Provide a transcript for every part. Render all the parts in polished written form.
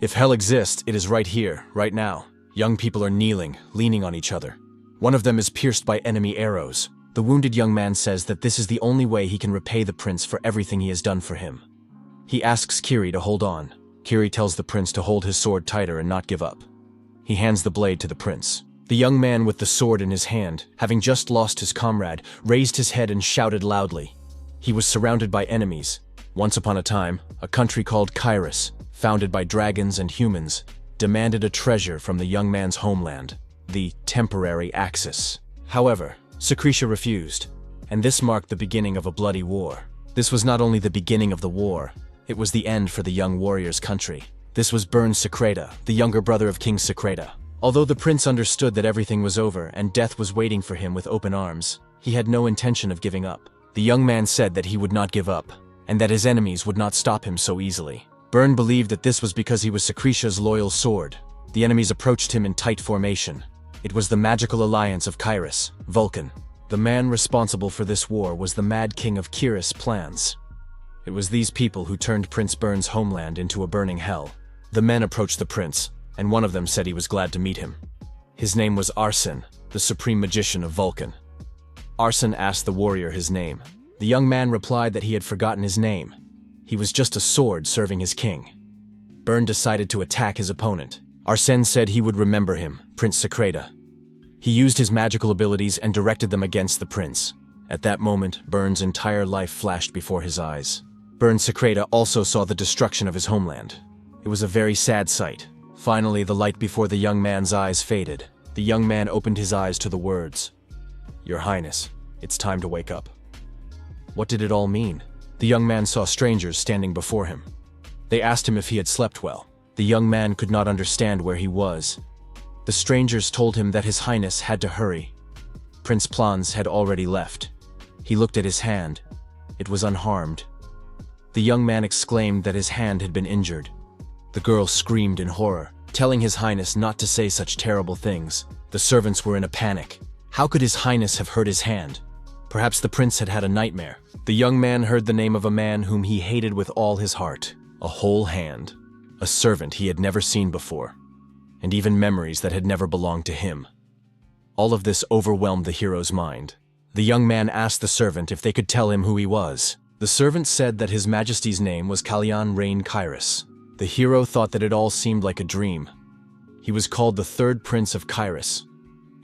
If hell exists, it is right here, right now. Young people are kneeling, leaning on each other. One of them is pierced by enemy arrows. The wounded young man says that this is the only way he can repay the prince for everything he has done for him. He asks Kiri to hold on. Kiri tells the prince to hold his sword tighter and not give up. He hands the blade to the prince. The young man with the sword in his hand, having just lost his comrade, raised his head and shouted loudly. He was surrounded by enemies. Once upon a time, a country called Kairos, founded by dragons and humans, demanded a treasure from the young man's homeland, the temporary Axis. However, Secretia refused, and this marked the beginning of a bloody war. This was not only the beginning of the war, it was the end for the young warrior's country. This was Burn Secreta, the younger brother of King Secreta. Although the prince understood that everything was over and death was waiting for him with open arms, he had no intention of giving up. The young man said that he would not give up, and that his enemies would not stop him so easily. Burn believed that this was because he was Secretia's loyal sword. The enemies approached him in tight formation. It was the magical alliance of Kairos, Vulcan. The man responsible for this war was the Mad King of Kairos' plans. It was these people who turned Prince Burn's homeland into a burning hell. The men approached the prince, and one of them said he was glad to meet him. His name was Arson, the supreme magician of Vulcan. Arson asked the warrior his name. The young man replied that he had forgotten his name. He was just a sword serving his king. Burn decided to attack his opponent. Arsène said he would remember him, Prince Secreta. He used his magical abilities and directed them against the prince. At that moment, Burn's entire life flashed before his eyes. Burn Secreta also saw the destruction of his homeland. It was a very sad sight. Finally, the light before the young man's eyes faded. The young man opened his eyes to the words, "Your Highness, it's time to wake up." What did it all mean? The young man saw strangers standing before him. They asked him if he had slept well. The young man could not understand where he was. The strangers told him that His Highness had to hurry. Prince Plans had already left. He looked at his hand. It was unharmed. The young man exclaimed that his hand had been injured. The girl screamed in horror, telling His Highness not to say such terrible things. The servants were in a panic. How could His Highness have hurt his hand? Perhaps the prince had had a nightmare. The young man heard the name of a man whom he hated with all his heart. A whole hand. A servant he had never seen before. And even memories that had never belonged to him. All of this overwhelmed the hero's mind. The young man asked the servant if they could tell him who he was. The servant said that His Majesty's name was Kalyan Rain Kairos. The hero thought that it all seemed like a dream. He was called the third prince of Kairos.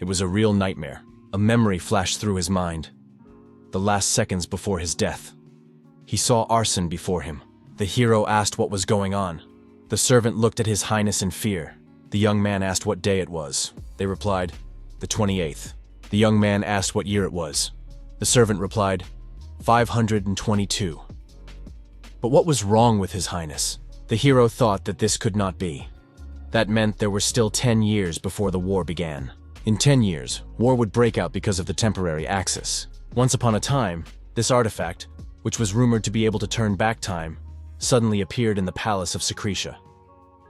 It was a real nightmare. A memory flashed through his mind. The last seconds before his death. He saw Arson before him. The hero asked what was going on. The servant looked at His Highness in fear. The young man asked what day it was. They replied, the 28th. The young man asked what year it was. The servant replied, 522. But what was wrong with His Highness? The hero thought that this could not be. That meant there were still 10 years before the war began. In 10 years, war would break out because of the temporary Axis. Once upon a time, this artifact, which was rumored to be able to turn back time, suddenly appeared in the palace of Secretia.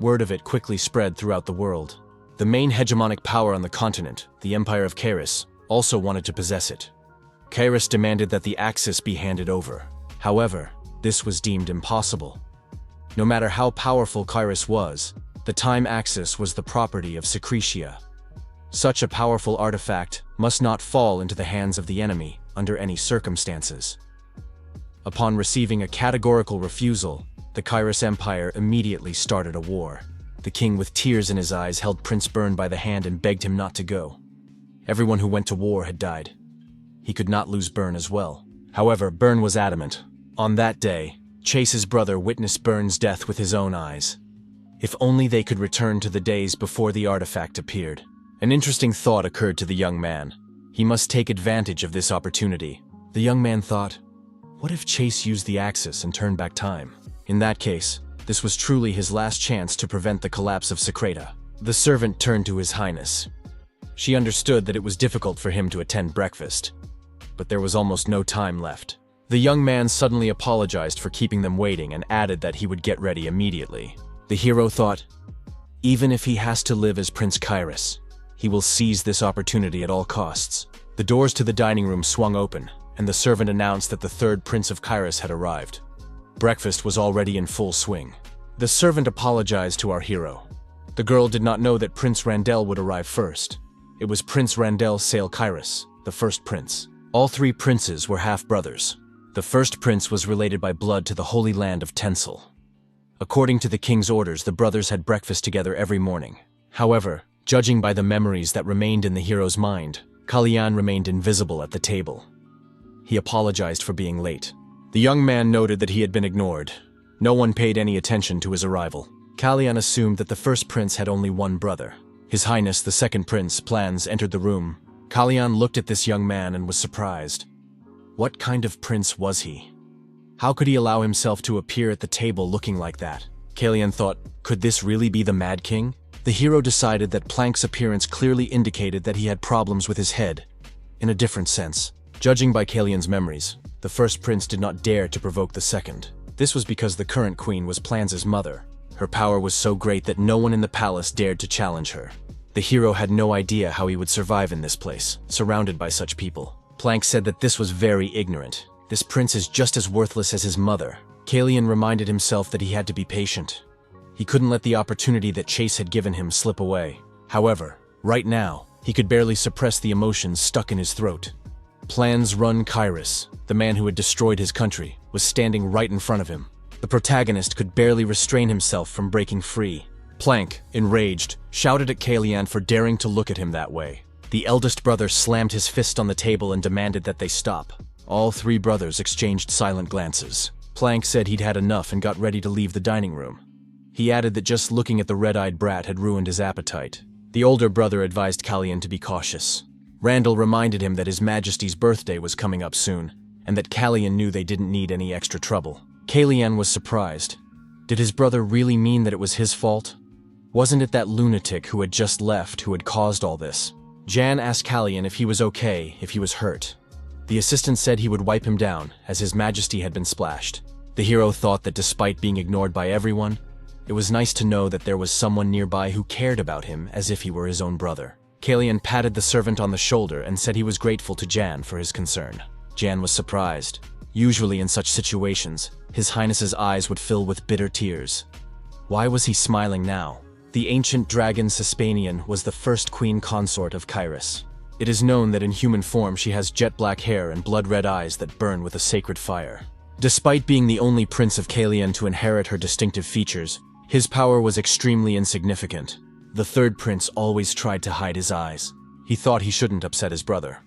Word of it quickly spread throughout the world. The main hegemonic power on the continent, the Empire of Kairos, also wanted to possess it. Kairos demanded that the Axis be handed over. However, this was deemed impossible. No matter how powerful Kairos was, the time Axis was the property of Secretia. Such a powerful artifact must not fall into the hands of the enemy under any circumstances. Upon receiving a categorical refusal, the Kairos Empire immediately started a war. The king with tears in his eyes held Prince Burn by the hand and begged him not to go. Everyone who went to war had died. He could not lose Burn as well. However, Burn was adamant. On that day, Chase's brother witnessed Burn's death with his own eyes. If only they could return to the days before the artifact appeared. An interesting thought occurred to the young man. He must take advantage of this opportunity. The young man thought, what if Chase used the Axis and turned back time? In that case, this was truly his last chance to prevent the collapse of Secreta. The servant turned to His Highness. She understood that it was difficult for him to attend breakfast, but there was almost no time left. The young man suddenly apologized for keeping them waiting and added that he would get ready immediately. The hero thought, even if he has to live as Prince Kairos, he will seize this opportunity at all costs. The doors to the dining room swung open, and the servant announced that the third Prince of Kairos had arrived. Breakfast was already in full swing. The servant apologized to our hero. The girl did not know that Prince Randell would arrive first. It was Prince Randell Sale Kairos, the first prince. All three princes were half-brothers. The first prince was related by blood to the Holy Land of Tensel. According to the king's orders, the brothers had breakfast together every morning. However, judging by the memories that remained in the hero's mind, Kalyan remained invisible at the table. He apologized for being late. The young man noted that he had been ignored. No one paid any attention to his arrival. Kalyan assumed that the first prince had only one brother. His Highness, the second prince, Plans, entered the room. Kalyan looked at this young man and was surprised. What kind of prince was he? How could he allow himself to appear at the table looking like that? Kalyan thought, could this really be the Mad King? The hero decided that Plank's appearance clearly indicated that he had problems with his head, in a different sense. Judging by Kalyan's memories, the first prince did not dare to provoke the second. This was because the current queen was Plans's mother. Her power was so great that no one in the palace dared to challenge her. The hero had no idea how he would survive in this place, surrounded by such people. Plank said that this was very ignorant. This prince is just as worthless as his mother. Kalyan reminded himself that he had to be patient. He couldn't let the opportunity that Chase had given him slip away. However, right now, he could barely suppress the emotions stuck in his throat. Plans Run Kairos, the man who had destroyed his country, was standing right in front of him. The protagonist could barely restrain himself from breaking free. Plank, enraged, shouted at Kalyan for daring to look at him that way. The eldest brother slammed his fist on the table and demanded that they stop. All three brothers exchanged silent glances. Plank said he'd had enough and got ready to leave the dining room. He added that just looking at the red-eyed brat had ruined his appetite. The older brother advised Kalyan to be cautious. Randall reminded him that His Majesty's birthday was coming up soon, and that Kalyan knew they didn't need any extra trouble. Kalyan was surprised. Did his brother really mean that it was his fault? Wasn't it that lunatic who had just left who had caused all this? Jan asked Kalyan if he was okay, if he was hurt. The assistant said he would wipe him down, as His Majesty had been splashed. The hero thought that despite being ignored by everyone, it was nice to know that there was someone nearby who cared about him as if he were his own brother. Kalyan patted the servant on the shoulder and said he was grateful to Jan for his concern. Jan was surprised. Usually in such situations, His Highness's eyes would fill with bitter tears. Why was he smiling now? The ancient dragon Sispanian was the first queen consort of Kairos. It is known that in human form she has jet black hair and blood-red eyes that burn with a sacred fire. Despite being the only prince of Kalyan to inherit her distinctive features, his power was extremely insignificant. The third prince always tried to hide his eyes. He thought he shouldn't upset his brother.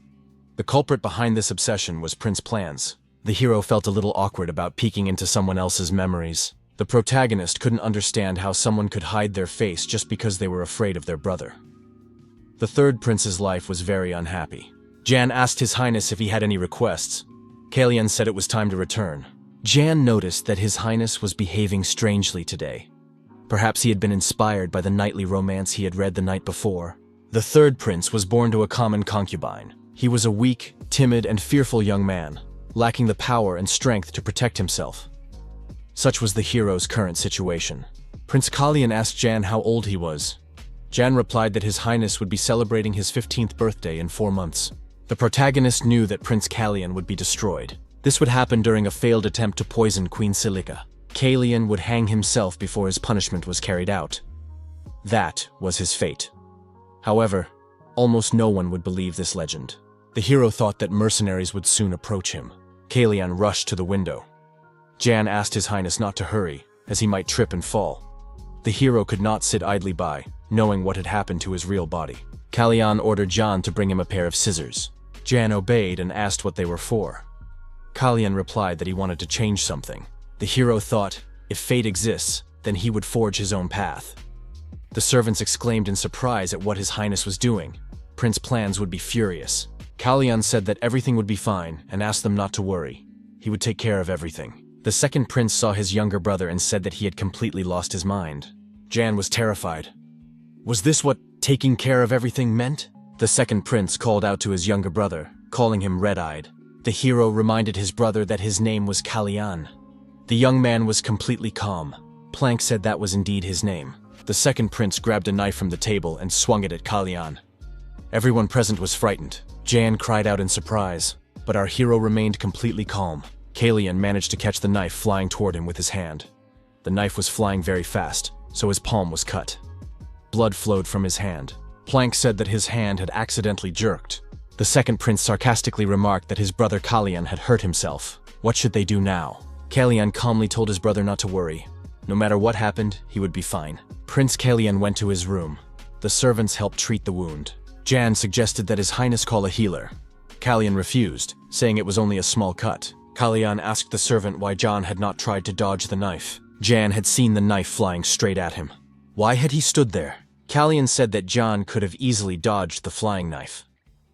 The culprit behind this obsession was Prince Plans. The hero felt a little awkward about peeking into someone else's memories. The protagonist couldn't understand how someone could hide their face just because they were afraid of their brother. The third prince's life was very unhappy. Jan asked His Highness if he had any requests. Kalyan said it was time to return. Jan noticed that His Highness was behaving strangely today. Perhaps he had been inspired by the knightly romance he had read the night before. The third prince was born to a common concubine. He was a weak, timid, and fearful young man, lacking the power and strength to protect himself. Such was the hero's current situation. Prince Kalyan asked Jan how old he was. Jan replied that His Highness would be celebrating his 15th birthday in 4 months. The protagonist knew that Prince Kalyan would be destroyed. This would happen during a failed attempt to poison Queen Silica. Kalyan would hang himself before his punishment was carried out. That was his fate. However, almost no one would believe this legend. The hero thought that mercenaries would soon approach him. Kalyan rushed to the window. Jan asked His Highness not to hurry, as he might trip and fall. The hero could not sit idly by, knowing what had happened to his real body. Kalyan ordered Jan to bring him a pair of scissors. Jan obeyed and asked what they were for. Kalyan replied that he wanted to change something. The hero thought, if fate exists, then he would forge his own path. The servants exclaimed in surprise at what His Highness was doing. Prince Plans would be furious. Kalyan said that everything would be fine and asked them not to worry. He would take care of everything. The second prince saw his younger brother and said that he had completely lost his mind. Jan was terrified. Was this what taking care of everything meant? The second prince called out to his younger brother, calling him red-eyed. The hero reminded his brother that his name was Kalyan. The young man was completely calm. Plank said that was indeed his name. The second prince grabbed a knife from the table and swung it at Kalyan. Everyone present was frightened. Jan cried out in surprise, but our hero remained completely calm. Kalyan managed to catch the knife flying toward him with his hand. The knife was flying very fast, so his palm was cut. Blood flowed from his hand. Plank said that his hand had accidentally jerked. The second prince sarcastically remarked that his brother Kalyan had hurt himself. What should they do now? Kalyan calmly told his brother not to worry. No matter what happened, he would be fine. Prince Kalyan went to his room. The servants helped treat the wound. Jan suggested that His Highness call a healer. Kalyan refused, saying it was only a small cut. Kalyan asked the servant why Jan had not tried to dodge the knife. Jan had seen the knife flying straight at him. Why had he stood there? Kalyan said that Jan could have easily dodged the flying knife.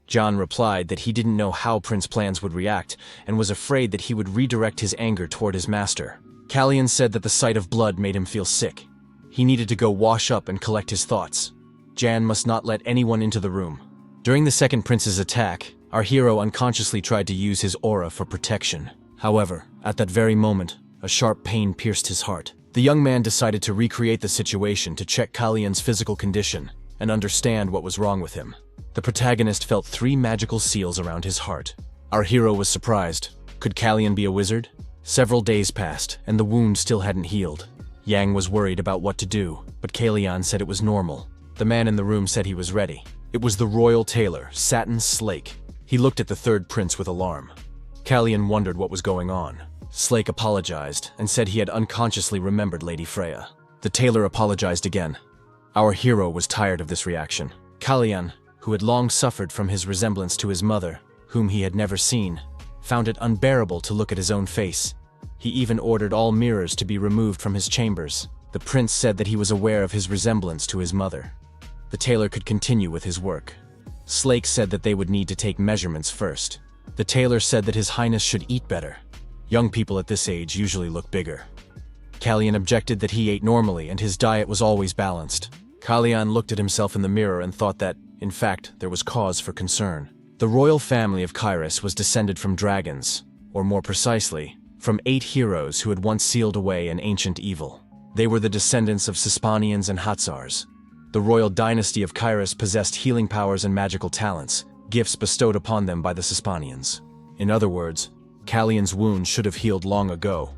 Jan replied that he didn't know how Prince Plans would react and was afraid that he would redirect his anger toward his master. Kalyan said that the sight of blood made him feel sick. He needed to go wash up and collect his thoughts. Jan must not let anyone into the room. During the second prince's attack, our hero unconsciously tried to use his aura for protection. However, at that very moment, a sharp pain pierced his heart. The young man decided to recreate the situation to check Kalyan's physical condition and understand what was wrong with him. The protagonist felt 3 magical seals around his heart. Our hero was surprised. Could Kalyan be a wizard? Several days passed, and the wound still hadn't healed. Yang was worried about what to do, but Kalyan said it was normal. The man in the room said he was ready. It was the royal tailor, Satin Slake. He looked at the third prince with alarm. Kalyan wondered what was going on. Slake apologized and said he had unconsciously remembered Lady Freya. The tailor apologized again. Our hero was tired of this reaction. Kalyan, who had long suffered from his resemblance to his mother, whom he had never seen, found it unbearable to look at his own face. He even ordered all mirrors to be removed from his chambers. The prince said that he was aware of his resemblance to his mother. The tailor could continue with his work. Slake said that they would need to take measurements first. The tailor said that His Highness should eat better. Young people at this age usually look bigger. Kalyan objected that he ate normally and his diet was always balanced. Kalyan looked at himself in the mirror and thought that, in fact, there was cause for concern. The royal family of Kairos was descended from dragons, or more precisely, from 8 heroes who had once sealed away an ancient evil. They were the descendants of Cispanians and Hatzars. The royal dynasty of Kairos possessed healing powers and magical talents, gifts bestowed upon them by the Cispanians. In other words, Kalyan's wound should have healed long ago,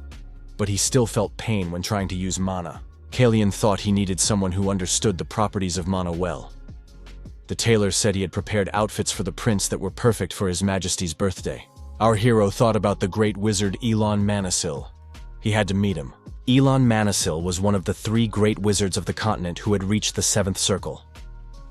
but he still felt pain when trying to use mana. Kalyan thought he needed someone who understood the properties of mana well. The tailor said he had prepared outfits for the prince that were perfect for His Majesty's birthday. Our hero thought about the great wizard Elon Manasil. He had to meet him. Elon Manasil was one of the 3 great wizards of the continent who had reached the 7th circle.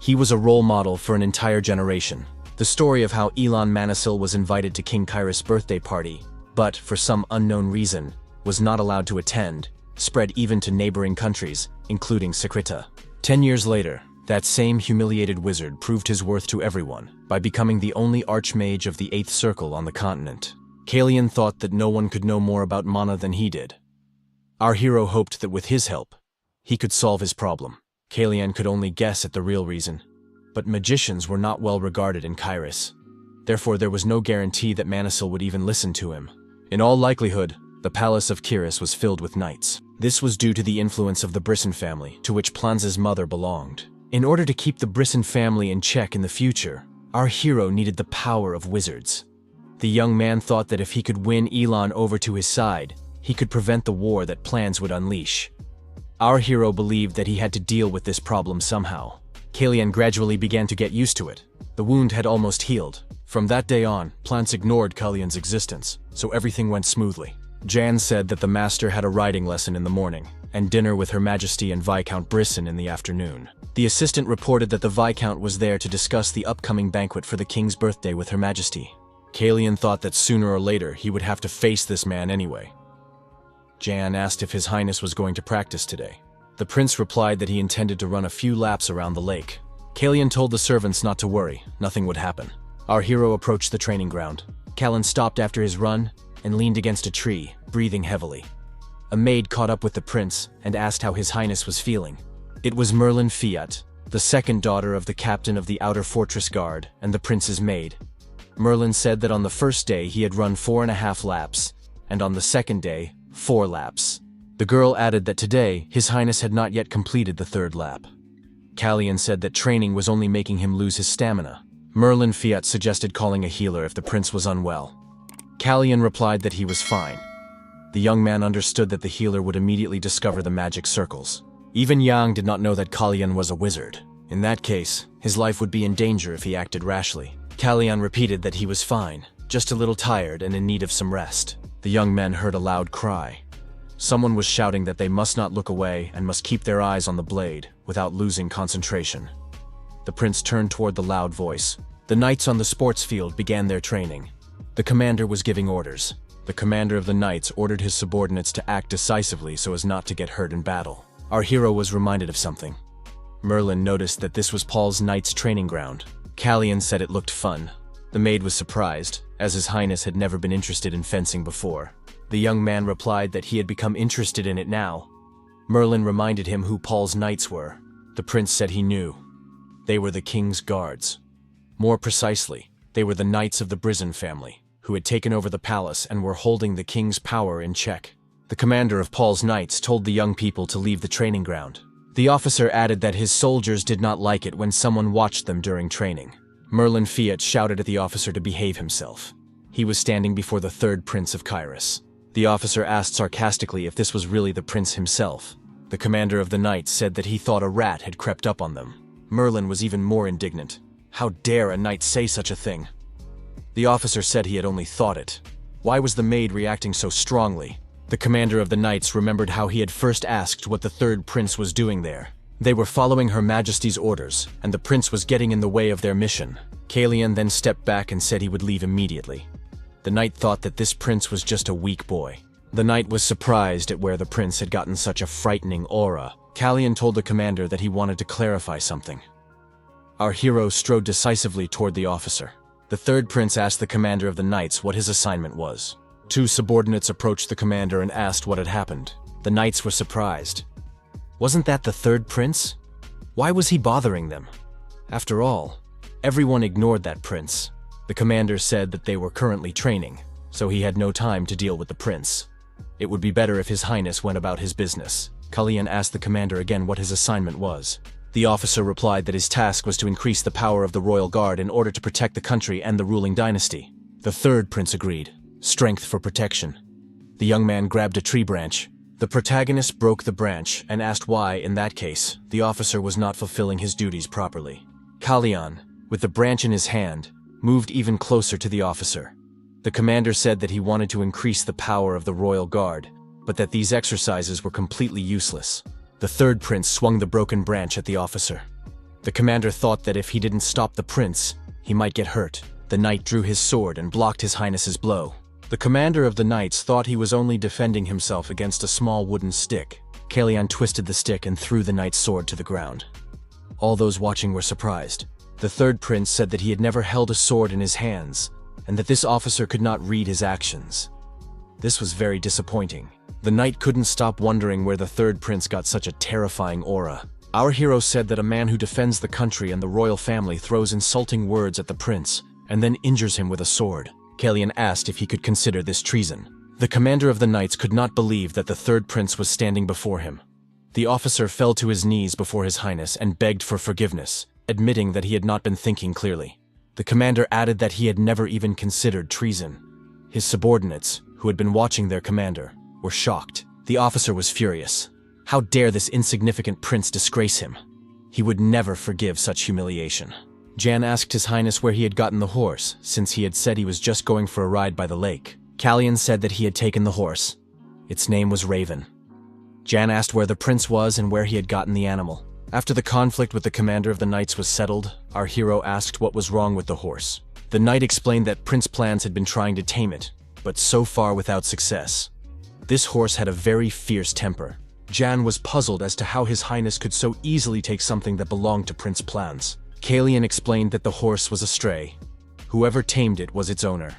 He was a role model for an entire generation. The story of how Elon Manasil was invited to King Kairos' birthday party, but, for some unknown reason, was not allowed to attend, spread even to neighboring countries, including Sekrita. 10 years later, that same humiliated wizard proved his worth to everyone by becoming the only archmage of the 8th circle on the continent. Kalyan thought that no one could know more about mana than he did. Our hero hoped that with his help, he could solve his problem. Kalyan could only guess at the real reason, but magicians were not well regarded in Kairos. Therefore, there was no guarantee that Manasil would even listen to him. In all likelihood, the palace of Kairos was filled with knights. This was due to the influence of the Brisson family, to which Planza's mother belonged. In order to keep the Brisson family in check in the future, our hero needed the power of wizards. The young man thought that if he could win Elon over to his side, he could prevent the war that Plans would unleash. Our hero believed that he had to deal with this problem somehow. Kalyan gradually began to get used to it. The wound had almost healed. From that day on, Plans ignored Kalyan's existence, so everything went smoothly. Jan said that the master had a riding lesson in the morning, and dinner with Her Majesty and Viscount Brisson in the afternoon. The assistant reported that the Viscount was there to discuss the upcoming banquet for the king's birthday with Her Majesty. Kalyan thought that sooner or later he would have to face this man anyway. Jan asked if His Highness was going to practice today. The prince replied that he intended to run a few laps around the lake. Kalyan told the servants not to worry, nothing would happen. Our hero approached the training ground. Kalyan stopped after his run and leaned against a tree, breathing heavily. A maid caught up with the prince and asked how His Highness was feeling. It was Merlin Fiat, the second daughter of the captain of the outer fortress guard and the prince's maid. Merlin said that on the first day he had run 4.5 laps, and on the second day, 4 laps. The girl added that today, His Highness had not yet completed the 3rd lap. Kalyan said that training was only making him lose his stamina. Merlin Fiat suggested calling a healer if the prince was unwell. Kalyan replied that he was fine. The young man understood that the healer would immediately discover the magic circles. Even Yang did not know that Kalian was a wizard. In that case, his life would be in danger if he acted rashly. Kalian repeated that he was fine, just a little tired and in need of some rest. The young men heard a loud cry. Someone was shouting that they must not look away and must keep their eyes on the blade without losing concentration. The prince turned toward the loud voice. The knights on the sports field began their training. The commander was giving orders. The commander of the knights ordered his subordinates to act decisively so as not to get hurt in battle. Our hero was reminded of something. Merlin noticed that this was Paul's knight's training ground. Kalian said it looked fun. The maid was surprised, as his highness had never been interested in fencing before. The young man replied that he had become interested in it now. Merlin reminded him who Paul's knights were. The prince said he knew. They were the king's guards. More precisely, they were the knights of the Brizon family, who had taken over the palace and were holding the king's power in check. The commander of Paul's knights told the young people to leave the training ground. The officer added that his soldiers did not like it when someone watched them during training. Merlin Fiat shouted at the officer to behave himself. He was standing before the third prince of Kairos. The officer asked sarcastically if this was really the prince himself. The commander of the knights said that he thought a rat had crept up on them. Merlin was even more indignant. How dare a knight say such a thing? The officer said he had only thought it. Why was the maid reacting so strongly? The commander of the knights remembered how he had first asked what the third prince was doing there. They were following Her Majesty's orders, and the prince was getting in the way of their mission. Kalian then stepped back and said he would leave immediately. The knight thought that this prince was just a weak boy. The knight was surprised at where the prince had gotten such a frightening aura. Kalian told the commander that he wanted to clarify something. Our hero strode decisively toward the officer. The third prince asked the commander of the knights what his assignment was. Two subordinates approached the commander and asked what had happened. The knights were surprised. Wasn't that the third prince? Why was he bothering them? After all, everyone ignored that prince. The commander said that they were currently training, so he had no time to deal with the prince. It would be better if His Highness went about his business. Kalian asked the commander again what his assignment was. The officer replied that his task was to increase the power of the royal guard in order to protect the country and the ruling dynasty. The third prince agreed. Strength for protection. The young man grabbed a tree branch. The protagonist broke the branch and asked why, in that case, the officer was not fulfilling his duties properly. Kalian, with the branch in his hand, moved even closer to the officer. The commander said that he wanted to increase the power of the royal guard, but that these exercises were completely useless. The third prince swung the broken branch at the officer. The commander thought that if he didn't stop the prince, he might get hurt. The knight drew his sword and blocked His Highness's blow. The commander of the knights thought he was only defending himself against a small wooden stick. Kalian twisted the stick and threw the knight's sword to the ground. All those watching were surprised. The third prince said that he had never held a sword in his hands, and that this officer could not read his actions. This was very disappointing. The knight couldn't stop wondering where the third prince got such a terrifying aura. Our hero said that a man who defends the country and the royal family throws insulting words at the prince, and then injures him with a sword. Kalian asked if he could consider this treason. The commander of the knights could not believe that the third prince was standing before him. The officer fell to his knees before His Highness and begged for forgiveness, admitting that he had not been thinking clearly. The commander added that he had never even considered treason. His subordinates, who had been watching their commander, were shocked. The officer was furious. How dare this insignificant prince disgrace him? He would never forgive such humiliation. Jan asked His Highness where he had gotten the horse, since he had said he was just going for a ride by the lake. Kalian said that he had taken the horse. Its name was Raven. Jan asked where the prince was and where he had gotten the animal. After the conflict with the commander of the knights was settled, our hero asked what was wrong with the horse. The knight explained that Prince Plans had been trying to tame it, but so far without success. This horse had a very fierce temper. Jan was puzzled as to how His Highness could so easily take something that belonged to Prince Plans. Kalian explained that the horse was a stray. Whoever tamed it was its owner.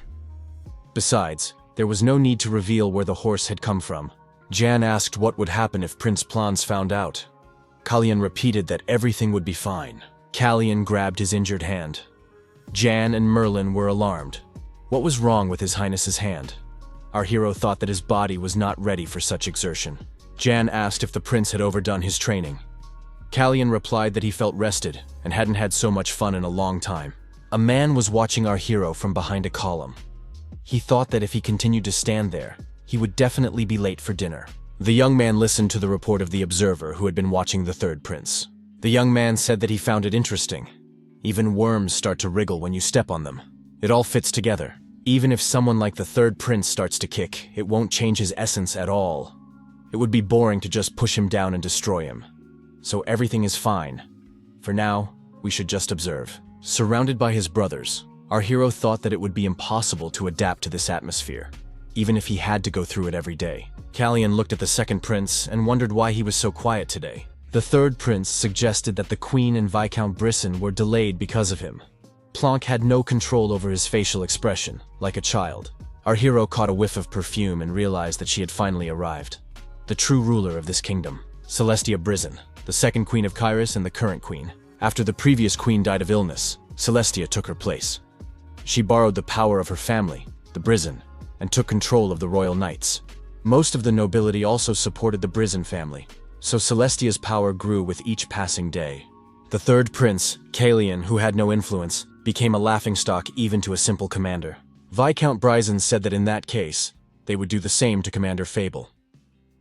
Besides, there was no need to reveal where the horse had come from. Jan asked what would happen if Prince Plans found out. Kalian repeated that everything would be fine. Kalian grabbed his injured hand. Jan and Merlin were alarmed. What was wrong with His Highness's hand? Our hero thought that his body was not ready for such exertion. Jan asked if the prince had overdone his training. Kalian replied that he felt rested and hadn't had so much fun in a long time. A man was watching our hero from behind a column. He thought that if he continued to stand there, he would definitely be late for dinner. The young man listened to the report of the observer who had been watching the third prince. The young man said that he found it interesting. Even worms start to wriggle when you step on them. It all fits together. Even if someone like the third prince starts to kick, it won't change his essence at all. It would be boring to just push him down and destroy him. So everything is fine. For now, we should just observe. Surrounded by his brothers, our hero thought that it would be impossible to adapt to this atmosphere, even if he had to go through it every day. Callian looked at the second prince and wondered why he was so quiet today. The third prince suggested that the Queen and Viscount Brisson were delayed because of him. Planck had no control over his facial expression, like a child. Our hero caught a whiff of perfume and realized that she had finally arrived. The true ruler of this kingdom, Celestia Brisson, the second queen of Kairos and the current queen. After the previous queen died of illness, Celestia took her place. She borrowed the power of her family, the Brisson, and took control of the royal knights. Most of the nobility also supported the Brisson family, so Celestia's power grew with each passing day. The third prince, Callian, who had no influence, became a laughingstock even to a simple commander. Viscount Brisson said that in that case, they would do the same to Commander Fable.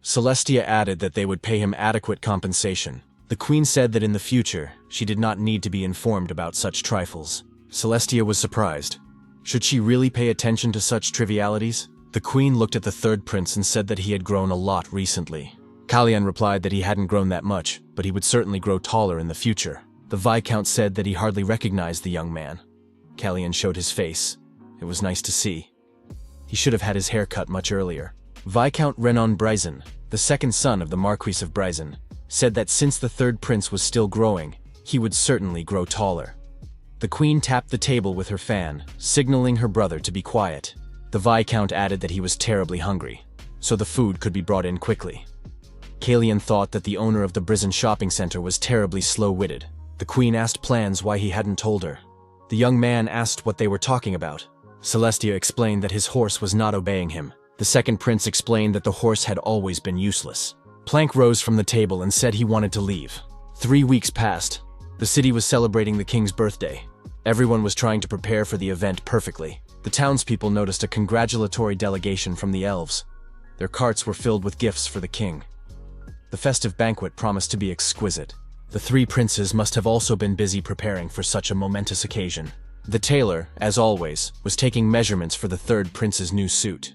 Celestia added that they would pay him adequate compensation. The queen said that in the future, she did not need to be informed about such trifles. Celestia was surprised. Should she really pay attention to such trivialities? The queen looked at the third prince and said that he had grown a lot recently. Callian replied that he hadn't grown that much, but he would certainly grow taller in the future. The Viscount said that he hardly recognized the young man. Callian showed his face. It was nice to see. He should have had his hair cut much earlier. Viscount Renan Brisson, the second son of the Marquis of Brisson, said that since the third prince was still growing, he would certainly grow taller. The queen tapped the table with her fan, signaling her brother to be quiet. The Viscount added that he was terribly hungry, so the food could be brought in quickly. Callian thought that the owner of the Brisson shopping center was terribly slow-witted. The queen asked plans why he hadn't told her. The young man asked what they were talking about. Celestia explained that his horse was not obeying him. The second prince explained that the horse had always been useless. Planck rose from the table and said he wanted to leave. 3 weeks passed. The city was celebrating the king's birthday. Everyone was trying to prepare for the event perfectly. The townspeople noticed a congratulatory delegation from the elves. Their carts were filled with gifts for the king. The festive banquet promised to be exquisite. The 3 princes must have also been busy preparing for such a momentous occasion. The tailor, as always, was taking measurements for the third prince's new suit.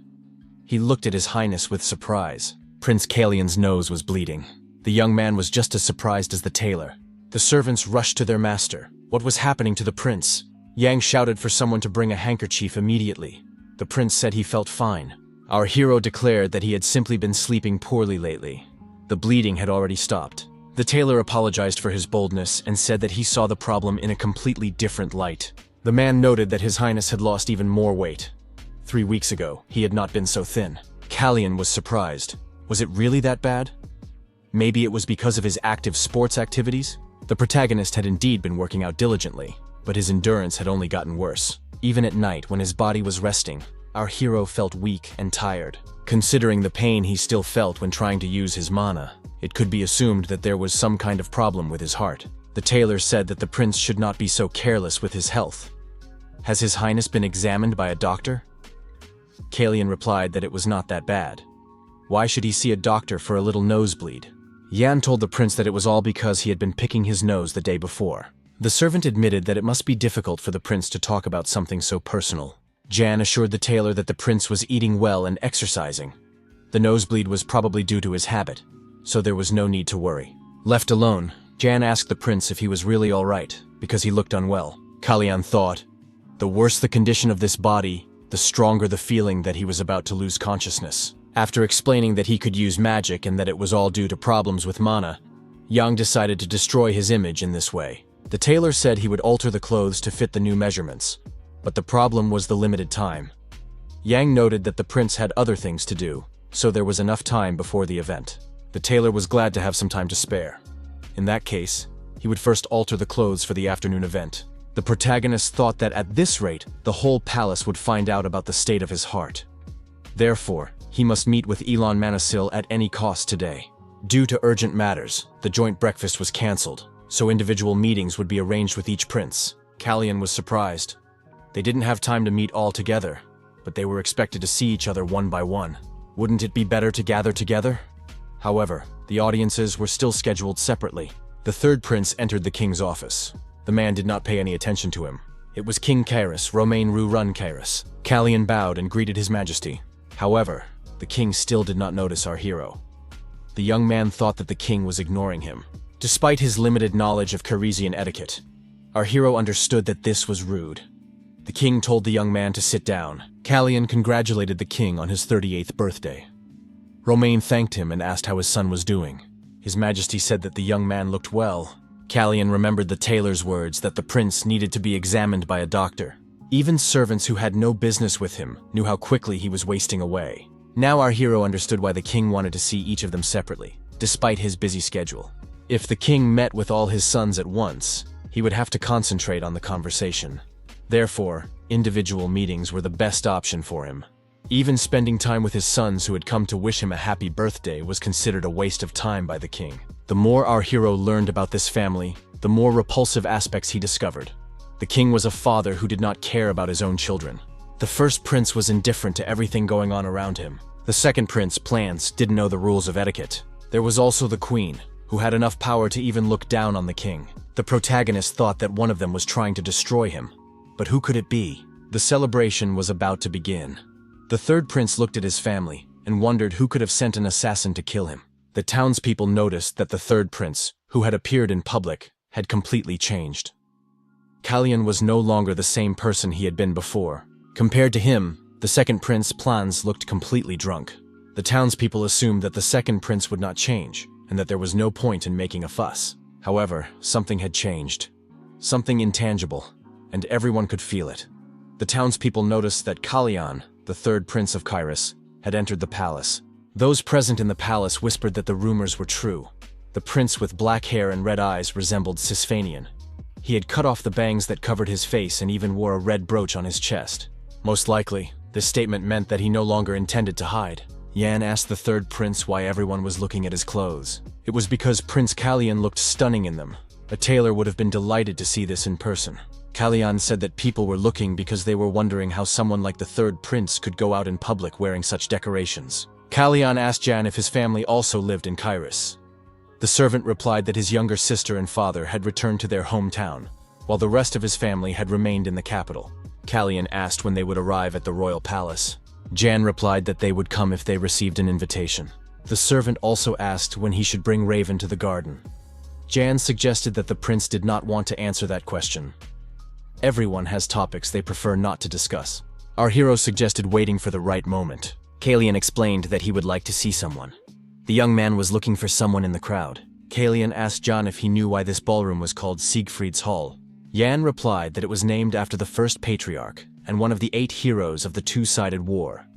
He looked at his highness with surprise. Prince Callian's nose was bleeding. The young man was just as surprised as the tailor. The servants rushed to their master. What was happening to the prince? Yang shouted for someone to bring a handkerchief immediately. The prince said he felt fine. Our hero declared that he had simply been sleeping poorly lately. The bleeding had already stopped. The tailor apologized for his boldness and said that he saw the problem in a completely different light. The man noted that his highness had lost even more weight. 3 weeks ago, he had not been so thin. Callian was surprised. Was it really that bad? Maybe it was because of his active sports activities? The protagonist had indeed been working out diligently, but his endurance had only gotten worse. Even at night, when his body was resting, our hero felt weak and tired. Considering the pain he still felt when trying to use his mana, it could be assumed that there was some kind of problem with his heart. The tailor said that the prince should not be so careless with his health. Has his highness been examined by a doctor? Callian replied that it was not that bad. Why should he see a doctor for a little nosebleed? Yan told the prince that it was all because he had been picking his nose the day before. The servant admitted that it must be difficult for the prince to talk about something so personal. Jan assured the tailor that the prince was eating well and exercising. The nosebleed was probably due to his habit, so there was no need to worry. Left alone, Jan asked the prince if he was really all right, because he looked unwell. Callian thought, the worse the condition of this body, the stronger the feeling that he was about to lose consciousness. After explaining that he could use magic and that it was all due to problems with mana, Yang decided to destroy his image in this way. The tailor said he would alter the clothes to fit the new measurements, but the problem was the limited time. Yang noted that the prince had other things to do, so there was enough time before the event. The tailor was glad to have some time to spare. In that case, he would first alter the clothes for the afternoon event. The protagonist thought that at this rate, the whole palace would find out about the state of his heart. Therefore, he must meet with Elon Manasil at any cost today. Due to urgent matters, the joint breakfast was cancelled, so individual meetings would be arranged with each prince. Callian was surprised. They didn't have time to meet all together, but they were expected to see each other one by one. Wouldn't it be better to gather together? However, the audiences were still scheduled separately. The third prince entered the king's office. The man did not pay any attention to him. It was King Kairos, Romain Run Kairos. Kalyan bowed and greeted his majesty. However, the king still did not notice our hero. The young man thought that the king was ignoring him. Despite his limited knowledge of Carisian etiquette, our hero understood that this was rude. The king told the young man to sit down. Kalyan congratulated the king on his 38th birthday. Romain thanked him and asked how his son was doing. His majesty said that the young man looked well. Kalyan remembered the tailor's words that the prince needed to be examined by a doctor. Even servants who had no business with him knew how quickly he was wasting away. Now our hero understood why the king wanted to see each of them separately, despite his busy schedule. If the king met with all his sons at once, he would have to concentrate on the conversation. Therefore, individual meetings were the best option for him. Even spending time with his sons who had come to wish him a happy birthday was considered a waste of time by the king. The more our hero learned about this family, the more repulsive aspects he discovered. The king was a father who did not care about his own children. The first prince was indifferent to everything going on around him. The second prince, Plans, didn't know the rules of etiquette. There was also the queen, who had enough power to even look down on the king. The protagonist thought that one of them was trying to destroy him. But who could it be? The celebration was about to begin. The third prince looked at his family and wondered who could have sent an assassin to kill him. The townspeople noticed that the third prince, who had appeared in public, had completely changed. Kalyan was no longer the same person he had been before. Compared to him, the second prince, Plans, looked completely drunk. The townspeople assumed that the second prince would not change, and that there was no point in making a fuss. However, something had changed. Something intangible, and everyone could feel it. The townspeople noticed that Kalyan, the third prince of Kairos, had entered the palace. Those present in the palace whispered that the rumors were true. The prince with black hair and red eyes resembled Sisphanian. He had cut off the bangs that covered his face and even wore a red brooch on his chest. Most likely, this statement meant that he no longer intended to hide. Yan asked the third prince why everyone was looking at his clothes. It was because Prince Kalyan looked stunning in them. A tailor would have been delighted to see this in person. Kalyan said that people were looking because they were wondering how someone like the third prince could go out in public wearing such decorations. Kalyan asked Jan if his family also lived in Kairos. The servant replied that his younger sister and father had returned to their hometown, while the rest of his family had remained in the capital. Kalyan asked when they would arrive at the royal palace. Jan replied that they would come if they received an invitation. The servant also asked when he should bring Raven to the garden. Jan suggested that the prince did not want to answer that question. Everyone has topics they prefer not to discuss. Our hero suggested waiting for the right moment. Kalyan explained that he would like to see someone. The young man was looking for someone in the crowd. Kalyan asked Jan if he knew why this ballroom was called Siegfried's Hall. Jan replied that it was named after the first patriarch and one of the 8 heroes of the two-sided war,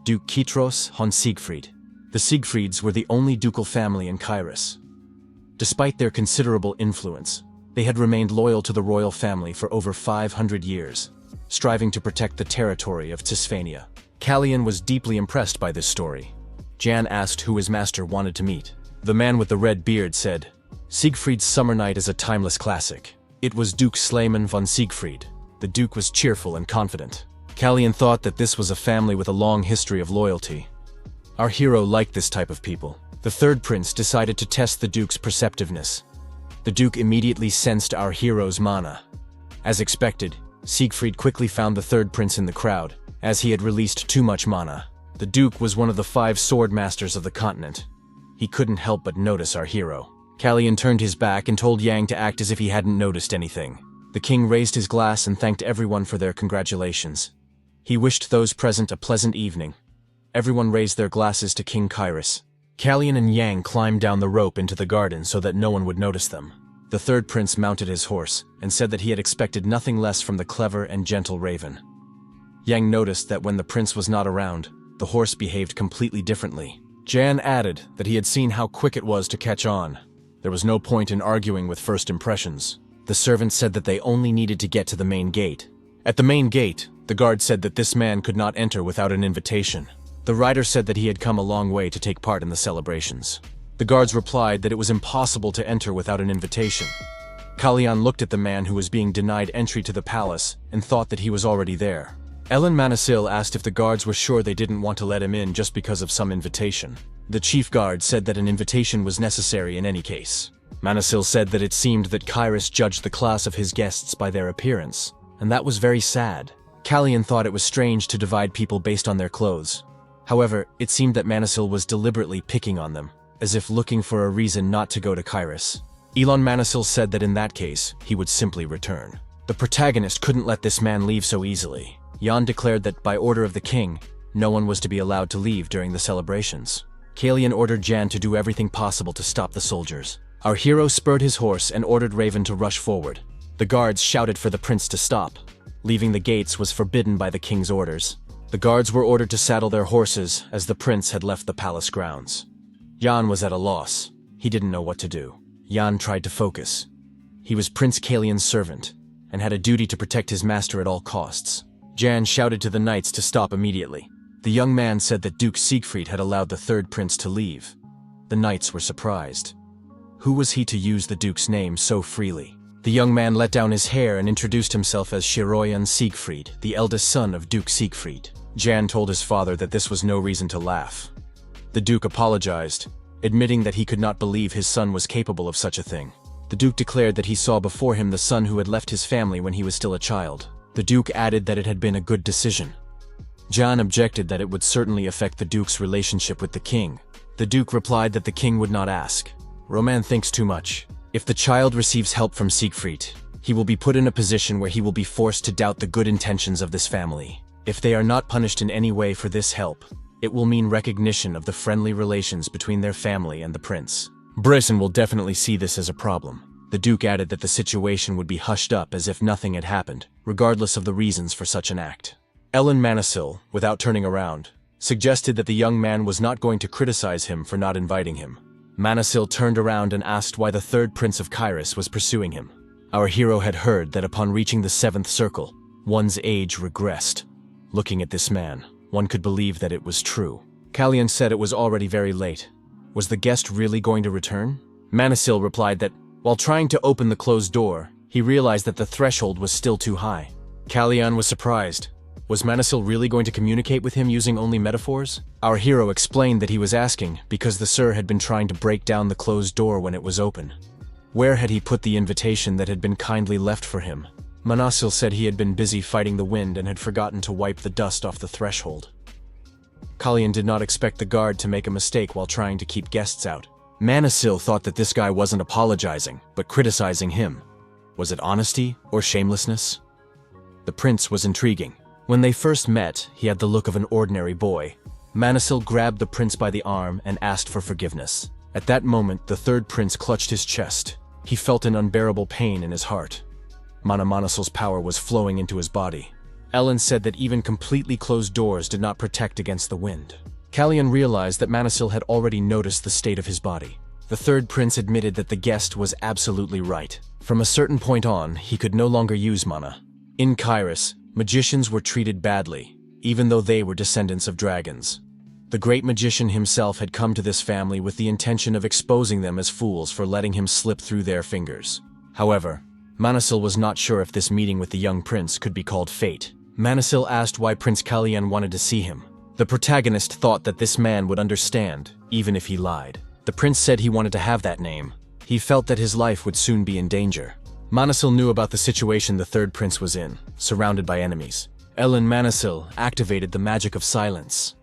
Duke Kitros Hon Siegfried. The Siegfrieds were the only ducal family in Kairos. Despite their considerable influence, they had remained loyal to the royal family for over 500 years, striving to protect the territory of Tisphania. Kalyan was deeply impressed by this story. Jan asked who his master wanted to meet. The man with the red beard said, "Siegfried's Summer Night is a timeless classic. It was Duke Slayman von Siegfried." The Duke was cheerful and confident. Kalyan thought that this was a family with a long history of loyalty. Our hero liked this type of people. The third prince decided to test the Duke's perceptiveness. The Duke immediately sensed our hero's mana. As expected, Siegfried quickly found the third prince in the crowd, as he had released too much mana. The Duke was one of the 5 sword masters of the continent. He couldn't help but notice our hero. Kalyan turned his back and told Yang to act as if he hadn't noticed anything. The king raised his glass and thanked everyone for their congratulations. He wished those present a pleasant evening. Everyone raised their glasses to King Kairos. Kalyan and Yang climbed down the rope into the garden so that no one would notice them. The third prince mounted his horse and said that he had expected nothing less from the clever and gentle Raven. Yang noticed that when the prince was not around, the horse behaved completely differently. Jan added that he had seen how quick it was to catch on. There was no point in arguing with first impressions. The servant said that they only needed to get to the main gate. At the main gate, the guard said that this man could not enter without an invitation. The rider said that he had come a long way to take part in the celebrations. The guards replied that it was impossible to enter without an invitation. Kalyan looked at the man who was being denied entry to the palace and thought that he was already there. Ellen Manasil asked if the guards were sure they didn't want to let him in just because of some invitation. The chief guard said that an invitation was necessary in any case. Manasil said that it seemed that Kairos judged the class of his guests by their appearance, and that was very sad. Kalyan thought it was strange to divide people based on their clothes. However, it seemed that Manasil was deliberately picking on them, as if looking for a reason not to go to Kairos. Elon Manasil said that in that case, he would simply return. The protagonist couldn't let this man leave so easily. Jan declared that by order of the king, no one was to be allowed to leave during the celebrations. Kalyan ordered Jan to do everything possible to stop the soldiers. Our hero spurred his horse and ordered Raven to rush forward. The guards shouted for the prince to stop. Leaving the gates was forbidden by the king's orders. The guards were ordered to saddle their horses as the prince had left the palace grounds. Jan was at a loss. He didn't know what to do. Jan tried to focus. He was Prince Kalyan's servant, and had a duty to protect his master at all costs. Jan shouted to the knights to stop immediately. The young man said that Duke Siegfried had allowed the third prince to leave. The knights were surprised. Who was he to use the duke's name so freely? The young man let down his hair and introduced himself as Shiroyan Siegfried, the eldest son of Duke Siegfried. Jan told his father that this was no reason to laugh. The duke apologized, admitting that he could not believe his son was capable of such a thing. The duke declared that he saw before him the son who had left his family when he was still a child. The duke added that it had been a good decision. Jan objected that it would certainly affect the duke's relationship with the king. The duke replied that the king would not ask. Roman thinks too much. If the child receives help from Siegfried, he will be put in a position where he will be forced to doubt the good intentions of this family. If they are not punished in any way for this help, it will mean recognition of the friendly relations between their family and the prince. Brisson will definitely see this as a problem. The duke added that the situation would be hushed up as if nothing had happened, regardless of the reasons for such an act. Ellen Manasil, without turning around, suggested that the young man was not going to criticize him for not inviting him. Manasil turned around and asked why the third prince of Kairos was pursuing him. Our hero had heard that upon reaching the seventh circle, one's age regressed. Looking at this man, one could believe that it was true. Kalyan said it was already very late. Was the guest really going to return? Manasil replied that, while trying to open the closed door, he realized that the threshold was still too high. Kalyan was surprised. Was Manasil really going to communicate with him using only metaphors? Our hero explained that he was asking because the sir had been trying to break down the closed door when it was open. Where had he put the invitation that had been kindly left for him? Manasil said he had been busy fighting the wind and had forgotten to wipe the dust off the threshold. Kalyan did not expect the guard to make a mistake while trying to keep guests out. Manasil thought that this guy wasn't apologizing, but criticizing him. Was it honesty or shamelessness? The prince was intriguing. When they first met, he had the look of an ordinary boy. Manasil grabbed the prince by the arm and asked for forgiveness. At that moment, the third prince clutched his chest. He felt an unbearable pain in his heart. Manasil's power was flowing into his body. Ellen said that even completely closed doors did not protect against the wind. Kalyan realized that Manasil had already noticed the state of his body. The third prince admitted that the guest was absolutely right. From a certain point on, he could no longer use mana. In Kairos, magicians were treated badly, even though they were descendants of dragons. The great magician himself had come to this family with the intention of exposing them as fools for letting him slip through their fingers. However, Manasil was not sure if this meeting with the young prince could be called fate. Manasil asked why Prince Kalyan wanted to see him. The protagonist thought that this man would understand, even if he lied. The prince said he wanted to have that name. He felt that his life would soon be in danger. Manasil knew about the situation the third prince was in, surrounded by enemies. Ellen Manasil activated the magic of silence.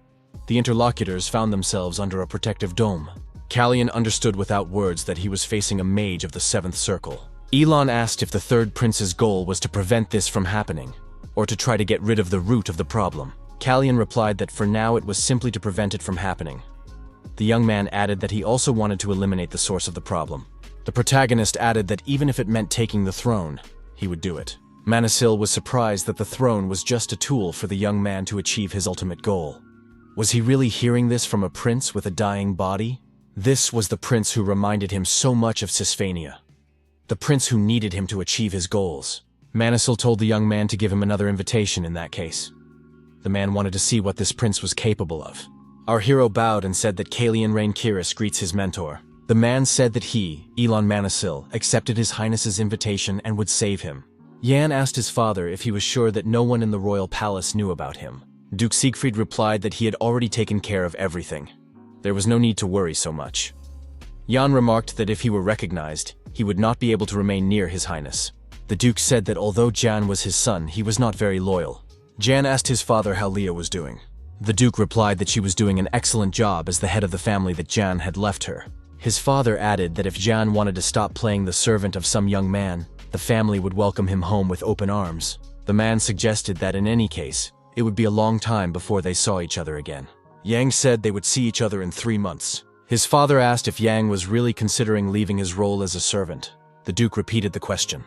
The interlocutors found themselves under a protective dome. Kalyan understood without words that he was facing a mage of the seventh circle. Elon asked if the third prince's goal was to prevent this from happening, or to try to get rid of the root of the problem. Kalyan replied that for now it was simply to prevent it from happening. The young man added that he also wanted to eliminate the source of the problem. The protagonist added that even if it meant taking the throne, he would do it. Manasil was surprised that the throne was just a tool for the young man to achieve his ultimate goal. Was he really hearing this from a prince with a dying body? This was the prince who reminded him so much of Sisphania. The prince who needed him to achieve his goals. Manasil told the young man to give him another invitation in that case. The man wanted to see what this prince was capable of. Our hero bowed and said that Kalyan Rainkiris greets his mentor. The man said that he, Elon Manasil, accepted His Highness's invitation and would save him. Yan asked his father if he was sure that no one in the royal palace knew about him. Duke Siegfried replied that he had already taken care of everything. There was no need to worry so much. Yan remarked that if he were recognized, he would not be able to remain near His Highness. The Duke said that although Jan was his son, he was not very loyal. Jan asked his father how Leah was doing. The Duke replied that she was doing an excellent job as the head of the family that Jan had left her. His father added that if Jan wanted to stop playing the servant of some young man, the family would welcome him home with open arms. The man suggested that in any case, it would be a long time before they saw each other again. Yang said they would see each other in 3 months. His father asked if Yang was really considering leaving his role as a servant. The Duke repeated the question.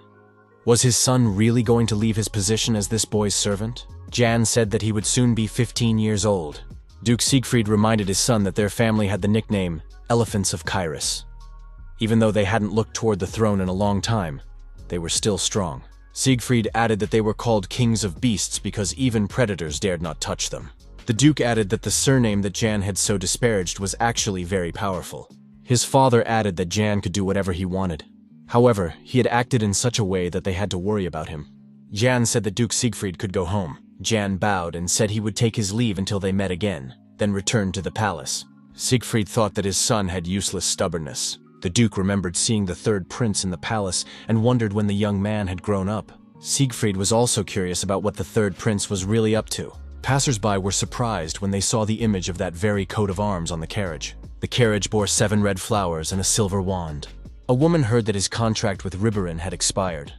Was his son really going to leave his position as this boy's servant? Jan said that he would soon be 15 years old. Duke Siegfried reminded his son that their family had the nickname Elephants of Kyrus. Even though they hadn't looked toward the throne in a long time, they were still strong. Siegfried added that they were called Kings of Beasts because even predators dared not touch them. The Duke added that the surname that Jan had so disparaged was actually very powerful. His father added that Jan could do whatever he wanted. However, he had acted in such a way that they had to worry about him. Jan said that Duke Siegfried could go home. Jan bowed and said he would take his leave until they met again, then returned to the palace. Siegfried thought that his son had useless stubbornness. The Duke remembered seeing the third prince in the palace and wondered when the young man had grown up. Siegfried was also curious about what the third prince was really up to. Passers-by were surprised when they saw the image of that very coat of arms on the carriage. The carriage bore 7 red flowers and a silver wand. A woman heard that his contract with Reborn had expired.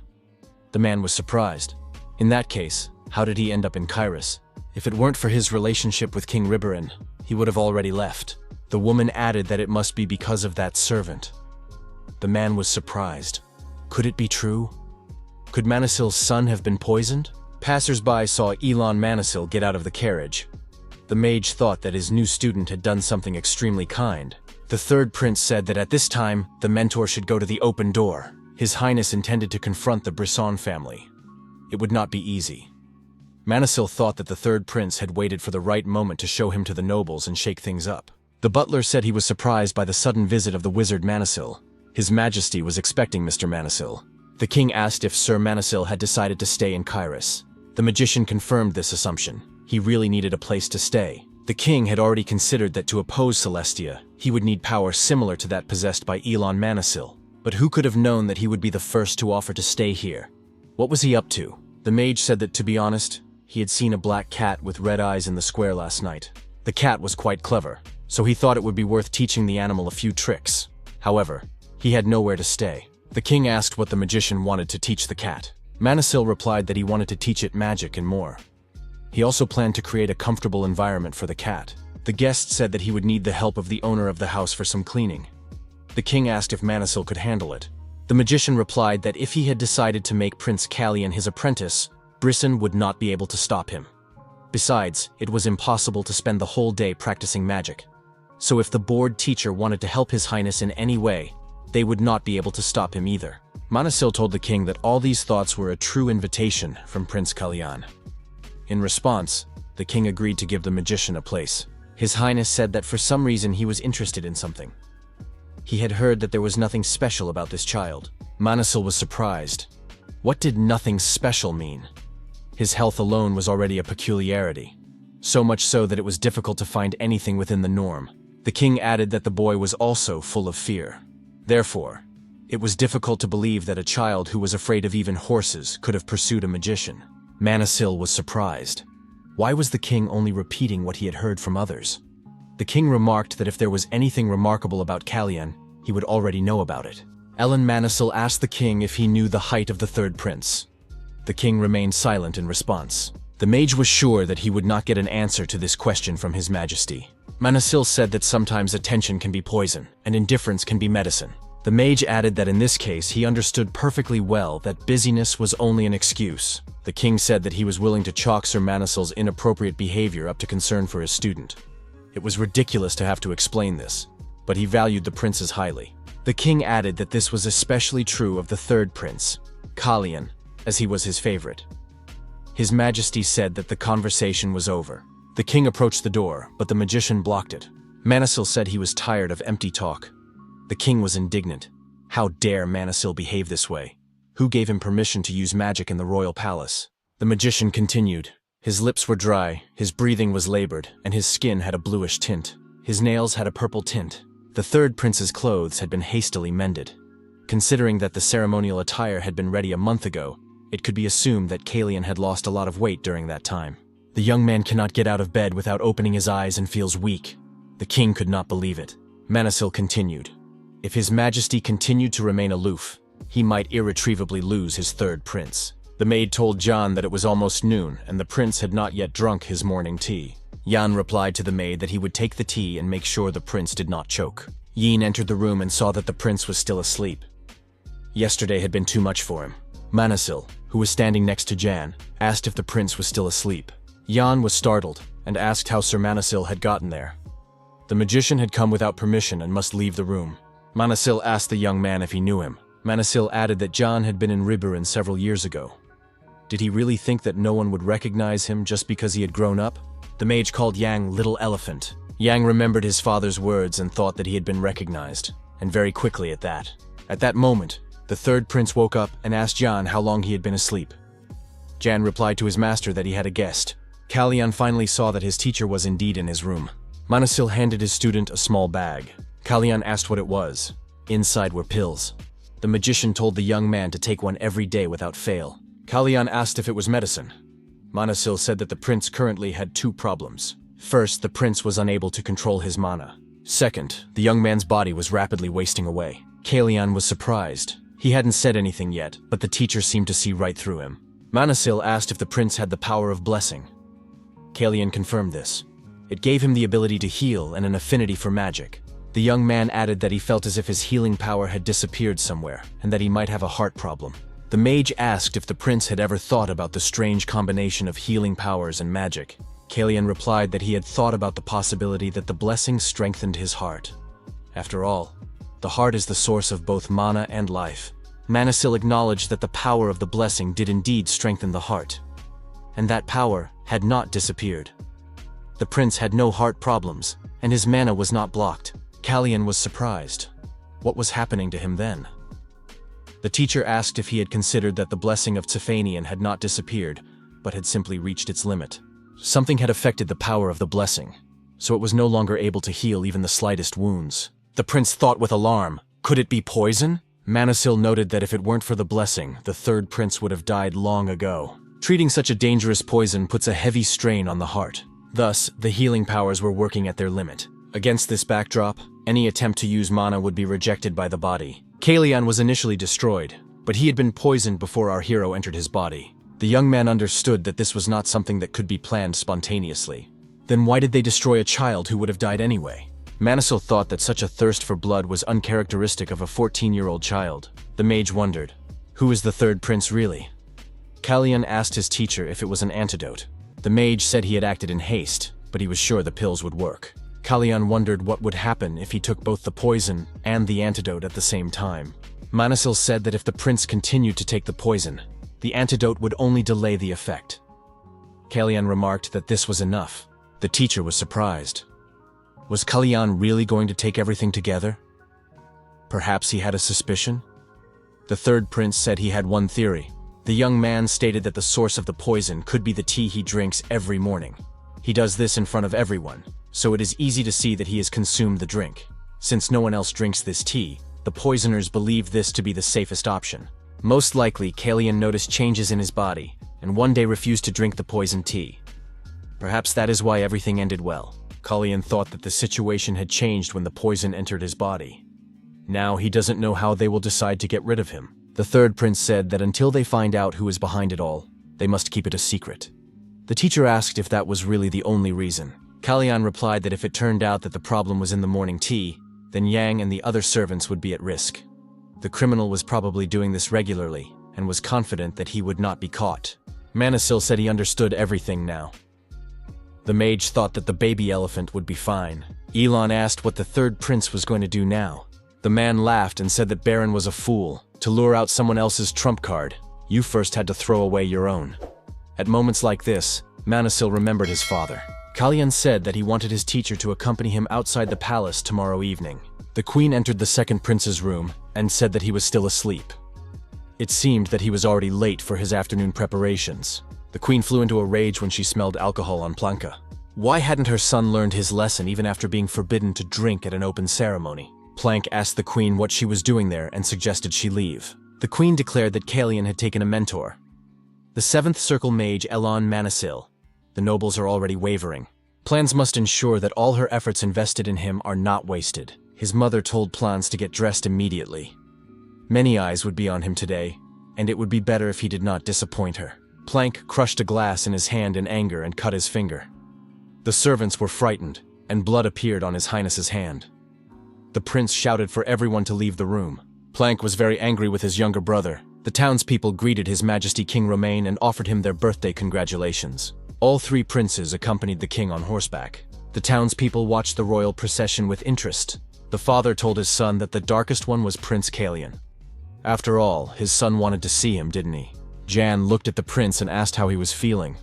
The man was surprised. In that case, how did he end up in Kyrus? If it weren't for his relationship with King Reborn, he would have already left. The woman added that it must be because of that servant. The man was surprised. Could it be true? Could Manasil's son have been poisoned? Passers-by saw Elon Manasil get out of the carriage. The mage thought that his new student had done something extremely kind. The third prince said that at this time, the mentor should go to the open door. His Highness intended to confront the Brisson family. It would not be easy. Manasil thought that the third prince had waited for the right moment to show him to the nobles and shake things up. The butler said he was surprised by the sudden visit of the wizard Manasil. His Majesty was expecting Mr. Manasil. The king asked if Sir Manasil had decided to stay in Kyrus. The magician confirmed this assumption. He really needed a place to stay. The king had already considered that to oppose Celestia, he would need power similar to that possessed by Elon Manasil. But who could have known that he would be the first to offer to stay here? What was he up to? The mage said that, to be honest, he had seen a black cat with red eyes in the square last night. The cat was quite clever, so he thought it would be worth teaching the animal a few tricks. However, he had nowhere to stay. The king asked what the magician wanted to teach the cat. Manasil replied that he wanted to teach it magic and more. He also planned to create a comfortable environment for the cat. The guest said that he would need the help of the owner of the house for some cleaning. The king asked if Manasil could handle it. The magician replied that if he had decided to make Prince Callian his apprentice, Brisson would not be able to stop him. Besides, it was impossible to spend the whole day practicing magic. So if the bored teacher wanted to help His Highness in any way, they would not be able to stop him either. Manasil told the king that all these thoughts were a true invitation from Prince Callian. In response, the king agreed to give the magician a place. His Highness said that for some reason he was interested in something. He had heard that there was nothing special about this child. Manasil was surprised. What did nothing special mean? His health alone was already a peculiarity. So much so that it was difficult to find anything within the norm. The king added that the boy was also full of fear. Therefore, it was difficult to believe that a child who was afraid of even horses could have pursued a magician. Manasil was surprised. Why was the king only repeating what he had heard from others? The king remarked that if there was anything remarkable about Callian, he would already know about it. Ellen Manasil asked the king if he knew the height of the third prince. The king remained silent in response. The mage was sure that he would not get an answer to this question from His Majesty. Manasil said that sometimes attention can be poison, and indifference can be medicine. The mage added that in this case he understood perfectly well that busyness was only an excuse. The king said that he was willing to chalk Sir Manasil's inappropriate behavior up to concern for his student. It was ridiculous to have to explain this, but he valued the princes highly. The king added that this was especially true of the third prince, Callian, as he was his favorite. His Majesty said that the conversation was over. The king approached the door, but the magician blocked it. Manasil said he was tired of empty talk. The king was indignant. How dare Manasil behave this way? Who gave him permission to use magic in the royal palace? The magician continued. His lips were dry, his breathing was labored, and his skin had a bluish tint. His nails had a purple tint. The third prince's clothes had been hastily mended. Considering that the ceremonial attire had been ready a month ago, it could be assumed that Kalian had lost a lot of weight during that time. The young man cannot get out of bed without opening his eyes and feels weak. The king could not believe it. Manasil continued. If His Majesty continued to remain aloof, he might irretrievably lose his third prince. The maid told Jan that it was almost noon and the prince had not yet drunk his morning tea. Jan replied to the maid that he would take the tea and make sure the prince did not choke. Yin entered the room and saw that the prince was still asleep. Yesterday had been too much for him. Manasil, who was standing next to Jan, asked if the prince was still asleep. Jan was startled and asked how Sir Manasil had gotten there. The magician had come without permission and must leave the room. Manasil asked the young man if he knew him. Manasil added that Jan had been in Reborn several years ago. Did he really think that no one would recognize him just because he had grown up? The mage called Yang Little Elephant. Yang remembered his father's words and thought that he had been recognized, and very quickly at that. At that moment, the third prince woke up and asked Jan how long he had been asleep. Jan replied to his master that he had a guest. Kalian finally saw that his teacher was indeed in his room. Manasil handed his student a small bag. Kalian asked what it was. Inside were pills. The magician told the young man to take one every day without fail. Kalian asked if it was medicine. Manasil said that the prince currently had two problems. First, the prince was unable to control his mana. Second, the young man's body was rapidly wasting away. Kalian was surprised. He hadn't said anything yet, but the teacher seemed to see right through him. Manasil asked if the prince had the power of blessing. Kalian confirmed this. It gave him the ability to heal and an affinity for magic. The young man added that he felt as if his healing power had disappeared somewhere, and that he might have a heart problem. The mage asked if the prince had ever thought about the strange combination of healing powers and magic. Kalian replied that he had thought about the possibility that the blessing strengthened his heart. After all, the heart is the source of both mana and life. Manasil acknowledged that the power of the blessing did indeed strengthen the heart, and that power had not disappeared. The prince had no heart problems, and his mana was not blocked. Kalian was surprised. What was happening to him then? The teacher asked if he had considered that the blessing of Tsefanian had not disappeared, but had simply reached its limit. Something had affected the power of the blessing, so it was no longer able to heal even the slightest wounds. The prince thought with alarm, could it be poison? Manasil noted that if it weren't for the blessing, the third prince would have died long ago. Treating such a dangerous poison puts a heavy strain on the heart. Thus, the healing powers were working at their limit. Against this backdrop, any attempt to use mana would be rejected by the body. Kalian was initially destroyed, but he had been poisoned before our hero entered his body. The young man understood that this was not something that could be planned spontaneously. Then why did they destroy a child who would have died anyway? Manasil thought that such a thirst for blood was uncharacteristic of a 14-year-old child. The mage wondered, who is the third prince really? Kalian asked his teacher if it was an antidote. The mage said he had acted in haste, but he was sure the pills would work. Kalian wondered what would happen if he took both the poison and the antidote at the same time. Manasil said that if the prince continued to take the poison, the antidote would only delay the effect. Kalian remarked that this was enough. The teacher was surprised. Was Kalian really going to take everything together? Perhaps he had a suspicion? The third prince said he had one theory. The young man stated that the source of the poison could be the tea he drinks every morning. He does this in front of everyone, so it is easy to see that he has consumed the drink. Since no one else drinks this tea, the poisoners believed this to be the safest option. Most likely, Kalian noticed changes in his body, and one day refused to drink the poisoned tea. Perhaps that is why everything ended well. Kalian thought that the situation had changed when the poison entered his body. Now he doesn't know how they will decide to get rid of him. The third prince said that until they find out who is behind it all, they must keep it a secret. The teacher asked if that was really the only reason. Kalian replied that if it turned out that the problem was in the morning tea, then Yang and the other servants would be at risk. The criminal was probably doing this regularly, and was confident that he would not be caught. Manasil said he understood everything now. The mage thought that the baby elephant would be fine. Elon asked what the third prince was going to do now. The man laughed and said that Baron was a fool. To lure out someone else's trump card, you first had to throw away your own. At moments like this, Manasil remembered his father. Kalian said that he wanted his teacher to accompany him outside the palace tomorrow evening. The queen entered the second prince's room and said that he was still asleep. It seemed that he was already late for his afternoon preparations. The queen flew into a rage when she smelled alcohol on Planka. Why hadn't her son learned his lesson even after being forbidden to drink at an open ceremony? Plank asked the queen what she was doing there and suggested she leave. The queen declared that Kalian had taken a mentor. The 7th Circle mage Elon Manasil. The nobles are already wavering. Plans must ensure that all her efforts invested in him are not wasted. His mother told Plans to get dressed immediately. Many eyes would be on him today, and it would be better if he did not disappoint her. Plank crushed a glass in his hand in anger and cut his finger. The servants were frightened, and blood appeared on His Highness's hand. The prince shouted for everyone to leave the room. Plank was very angry with his younger brother. The townspeople greeted His Majesty King Romain and offered him their birthday congratulations. All 3 princes accompanied the king on horseback. The townspeople watched the royal procession with interest. The father told his son that the darkest one was Prince Kalian. After all, his son wanted to see him, didn't he? Jan looked at the prince and asked how he was feeling.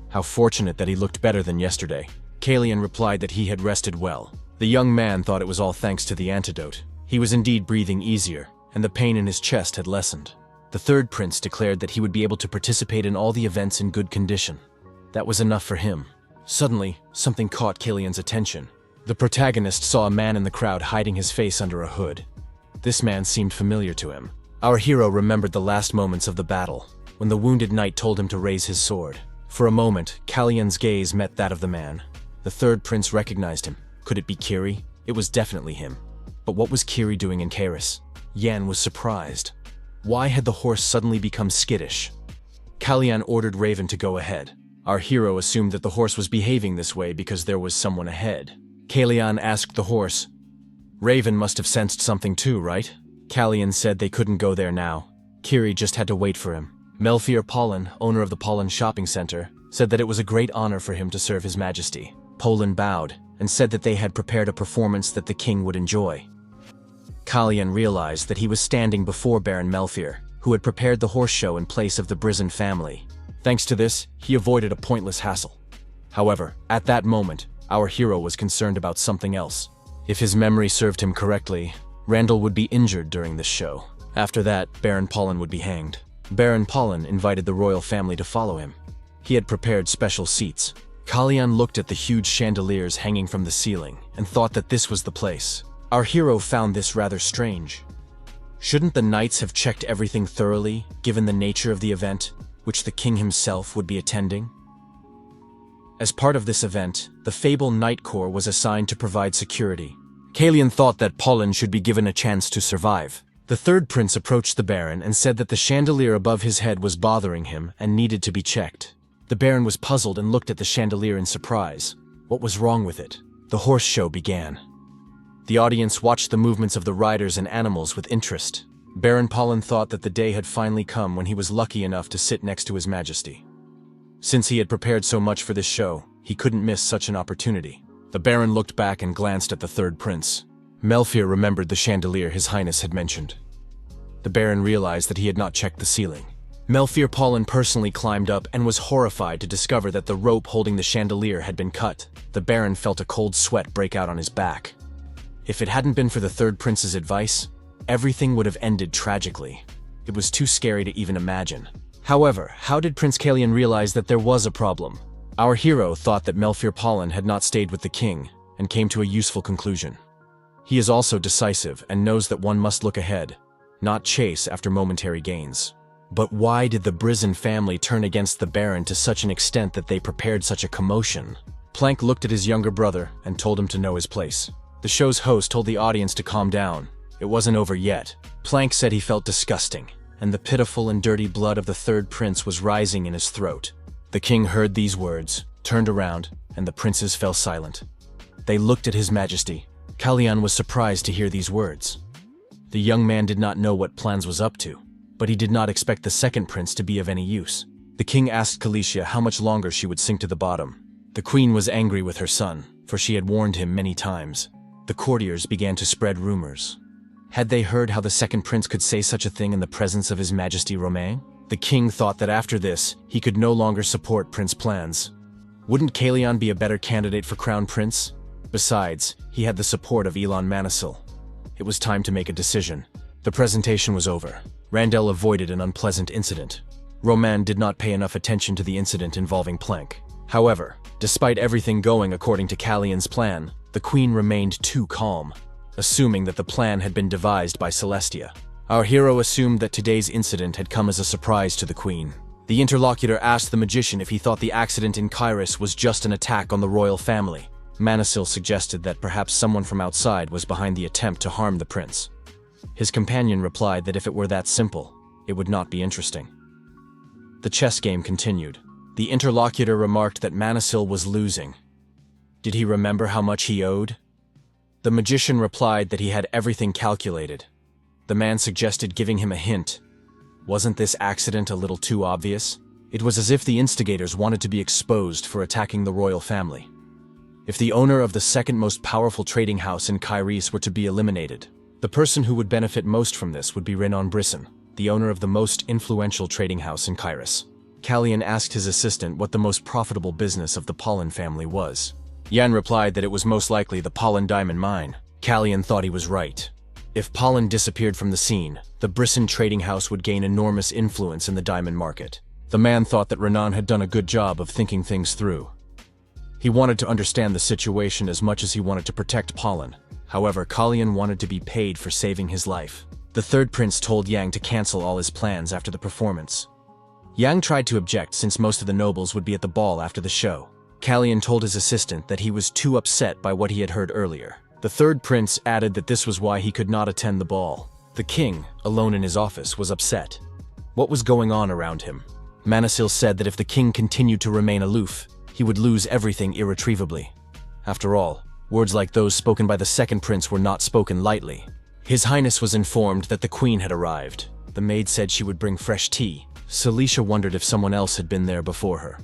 How fortunate that he looked better than yesterday. Kalian replied that he had rested well. The young man thought it was all thanks to the antidote. He was indeed breathing easier, and the pain in his chest had lessened. The 3rd prince declared that he would be able to participate in all the events in good condition. That was enough for him. Suddenly, something caught Kalian's attention. The protagonist saw a man in the crowd hiding his face under a hood. This man seemed familiar to him. Our hero remembered the last moments of the battle, when the wounded knight told him to raise his sword. For a moment, Kalian's gaze met that of the man. The 3rd prince recognized him. Could it be Kiri? It was definitely him. But what was Kiri doing in Kairos? Yan was surprised. Why had the horse suddenly become skittish? Kalian ordered Raven to go ahead. Our hero assumed that the horse was behaving this way because there was someone ahead. Kalian asked the horse. Raven must have sensed something too, right? Kalian said they couldn't go there now. Kiri just had to wait for him. Melfier Pollen, owner of the Pollen Shopping Center, said that it was a great honor for him to serve His Majesty. Pollen bowed and said that they had prepared a performance that the king would enjoy. Kalian realized that he was standing before Baron Melfier, who had prepared the horse show in place of the Brizzen family. Thanks to this, he avoided a pointless hassle. However, at that moment, our hero was concerned about something else. If his memory served him correctly, Randall would be injured during this show. After that, Baron Pollen would be hanged. Baron Pollen invited the royal family to follow him. He had prepared special seats. Kalian looked at the huge chandeliers hanging from the ceiling and thought that this was the place. Our hero found this rather strange. Shouldn't the knights have checked everything thoroughly, given the nature of the event, which the king himself would be attending? As part of this event, the Fable Knight Corps was assigned to provide security. Kalian thought that Pollen should be given a chance to survive. The 3rd prince approached the Baron and said that the chandelier above his head was bothering him and needed to be checked. The Baron was puzzled and looked at the chandelier in surprise. What was wrong with it? The horse show began. The audience watched the movements of the riders and animals with interest. Baron Pollen thought that the day had finally come when he was lucky enough to sit next to His Majesty. Since he had prepared so much for this show, he couldn't miss such an opportunity. The Baron looked back and glanced at the 3rd prince. Melfier remembered the chandelier His Highness had mentioned. The Baron realized that he had not checked the ceiling. Melfier Pollen personally climbed up and was horrified to discover that the rope holding the chandelier had been cut. The Baron felt a cold sweat break out on his back. If it hadn't been for the 3rd prince's advice, everything would have ended tragically. It was too scary to even imagine. However, how did Prince Kalian realize that there was a problem? Our hero thought that Melfier Pollen had not stayed with the king, and came to a useful conclusion. He is also decisive and knows that one must look ahead, not chase after momentary gains. But why did the Brizzen family turn against the Baron to such an extent that they prepared such a commotion? Plank looked at his younger brother and told him to know his place. The show's host told the audience to calm down. It wasn't over yet. Plank said he felt disgusting, and the pitiful and dirty blood of the 3rd prince was rising in his throat. The king heard these words, turned around, and the princes fell silent. They looked at His Majesty. Kalian was surprised to hear these words. The young man did not know what Plans was up to, but he did not expect the 2nd prince to be of any use. The king asked Kalicia how much longer she would sink to the bottom. The queen was angry with her son, for she had warned him many times. The courtiers began to spread rumors. Had they heard how the 2nd prince could say such a thing in the presence of His Majesty Romain? The king thought that after this, he could no longer support Prince Plans. Wouldn't Kalian be a better candidate for crown prince? Besides, he had the support of Elon Manasil. It was time to make a decision. The presentation was over. Randell avoided an unpleasant incident. Roman did not pay enough attention to the incident involving Plank. However, despite everything going according to Callion's plan, the Queen remained too calm, assuming that the plan had been devised by Celestia. Our hero assumed that today's incident had come as a surprise to the Queen. The interlocutor asked the magician if he thought the accident in Kairos was just an attack on the royal family. Manasil suggested that perhaps someone from outside was behind the attempt to harm the prince. His companion replied that if it were that simple, it would not be interesting. The chess game continued. The interlocutor remarked that Manasil was losing. Did he remember how much he owed? The magician replied that he had everything calculated. The man suggested giving him a hint. Wasn't this accident a little too obvious? It was as if the instigators wanted to be exposed for attacking the royal family. If the owner of the second most powerful trading house in Kairos were to be eliminated, the person who would benefit most from this would be Renan Brisson, the owner of the most influential trading house in Kairos. Callion asked his assistant what the most profitable business of the Pollen family was. Yan replied that it was most likely the Pollen diamond mine. Callion thought he was right. If Pollen disappeared from the scene, the Brisson trading house would gain enormous influence in the diamond market. The man thought that Renan had done a good job of thinking things through. He wanted to understand the situation as much as he wanted to protect Pollen. However, Callion wanted to be paid for saving his life. The third prince told Yang to cancel all his plans after the performance. Yang tried to object since most of the nobles would be at the ball after the show. Callion told his assistant that he was too upset by what he had heard earlier. The third prince added that this was why he could not attend the ball. The king, alone in his office, was upset. What was going on around him? Manasil said that if the king continued to remain aloof, he would lose everything irretrievably. After all, words like those spoken by the second prince were not spoken lightly. His Highness was informed that the queen had arrived. The maid said she would bring fresh tea. Celicia wondered if someone else had been there before her.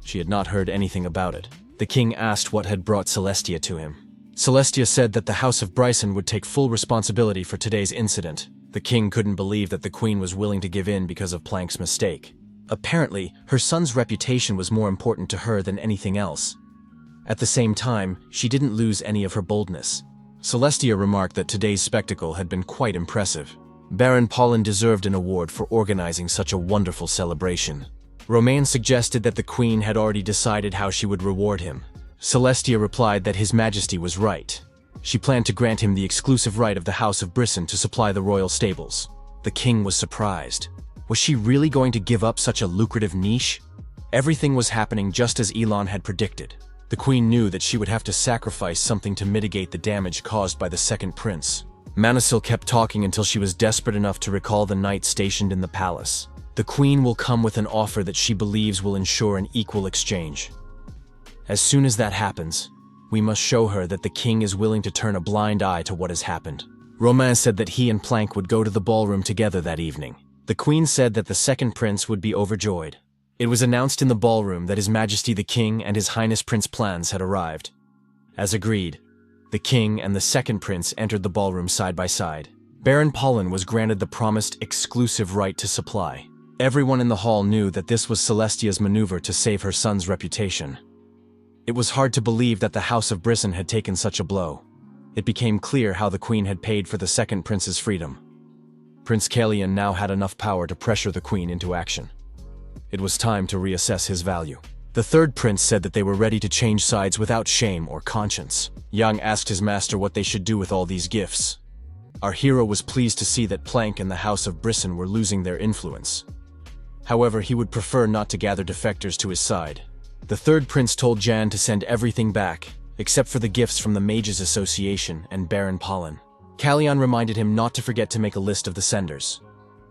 She had not heard anything about it. The king asked what had brought Celestia to him. Celestia said that the House of Bryson would take full responsibility for today's incident. The king couldn't believe that the queen was willing to give in because of Plank's mistake. Apparently, her son's reputation was more important to her than anything else. At the same time, she didn't lose any of her boldness. Celestia remarked that today's spectacle had been quite impressive. Baron Pollen deserved an award for organizing such a wonderful celebration. Romain suggested that the queen had already decided how she would reward him. Celestia replied that His Majesty was right. She planned to grant him the exclusive right of the House of Brisson to supply the royal stables. The king was surprised. Was she really going to give up such a lucrative niche? Everything was happening just as Elon had predicted. The queen knew that she would have to sacrifice something to mitigate the damage caused by the second prince. Manasil kept talking until she was desperate enough to recall the knight stationed in the palace. The queen will come with an offer that she believes will ensure an equal exchange. As soon as that happens, we must show her that the king is willing to turn a blind eye to what has happened. Romain said that he and Plank would go to the ballroom together that evening. The queen said that the second prince would be overjoyed. It was announced in the ballroom that His Majesty the King and His Highness Prince Plans had arrived. As agreed, the king and the second prince entered the ballroom side by side. Baron Pollen was granted the promised exclusive right to supply. Everyone in the hall knew that this was Celestia's maneuver to save her son's reputation. It was hard to believe that the House of Brisson had taken such a blow. It became clear how the queen had paid for the second prince's freedom. Prince Callion now had enough power to pressure the queen into action. It was time to reassess his value. The third prince said that they were ready to change sides without shame or conscience. Yang asked his master what they should do with all these gifts. Our hero was pleased to see that Plank and the House of Brisson were losing their influence. However, he would prefer not to gather defectors to his side. The third prince told Jan to send everything back, except for the gifts from the Mages Association and Baron Pollen. Callion reminded him not to forget to make a list of the senders.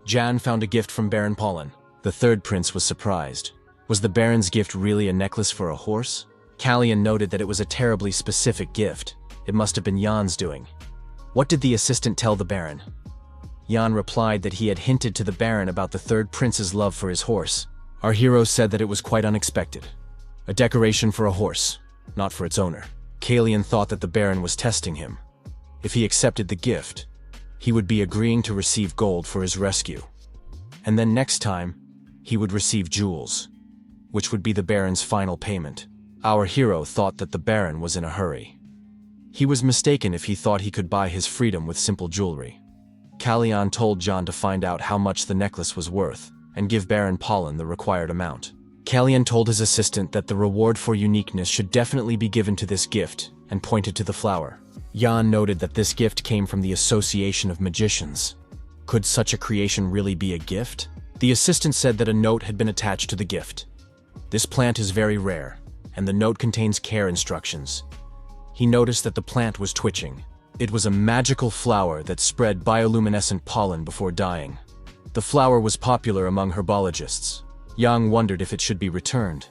Jan found a gift from Baron Pollen. The third prince was surprised. Was the Baron's gift really a necklace for a horse? Callion noted that it was a terribly specific gift. It must have been Jan's doing. What did the assistant tell the Baron? Jan replied that he had hinted to the Baron about the third prince's love for his horse. Our hero said that it was quite unexpected. A decoration for a horse, not for its owner. Callion thought that the Baron was testing him. If he accepted the gift, he would be agreeing to receive gold for his rescue. And then next time, he would receive jewels, which would be the Baron's final payment. Our hero thought that the Baron was in a hurry. He was mistaken if he thought he could buy his freedom with simple jewelry. Kalyan told John to find out how much the necklace was worth and give Baron Pollen the required amount. Kalyan told his assistant that the reward for uniqueness should definitely be given to this gift and pointed to the flower. Jan noted that this gift came from the Association of Magicians. Could such a creation really be a gift? The assistant said that a note had been attached to the gift. This plant is very rare, and the note contains care instructions. He noticed that the plant was twitching. It was a magical flower that spread bioluminescent pollen before dying. The flower was popular among herbologists. Yang wondered if it should be returned.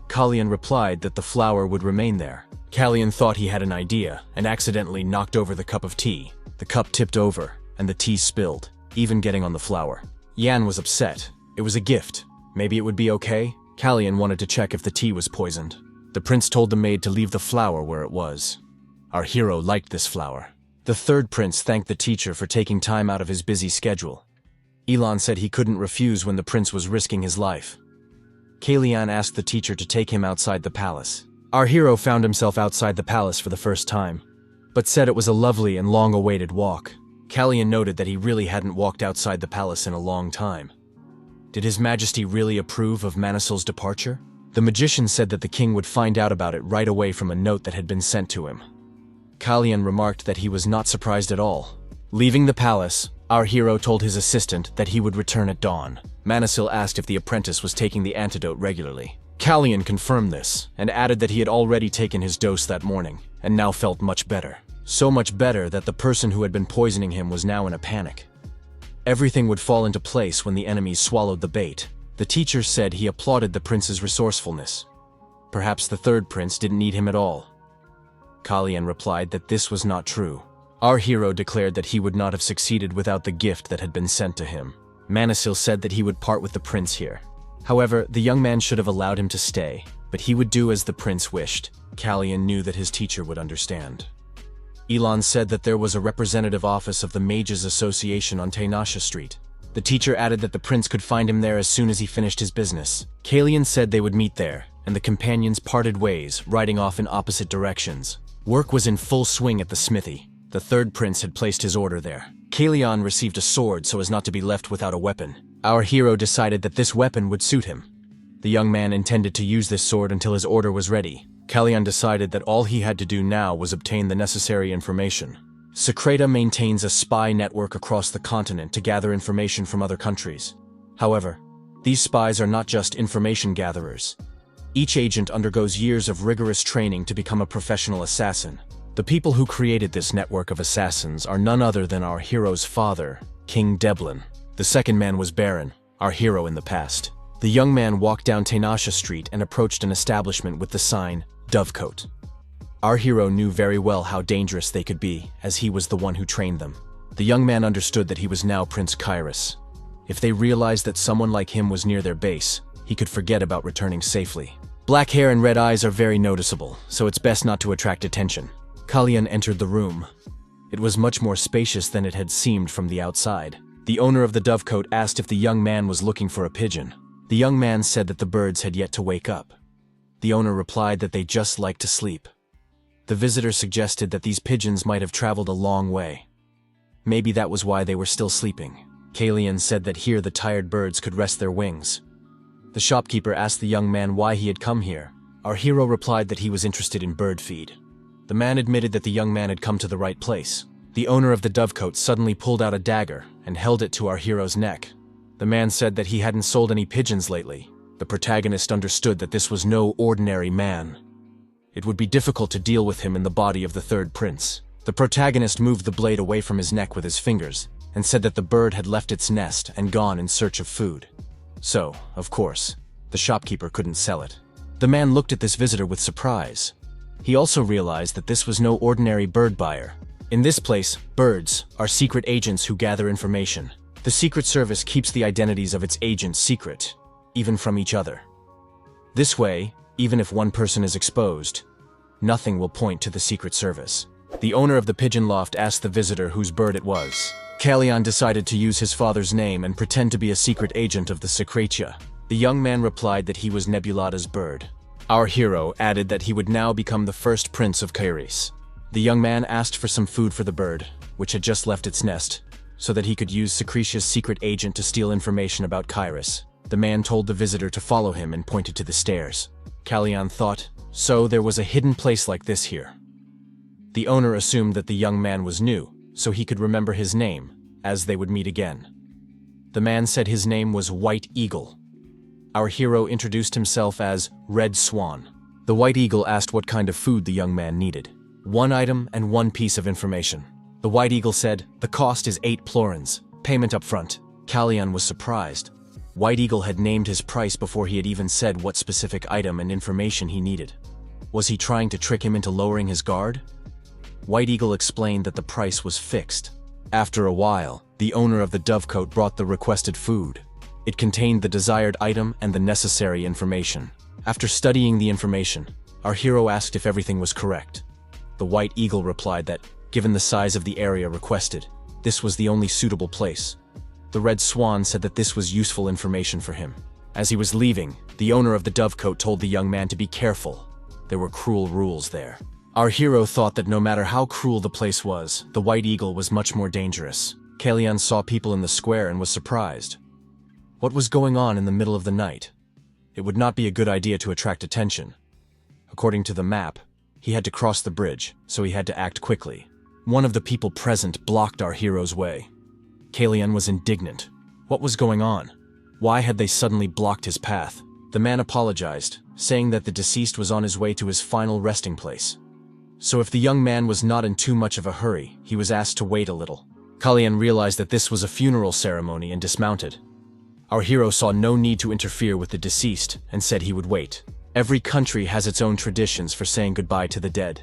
Kalyan replied that the flower would remain there. Kalyan thought he had an idea and accidentally knocked over the cup of tea. The cup tipped over, and the tea spilled, even getting on the flower. Yan was upset. It was a gift. Maybe it would be okay? Kalyan wanted to check if the tea was poisoned. The prince told the maid to leave the flower where it was. Our hero liked this flower. The third prince thanked the teacher for taking time out of his busy schedule. Elon said he couldn't refuse when the prince was risking his life. Kalyan asked the teacher to take him outside the palace. Our hero found himself outside the palace for the first time, but said it was a lovely and long-awaited walk. Kalyan noted that he really hadn't walked outside the palace in a long time. Did His Majesty really approve of Manisil's departure? The magician said that the king would find out about it right away from a note that had been sent to him. Kalyan remarked that he was not surprised at all. Leaving the palace, our hero told his assistant that he would return at dawn. Manisil asked if the apprentice was taking the antidote regularly. Kalyan confirmed this, and added that he had already taken his dose that morning, and now felt much better. So much better that the person who had been poisoning him was now in a panic. Everything would fall into place when the enemies swallowed the bait. The teacher said he applauded the prince's resourcefulness. Perhaps the third prince didn't need him at all. Kalyan replied that this was not true. Our hero declared that he would not have succeeded without the gift that had been sent to him. Manisil said that he would part with the prince here. However, the young man should have allowed him to stay, but he would do as the prince wished. Kalyan knew that his teacher would understand. Elon said that there was a representative office of the Mages Association on Tainasha Street. The teacher added that the prince could find him there as soon as he finished his business. Kalyan said they would meet there, and the companions parted ways, riding off in opposite directions. Work was in full swing at the smithy. The third prince had placed his order there. Kalyan received a sword so as not to be left without a weapon. Our hero decided that this weapon would suit him. The young man intended to use this sword until his order was ready. Kalyan decided that all he had to do now was obtain the necessary information. Secreta maintains a spy network across the continent to gather information from other countries. However, these spies are not just information gatherers. Each agent undergoes years of rigorous training to become a professional assassin. The people who created this network of assassins are none other than our hero's father, King Deblin. The second man was Baron, our hero in the past. The young man walked down Tainasha Street and approached an establishment with the sign, Dovecote. Our hero knew very well how dangerous they could be, as he was the one who trained them. The young man understood that he was now Prince Kairos. If they realized that someone like him was near their base, he could forget about returning safely. Black hair and red eyes are very noticeable, so it's best not to attract attention. Kalyan entered the room. It was much more spacious than it had seemed from the outside. The owner of the Dovecote asked if the young man was looking for a pigeon. The young man said that the birds had yet to wake up. The owner replied that they just liked to sleep. The visitor suggested that these pigeons might have traveled a long way. Maybe that was why they were still sleeping. Kalyan said that here the tired birds could rest their wings. The shopkeeper asked the young man why he had come here. Our hero replied that he was interested in bird feed. The man admitted that the young man had come to the right place. The owner of the Dovecote suddenly pulled out a dagger and held it to our hero's neck. The man said that he hadn't sold any pigeons lately. The protagonist understood that this was no ordinary man. It would be difficult to deal with him in the body of the third prince. The protagonist moved the blade away from his neck with his fingers and said that the bird had left its nest and gone in search of food. So, of course, the shopkeeper couldn't sell it. The man looked at this visitor with surprise. He also realized that this was no ordinary bird buyer. In this place, birds are secret agents who gather information. The Secret Service keeps the identities of its agents secret, even from each other. This way, even if one person is exposed, nothing will point to the Secret Service. The owner of the pigeon loft asked the visitor whose bird it was. Kalyan decided to use his father's name and pretend to be a secret agent of the Secretia. The young man replied that he was Nebulada's bird. Our hero added that he would now become the first prince of Kairos. The young man asked for some food for the bird, which had just left its nest. so that he could use Secretia's secret agent to steal information about Kairos. The man told the visitor to follow him and pointed to the stairs. Kalyan thought, so there was a hidden place like this here. The owner assumed that the young man was new, so he could remember his name, as they would meet again. The man said his name was White Eagle. Our hero introduced himself as Red Swan. The White Eagle asked what kind of food the young man needed. 1 item and 1 piece of information. The White Eagle said, the cost is 8 plorins, payment up front. Kalyan was surprised. White Eagle had named his price before he had even said what specific item and information he needed. Was he trying to trick him into lowering his guard? White Eagle explained that the price was fixed. After a while, the owner of the dovecote brought the requested food. It contained the desired item and the necessary information. After studying the information, our hero asked if everything was correct. The White Eagle replied that, given the size of the area requested, this was the only suitable place. The Red Swan said that this was useful information for him. As he was leaving, the owner of the dovecote told the young man to be careful. There were cruel rules there. Our hero thought that no matter how cruel the place was, the White Eagle was much more dangerous. Kalyan saw people in the square and was surprised. What was going on in the middle of the night? It would not be a good idea to attract attention. According to the map, he had to cross the bridge, so he had to act quickly. One of the people present blocked our hero's way. Kalyan was indignant. What was going on? Why had they suddenly blocked his path? The man apologized, saying that the deceased was on his way to his final resting place. So if the young man was not in too much of a hurry, he was asked to wait a little. Kalyan realized that this was a funeral ceremony and dismounted. Our hero saw no need to interfere with the deceased and said he would wait. Every country has its own traditions for saying goodbye to the dead.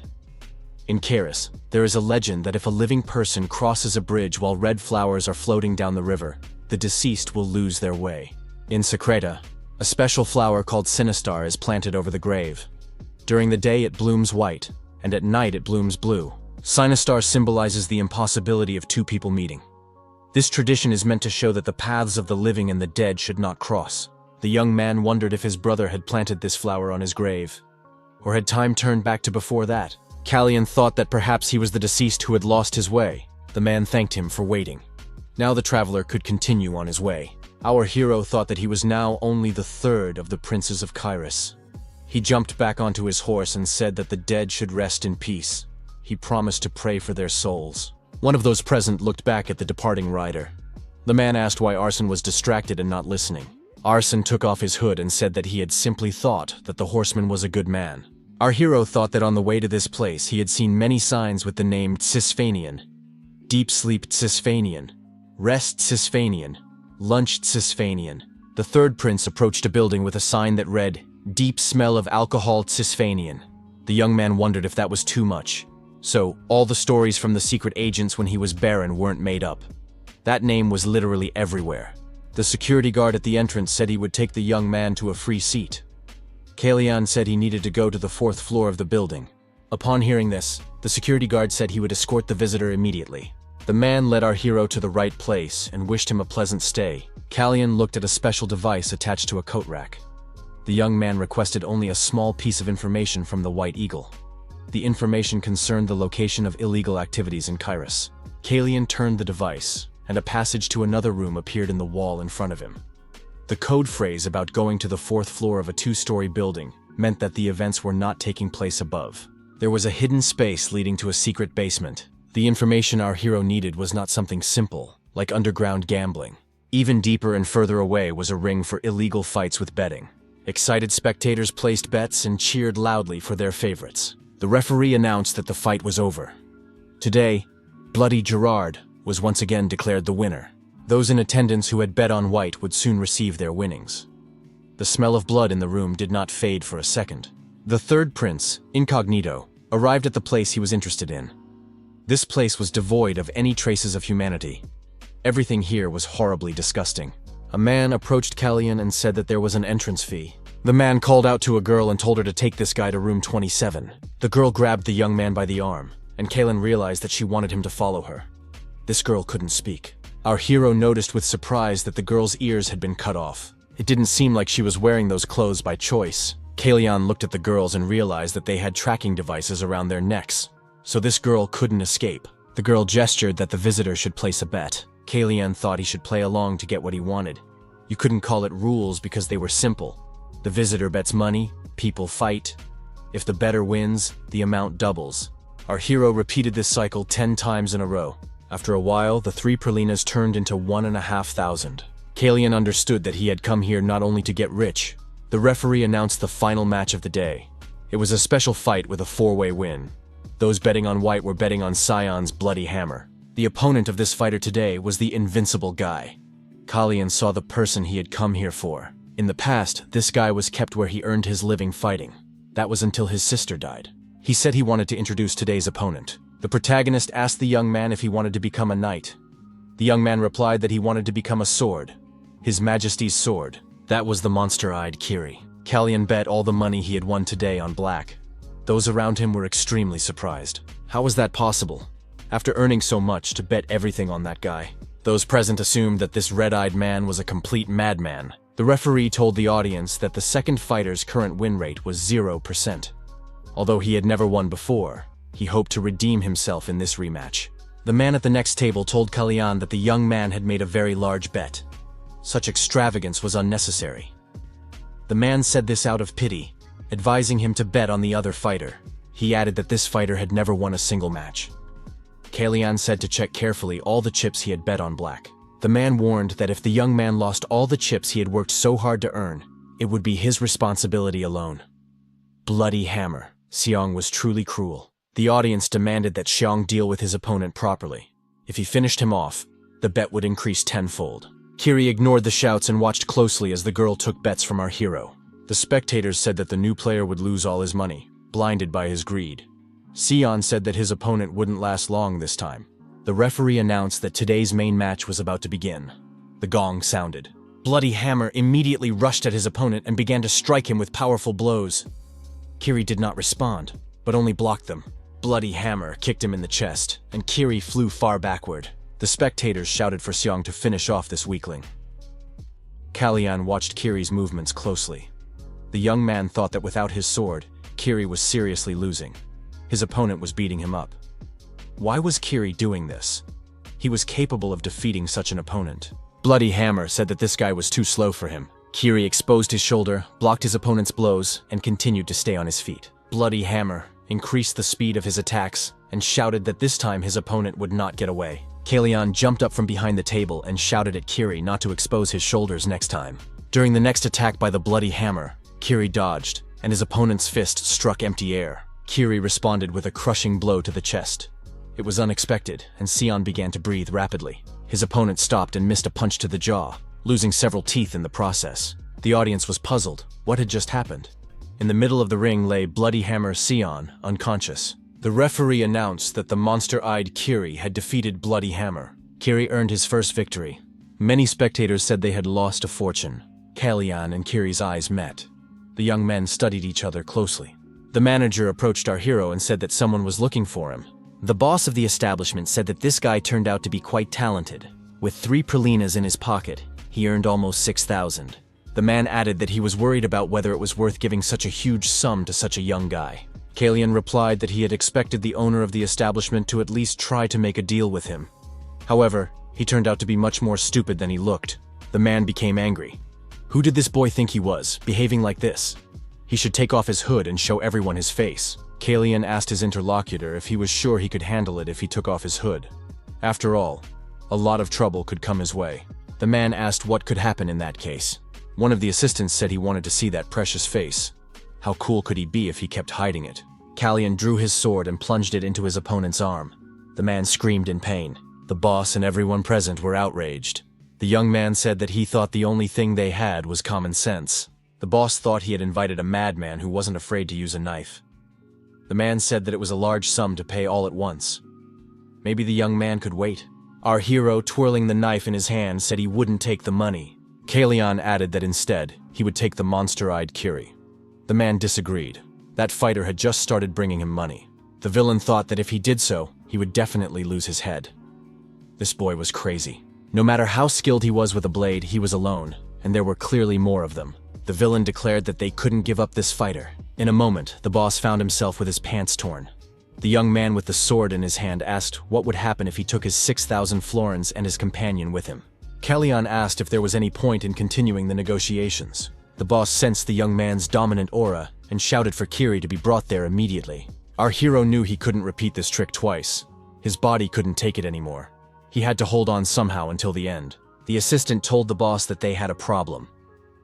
In Kairos, there is a legend that if a living person crosses a bridge while red flowers are floating down the river, the deceased will lose their way. In Secreta, a special flower called Sinistar is planted over the grave. During the day it blooms white, and at night it blooms blue. Sinistar symbolizes the impossibility of 2 people meeting. This tradition is meant to show that the paths of the living and the dead should not cross. The young man wondered if his brother had planted this flower on his grave. Or had time turned back to before that? Kalyan thought that perhaps he was the deceased who had lost his way. The man thanked him for waiting. Now the traveler could continue on his way. Our hero thought that he was now only the 3rd of the princes of Kairos. He jumped back onto his horse and said that the dead should rest in peace. He promised to pray for their souls. One of those present looked back at the departing rider. The man asked why Arson was distracted and not listening. Arson took off his hood and said that he had simply thought that the horseman was a good man. Our hero thought that on the way to this place he had seen many signs with the name Tsisfanian, Deep Sleep Tsisfanian, Rest Tsisfanian, Lunch Tsisfanian. The 3rd prince approached a building with a sign that read, Deep Smell of Alcohol Tsisfanian. The young man wondered if that was too much. So, all the stories from the secret agents when he was Baron weren't made up. That name was literally everywhere. The security guard at the entrance said he would take the young man to a free seat. Kalyan said he needed to go to the 4th floor of the building. Upon hearing this, the security guard said he would escort the visitor immediately. The man led our hero to the right place and wished him a pleasant stay. Kalyan looked at a special device attached to a coat rack. The young man requested only a small piece of information from the White Eagle. The information concerned the location of illegal activities in Kairos. Kalyan turned the device, and a passage to another room appeared in the wall in front of him. The code phrase about going to the 4th floor of a 2-story building meant that the events were not taking place above. There was a hidden space leading to a secret basement. The information our hero needed was not something simple, like underground gambling. Even deeper and further away was a ring for illegal fights with betting. Excited spectators placed bets and cheered loudly for their favorites. The referee announced that the fight was over. Today, Bloody Gerard was once again declared the winner. Those in attendance who had bet on white would soon receive their winnings. The smell of blood in the room did not fade for a second. The 3rd prince, Incognito, arrived at the place he was interested in. This place was devoid of any traces of humanity. Everything here was horribly disgusting. A man approached Kalyan and said that there was an entrance fee. The man called out to a girl and told her to take this guy to room 27. The girl grabbed the young man by the arm, and Kalyan realized that she wanted him to follow her. This girl couldn't speak. Our hero noticed with surprise that the girl's ears had been cut off. It didn't seem like she was wearing those clothes by choice. Kalyan looked at the girls and realized that they had tracking devices around their necks, so this girl couldn't escape. The girl gestured that the visitor should place a bet. Kalian thought he should play along to get what he wanted. You couldn't call it rules because they were simple. The visitor bets money, people fight. If the bettor wins, the amount doubles. Our hero repeated this cycle 10 times in a row. After a while, the 3 pralinas turned into 1,500. Kalian understood that he had come here not only to get rich. The referee announced the final match of the day. It was a special fight with a 4-way win. Those betting on white were betting on Sion's bloody hammer. The opponent of this fighter today was the invincible guy. Kalian saw the person he had come here for. In the past, this guy was kept where he earned his living fighting. That was until his sister died. He said he wanted to introduce today's opponent. The protagonist asked the young man if he wanted to become a knight. The young man replied that he wanted to become a sword. His Majesty's sword. That was the monster-eyed Kiri. Kalian bet all the money he had won today on black. Those around him were extremely surprised. How was that possible? After earning so much, to bet everything on that guy. Those present assumed that this red-eyed man was a complete madman. The referee told the audience that the second fighter's current win rate was 0%. Although he had never won before, he hoped to redeem himself in this rematch. The man at the next table told Kalian that the young man had made a very large bet. Such extravagance was unnecessary. The man said this out of pity, advising him to bet on the other fighter. He added that this fighter had never won a single match. Kalian said to check carefully all the chips he had bet on black. The man warned that if the young man lost all the chips he had worked so hard to earn, it would be his responsibility alone. Bloody hammer. Xiong was truly cruel. The audience demanded that Xiong deal with his opponent properly. If he finished him off, the bet would increase tenfold. Kiri ignored the shouts and watched closely as the girl took bets from our hero. The spectators said that the new player would lose all his money, blinded by his greed. Xiong said that his opponent wouldn't last long this time. The referee announced that today's main match was about to begin. The gong sounded. Bloody Hammer immediately rushed at his opponent and began to strike him with powerful blows. Kiri did not respond, but only blocked them. Bloody Hammer kicked him in the chest, and Kiri flew far backward. The spectators shouted for Xiong to finish off this weakling. Kalian watched Kiri's movements closely. The young man thought that without his sword, Kiri was seriously losing. His opponent was beating him up. Why was Kiri doing this? He was capable of defeating such an opponent. Bloody Hammer said that this guy was too slow for him. Kiri exposed his shoulder, blocked his opponent's blows, and continued to stay on his feet. Bloody Hammer increased the speed of his attacks and shouted that this time his opponent would not get away. Kalian jumped up from behind the table and shouted at Kiri not to expose his shoulders next time. During the next attack by the Bloody Hammer, Kiri dodged, and his opponent's fist struck empty air. Kiri responded with a crushing blow to the chest. It was unexpected, and Xiong began to breathe rapidly. His opponent stopped and missed a punch to the jaw, losing several teeth in the process. The audience was puzzled. What had just happened? In the middle of the ring lay Bloody Hammer Xiong, unconscious. The referee announced that the monster-eyed Kiri had defeated Bloody Hammer. Kiri earned his first victory. Many spectators said they had lost a fortune. Kalian and Kiri's eyes met. The young men studied each other closely. The manager approached our hero and said that someone was looking for him. The boss of the establishment said that this guy turned out to be quite talented. With 3 pralinas in his pocket, he earned almost 6,000. The man added that he was worried about whether it was worth giving such a huge sum to such a young guy. Kalian replied that he had expected the owner of the establishment to at least try to make a deal with him. However, he turned out to be much more stupid than he looked. The man became angry. Who did this boy think he was, behaving like this? He should take off his hood and show everyone his face. Kalian asked his interlocutor if he was sure he could handle it if he took off his hood. After all, a lot of trouble could come his way. The man asked what could happen in that case. One of the assistants said he wanted to see that precious face. How cool could he be if he kept hiding it? Kalian drew his sword and plunged it into his opponent's arm. The man screamed in pain. The boss and everyone present were outraged. The young man said that he thought the only thing they had was common sense. The boss thought he had invited a madman who wasn't afraid to use a knife. The man said that it was a large sum to pay all at once. Maybe the young man could wait. Our hero, twirling the knife in his hand, said he wouldn't take the money. Kalian added that instead, he would take the monster-eyed Kiri. The man disagreed. That fighter had just started bringing him money. The villain thought that if he did so, he would definitely lose his head. This boy was crazy. No matter how skilled he was with a blade, he was alone, and there were clearly more of them. The villain declared that they couldn't give up this fighter. In a moment, the boss found himself with his pants torn. The young man with the sword in his hand asked what would happen if he took his 6,000 florins and his companion with him. Kalyan asked if there was any point in continuing the negotiations. The boss sensed the young man's dominant aura and shouted for Kiri to be brought there immediately. Our hero knew he couldn't repeat this trick twice. His body couldn't take it anymore. He had to hold on somehow until the end. The assistant told the boss that they had a problem.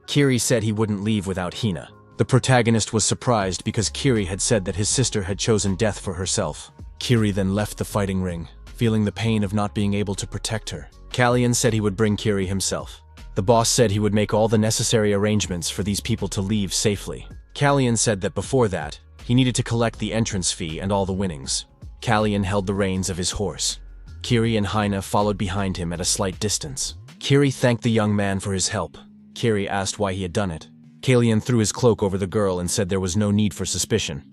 Kiri said he wouldn't leave without Hina. The protagonist was surprised because Kiri had said that his sister had chosen death for herself. Kiri then left the fighting ring, feeling the pain of not being able to protect her. Kalyan said he would bring Kiri himself. The boss said he would make all the necessary arrangements for these people to leave safely. Kalyan said that before that, he needed to collect the entrance fee and all the winnings. Kalyan held the reins of his horse. Kiri and Hina followed behind him at a slight distance. Kiri thanked the young man for his help. Kiri asked why he had done it. Kalyan threw his cloak over the girl and said there was no need for suspicion.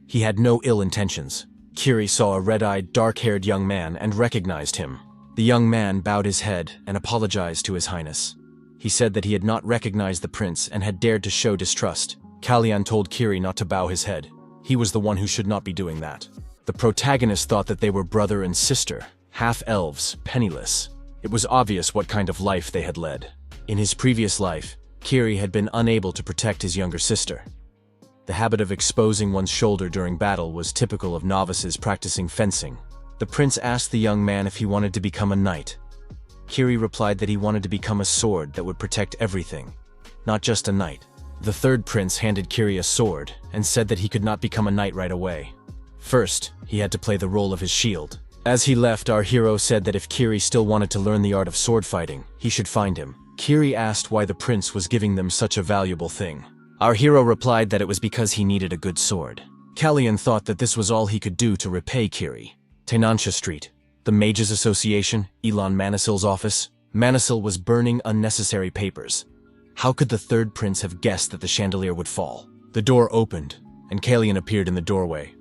He had no ill intentions. Kiri saw a red-eyed, dark-haired young man and recognized him. The young man bowed his head and apologized to His Highness. He said that he had not recognized the prince and had dared to show distrust. Kalyan told Kiri not to bow his head. He was the one who should not be doing that. The protagonist thought that they were brother and sister, half-elves, penniless. It was obvious what kind of life they had led. In his previous life, Kiri had been unable to protect his younger sister. The habit of exposing one's shoulder during battle was typical of novices practicing fencing. The prince asked the young man if he wanted to become a knight. Kiri replied that he wanted to become a sword that would protect everything, not just a knight. The third prince handed Kiri a sword and said that he could not become a knight right away. First, he had to play the role of his shield. As he left, our hero said that if Kiri still wanted to learn the art of sword fighting, he should find him. Kiri asked why the prince was giving them such a valuable thing. Our hero replied that it was because he needed a good sword. Kalyan thought that this was all he could do to repay Kiri. Tainansha Street, the Mages Association, Elon Manisil's office. Manisil was burning unnecessary papers. How could the third prince have guessed that the chandelier would fall? The door opened, and Kalyan appeared in the doorway.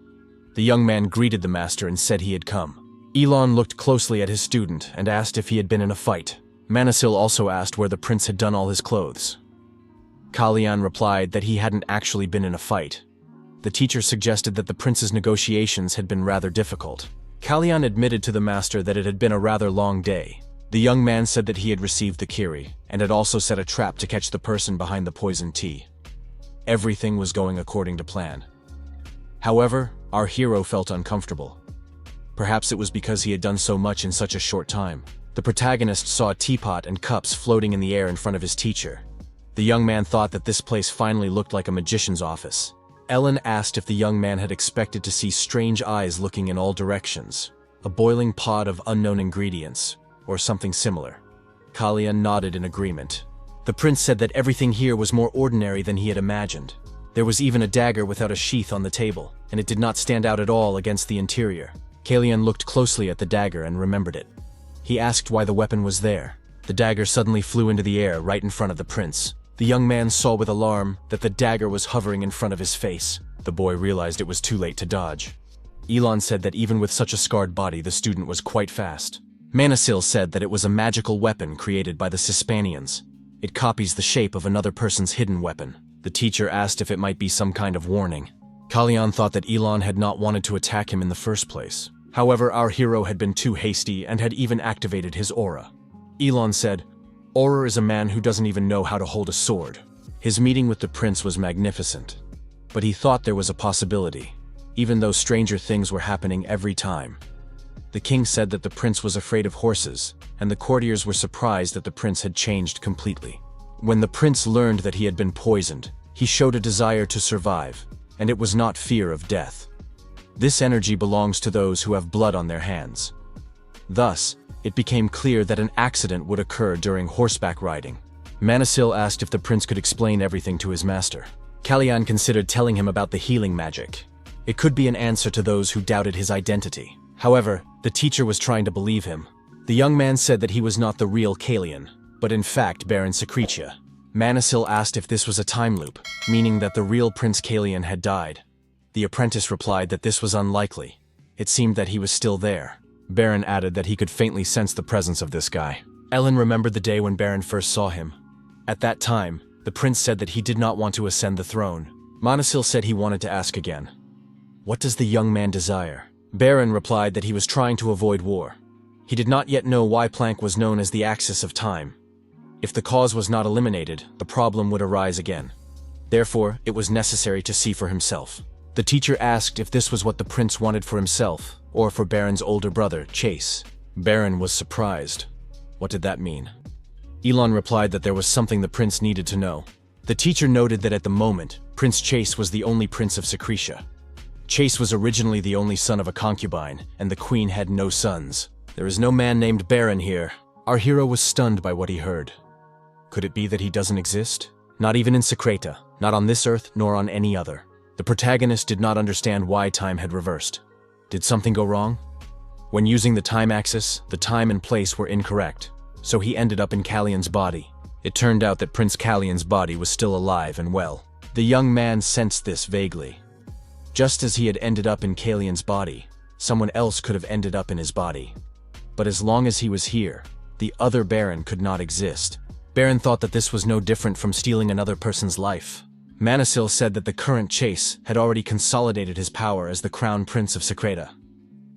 The young man greeted the master and said he had come. Elon looked closely at his student and asked if he had been in a fight. Manisil also asked where the prince had done all his clothes. Kalyan replied that he hadn't actually been in a fight. The teacher suggested that the prince's negotiations had been rather difficult. Kalyan admitted to the master that it had been a rather long day. The young man said that he had received the Kiri, and had also set a trap to catch the person behind the poisoned tea. Everything was going according to plan. However, our hero felt uncomfortable. Perhaps it was because he had done so much in such a short time. The protagonist saw a teapot and cups floating in the air in front of his teacher. The young man thought that this place finally looked like a magician's office. Ellen asked if the young man had expected to see strange eyes looking in all directions, a boiling pot of unknown ingredients, or something similar. Kalyan nodded in agreement. The prince said that everything here was more ordinary than he had imagined. There was even a dagger without a sheath on the table, and it did not stand out at all against the interior. Kalyan looked closely at the dagger and remembered it. He asked why the weapon was there. The dagger suddenly flew into the air right in front of the prince. The young man saw with alarm that the dagger was hovering in front of his face. The boy realized it was too late to dodge. Elon said that even with such a scarred body, the student was quite fast. Manisil said that it was a magical weapon created by the Cispanians. It copies the shape of another person's hidden weapon. The teacher asked if it might be some kind of warning. Kalyan thought that Elon had not wanted to attack him in the first place. However, our hero had been too hasty and had even activated his aura. Elon said, "Aura is a man who doesn't even know how to hold a sword." His meeting with the prince was magnificent, but he thought there was a possibility, even though stranger things were happening every time. The king said that the prince was afraid of horses, and the courtiers were surprised that the prince had changed completely. When the prince learned that he had been poisoned, he showed a desire to survive, and it was not fear of death. This energy belongs to those who have blood on their hands. Thus, it became clear that an accident would occur during horseback riding. Manisil asked if the prince could explain everything to his master. Kalyan considered telling him about the healing magic. It could be an answer to those who doubted his identity. However, the teacher was trying to believe him. The young man said that he was not the real Kalyan, but in fact Baron Secretia. Manisil asked if this was a time loop, meaning that the real Prince Kalyan had died. The apprentice replied that this was unlikely. It seemed that he was still there. Baron added that he could faintly sense the presence of this guy. Ellen remembered the day when Baron first saw him. At that time, the prince said that he did not want to ascend the throne. Manisil said he wanted to ask again. What does the young man desire? Baron replied that he was trying to avoid war. He did not yet know why Planck was known as the axis of time. If the cause was not eliminated, the problem would arise again. Therefore, it was necessary to see for himself. The teacher asked if this was what the prince wanted for himself, or for Baron's older brother, Chase. Baron was surprised. What did that mean? Elon replied that there was something the prince needed to know. The teacher noted that at the moment, Prince Chase was the only prince of Secretia. Chase was originally the only son of a concubine, and the queen had no sons. There is no man named Baron here. Our hero was stunned by what he heard. Could it be that he doesn't exist? Not even in Secreta, not on this earth, nor on any other. The protagonist did not understand why time had reversed. Did something go wrong? When using the time axis, the time and place were incorrect, so he ended up in Kallian's body. It turned out that Prince Kallian's body was still alive and well. The young man sensed this vaguely. Just as he had ended up in Kallian's body, someone else could have ended up in his body. But as long as he was here, the other Baron could not exist. Baron thought that this was no different from stealing another person's life. Manasil said that the current Chase had already consolidated his power as the crown prince of Secreta.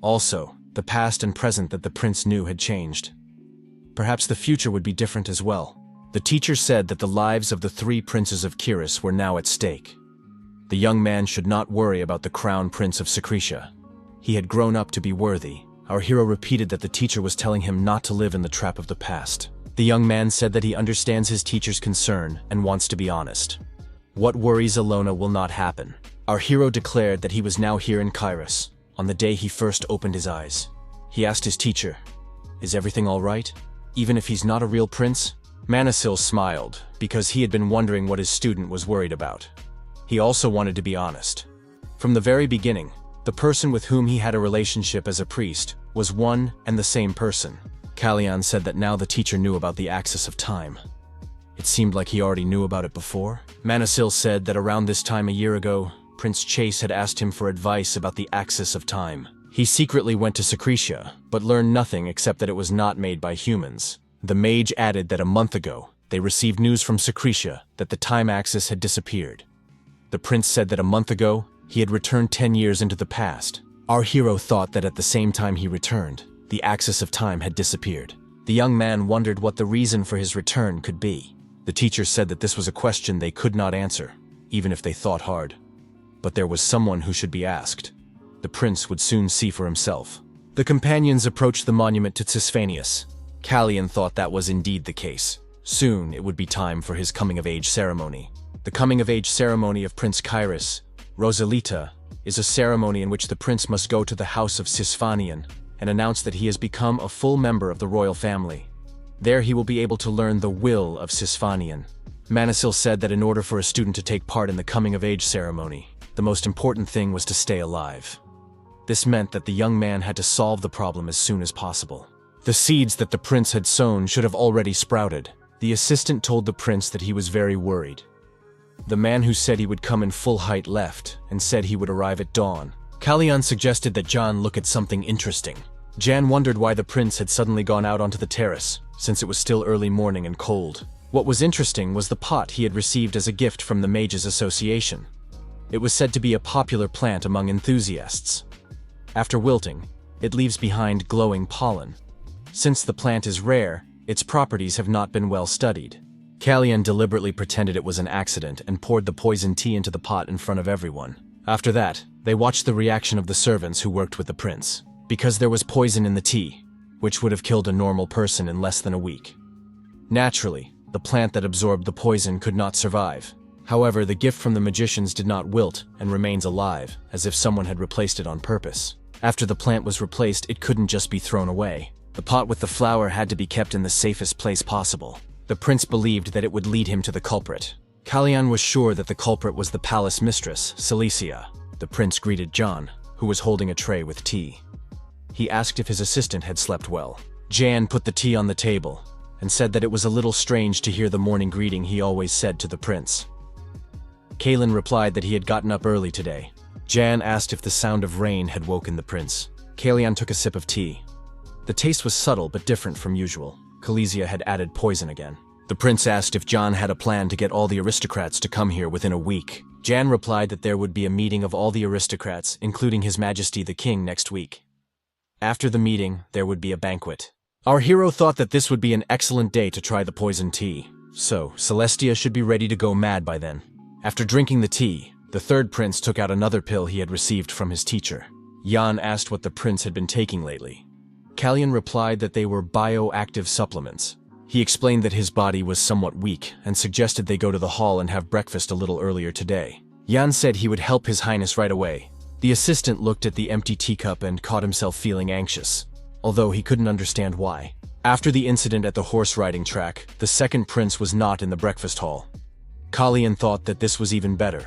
Also, the past and present that the prince knew had changed. Perhaps the future would be different as well. The teacher said that the lives of the 3 princes of Kiris were now at stake. The young man should not worry about the crown prince of Secretia. He had grown up to be worthy. Our hero repeated that the teacher was telling him not to live in the trap of the past. The young man said that he understands his teacher's concern and wants to be honest. What worries Alona will not happen. Our hero declared that he was now here in Kairos, on the day he first opened his eyes. He asked his teacher, "Is everything all right? Even if he's not a real prince?" Manasil smiled, because he had been wondering what his student was worried about. He also wanted to be honest. From the very beginning, the person with whom he had a relationship as a priest was one and the same person. Kallian said that now the teacher knew about the axis of time. It seemed like he already knew about it before. Manasil said that around this time a year ago, Prince Chase had asked him for advice about the axis of time. He secretly went to Secretia, but learned nothing except that it was not made by humans. The mage added that a month ago, they received news from Secretia that the time axis had disappeared. The prince said that a month ago, he had returned 10 years into the past. Our hero thought that at the same time he returned, the axis of time had disappeared. The young man wondered what the reason for his return could be. The teacher said that this was a question they could not answer, even if they thought hard. But there was someone who should be asked. The prince would soon see for himself. The companions approached the monument to Cisphanius. Kallian thought that was indeed the case. Soon it would be time for his coming-of-age ceremony. The coming-of-age ceremony of Prince Kairos, Rosalita, is a ceremony in which the prince must go to the house of Cisphanian and announce that he has become a full member of the royal family. There he will be able to learn the will of Cisphanian. Manasil said that in order for a student to take part in the coming-of-age ceremony, the most important thing was to stay alive. This meant that the young man had to solve the problem as soon as possible. The seeds that the prince had sown should have already sprouted. The assistant told the prince that he was very worried. The man who said he would come in full height left and said he would arrive at dawn. Kallian suggested that John look at something interesting. Jan wondered why the prince had suddenly gone out onto the terrace, since it was still early morning and cold. What was interesting was the pot he had received as a gift from the Mages Association. It was said to be a popular plant among enthusiasts. After wilting, it leaves behind glowing pollen. Since the plant is rare, its properties have not been well studied. Kallian deliberately pretended it was an accident and poured the poison tea into the pot in front of everyone. After that, they watched the reaction of the servants who worked with the prince. Because there was poison in the tea, which would have killed a normal person in less than a week. Naturally, the plant that absorbed the poison could not survive. However, the gift from the magicians did not wilt and remains alive, as if someone had replaced it on purpose. After the plant was replaced, it couldn't just be thrown away. The pot with the flower had to be kept in the safest place possible. The prince believed that it would lead him to the culprit. Kallian was sure that the culprit was the palace mistress, Cilicia. The prince greeted John, who was holding a tray with tea. He asked if his assistant had slept well. Jan put the tea on the table and said that it was a little strange to hear the morning greeting he always said to the prince. Kalin replied that he had gotten up early today. Jan asked if the sound of rain had woken the prince. Kallian took a sip of tea. The taste was subtle but different from usual. Cilicia had added poison again. The prince asked if John had a plan to get all the aristocrats to come here within a week. Jan replied that there would be a meeting of all the aristocrats, including His Majesty the King, next week. After the meeting, there would be a banquet. Our hero thought that this would be an excellent day to try the poison tea, so Celestia should be ready to go mad by then. After drinking the tea, the third prince took out another pill he had received from his teacher. Jan asked what the prince had been taking lately. Kalyan replied that they were bioactive supplements. He explained that his body was somewhat weak and suggested they go to the hall and have breakfast a little earlier today. Jan said he would help His Highness right away. The assistant looked at the empty teacup and caught himself feeling anxious, although he couldn't understand why. After the incident at the horse riding track, the second prince was not in the breakfast hall. Kalyan thought that this was even better.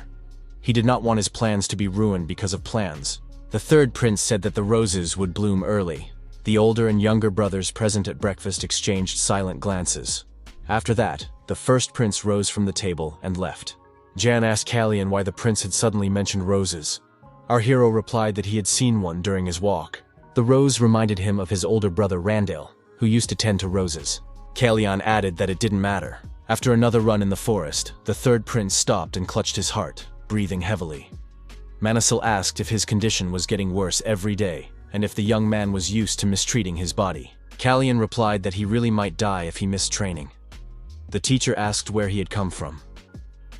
He did not want his plans to be ruined because of plans. The third prince said that the roses would bloom early. The older and younger brothers present at breakfast exchanged silent glances. After that, the first prince rose from the table and left. Jan asked Kalyan why the prince had suddenly mentioned roses. Our hero replied that he had seen one during his walk. The rose reminded him of his older brother Randale, who used to tend to roses. Kalyan added that it didn't matter. After another run in the forest, the third prince stopped and clutched his heart, breathing heavily. Manasil asked if his condition was getting worse every day, and if the young man was used to mistreating his body. Kalyan replied that he really might die if he missed training. The teacher asked where he had come from.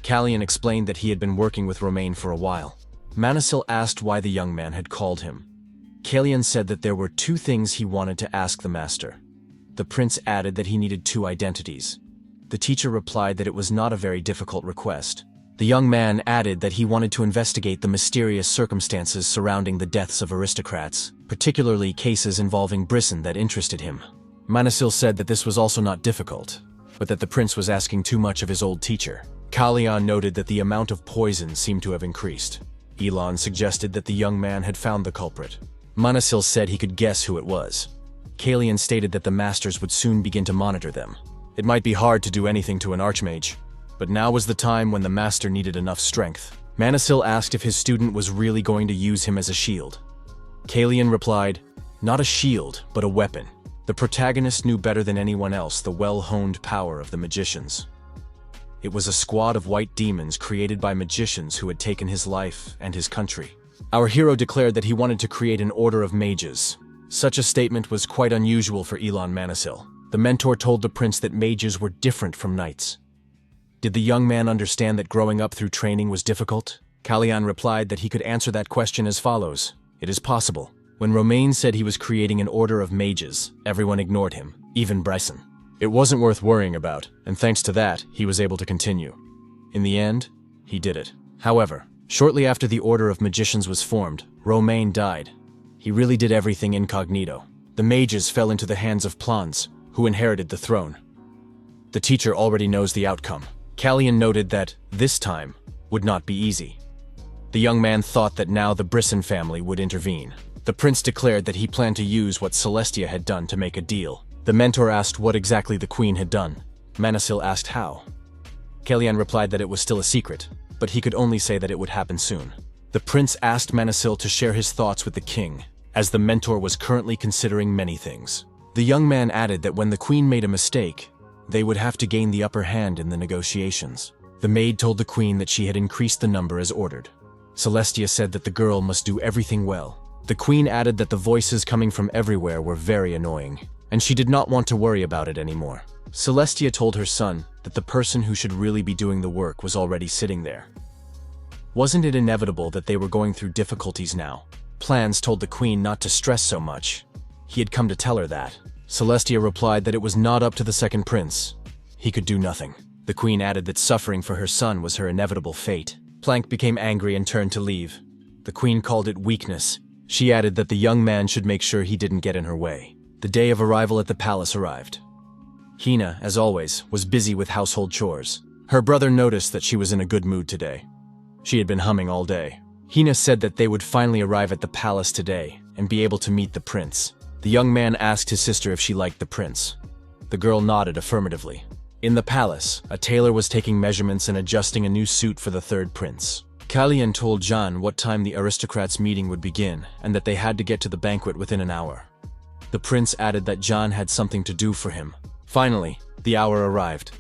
Kalyan explained that he had been working with Romain for a while. Manasil asked why the young man had called him. Kalyan said that there were two things he wanted to ask the master. The prince added that he needed two identities. The teacher replied that it was not a very difficult request. The young man added that he wanted to investigate the mysterious circumstances surrounding the deaths of aristocrats, particularly cases involving Brisson that interested him. Manasil said that this was also not difficult, but that the prince was asking too much of his old teacher. Kalyan noted that the amount of poison seemed to have increased. Elon suggested that the young man had found the culprit. Manasil said he could guess who it was. Kalyan stated that the masters would soon begin to monitor them. It might be hard to do anything to an archmage, but now was the time when the master needed enough strength. Manasil asked if his student was really going to use him as a shield. Kalyan replied, "Not a shield, but a weapon." The protagonist knew better than anyone else the well-honed power of the magicians. It was a squad of white demons created by magicians who had taken his life and his country. Our hero declared that he wanted to create an order of mages. Such a statement was quite unusual for Elon Manasil. The mentor told the prince that mages were different from knights. Did the young man understand that growing up through training was difficult? Kalyan replied that he could answer that question as follows: "It is possible." When Romain said he was creating an order of mages, everyone ignored him, even Bryson. It wasn't worth worrying about, and thanks to that, he was able to continue. In the end, he did it. However, shortly after the Order of Magicians was formed, Romain died. He really did everything incognito. The mages fell into the hands of Plans, who inherited the throne. The teacher already knows the outcome. Kalyan noted that, this time, would not be easy. The young man thought that now the Brisson family would intervene. The prince declared that he planned to use what Celestia had done to make a deal. The mentor asked what exactly the queen had done. Manasil asked how. Kalyan replied that it was still a secret, but he could only say that it would happen soon. The prince asked Manasil to share his thoughts with the king, as the mentor was currently considering many things. The young man added that when the queen made a mistake, they would have to gain the upper hand in the negotiations. The maid told the queen that she had increased the number as ordered. Celestia said that the girl must do everything well. The queen added that the voices coming from everywhere were very annoying, and she did not want to worry about it anymore. Celestia told her son that the person who should really be doing the work was already sitting there. Wasn't it inevitable that they were going through difficulties now? Plans told the queen not to stress so much. He had come to tell her that. Celestia replied that it was not up to the second prince. He could do nothing. The queen added that suffering for her son was her inevitable fate. Plank became angry and turned to leave. The queen called it weakness. She added that the young man should make sure he didn't get in her way. The day of arrival at the palace arrived. Hina, as always, was busy with household chores. Her brother noticed that she was in a good mood today. She had been humming all day. Hina said that they would finally arrive at the palace today and be able to meet the prince. The young man asked his sister if she liked the prince. The girl nodded affirmatively. In the palace, a tailor was taking measurements and adjusting a new suit for the third prince. Kalyan told Jan what time the aristocrats' meeting would begin and that they had to get to the banquet within an hour. The prince added that Jan had something to do for him. Finally, the hour arrived.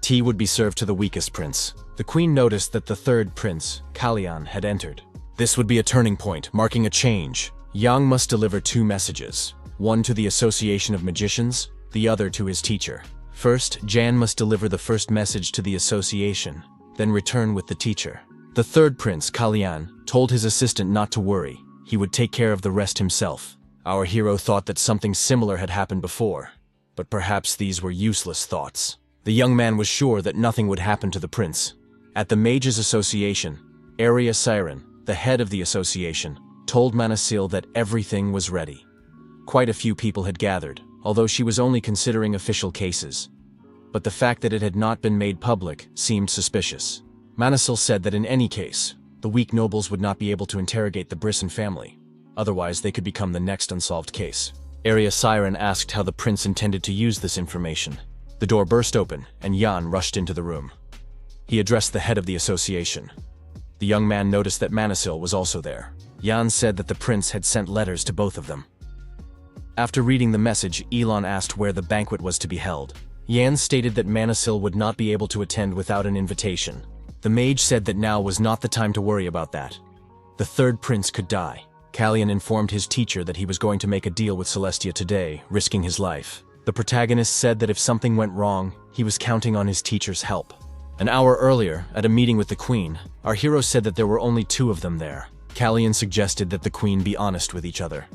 Tea would be served to the weakest prince. The queen noticed that the third prince, Kalyan, had entered. This would be a turning point, marking a change. Yang must deliver two messages, one to the Association of Magicians, the other to his teacher. First, Jan must deliver the first message to the association, then return with the teacher. The third prince, Kalyan, told his assistant not to worry. He would take care of the rest himself. Our hero thought that something similar had happened before, but perhaps these were useless thoughts. The young man was sure that nothing would happen to the prince. At the Mages Association, Arya Siren, the head of the association, told Manasil that everything was ready. Quite a few people had gathered, although she was only considering official cases. But the fact that it had not been made public seemed suspicious. Manasil said that in any case, the weak nobles would not be able to interrogate the Brisson family. Otherwise, they could become the next unsolved case. Arya Siren asked how the prince intended to use this information. The door burst open, and Jan rushed into the room. He addressed the head of the association. The young man noticed that Manasil was also there. Jan said that the prince had sent letters to both of them. After reading the message, Elon asked where the banquet was to be held. Jan stated that Manasil would not be able to attend without an invitation. The mage said that now was not the time to worry about that. The third prince could die. Kalyan informed his teacher that he was going to make a deal with Celestia today, risking his life. The protagonist said that if something went wrong, he was counting on his teacher's help. An hour earlier, at a meeting with the queen, our hero said that there were only two of them there. Kalyan suggested that the queen be honest with each other.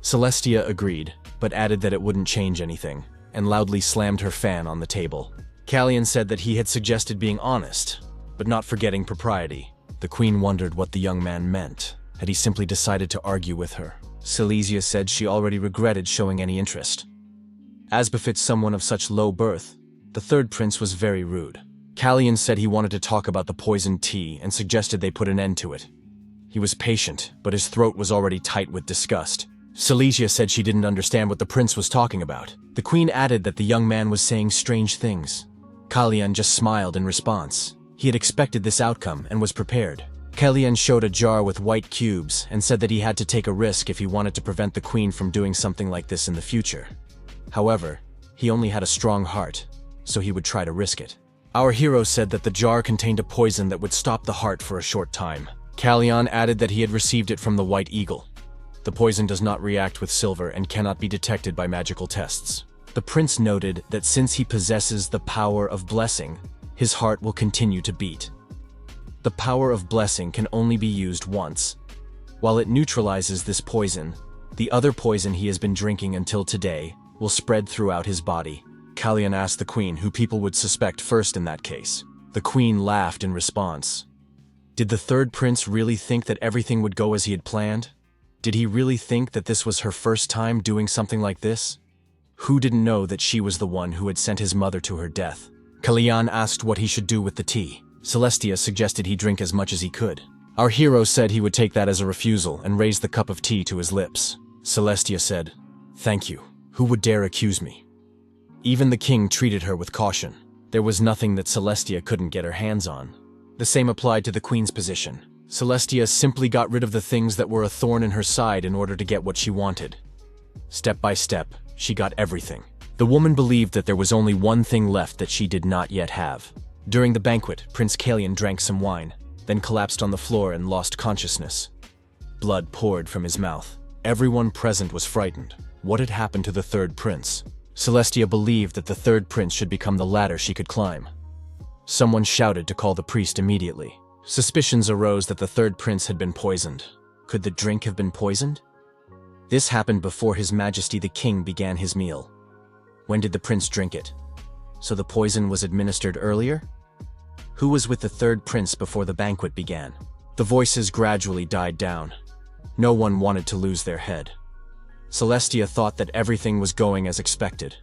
Celestia agreed, but added that it wouldn't change anything, and loudly slammed her fan on the table. Kalyan said that he had suggested being honest, but not forgetting propriety. The queen wondered what the young man meant. Had he simply decided to argue with her? Silesia said she already regretted showing any interest. As befits someone of such low birth, the third prince was very rude. Kalyan said he wanted to talk about the poisoned tea and suggested they put an end to it. He was patient, but his throat was already tight with disgust. Silesia said she didn't understand what the prince was talking about. The queen added that the young man was saying strange things. Kalyan just smiled in response. He had expected this outcome and was prepared. Kalyan showed a jar with white cubes and said that he had to take a risk if he wanted to prevent the queen from doing something like this in the future. However, he only had a strong heart, so he would try to risk it. Our hero said that the jar contained a poison that would stop the heart for a short time. Kalyan added that he had received it from the White Eagle. The poison does not react with silver and cannot be detected by magical tests. The prince noted that since he possesses the power of blessing, his heart will continue to beat. The power of blessing can only be used once. While it neutralizes this poison, the other poison he has been drinking until today will spread throughout his body. Kalyan asked the queen who people would suspect first in that case. The queen laughed in response. Did the third prince really think that everything would go as he had planned? Did he really think that this was her first time doing something like this? Who didn't know that she was the one who had sent his mother to her death? Kalyan asked what he should do with the tea. Celestia suggested he drink as much as he could. Our hero said he would take that as a refusal and raised the cup of tea to his lips. Celestia said, "Thank you. Who would dare accuse me?" Even the king treated her with caution. There was nothing that Celestia couldn't get her hands on. The same applied to the queen's position. Celestia simply got rid of the things that were a thorn in her side in order to get what she wanted. Step by step, she got everything. The woman believed that there was only one thing left that she did not yet have. During the banquet, Prince Kalyan drank some wine, then collapsed on the floor and lost consciousness. Blood poured from his mouth. Everyone present was frightened. What had happened to the third prince? Celestia believed that the third prince should become the ladder she could climb. Someone shouted to call the priest immediately. Suspicions arose that the third prince had been poisoned. Could the drink have been poisoned? This happened before His Majesty the King began his meal. When did the prince drink it? So the poison was administered earlier? Who was with the third prince before the banquet began? The voices gradually died down. No one wanted to lose their head. Celestia thought that everything was going as expected.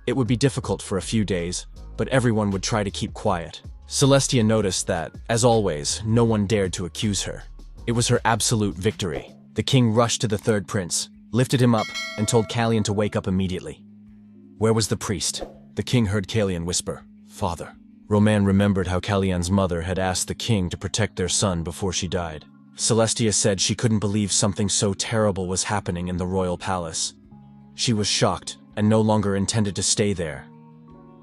It would be difficult for a few days, but everyone would try to keep quiet. Celestia noticed that, as always, no one dared to accuse her. It was her absolute victory. The king rushed to the third prince, lifted him up, and told Kalyan to wake up immediately. Where was the priest? The king heard Kalyan whisper, "Father." Roman remembered how Kalyan's mother had asked the king to protect their son before she died. Celestia said she couldn't believe something so terrible was happening in the royal palace. She was shocked and no longer intended to stay there.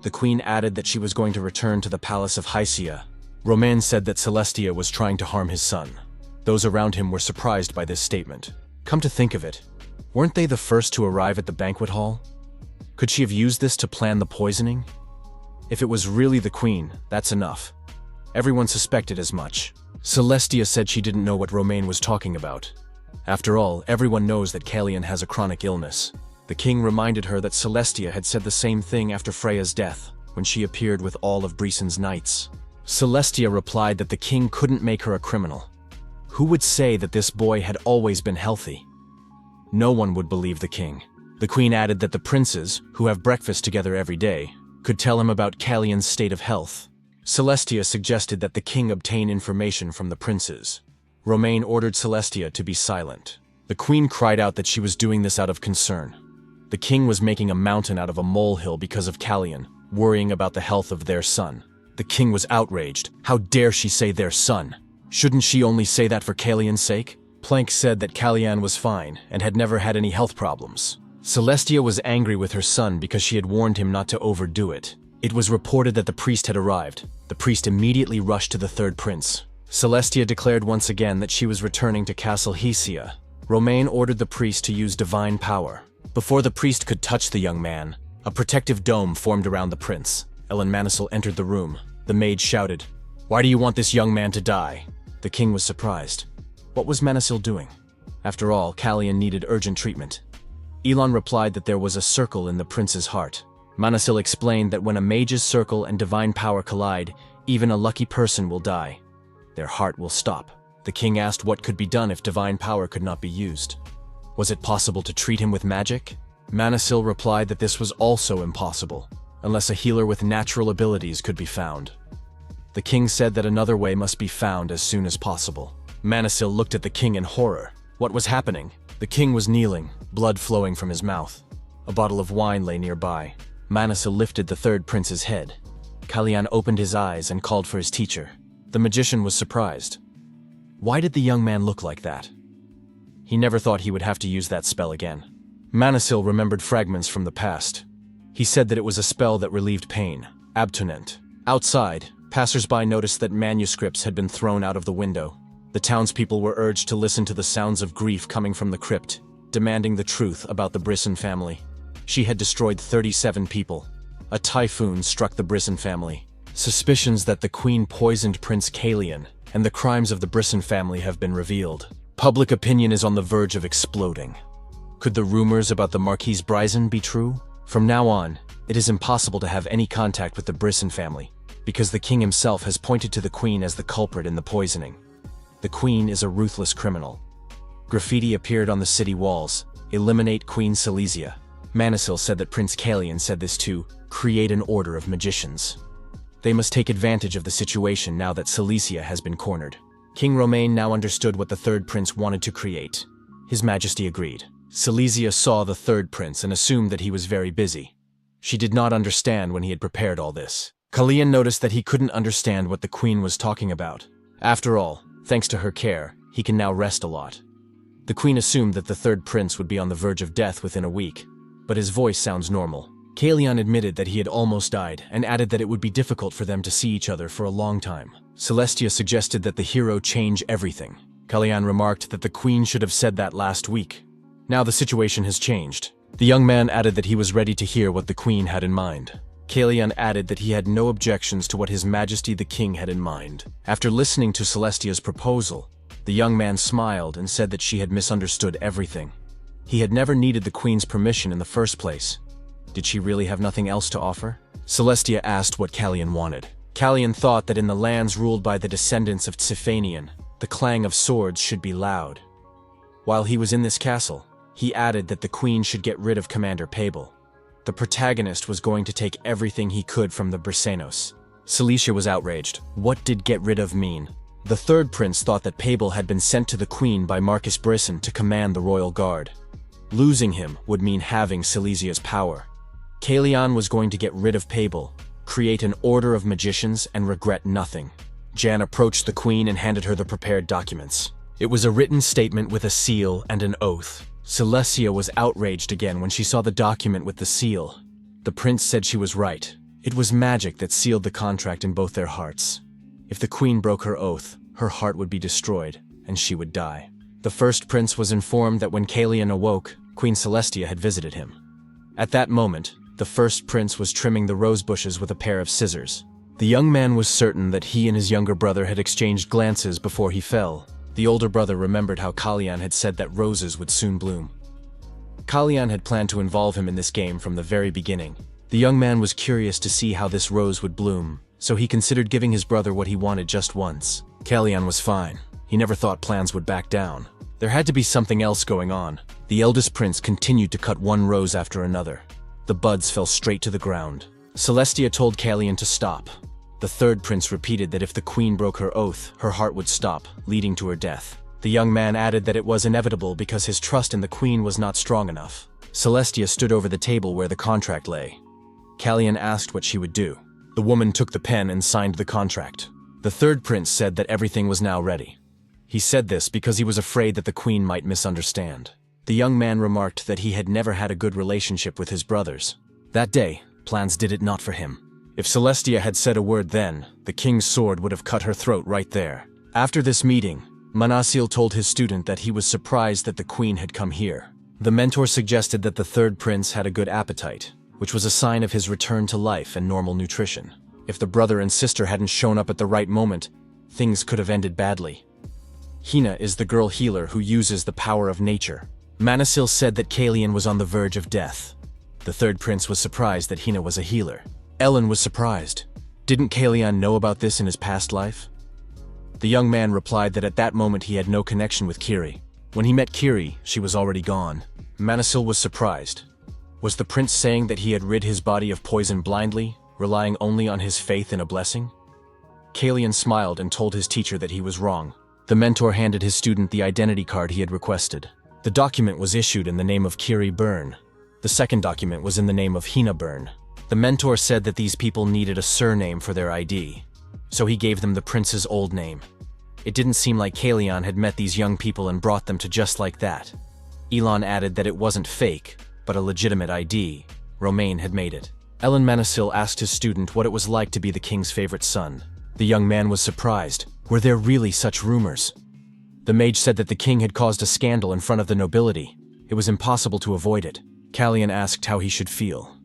The queen added that she was going to return to the palace of Hysia, Romain said that Celestia was trying to harm his son. Those around him were surprised by this statement. Come to think of it, weren't they the first to arrive at the banquet hall? Could she have used this to plan the poisoning? If it was really the queen, that's enough. Everyone suspected as much. Celestia said she didn't know what Romain was talking about. After all, everyone knows that Kalyan has a chronic illness. The king reminded her that Celestia had said the same thing after Freya's death, when she appeared with all of Brison's knights. Celestia replied that the king couldn't make her a criminal. Who would say that this boy had always been healthy? No one would believe the king. The queen added that the princes, who have breakfast together every day, could tell him about Kalyan's state of health. Celestia suggested that the king obtain information from the princes. Romain ordered Celestia to be silent. The queen cried out that she was doing this out of concern. The king was making a mountain out of a molehill because of Kalyan, worrying about the health of their son. The king was outraged. How dare she say their son? Shouldn't she only say that for Kalyan's sake? Plank said that Kalyan was fine and had never had any health problems. Celestia was angry with her son because she had warned him not to overdo it. It was reported that the priest had arrived. The priest immediately rushed to the third prince. Celestia declared once again that she was returning to Castle Hesia. Romain ordered the priest to use divine power. Before the priest could touch the young man, a protective dome formed around the prince. Ellen Manisil entered the room. The maid shouted, "Why do you want this young man to die?" The king was surprised. What was Manisil doing? After all, Kalyan needed urgent treatment. Elon replied that there was a circle in the prince's heart. Manisil explained that when a mage's circle and divine power collide, even a lucky person will die. Their heart will stop. The king asked what could be done if divine power could not be used. Was it possible to treat him with magic? Manisil replied that this was also impossible, unless a healer with natural abilities could be found. The king said that another way must be found as soon as possible. Manisil looked at the king in horror. What was happening? The king was kneeling, blood flowing from his mouth. A bottle of wine lay nearby. Manisil lifted the third prince's head. Kalyan opened his eyes and called for his teacher. The magician was surprised. Why did the young man look like that? He never thought he would have to use that spell again. Manisil remembered fragments from the past. He said that it was a spell that relieved pain, abstinent. Outside, passers-by noticed that manuscripts had been thrown out of the window. The townspeople were urged to listen to the sounds of grief coming from the crypt, demanding the truth about the Brisson family. She had destroyed 37 people. A typhoon struck the Brisson family. Suspicions that the queen poisoned Prince Kalyan and the crimes of the Brisson family have been revealed. Public opinion is on the verge of exploding. Could the rumors about the Marquise Bryson be true? From now on, it is impossible to have any contact with the Brisson family, because the king himself has pointed to the queen as the culprit in the poisoning. The queen is a ruthless criminal. Graffiti appeared on the city walls. Eliminate Queen Silesia. Manisil said that Prince Kalyan said this to create an order of magicians. They must take advantage of the situation now that Silesia has been cornered. King Romain now understood what the third prince wanted to create. His Majesty agreed. Silesia saw the third prince and assumed that he was very busy. She did not understand when he had prepared all this. Kalyan noticed that he couldn't understand what the queen was talking about. After all, thanks to her care, he can now rest a lot. The queen assumed that the third prince would be on the verge of death within a week, but his voice sounds normal. Kalyan admitted that he had almost died and added that it would be difficult for them to see each other for a long time. Celestia suggested that the hero change everything. Kalyan remarked that the queen should have said that last week. Now the situation has changed. The young man added that he was ready to hear what the queen had in mind. Kalyan added that he had no objections to what His Majesty the King had in mind. After listening to Celestia's proposal, the young man smiled and said that she had misunderstood everything. He had never needed the queen's permission in the first place. Did she really have nothing else to offer? Celestia asked what Kalyan wanted. Kalyan thought that in the lands ruled by the descendants of Tsiphanian, the clang of swords should be loud. While he was in this castle, he added that the queen should get rid of Commander Pabel. The protagonist was going to take everything he could from the Brisenos. Silesia was outraged. What did get rid of mean? The third prince thought that Pabel had been sent to the queen by Marcus Brisson to command the royal guard. Losing him would mean having Silesia's power. Kalyan was going to get rid of Pabel, create an order of magicians, and regret nothing. Jan approached the queen and handed her the prepared documents. It was a written statement with a seal and an oath. Silesia was outraged again when she saw the document with the seal. The prince said she was right. It was magic that sealed the contract in both their hearts. If the queen broke her oath, her heart would be destroyed, and she would die. The first prince was informed that when Kalian awoke, Queen Celestia had visited him. At that moment, the first prince was trimming the rose bushes with a pair of scissors. The young man was certain that he and his younger brother had exchanged glances before he fell. The older brother remembered how Kalian had said that roses would soon bloom. Kalian had planned to involve him in this game from the very beginning. The young man was curious to see how this rose would bloom, so he considered giving his brother what he wanted just once. Kalian was fine. He never thought plans would back down. There had to be something else going on. The eldest prince continued to cut one rose after another. The buds fell straight to the ground. Celestia told Kalian to stop. The third prince repeated that if the queen broke her oath, her heart would stop, leading to her death. The young man added that it was inevitable because his trust in the queen was not strong enough. Celestia stood over the table where the contract lay. Kalian asked what she would do. The woman took the pen and signed the contract. The third prince said that everything was now ready. He said this because he was afraid that the queen might misunderstand. The young man remarked that he had never had a good relationship with his brothers. That day, plans did it not for him. If Celestia had said a word then, the king's sword would have cut her throat right there. After this meeting, Manhwa told his student that he was surprised that the queen had come here. The mentor suggested that the third prince had a good appetite, which was a sign of his return to life and normal nutrition. If the brother and sister hadn't shown up at the right moment, things could have ended badly. Hina is the girl healer who uses the power of nature. Manhwa said that Kalian was on the verge of death. The third prince was surprised that Hina was a healer. Ellen was surprised. Didn't Kalian know about this in his past life? The young man replied that at that moment he had no connection with Kiri. When he met Kiri, she was already gone. Manhwa was surprised. Was the prince saying that he had rid his body of poison blindly, relying only on his faith in a blessing? Kalian smiled and told his teacher that he was wrong. The mentor handed his student the identity card he had requested. The document was issued in the name of Kiri Byrne. The second document was in the name of Hina Byrne. The mentor said that these people needed a surname for their ID, so he gave them the prince's old name. It didn't seem like Kalian had met these young people and brought them to just like that. Elon added that it wasn't fake, but a legitimate ID. Romain had made it. Ellen Manhwa asked his student what it was like to be the king's favorite son. The young man was surprised. Were there really such rumors? The mage said that the king had caused a scandal in front of the nobility. It was impossible to avoid it. Kalian asked how he should feel.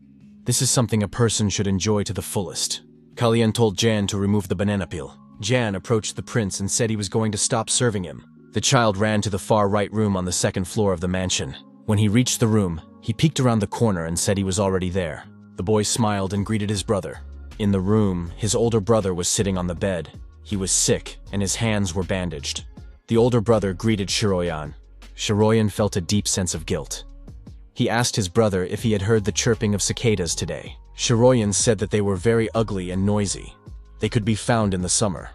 This is something a person should enjoy to the fullest. Kalian told Jan to remove the banana peel. Jan approached the prince and said he was going to stop serving him. The child ran to the far right room on the second floor of the mansion. When he reached the room, he peeked around the corner and said he was already there. The boy smiled and greeted his brother. In the room, his older brother was sitting on the bed. He was sick, and his hands were bandaged. The older brother greeted Shiroyan. Shiroyan felt a deep sense of guilt. He asked his brother if he had heard the chirping of cicadas today. Shiroyan said that they were very ugly and noisy. They could be found in the summer.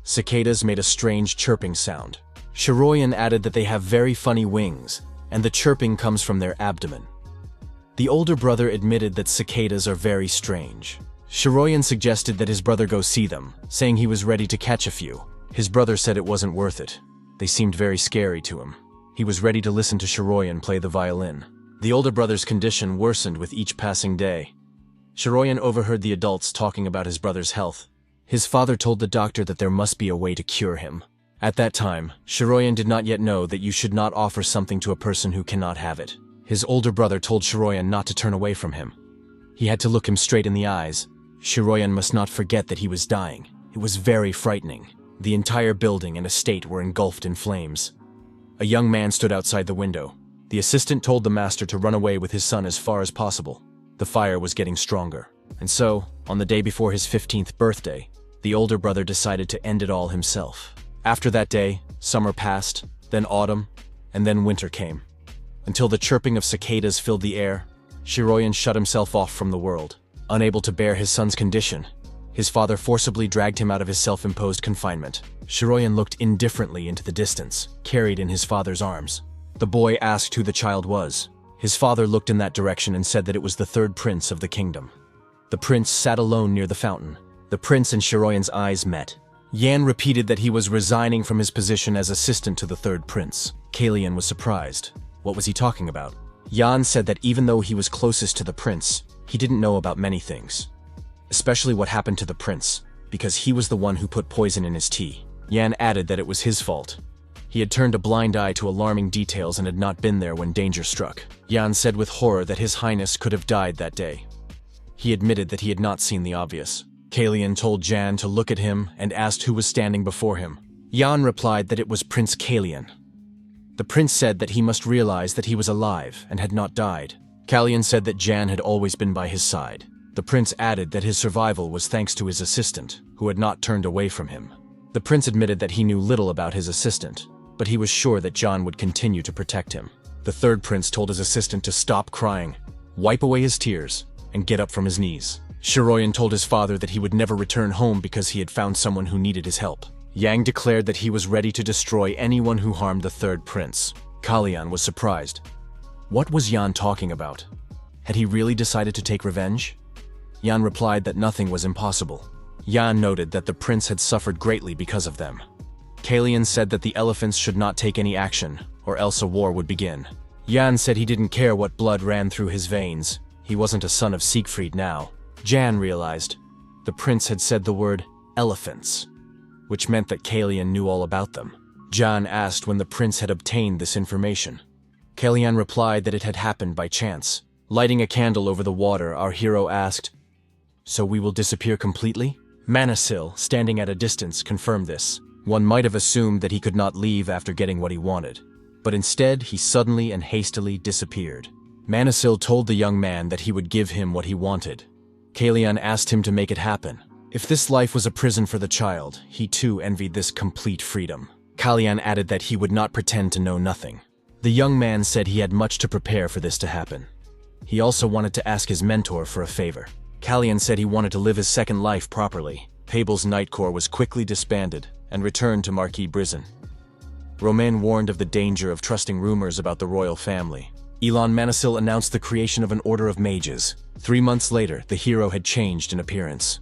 Cicadas made a strange chirping sound. Shiroyan added that they have very funny wings, and the chirping comes from their abdomen. The older brother admitted that cicadas are very strange. Shiroyan suggested that his brother go see them, saying he was ready to catch a few. His brother said it wasn't worth it. They seemed very scary to him. He was ready to listen to Shiroyan play the violin. The older brother's condition worsened with each passing day. Shiroyan overheard the adults talking about his brother's health. His father told the doctor that there must be a way to cure him. At that time, Shiroyan did not yet know that you should not offer something to a person who cannot have it. His older brother told Shiroyan not to turn away from him. He had to look him straight in the eyes. Shiroyan must not forget that he was dying. It was very frightening. The entire building and estate were engulfed in flames. A young man stood outside the window. The assistant told the master to run away with his son as far as possible. The fire was getting stronger. And so, on the day before his 15th birthday, the older brother decided to end it all himself. After that day, summer passed, then autumn, and then winter came. Until the chirping of cicadas filled the air, Shiroyan shut himself off from the world. Unable to bear his son's condition, his father forcibly dragged him out of his self-imposed confinement. Shiroyan looked indifferently into the distance, carried in his father's arms. The boy asked who the child was. His father looked in that direction and said that it was the third prince of the kingdom. The prince sat alone near the fountain. The prince and Shiroyan's eyes met. Yan repeated that he was resigning from his position as assistant to the third prince. Kalian was surprised. What was he talking about? Yan said that even though he was closest to the prince, he didn't know about many things. Especially what happened to the prince. because he was the one who put poison in his tea. Yan added that it was his fault. He had turned a blind eye to alarming details and had not been there when danger struck. Yan said with horror that His Highness could have died that day. He admitted that he had not seen the obvious. Kalian told Jan to look at him and asked who was standing before him. Yan replied that it was Prince Kalian. The prince said that he must realize that he was alive and had not died. Kalian said that Jan had always been by his side. The prince added that his survival was thanks to his assistant, who had not turned away from him. The prince admitted that he knew little about his assistant, but he was sure that Jan would continue to protect him. The third prince told his assistant to stop crying, wipe away his tears, and get up from his knees. Shiroyan told his father that he would never return home because he had found someone who needed his help. Yang declared that he was ready to destroy anyone who harmed the third prince. Kalian was surprised. What was Yan talking about? Had he really decided to take revenge? Yan replied that nothing was impossible. Yan noted that the prince had suffered greatly because of them. Kalian said that the elephants should not take any action, or else a war would begin. Yan said he didn't care what blood ran through his veins. He wasn't a son of Siegfried now. Jan realized the prince had said the word elephants, which meant that Kalian knew all about them. Jan asked when the prince had obtained this information. Kalian replied that it had happened by chance. Lighting a candle over the water, our hero asked, "So we will disappear completely?" Manasil, standing at a distance, confirmed this. One might have assumed that he could not leave after getting what he wanted, but instead he suddenly and hastily disappeared. Manasil told the young man that he would give him what he wanted. Kalian asked him to make it happen. If this life was a prison for the child, he too envied this complete freedom. Kalian added that he would not pretend to know nothing. The young man said he had much to prepare for this to happen. He also wanted to ask his mentor for a favor. Kalian said he wanted to live his second life properly. Pabel's Night Corps was quickly disbanded and returned to Marquis Brison. Romain warned of the danger of trusting rumors about the royal family. Elon Manasil announced the creation of an order of mages. 3 months later, the hero had changed in appearance.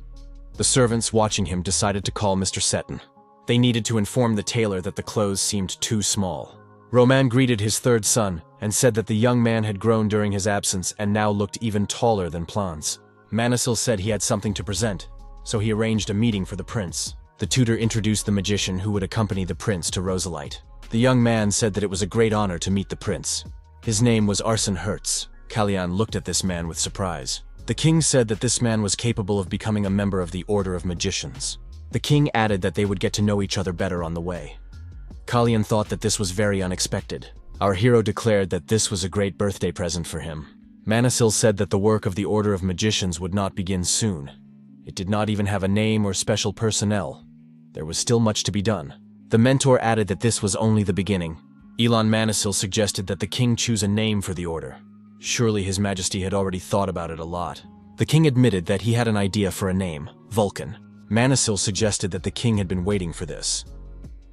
The servants watching him decided to call Mr. Seton. They needed to inform the tailor that the clothes seemed too small. Romain greeted his third son and said that the young man had grown during his absence and now looked even taller than Plans. Manasil said he had something to present, so he arranged a meeting for the prince. The tutor introduced the magician who would accompany the prince to Rosalite. The young man said that it was a great honor to meet the prince. His name was Arsene Hertz. Kalian looked at this man with surprise. The king said that this man was capable of becoming a member of the Order of Magicians. The king added that they would get to know each other better on the way. Kalian thought that this was very unexpected. Our hero declared that this was a great birthday present for him. Manasil said that the work of the Order of Magicians would not begin soon. It did not even have a name or special personnel. There was still much to be done. The mentor added that this was only the beginning. Elon Manasil suggested that the king choose a name for the order. Surely His Majesty had already thought about it a lot. The king admitted that he had an idea for a name, Vulcan. Manasil suggested that the king had been waiting for this.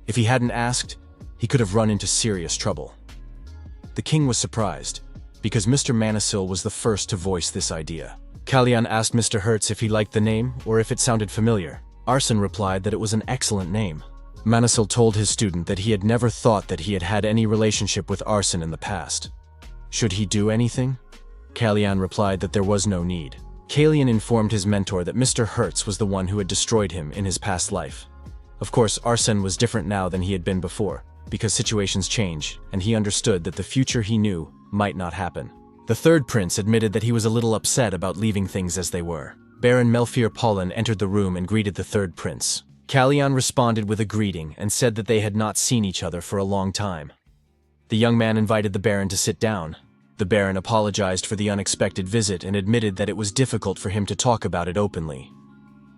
If he hadn't asked, he could have run into serious trouble. The king was surprised, because Mr. Manasil was the first to voice this idea. Kalian asked Mr. Hertz if he liked the name or if it sounded familiar. Arsene replied that it was an excellent name. Manasil told his student that he had never thought that he had had any relationship with Arsene in the past. Should he do anything? Kalian replied that there was no need. Kalian informed his mentor that Mr. Hertz was the one who had destroyed him in his past life. Of course, Arsene was different now than he had been before, because situations change, and he understood that the future he knew might not happen. The third prince admitted that he was a little upset about leaving things as they were. Baron Melfier Pollen entered the room and greeted the third prince. Kalian responded with a greeting and said that they had not seen each other for a long time. The young man invited the Baron to sit down. The Baron apologized for the unexpected visit and admitted that it was difficult for him to talk about it openly.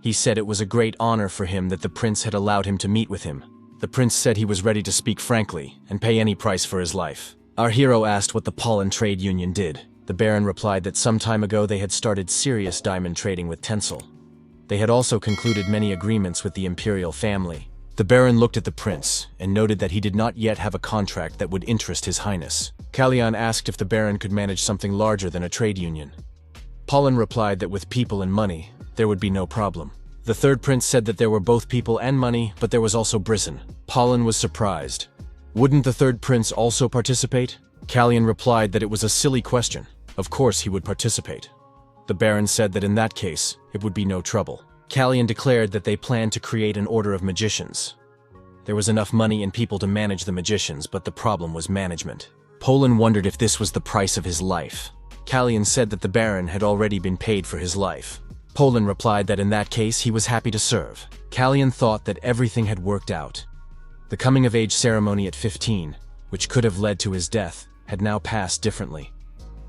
He said it was a great honor for him that the prince had allowed him to meet with him. The prince said he was ready to speak frankly and pay any price for his life. Our hero asked what the Pollen Trade Union did. The Baron replied that some time ago they had started serious diamond trading with Tencel. They had also concluded many agreements with the imperial family. The Baron looked at the prince and noted that he did not yet have a contract that would interest His Highness. Kalian asked if the Baron could manage something larger than a trade union. Pollen replied that with people and money, there would be no problem. The third prince said that there were both people and money, but there was also Brison. Pollen was surprised. Wouldn't the third prince also participate? Kalian replied that it was a silly question. Of course he would participate. The Baron said that in that case, it would be no trouble. Kalyan declared that they planned to create an order of magicians. There was enough money and people to manage the magicians, but the problem was management. Poland wondered if this was the price of his life. Kalyan said that the Baron had already been paid for his life. Poland replied that in that case he was happy to serve. Kalyan thought that everything had worked out. The coming-of-age ceremony at 15, which could have led to his death, had now passed differently.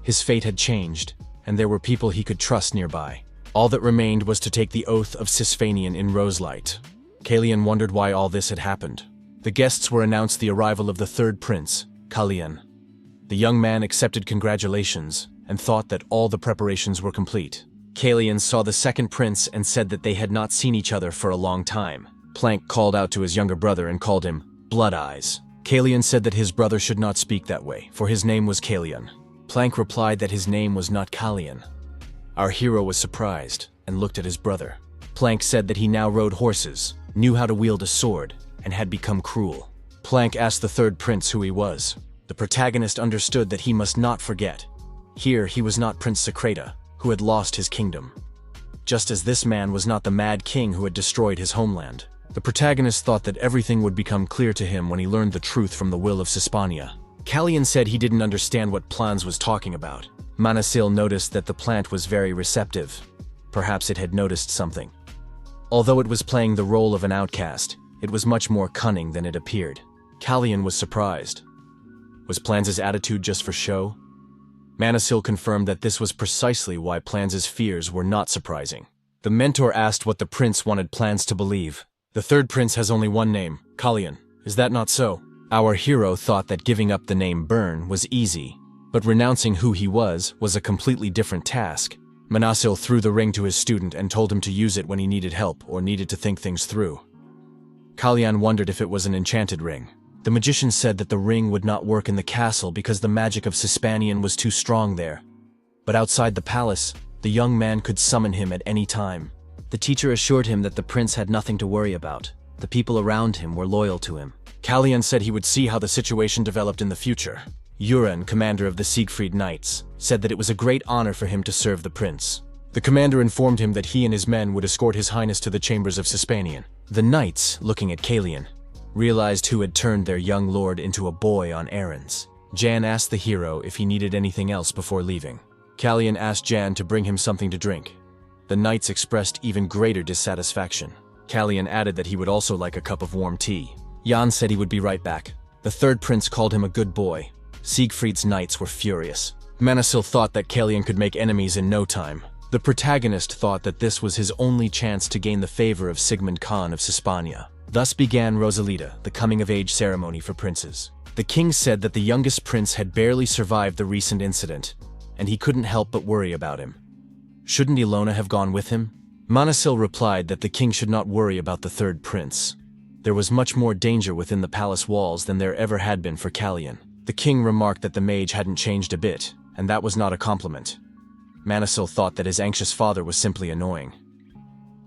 His fate had changed, and there were people he could trust nearby. All that remained was to take the oath of Cisphanian in Roselight. Kalyan wondered why all this had happened. The guests were announced the arrival of the third prince, Kalyan. The young man accepted congratulations and thought that all the preparations were complete. Kalyan saw the second prince and said that they had not seen each other for a long time. Plank called out to his younger brother and called him Blood Eyes. Kalyan said that his brother should not speak that way, for his name was Kalyan. Plank replied that his name was not Kalyan. Our hero was surprised and looked at his brother. Plank said that he now rode horses, knew how to wield a sword, and had become cruel. Plank asked the third prince who he was. The protagonist understood that he must not forget. Here he was not Prince Secreta, who had lost his kingdom. Just as this man was not the mad king who had destroyed his homeland. The protagonist thought that everything would become clear to him when he learned the truth from the will of Cisphania. Kalyan said he didn't understand what Plans was talking about. Manasil noticed that the plant was very receptive. Perhaps it had noticed something. Although it was playing the role of an outcast, it was much more cunning than it appeared. Kalyan was surprised. Was Plans' attitude just for show? Manasil confirmed that this was precisely why Plans' fears were not surprising. The mentor asked what the prince wanted Plans to believe. The third prince has only one name, Kalyan. Is that not so? Our hero thought that giving up the name Burn was easy, but renouncing who he was a completely different task. Manasil threw the ring to his student and told him to use it when he needed help or needed to think things through. Kalyan wondered if it was an enchanted ring. The magician said that the ring would not work in the castle because the magic of Cisphanian was too strong there. But outside the palace, the young man could summon him at any time. The teacher assured him that the prince had nothing to worry about. The people around him were loyal to him. Kalyan said he would see how the situation developed in the future. Uren, commander of the Siegfried Knights, said that it was a great honor for him to serve the prince. The commander informed him that he and his men would escort his highness to the chambers of Cisphanian. The knights, looking at Kalyan, realized who had turned their young lord into a boy on errands. Jan asked the hero if he needed anything else before leaving. Kalyan asked Jan to bring him something to drink. The knights expressed even greater dissatisfaction. Kalyan added that he would also like a cup of warm tea. Jan said he would be right back. The third prince called him a good boy. Siegfried's knights were furious. Manasil thought that Kalyan could make enemies in no time. The protagonist thought that this was his only chance to gain the favor of Sigmund Khan of Cisphania. Thus began Rosalita, the coming-of-age ceremony for princes. The king said that the youngest prince had barely survived the recent incident, and he couldn't help but worry about him. Shouldn't Ilona have gone with him? Manasil replied that the king should not worry about the third prince. There was much more danger within the palace walls than there ever had been for Kalyan. The king remarked that the mage hadn't changed a bit, and that was not a compliment. Manasil thought that his anxious father was simply annoying.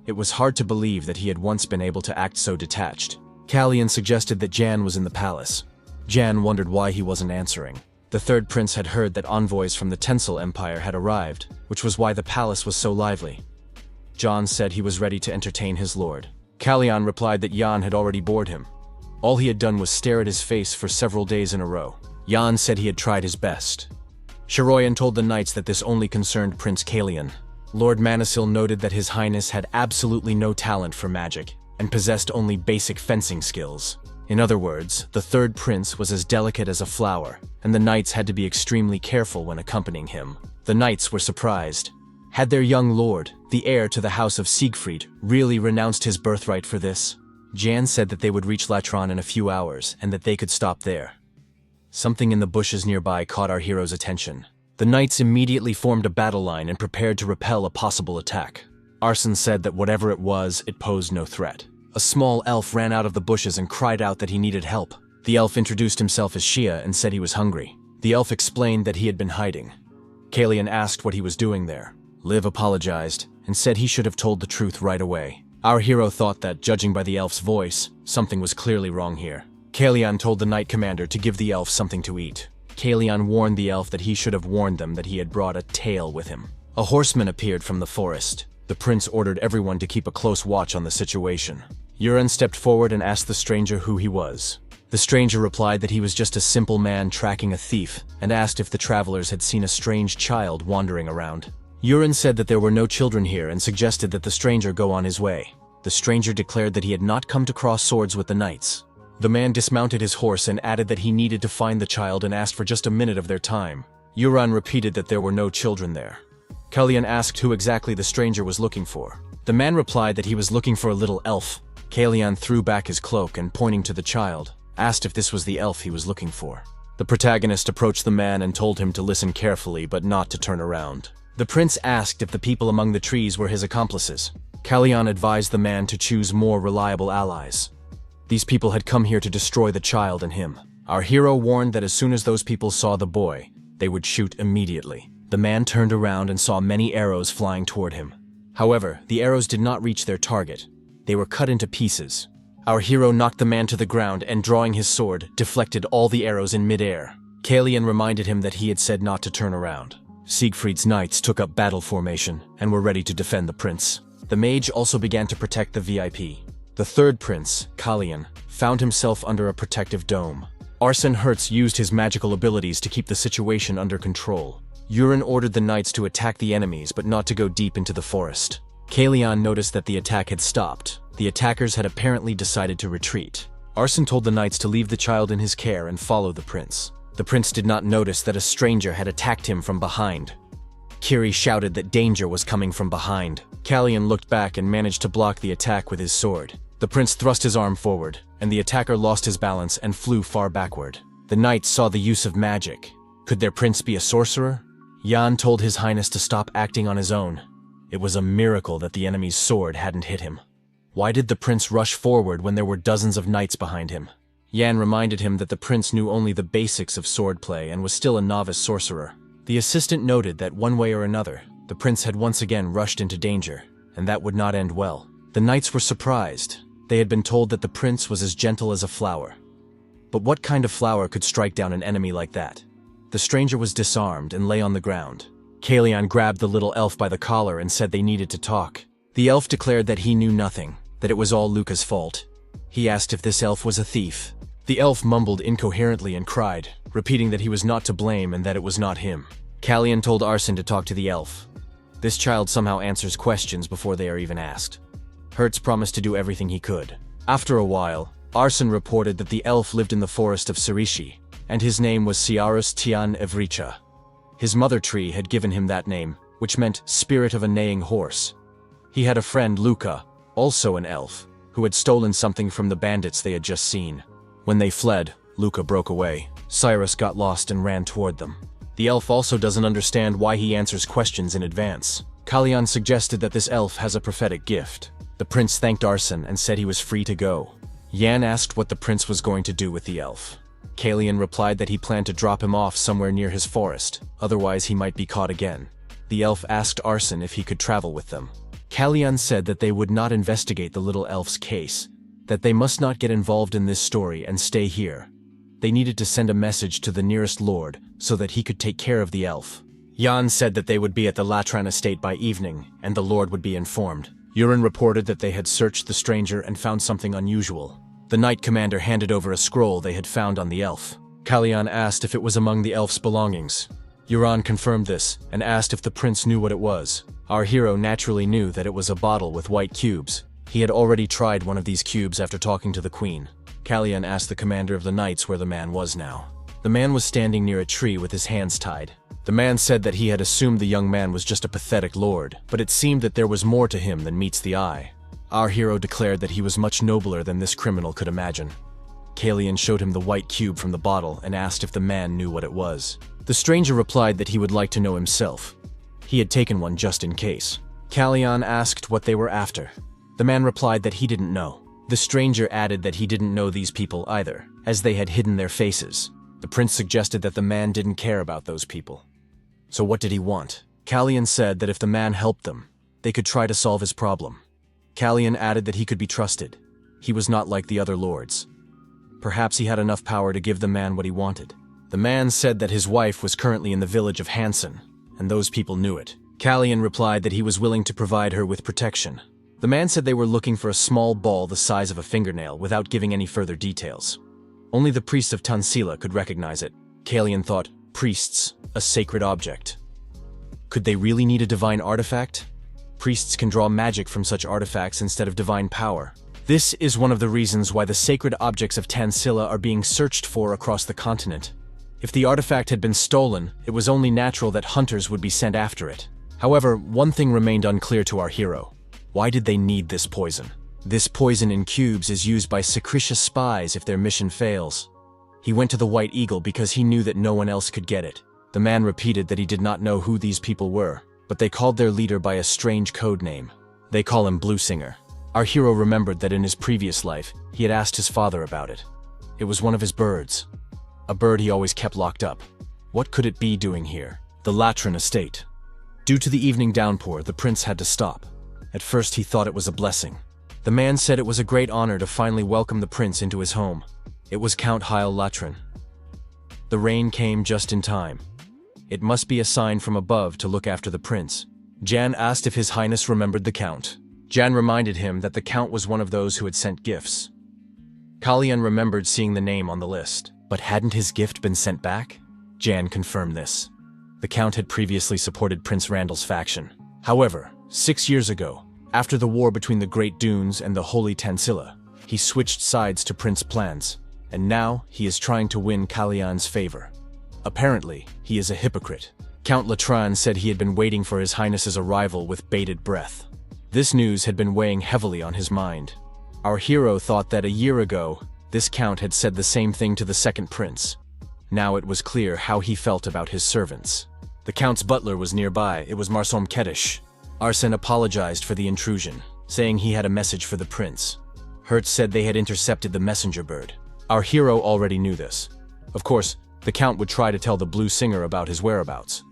It was hard to believe that he had once been able to act so detached. Kalyan suggested that Jan was in the palace. Jan wondered why he wasn't answering. The third prince had heard that envoys from the Tencel Empire had arrived, which was why the palace was so lively. Jan said he was ready to entertain his lord. Kalyan replied that Jan had already bored him. All he had done was stare at his face for several days in a row. Jan said he had tried his best. Sharoyan told the knights that this only concerned Prince Kalyan. Lord Manasil noted that his highness had absolutely no talent for magic, and possessed only basic fencing skills. In other words, the third prince was as delicate as a flower, and the knights had to be extremely careful when accompanying him. The knights were surprised. Had their young lord, the heir to the house of Siegfried, really renounced his birthright for this? Jan said that they would reach Latron in a few hours, and that they could stop there. Something in the bushes nearby caught our hero's attention. The knights immediately formed a battle line and prepared to repel a possible attack. Arson said that whatever it was, it posed no threat. A small elf ran out of the bushes and cried out that he needed help. The elf introduced himself as Shia and said he was hungry. The elf explained that he had been hiding. Kalyan asked what he was doing there. Liv apologized and said he should have told the truth right away. Our hero thought that, judging by the elf's voice, something was clearly wrong here. Kalyan told the knight commander to give the elf something to eat. Kalyan warned the elf that he should have warned them that he had brought a tail with him. A horseman appeared from the forest. The prince ordered everyone to keep a close watch on the situation. Yuren stepped forward and asked the stranger who he was. The stranger replied that he was just a simple man tracking a thief, and asked if the travelers had seen a strange child wandering around. Yuren said that there were no children here and suggested that the stranger go on his way. The stranger declared that he had not come to cross swords with the knights. The man dismounted his horse and added that he needed to find the child and asked for just a minute of their time. Yuren repeated that there were no children there. Kalyan asked who exactly the stranger was looking for. The man replied that he was looking for a little elf. Kalyan threw back his cloak and, pointing to the child, asked if this was the elf he was looking for. The protagonist approached the man and told him to listen carefully but not to turn around. The prince asked if the people among the trees were his accomplices. Kalyan advised the man to choose more reliable allies. These people had come here to destroy the child and him. Our hero warned that as soon as those people saw the boy, they would shoot immediately. The man turned around and saw many arrows flying toward him. However, the arrows did not reach their target. They were cut into pieces. Our hero knocked the man to the ground and, drawing his sword, deflected all the arrows in midair. Kalyan reminded him that he had said not to turn around. Siegfried's knights took up battle formation and were ready to defend the prince. The mage also began to protect the VIP. The third prince, Kalyan, found himself under a protective dome. Arsene Hertz used his magical abilities to keep the situation under control. Yuren ordered the knights to attack the enemies but not to go deep into the forest. Kalyan noticed that the attack had stopped. The attackers had apparently decided to retreat. Arsene told the knights to leave the child in his care and follow the prince. The prince did not notice that a stranger had attacked him from behind. Kiri shouted that danger was coming from behind. Kalyan looked back and managed to block the attack with his sword. The prince thrust his arm forward, and the attacker lost his balance and flew far backward. The knights saw the use of magic. Could their prince be a sorcerer? Jan told His Highness to stop acting on his own. It was a miracle that the enemy's sword hadn't hit him. Why did the prince rush forward when there were dozens of knights behind him? Yan reminded him that the prince knew only the basics of swordplay and was still a novice sorcerer. The assistant noted that one way or another, the prince had once again rushed into danger, and that would not end well. The knights were surprised. They had been told that the prince was as gentle as a flower. But what kind of flower could strike down an enemy like that? The stranger was disarmed and lay on the ground. Kalyan grabbed the little elf by the collar and said they needed to talk. The elf declared that he knew nothing, that it was all Luca's fault. He asked if this elf was a thief. The elf mumbled incoherently and cried, repeating that he was not to blame and that it was not him. Kalyan told Arsene to talk to the elf. This child somehow answers questions before they are even asked. Hertz promised to do everything he could. After a while, Arsene reported that the elf lived in the forest of Sirishi, and his name was Ciarus Tian Evricha. His mother tree had given him that name, which meant spirit of a neighing horse. He had a friend, Luca, also an elf, who had stolen something from the bandits they had just seen. When they fled, Luca broke away. Cyrus got lost and ran toward them. The elf also doesn't understand why he answers questions in advance. Kalyan suggested that this elf has a prophetic gift. The prince thanked Arsene and said he was free to go. Yan asked what the prince was going to do with the elf. Kalyan replied that he planned to drop him off somewhere near his forest, otherwise he might be caught again. The elf asked Arsene if he could travel with them. Kalyan said that they would not investigate the little elf's case, that they must not get involved in this story and stay here. They needed to send a message to the nearest lord so that he could take care of the elf. Jan said that they would be at the Latran estate by evening, and the lord would be informed. Yuren reported that they had searched the stranger and found something unusual. The knight commander handed over a scroll they had found on the elf. Kalyan asked if it was among the elf's belongings. Yuran confirmed this and asked if the prince knew what it was. Our hero naturally knew that it was a bottle with white cubes. He had already tried one of these cubes after talking to the queen. Kalyan asked the commander of the knights where the man was now. The man was standing near a tree with his hands tied. The man said that he had assumed the young man was just a pathetic lord, but it seemed that there was more to him than meets the eye. Our hero declared that he was much nobler than this criminal could imagine. Kalyan showed him the white cube from the bottle and asked if the man knew what it was. The stranger replied that he would like to know himself. He had taken one just in case. Kalyan asked what they were after. The man replied that he didn't know. The stranger added that he didn't know these people either, as they had hidden their faces. The prince suggested that the man didn't care about those people. So what did he want? Kalyan said that if the man helped them, they could try to solve his problem. Kalyan added that he could be trusted. He was not like the other lords. Perhaps he had enough power to give the man what he wanted. The man said that his wife was currently in the village of Hansen, and those people knew it. Kalyan replied that he was willing to provide her with protection. The man said they were looking for a small ball the size of a fingernail without giving any further details. Only the priests of Tansila could recognize it. Kalyan thought, priests, a sacred object. Could they really need a divine artifact? Priests can draw magic from such artifacts instead of divine power. This is one of the reasons why the sacred objects of Tansila are being searched for across the continent. If the artifact had been stolen, it was only natural that hunters would be sent after it. However, one thing remained unclear to our hero. Why did they need this poison? This poison in cubes is used by secretious spies if their mission fails. He went to the White Eagle because he knew that no one else could get it. The man repeated that he did not know who these people were, but they called their leader by a strange code name. They call him Blue Singer. Our hero remembered that in his previous life, he had asked his father about it. It was one of his birds. A bird he always kept locked up. What could it be doing here? The Latran estate. Due to the evening downpour, the prince had to stop. At first he thought it was a blessing. The man said it was a great honor to finally welcome the prince into his home. It was Count Heil Latran. The rain came just in time. It must be a sign from above to look after the prince. Jan asked if His Highness remembered the count. Jan reminded him that the count was one of those who had sent gifts. Kalyan remembered seeing the name on the list, but hadn't his gift been sent back? Jan confirmed this. The count had previously supported Prince Randall's faction. However, 6 years ago, after the war between the Great Dunes and the Holy Tansila, he switched sides to Prince's plans, and now he is trying to win Kalyan's favor. Apparently, he is a hypocrite. Count Latran said he had been waiting for His Highness's arrival with bated breath. This news had been weighing heavily on his mind. Our hero thought that a year ago, this count had said the same thing to the second prince. Now it was clear how he felt about his servants. The count's butler was nearby. It was Marsom Kedish. Arsene apologized for the intrusion, saying he had a message for the prince. Hertz said they had intercepted the messenger bird. Our hero already knew this. Of course, the count would try to tell the Blue Singer about his whereabouts.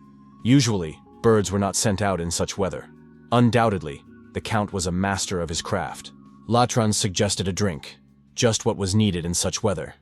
Usually, birds were not sent out in such weather. Undoubtedly, the count was a master of his craft. Latran suggested a drink, just what was needed in such weather.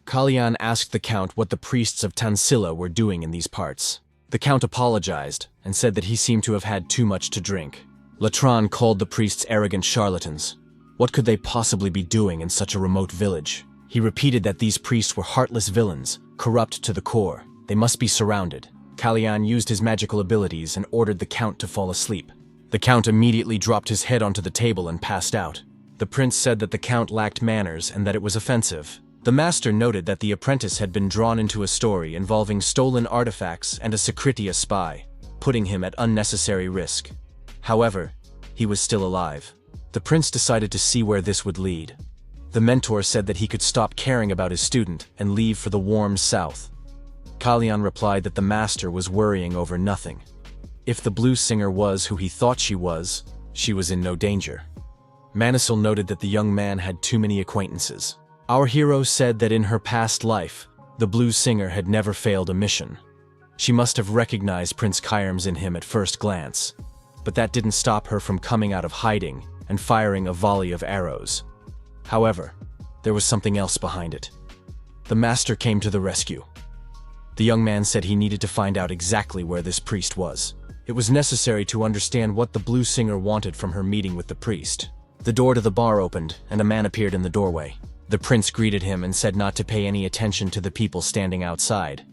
Kalyan asked the count what the priests of Tansila were doing in these parts. The count apologized and said that he seemed to have had too much to drink. Latran called the priests arrogant charlatans. What could they possibly be doing in such a remote village? He repeated that these priests were heartless villains, corrupt to the core. They must be surrounded. Kalyan used his magical abilities and ordered the count to fall asleep. The count immediately dropped his head onto the table and passed out. The prince said that the count lacked manners and that it was offensive. The master noted that the apprentice had been drawn into a story involving stolen artifacts and a Secretia spy, putting him at unnecessary risk. However, he was still alive. The prince decided to see where this would lead. The mentor said that he could stop caring about his student and leave for the warm south. Kalyan replied that the master was worrying over nothing. If the Blue Singer was who he thought she was in no danger. Manisil noted that the young man had too many acquaintances. Our hero said that in her past life, the Blue Singer had never failed a mission. She must have recognized Prince Kyrms in him at first glance, but that didn't stop her from coming out of hiding and firing a volley of arrows. However, there was something else behind it. The master came to the rescue. The young man said he needed to find out exactly where this priest was. It was necessary to understand what the Blue Singer wanted from her meeting with the priest. The door to the bar opened, and a man appeared in the doorway. The prince greeted him and said not to pay any attention to the people standing outside.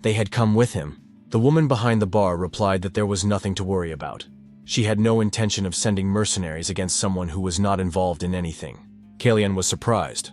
They had come with him. The woman behind the bar replied that there was nothing to worry about. She had no intention of sending mercenaries against someone who was not involved in anything. Kalyan was surprised.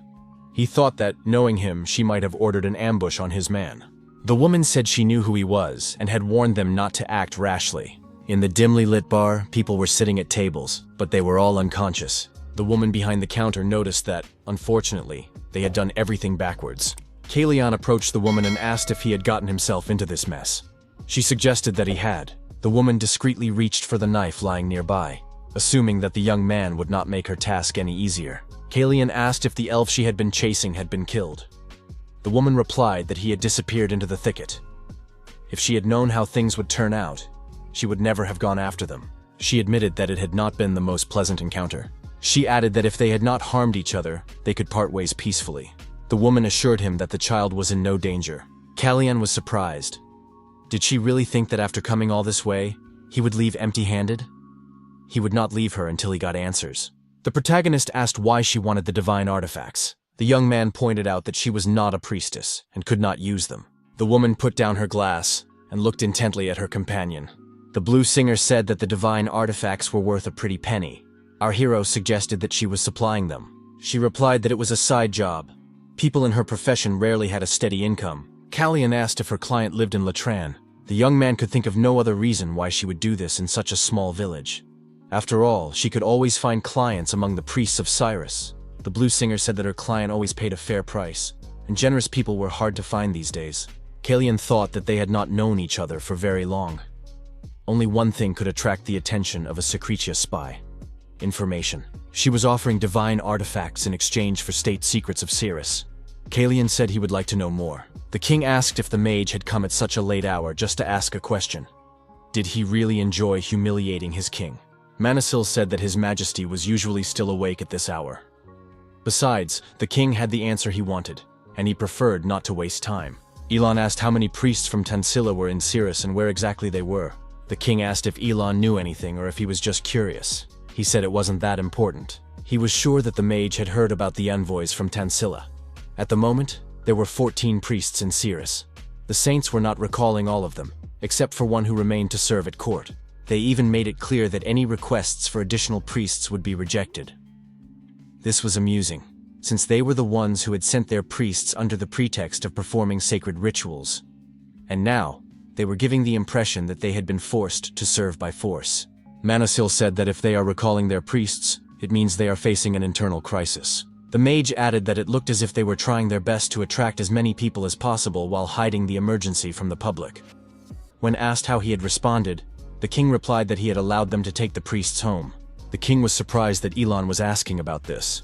He thought that, knowing him, she might have ordered an ambush on his man. The woman said she knew who he was and had warned them not to act rashly. In the dimly lit bar, people were sitting at tables, but they were all unconscious. The woman behind the counter noticed that, unfortunately, they had done everything backwards. Kalyan approached the woman and asked if he had gotten himself into this mess. She suggested that he had. The woman discreetly reached for the knife lying nearby, assuming that the young man would not make her task any easier. Kalyan asked if the elf she had been chasing had been killed. The woman replied that he had disappeared into the thicket. If she had known how things would turn out, she would never have gone after them. She admitted that it had not been the most pleasant encounter. She added that if they had not harmed each other, they could part ways peacefully. The woman assured him that the child was in no danger. Kalyan was surprised. Did she really think that after coming all this way, He would leave empty-handed? He would not leave her until he got answers. The protagonist asked why she wanted the divine artifacts. The young man pointed out that she was not a priestess and could not use them. The woman put down her glass and looked intently at her companion. The blues singer said that the divine artifacts were worth a pretty penny. Our hero suggested that she was supplying them. She replied that it was a side job. People in her profession rarely had a steady income. Callian asked if her client lived in Latran. The young man could think of no other reason why she would do this in such a small village. After all, she could always find clients among the priests of Cyrus. The blues singer said that her client always paid a fair price, and generous people were hard to find these days. Callian thought that they had not known each other for very long. Only one thing could attract the attention of a Secretia spy: information. She was offering divine artifacts in exchange for state secrets of Cyrus. Callian said he would like to know more. The king asked if the mage had come at such a late hour just to ask a question. Did he really enjoy humiliating his king? Manasil said that his majesty was usually still awake at this hour. Besides, the king had the answer he wanted, and he preferred not to waste time. Elon asked how many priests from Tansila were in Cyrus and where exactly they were. The king asked if Elon knew anything or if he was just curious. He said it wasn't that important. He was sure that the mage had heard about the envoys from Tansila. At the moment, there were 14 priests in Cyrus. The saints were not recalling all of them, except for one who remained to serve at court. They even made it clear that any requests for additional priests would be rejected. This was amusing, since they were the ones who had sent their priests under the pretext of performing sacred rituals. And now, they were giving the impression that they had been forced to serve by force. Manasil said that if they are recalling their priests, it means they are facing an internal crisis. The mage added that it looked as if they were trying their best to attract as many people as possible while hiding the emergency from the public. When asked how he had responded, the king replied that he had allowed them to take the priests home. The king was surprised that Elon was asking about this.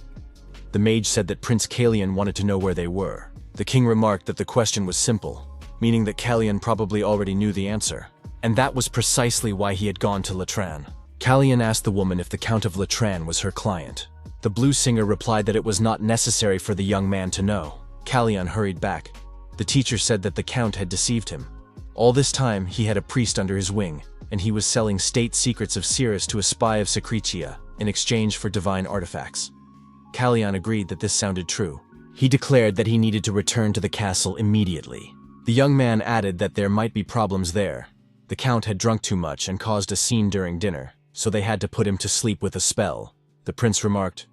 The mage said that Prince Callian wanted to know where they were. The king remarked that the question was simple, meaning that Callian probably already knew the answer. And that was precisely why he had gone to Latran. Callian asked the woman if the Count of Latran was her client. The blues singer replied that it was not necessary for the young man to know. Callian hurried back. The teacher said that the Count had deceived him. All this time, he had a priest under his wing, and he was selling state secrets of Cyrus to a spy of Secretia in exchange for divine artifacts. Callian agreed that this sounded true. He declared that he needed to return to the castle immediately. The young man added that there might be problems there. The Count had drunk too much and caused a scene during dinner, so they had to put him to sleep with a spell. The prince remarked,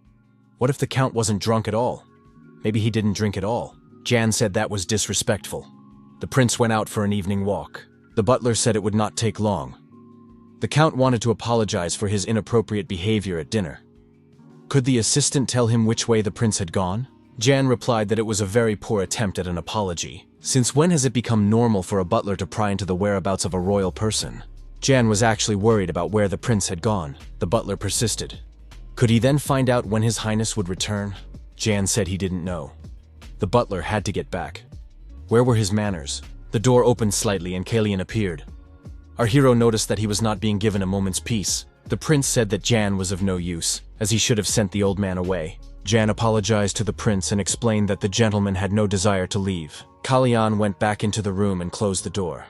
"What if the Count wasn't drunk at all? Maybe he didn't drink at all." Jan said that was disrespectful. The prince went out for an evening walk. The butler said it would not take long. The Count wanted to apologize for his inappropriate behavior at dinner. Could the assistant tell him which way the prince had gone? Jan replied that it was a very poor attempt at an apology. Since when has it become normal for a butler to pry into the whereabouts of a royal person? Jan was actually worried about where the prince had gone. The butler persisted. Could he then find out when His Highness would return? Jan said he didn't know. The butler had to get back. Where were his manners? The door opened slightly and Callian appeared. Our hero noticed that he was not being given a moment's peace. The prince said that Jan was of no use, as he should have sent the old man away. Jan apologized to the prince and explained that the gentleman had no desire to leave. Callian went back into the room and closed the door.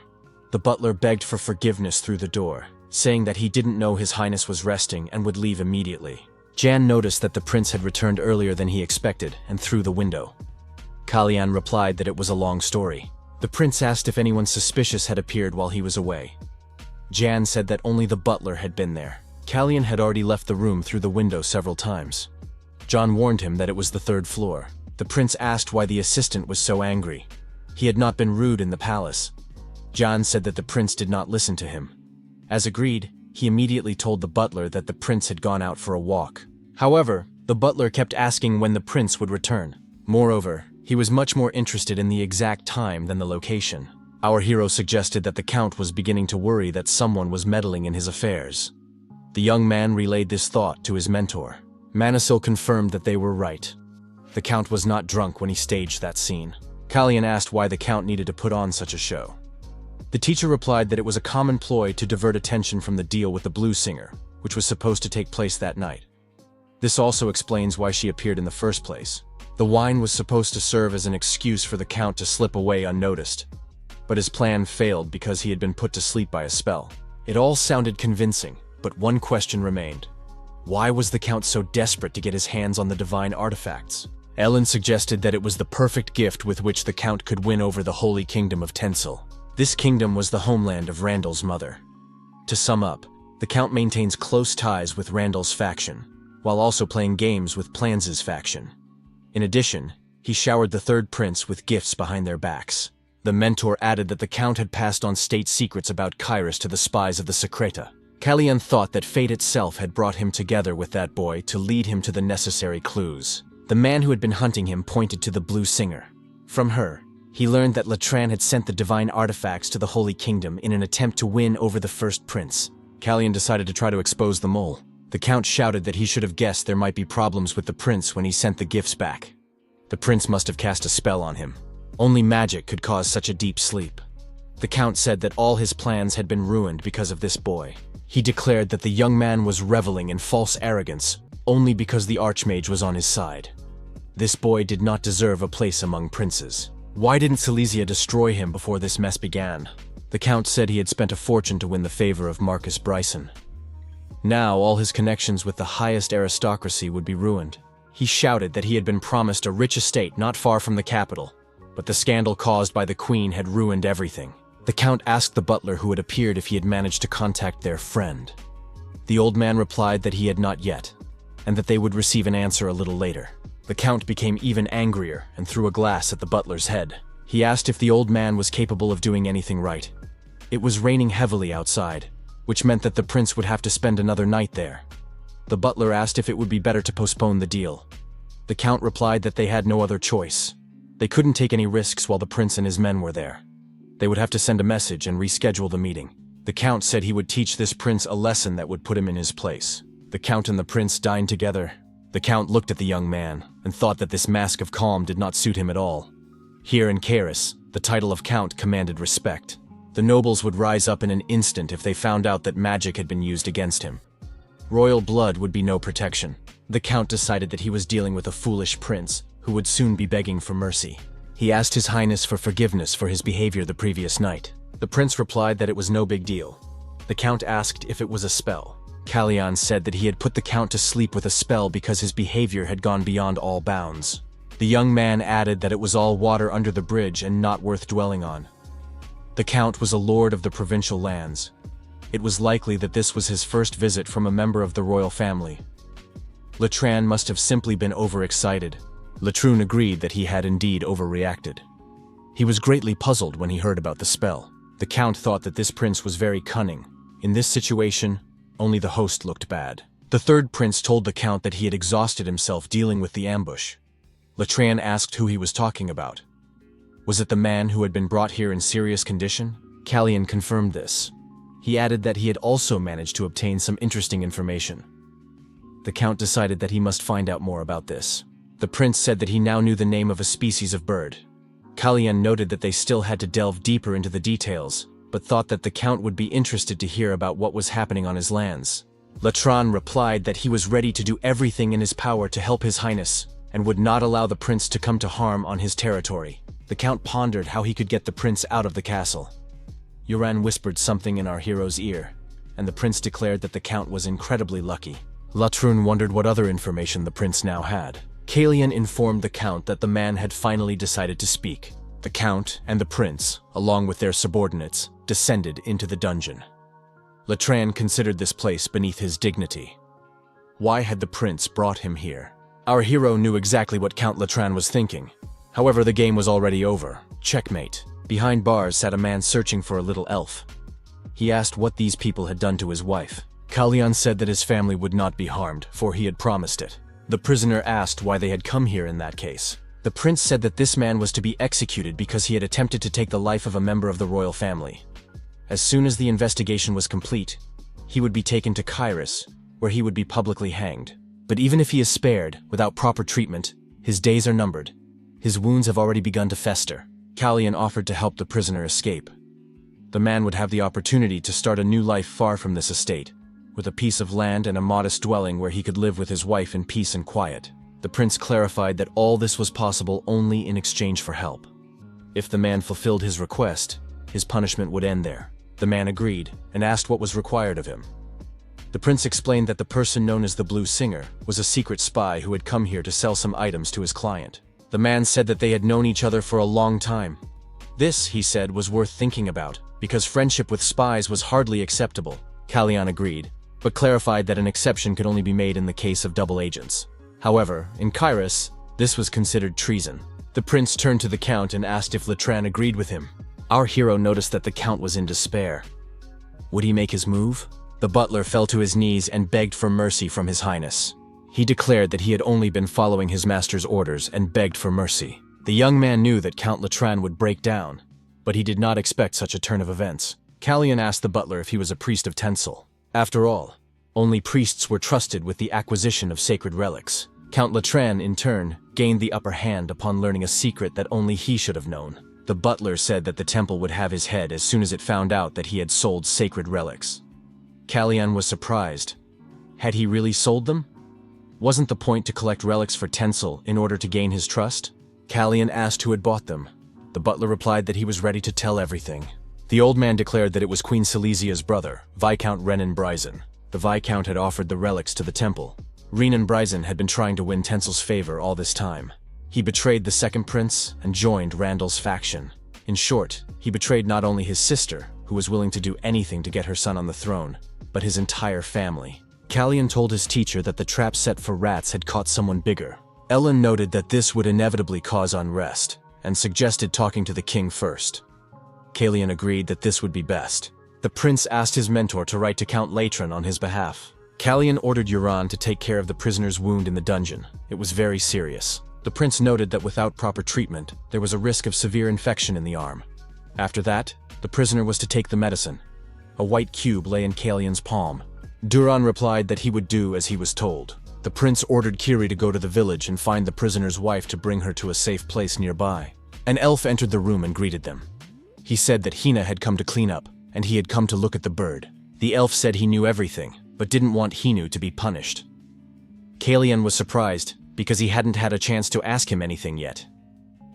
The butler begged for forgiveness through the door, saying that he didn't know His Highness was resting and would leave immediately. Jan noticed that the prince had returned earlier than he expected and through the window. Callian replied that it was a long story. The prince asked if anyone suspicious had appeared while he was away. Jan said that only the butler had been there. Callian had already left the room through the window several times. John warned him that it was the third floor. The prince asked why the assistant was so angry. He had not been rude in the palace. John said that the prince did not listen to him. As agreed, he immediately told the butler that the prince had gone out for a walk. However, the butler kept asking when the prince would return. Moreover, he was much more interested in the exact time than the location. Our hero suggested that the Count was beginning to worry that someone was meddling in his affairs. The young man relayed this thought to his mentor. Manasil confirmed that they were right. The Count was not drunk when he staged that scene. Callian asked why the Count needed to put on such a show. The teacher replied that it was a common ploy to divert attention from the deal with the blues singer, which was supposed to take place that night. This also explains why she appeared in the first place. The wine was supposed to serve as an excuse for the Count to slip away unnoticed, but his plan failed because he had been put to sleep by a spell. It all sounded convincing, but one question remained. Why was the Count so desperate to get his hands on the divine artifacts? Ellen suggested that it was the perfect gift with which the Count could win over the Holy Kingdom of Tencel. This kingdom was the homeland of Randall's mother. To sum up, the Count maintains close ties with Randall's faction, while also playing games with Plans's faction. In addition, he showered the third prince with gifts behind their backs. The mentor added that the Count had passed on state secrets about Kairos to the spies of the Secreta. Kalyan thought that fate itself had brought him together with that boy to lead him to the necessary clues. The man who had been hunting him pointed to the Blue Singer. From her, he learned that Latran had sent the divine artifacts to the Holy Kingdom in an attempt to win over the first prince. Kalyan decided to try to expose the mole. The Count shouted that he should have guessed there might be problems with the prince when he sent the gifts back. The prince must have cast a spell on him. Only magic could cause such a deep sleep. The Count said that all his plans had been ruined because of this boy. He declared that the young man was reveling in false arrogance only because the Archmage was on his side. This boy did not deserve a place among princes. Why didn't Silesia destroy him before this mess began? The Count said he had spent a fortune to win the favor of Marcus Bryson. Now all his connections with the highest aristocracy would be ruined. He shouted that he had been promised a rich estate not far from the capital, but the scandal caused by the Queen had ruined everything. The Count asked the butler who had appeared if he had managed to contact their friend. The old man replied that he had not yet, and that they would receive an answer a little later. The Count became even angrier and threw a glass at the butler's head. He asked if the old man was capable of doing anything right. It was raining heavily outside, which meant that the prince would have to spend another night there. The butler asked if it would be better to postpone the deal. The Count replied that they had no other choice. They couldn't take any risks while the prince and his men were there. They would have to send a message and reschedule the meeting. The Count said he would teach this prince a lesson that would put him in his place. The Count and the prince dined together. The Count looked at the young man and thought that this mask of calm did not suit him at all. Here in Kairos, the title of Count commanded respect. The nobles would rise up in an instant if they found out that magic had been used against him. Royal blood would be no protection. The Count decided that he was dealing with a foolish prince who would soon be begging for mercy. He asked His Highness for forgiveness for his behavior the previous night. The prince replied that it was no big deal. The Count asked if it was a spell. Kalyan said that he had put the Count to sleep with a spell because his behavior had gone beyond all bounds. The young man added that it was all water under the bridge and not worth dwelling on. The Count was a lord of the provincial lands. It was likely that this was his first visit from a member of the royal family. Latran must have simply been overexcited. Latrun agreed that he had indeed overreacted. He was greatly puzzled when he heard about the spell. The Count thought that this prince was very cunning. In this situation, only the host looked bad. The third prince told the Count that he had exhausted himself dealing with the ambush. Latran asked who he was talking about. Was it the man who had been brought here in serious condition? Kalyan confirmed this. He added that he had also managed to obtain some interesting information. The Count decided that he must find out more about this. The prince said that he now knew the name of a species of bird. Kalyan noted that they still had to delve deeper into the details, but thought that the Count would be interested to hear about what was happening on his lands. Latran replied that he was ready to do everything in his power to help His Highness, and would not allow the prince to come to harm on his territory. The Count pondered how he could get the prince out of the castle. Yoran whispered something in our hero's ear, and the prince declared that the Count was incredibly lucky. Latrun wondered what other information the prince now had. Kalyan informed the Count that the man had finally decided to speak. The Count and the prince, along with their subordinates, descended into the dungeon. Latran considered this place beneath his dignity. Why had the prince brought him here? Our hero knew exactly what Count Latran was thinking. However, the game was already over. Checkmate. Behind bars sat a man searching for a little elf. He asked what these people had done to his wife. Kalyan said that his family would not be harmed, for he had promised it. The prisoner asked why they had come here in that case. The prince said that this man was to be executed because he had attempted to take the life of a member of the royal family. As soon as the investigation was complete, he would be taken to Kairos, where he would be publicly hanged. But even if he is spared, without proper treatment, his days are numbered. His wounds have already begun to fester. Kalyan offered to help the prisoner escape. The man would have the opportunity to start a new life far from this estate, with a piece of land and a modest dwelling where he could live with his wife in peace and quiet. The prince clarified that all this was possible only in exchange for help. If the man fulfilled his request, his punishment would end there. The man agreed, and asked what was required of him. The prince explained that the person known as the Blue Singer was a secret spy who had come here to sell some items to his client. The man said that they had known each other for a long time. This, he said, was worth thinking about, because friendship with spies was hardly acceptable. Kalyan agreed, but clarified that an exception could only be made in the case of double agents. However, in Kairos, this was considered treason. The prince turned to the count and asked if Latran agreed with him. Our hero noticed that the count was in despair. Would he make his move? The butler fell to his knees and begged for mercy from his highness. He declared that he had only been following his master's orders and begged for mercy. The young man knew that Count Latran would break down, but he did not expect such a turn of events. Kalyan asked the butler if he was a priest of Tensel. After all, only priests were trusted with the acquisition of sacred relics. Count Latran, in turn, gained the upper hand upon learning a secret that only he should have known. The butler said that the temple would have his head as soon as it found out that he had sold sacred relics. Kalyan was surprised. Had he really sold them? Wasn't the point to collect relics for Tensel in order to gain his trust? Kalyan asked who had bought them. The butler replied that he was ready to tell everything. The old man declared that it was Queen Silesia's brother, Viscount Renan Bryson. The Viscount had offered the relics to the temple. Renan Bryson had been trying to win Tensel's favor all this time. He betrayed the second prince and joined Randall's faction. In short, he betrayed not only his sister, who was willing to do anything to get her son on the throne, but his entire family. Kalyan told his teacher that the trap set for rats had caught someone bigger. Ellen noted that this would inevitably cause unrest, and suggested talking to the king first. Kalyan agreed that this would be best. The prince asked his mentor to write to Count Latran on his behalf. Kalyan ordered Euron to take care of the prisoner's wound in the dungeon. It was very serious. The prince noted that without proper treatment, there was a risk of severe infection in the arm. After that, the prisoner was to take the medicine. A white cube lay in Kalyan's palm. Duran replied that he would do as he was told. The prince ordered Kiri to go to the village and find the prisoner's wife to bring her to a safe place nearby. An elf entered the room and greeted them. He said that Hina had come to clean up, and he had come to look at the bird. The elf said he knew everything, but didn't want Hinu to be punished. Kalyan was surprised, because he hadn't had a chance to ask him anything yet.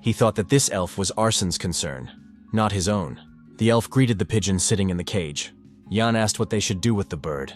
He thought that this elf was Arson's concern, not his own. The elf greeted the pigeon sitting in the cage. Jan asked what they should do with the bird.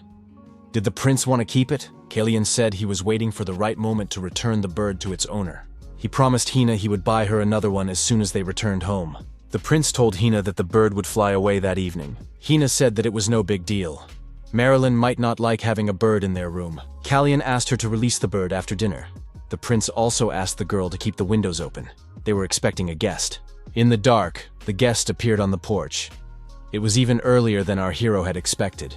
Did the prince want to keep it? Kalyan said he was waiting for the right moment to return the bird to its owner. He promised Hina he would buy her another one as soon as they returned home. The prince told Hina that the bird would fly away that evening. Hina said that it was no big deal. Marilyn might not like having a bird in their room. Kalyan asked her to release the bird after dinner. The prince also asked the girl to keep the windows open. They were expecting a guest. In the dark, the guest appeared on the porch. It was even earlier than our hero had expected.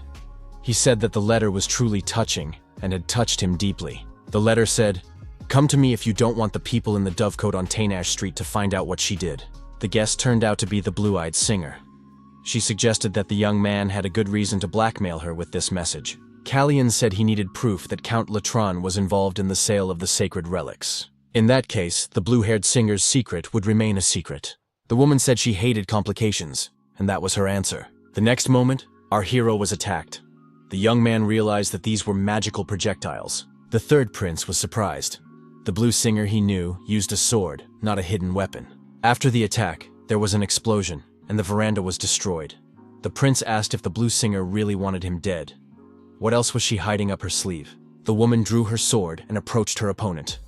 He said that the letter was truly touching and had touched him deeply. The letter said, "Come to me if you don't want the people in the Dovecote on Tainash Street to find out what she did." The guest turned out to be the blue-eyed singer. She suggested that the young man had a good reason to blackmail her with this message. Kalyan said he needed proof that Count Latran was involved in the sale of the sacred relics. In that case, the blue-haired singer's secret would remain a secret. The woman said she hated complications, and that was her answer. The next moment, our hero was attacked. The young man realized that these were magical projectiles. The third prince was surprised. The blue singer he knew used a sword, not a hidden weapon. After the attack, there was an explosion, and the veranda was destroyed. The prince asked if the blue singer really wanted him dead. What else was she hiding up her sleeve? The woman drew her sword and approached her opponent.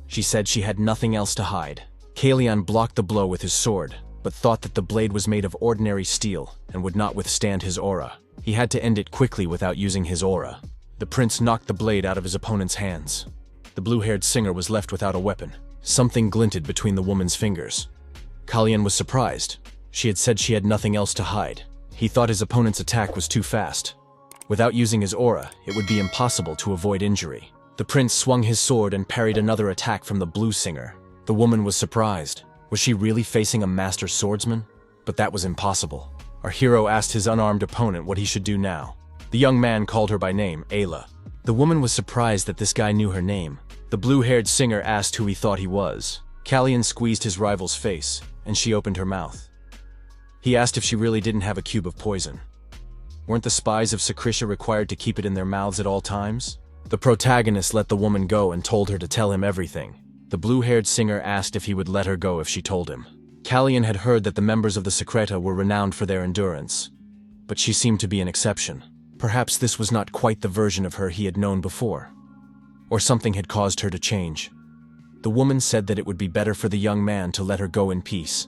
She said she had nothing else to hide. Kalyan blocked the blow with his sword, but thought that the blade was made of ordinary steel and would not withstand his aura. He had to end it quickly without using his aura. The prince knocked the blade out of his opponent's hands. The blue-haired singer was left without a weapon. Something glinted between the woman's fingers. Kalyan was surprised. She had said she had nothing else to hide. He thought his opponent's attack was too fast. Without using his aura, it would be impossible to avoid injury. The prince swung his sword and parried another attack from the blue singer. The woman was surprised. Was she really facing a master swordsman? But that was impossible. Our hero asked his unarmed opponent what he should do now. The young man called her by name, Ayla. The woman was surprised that this guy knew her name. The blue-haired singer asked who he thought he was. Kalyan squeezed his rival's face, and she opened her mouth. He asked if she really didn't have a cube of poison. Weren't the spies of Sakrisha required to keep it in their mouths at all times? The protagonist let the woman go and told her to tell him everything. The blue-haired singer asked if he would let her go if she told him. Kalyan had heard that the members of the Secreta were renowned for their endurance. but she seemed to be an exception. Perhaps this was not quite the version of her he had known before. Or something had caused her to change. The woman said that it would be better for the young man to let her go in peace.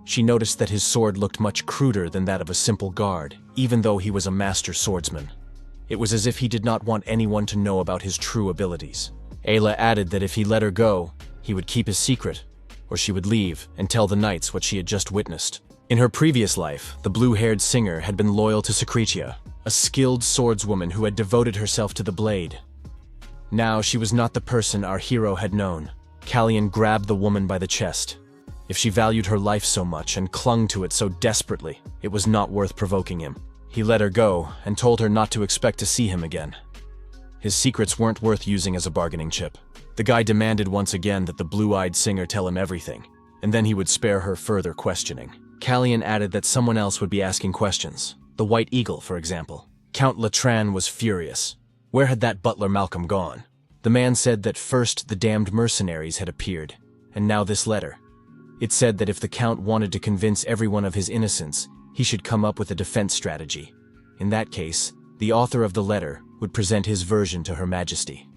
She noticed that his sword looked much cruder than that of a simple guard, even though he was a master swordsman. It was as if he did not want anyone to know about his true abilities. Ayla added that if he let her go, he would keep his secret, or she would leave and tell the knights what she had just witnessed. In her previous life, the blue-haired singer had been loyal to Secretia, a skilled swordswoman who had devoted herself to the blade. Now she was not the person our hero had known. Callian grabbed the woman by the chest. If she valued her life so much and clung to it so desperately, it was not worth provoking him. He let her go and told her not to expect to see him again. His secrets weren't worth using as a bargaining chip. The guy demanded once again that the blue-eyed singer tell him everything, and then he would spare her further questioning. Callian added that someone else would be asking questions. The White Eagle, for example. Count Latran was furious. Where had that butler Malcolm gone? The man said that first the damned mercenaries had appeared, and now this letter. It said that if the Count wanted to convince everyone of his innocence, he should come up with a defense strategy. In that case, the author of the letter would present his version to Her Majesty.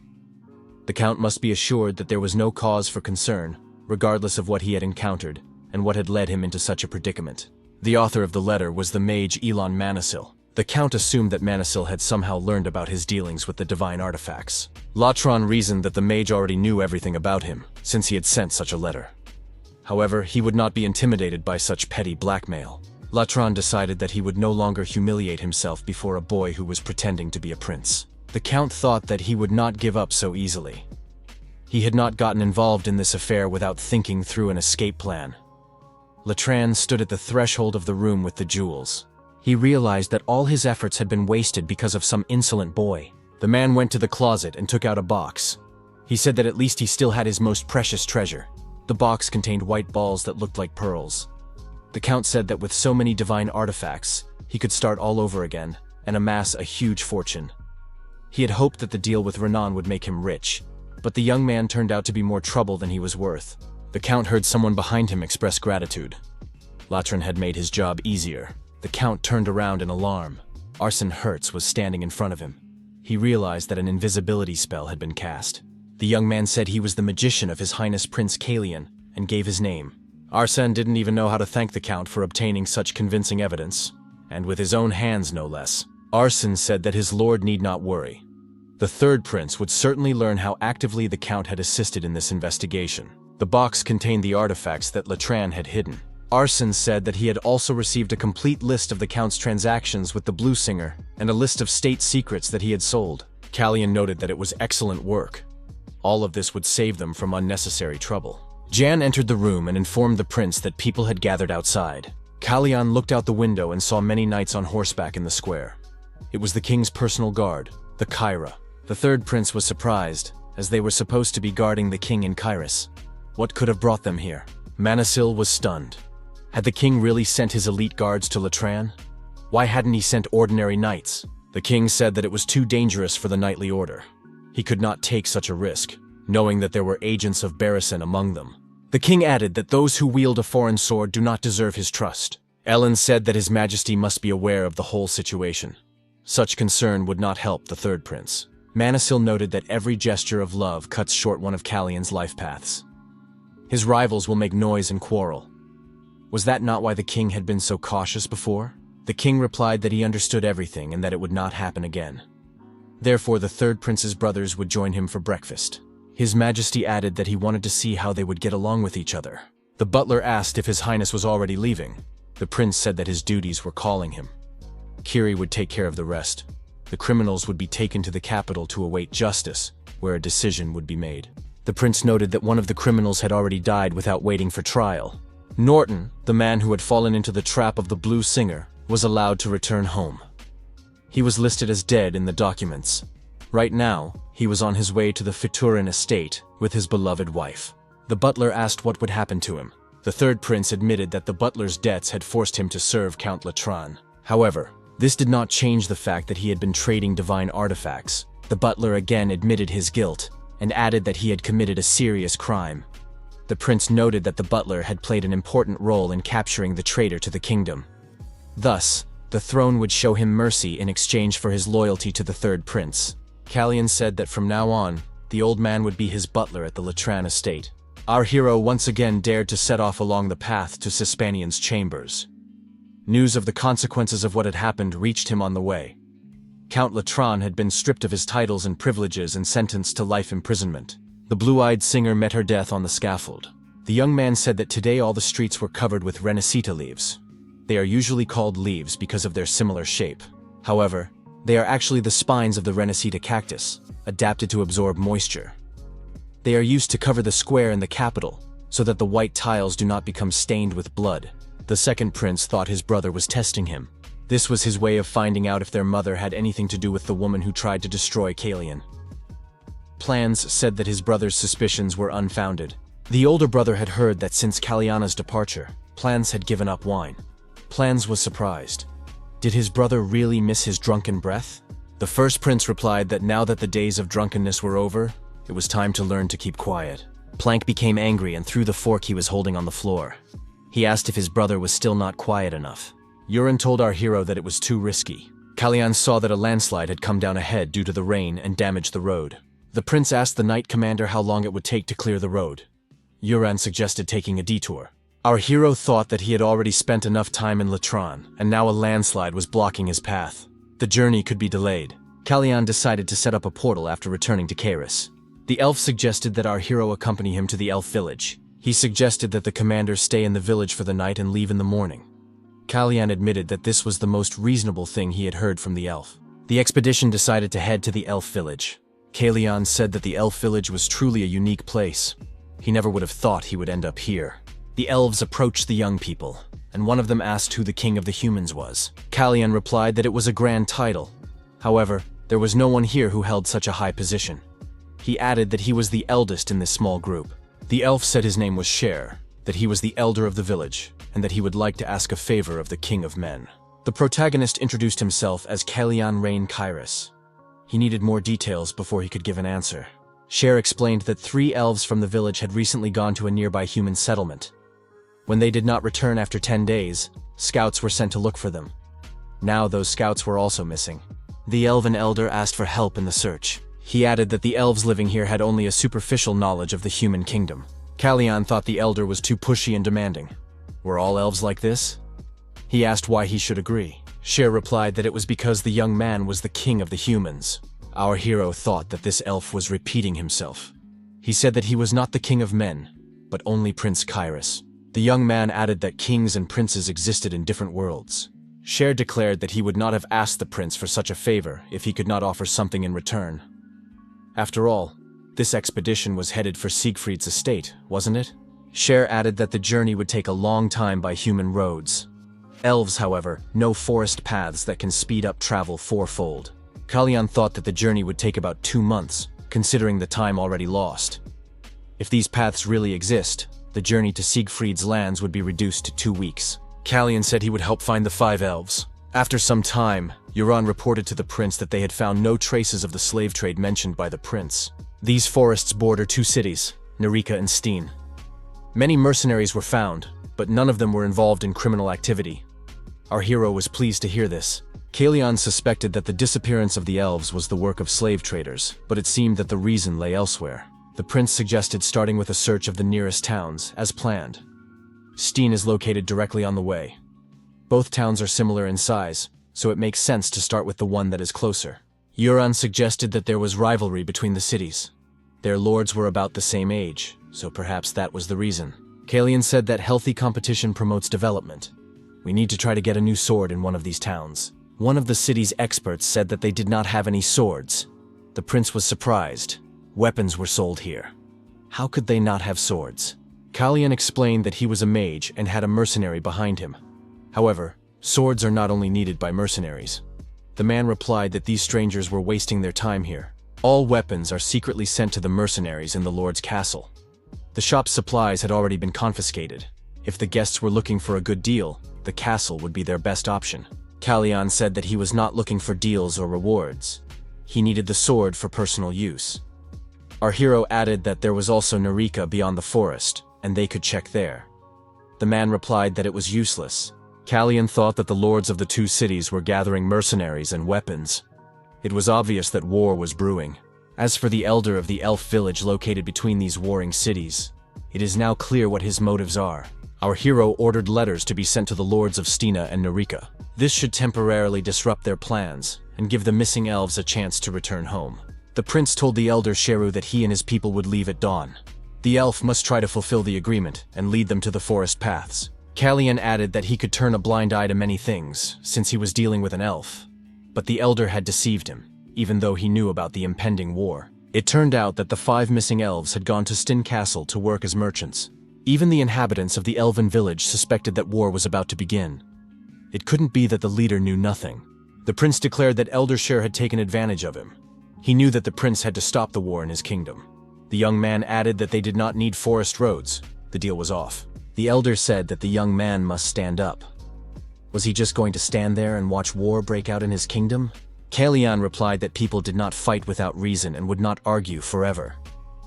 The Count must be assured that there was no cause for concern, regardless of what he had encountered and what had led him into such a predicament. The author of the letter was the mage Elon Manasil. The Count assumed that Manasil had somehow learned about his dealings with the divine artifacts. Latran reasoned that the mage already knew everything about him, since he had sent such a letter. However, he would not be intimidated by such petty blackmail. Latran decided that he would no longer humiliate himself before a boy who was pretending to be a prince. The Count thought that he would not give up so easily. He had not gotten involved in this affair without thinking through an escape plan. Latran stood at the threshold of the room with the jewels. He realized that all his efforts had been wasted because of some insolent boy. The man went to the closet and took out a box. He said that at least he still had his most precious treasure. The box contained white balls that looked like pearls. The Count said that with so many divine artifacts, he could start all over again and amass a huge fortune. He had hoped that the deal with Renan would make him rich, but the young man turned out to be more trouble than he was worth. The Count heard someone behind him express gratitude. Latran had made his job easier. The Count turned around in alarm. Arsene Hertz was standing in front of him. He realized that an invisibility spell had been cast. The young man said he was the magician of His Highness Prince Callian and gave his name. Arsene didn't even know how to thank the Count for obtaining such convincing evidence, and with his own hands no less. Arsene said that his lord need not worry. The third prince would certainly learn how actively the Count had assisted in this investigation. The box contained the artifacts that Latran had hidden. Arsene said that he had also received a complete list of the Count's transactions with the Blue Singer and a list of state secrets that he had sold. Callian noted that it was excellent work. All of this would save them from unnecessary trouble. Jan entered the room and informed the prince that people had gathered outside. Callian looked out the window and saw many knights on horseback in the square. It was the king's personal guard, the Kyra. The third prince was surprised, as they were supposed to be guarding the king in Kairos. What could have brought them here? Manasil was stunned. Had the king really sent his elite guards to Latran? Why hadn't he sent ordinary knights? The king said that it was too dangerous for the knightly order. He could not take such a risk, knowing that there were agents of Barrison among them. The king added that those who wield a foreign sword do not deserve his trust. Ellen said that His Majesty must be aware of the whole situation. Such concern would not help the third prince. Manasil noted that every gesture of love cuts short one of Callian's life paths. His rivals will make noise and quarrel. Was that not why the king had been so cautious before? The king replied that he understood everything and that it would not happen again. Therefore, the third prince's brothers would join him for breakfast. His Majesty added that he wanted to see how they would get along with each other. The butler asked if His Highness was already leaving. The prince said that his duties were calling him. Kiri would take care of the rest. The criminals would be taken to the capital to await justice, where a decision would be made. The prince noted that one of the criminals had already died without waiting for trial. Norton, the man who had fallen into the trap of the Blue Singer, was allowed to return home. He was listed as dead in the documents. Right now, he was on his way to the Fiturin estate with his beloved wife. The butler asked what would happen to him. The third prince admitted that the butler's debts had forced him to serve Count Latran. However, this did not change the fact that he had been trading divine artifacts. The butler again admitted his guilt and added that he had committed a serious crime. The prince noted that the butler had played an important role in capturing the traitor to the kingdom. Thus, The throne would show him mercy in exchange for his loyalty to the third prince. Kalyan said that from now on, the old man would be his butler at the Latran estate. Our hero once again dared to set off along the path to Cispanian's chambers. News of the consequences of what had happened reached him on the way. Count Latran had been stripped of his titles and privileges and sentenced to life imprisonment. The blue-eyed singer met her death on the scaffold. The young man said that today all the streets were covered with Renesita leaves. They are usually called leaves because of their similar shape. However, they are actually the spines of the Renesita cactus, adapted to absorb moisture. They are used to cover the square in the capital, so that the white tiles do not become stained with blood. The second prince thought his brother was testing him. This was his way of finding out if their mother had anything to do with the woman who tried to destroy Kalyan. Plans said that his brother's suspicions were unfounded. The older brother had heard that since Kalyana's departure, Plans had given up wine. Plans was surprised. Did his brother really miss his drunken breath? The first prince replied that now that the days of drunkenness were over, it was time to learn to keep quiet. Plank became angry and threw the fork he was holding on the floor. He asked if his brother was still not quiet enough. Yuran told our hero that it was too risky. Kalyan saw that a landslide had come down ahead due to the rain and damaged the road. The prince asked the knight commander how long it would take to clear the road. Yuran suggested taking a detour. Our hero thought that he had already spent enough time in Latran, and now a landslide was blocking his path. The journey could be delayed. Kalyan decided to set up a portal after returning to Kairos. The elf suggested that our hero accompany him to the elf village. He suggested that the commander stay in the village for the night and leave in the morning. Kalyan admitted that this was the most reasonable thing he had heard from the elf. The expedition decided to head to the elf village. Kalyan said that the elf village was truly a unique place. He never would have thought he would end up here. The elves approached the young people, and one of them asked who the king of the humans was. Kalyan replied that it was a grand title. However, there was no one here who held such a high position. He added that he was the eldest in this small group. The elf said his name was Cher, that he was the elder of the village, and that he would like to ask a favor of the king of men. The protagonist introduced himself as Kalyan Rain Kairos. He needed more details before he could give an answer. Cher explained that 3 elves from the village had recently gone to a nearby human settlement. When they did not return after 10 days, scouts were sent to look for them. Now those scouts were also missing. The elven elder asked for help in the search. He added that the elves living here had only a superficial knowledge of the human kingdom. Kalyan thought the elder was too pushy and demanding. Were all elves like this? He asked why he should agree. Cher replied that it was because the young man was the king of the humans. Our hero thought that this elf was repeating himself. He said that he was not the king of men, but only Prince Kairos. The young man added that kings and princes existed in different worlds. Cher declared that he would not have asked the prince for such a favor if he could not offer something in return. After all, this expedition was headed for Siegfried's estate, wasn't it? Cher added that the journey would take a long time by human roads. Elves, however, know forest paths that can speed up travel 4-fold. Kalyan thought that the journey would take about 2 months, considering the time already lost. If these paths really exist, the journey to Siegfried's lands would be reduced to 2 weeks. Kalyan said he would help find the 5 elves. After some time, Yuran reported to the prince that they had found no traces of the slave trade mentioned by the prince. These forests border 2 cities, Narika and Steen. Many mercenaries were found, but none of them were involved in criminal activity. Our hero was pleased to hear this. Kalyan suspected that the disappearance of the elves was the work of slave traders, but it seemed that the reason lay elsewhere. The prince suggested starting with a search of the nearest towns, as planned. Steen is located directly on the way. Both towns are similar in size, so it makes sense to start with the one that is closer. Yuran suggested that there was rivalry between the cities. Their lords were about the same age, so perhaps that was the reason. Kalyan said that healthy competition promotes development. We need to try to get a new sword in one of these towns. One of the city's experts said that they did not have any swords. The prince was surprised. Weapons were sold here. How could they not have swords? Kalyan explained that he was a mage and had a mercenary behind him. However, swords are not only needed by mercenaries. The man replied that these strangers were wasting their time here. All weapons are secretly sent to the mercenaries in the lord's castle. The shop's supplies had already been confiscated. If the guests were looking for a good deal, the castle would be their best option. Kalyan said that he was not looking for deals or rewards. He needed the sword for personal use. Our hero added that there was also Narika beyond the forest, and they could check there. The man replied that it was useless. Kallian thought that the lords of the two cities were gathering mercenaries and weapons. It was obvious that war was brewing. As for the elder of the elf village located between these warring cities, it is now clear what his motives are. Our hero ordered letters to be sent to the lords of Stina and Narika. This should temporarily disrupt their plans and give the missing elves a chance to return home. The prince told the elder Sheru that he and his people would leave at dawn. The elf must try to fulfill the agreement and lead them to the forest paths. Kallian added that he could turn a blind eye to many things, since he was dealing with an elf. But the elder had deceived him, even though he knew about the impending war. It turned out that the 5 missing elves had gone to Stin Castle to work as merchants. Even the inhabitants of the elven village suspected that war was about to begin. It couldn't be that the leader knew nothing. The prince declared that Elder Sher had taken advantage of him. He knew that the prince had to stop the war in his kingdom. The young man added that they did not need forest roads. The deal was off. The elder said that the young man must stand up. Was he just going to stand there and watch war break out in his kingdom? Kallian replied that people did not fight without reason and would not argue forever.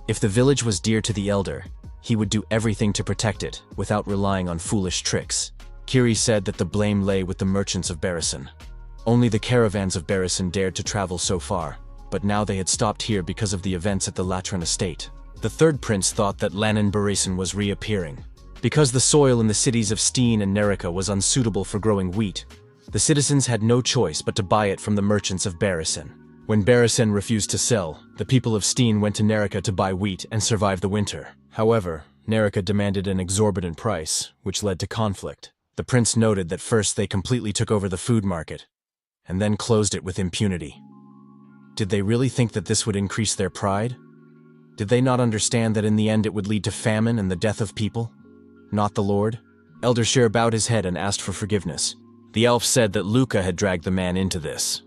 If the village was dear to the elder, he would do everything to protect it without relying on foolish tricks. Kiri said that the blame lay with the merchants of Barrison. Only the caravans of Barrison dared to travel so far, but now they had stopped here because of the events at the Latran estate. The third prince thought that Lannan Barrison was reappearing. Because the soil in the cities of Steen and Nerika was unsuitable for growing wheat, the citizens had no choice but to buy it from the merchants of Barrison. When Barrison refused to sell, the people of Steen went to Nerika to buy wheat and survive the winter. However, Nerika demanded an exorbitant price, which led to conflict. The prince noted that first they completely took over the food market, and then closed it with impunity. Did they really think that this would increase their pride? Did they not understand that in the end it would lead to famine and the death of people? Not the Lord? Elder Sher bowed his head and asked for forgiveness. The elf said that Luca had dragged the man into this.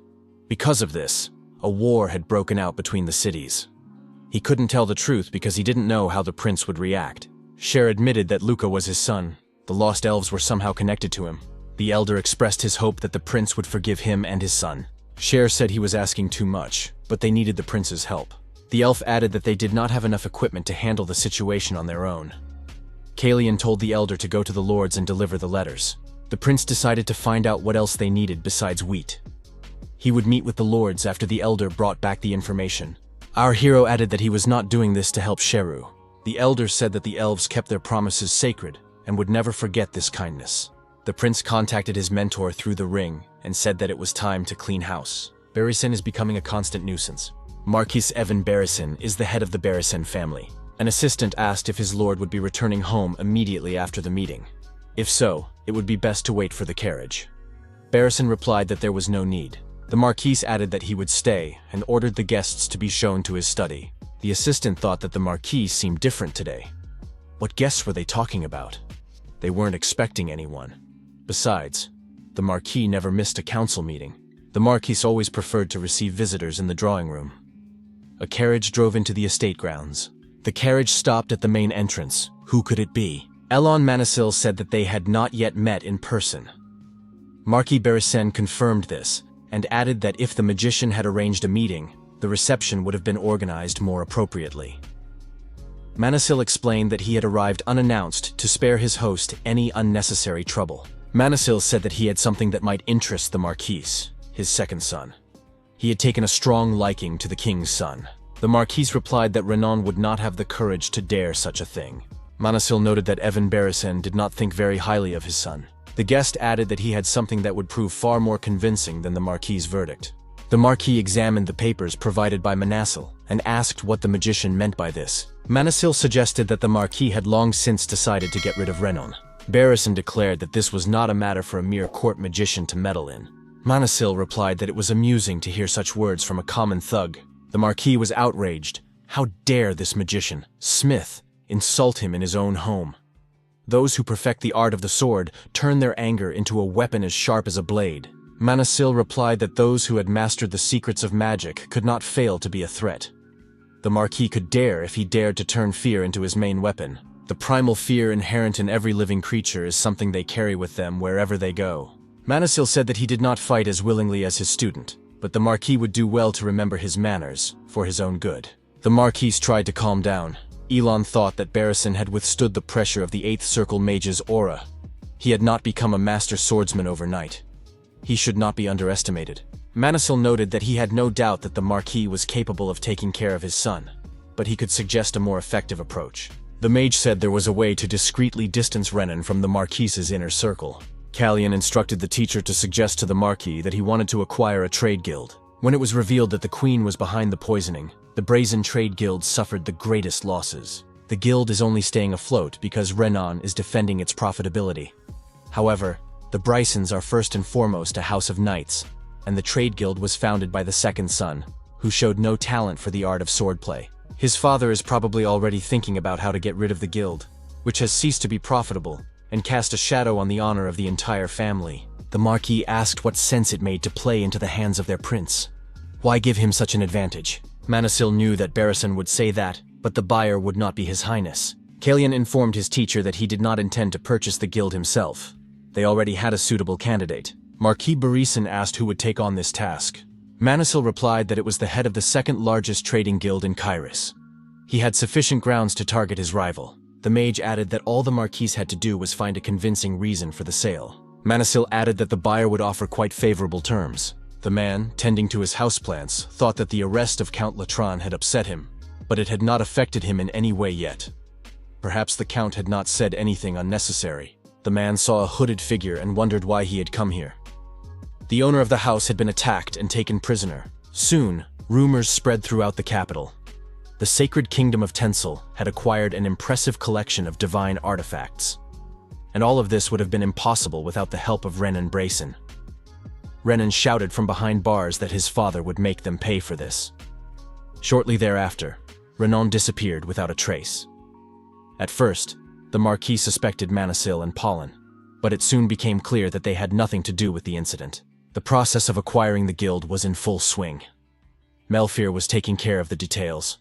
Because of this, a war had broken out between the cities. He couldn't tell the truth because he didn't know how the prince would react. Sher admitted that Luca was his son. The lost elves were somehow connected to him. The elder expressed his hope that the prince would forgive him and his son. Sher said he was asking too much, but they needed the prince's help. The elf added that they did not have enough equipment to handle the situation on their own. Kallian told the elder to go to the lords and deliver the letters. The prince decided to find out what else they needed besides wheat. He would meet with the lords after the elder brought back the information. Our hero added that he was not doing this to help Sheru. The elder said that the elves kept their promises sacred and would never forget this kindness. The prince contacted his mentor through the ring and said that it was time to clean house. Barrison is becoming a constant nuisance. Marquis Evan Barrison is the head of the Barrison family. An assistant asked if his lord would be returning home immediately after the meeting. If so, it would be best to wait for the carriage. Barrison replied that there was no need. The Marquis added that he would stay and ordered the guests to be shown to his study. The assistant thought that the Marquis seemed different today. What guests were they talking about? They weren't expecting anyone. Besides, the Marquis never missed a council meeting. The Marquis always preferred to receive visitors in the drawing room. A carriage drove into the estate grounds. The carriage stopped at the main entrance. Who could it be? Elon Manasil said that they had not yet met in person. Marquis Barrison confirmed this, and added that if the magician had arranged a meeting, the reception would have been organized more appropriately. Manasil explained that he had arrived unannounced to spare his host any unnecessary trouble. Manasil said that he had something that might interest the Marquis, his second son. He had taken a strong liking to the king's son. The Marquis replied that Renan would not have the courage to dare such a thing. Manasil noted that Evan Barrison did not think very highly of his son. The guest added that he had something that would prove far more convincing than the Marquis' verdict. The Marquis examined the papers provided by Manasil and asked what the magician meant by this. Manasil suggested that the Marquis had long since decided to get rid of Renan. Barrison declared that this was not a matter for a mere court magician to meddle in. Manasil replied that it was amusing to hear such words from a common thug. The Marquis was outraged. How dare this magician, Smith, insult him in his own home? Those who perfect the art of the sword turn their anger into a weapon as sharp as a blade. Manasil replied that those who had mastered the secrets of magic could not fail to be a threat. The Marquis could dare if he dared to turn fear into his main weapon. The primal fear inherent in every living creature is something they carry with them wherever they go. Manasil said that he did not fight as willingly as his student, but the Marquis would do well to remember his manners for his own good. The Marquis tried to calm down. Elon thought that Barrison had withstood the pressure of the 8th Circle Mage's aura. He had not become a master swordsman overnight. He should not be underestimated. Manasil noted that he had no doubt that the Marquis was capable of taking care of his son, but he could suggest a more effective approach. The mage said there was a way to discreetly distance Renan from the Marquis's inner circle. Kalyan instructed the teacher to suggest to the Marquis that he wanted to acquire a trade guild. When it was revealed that the Queen was behind the poisoning, the Brazen Trade Guild suffered the greatest losses. The guild is only staying afloat because Renan is defending its profitability. However, the Brysons are first and foremost a house of knights, and the trade guild was founded by the second son, who showed no talent for the art of swordplay. His father is probably already thinking about how to get rid of the guild, which has ceased to be profitable, and cast a shadow on the honor of the entire family. The Marquis asked what sense it made to play into the hands of their prince. Why give him such an advantage? Manasil knew that Barrison would say that, but the buyer would not be His Highness. Kalyan informed his teacher that he did not intend to purchase the guild himself. They already had a suitable candidate. Marquis Barrison asked who would take on this task. Manasil replied that it was the head of the second largest trading guild in Kairos. He had sufficient grounds to target his rival. The mage added that all the Marquis had to do was find a convincing reason for the sale. Manasil added that the buyer would offer quite favorable terms. The man, tending to his houseplants, thought that the arrest of Count Latran had upset him, but it had not affected him in any way yet. Perhaps the Count had not said anything unnecessary. The man saw a hooded figure and wondered why he had come here. The owner of the house had been attacked and taken prisoner. Soon, rumors spread throughout the capital. The sacred kingdom of Tensel had acquired an impressive collection of divine artifacts. And all of this would have been impossible without the help of Renan Brayson. Renan shouted from behind bars that his father would make them pay for this. Shortly thereafter, Renan disappeared without a trace. At first, the Marquis suspected Manasil and Pollen, but it soon became clear that they had nothing to do with the incident. The process of acquiring the guild was in full swing. Melfir was taking care of the details.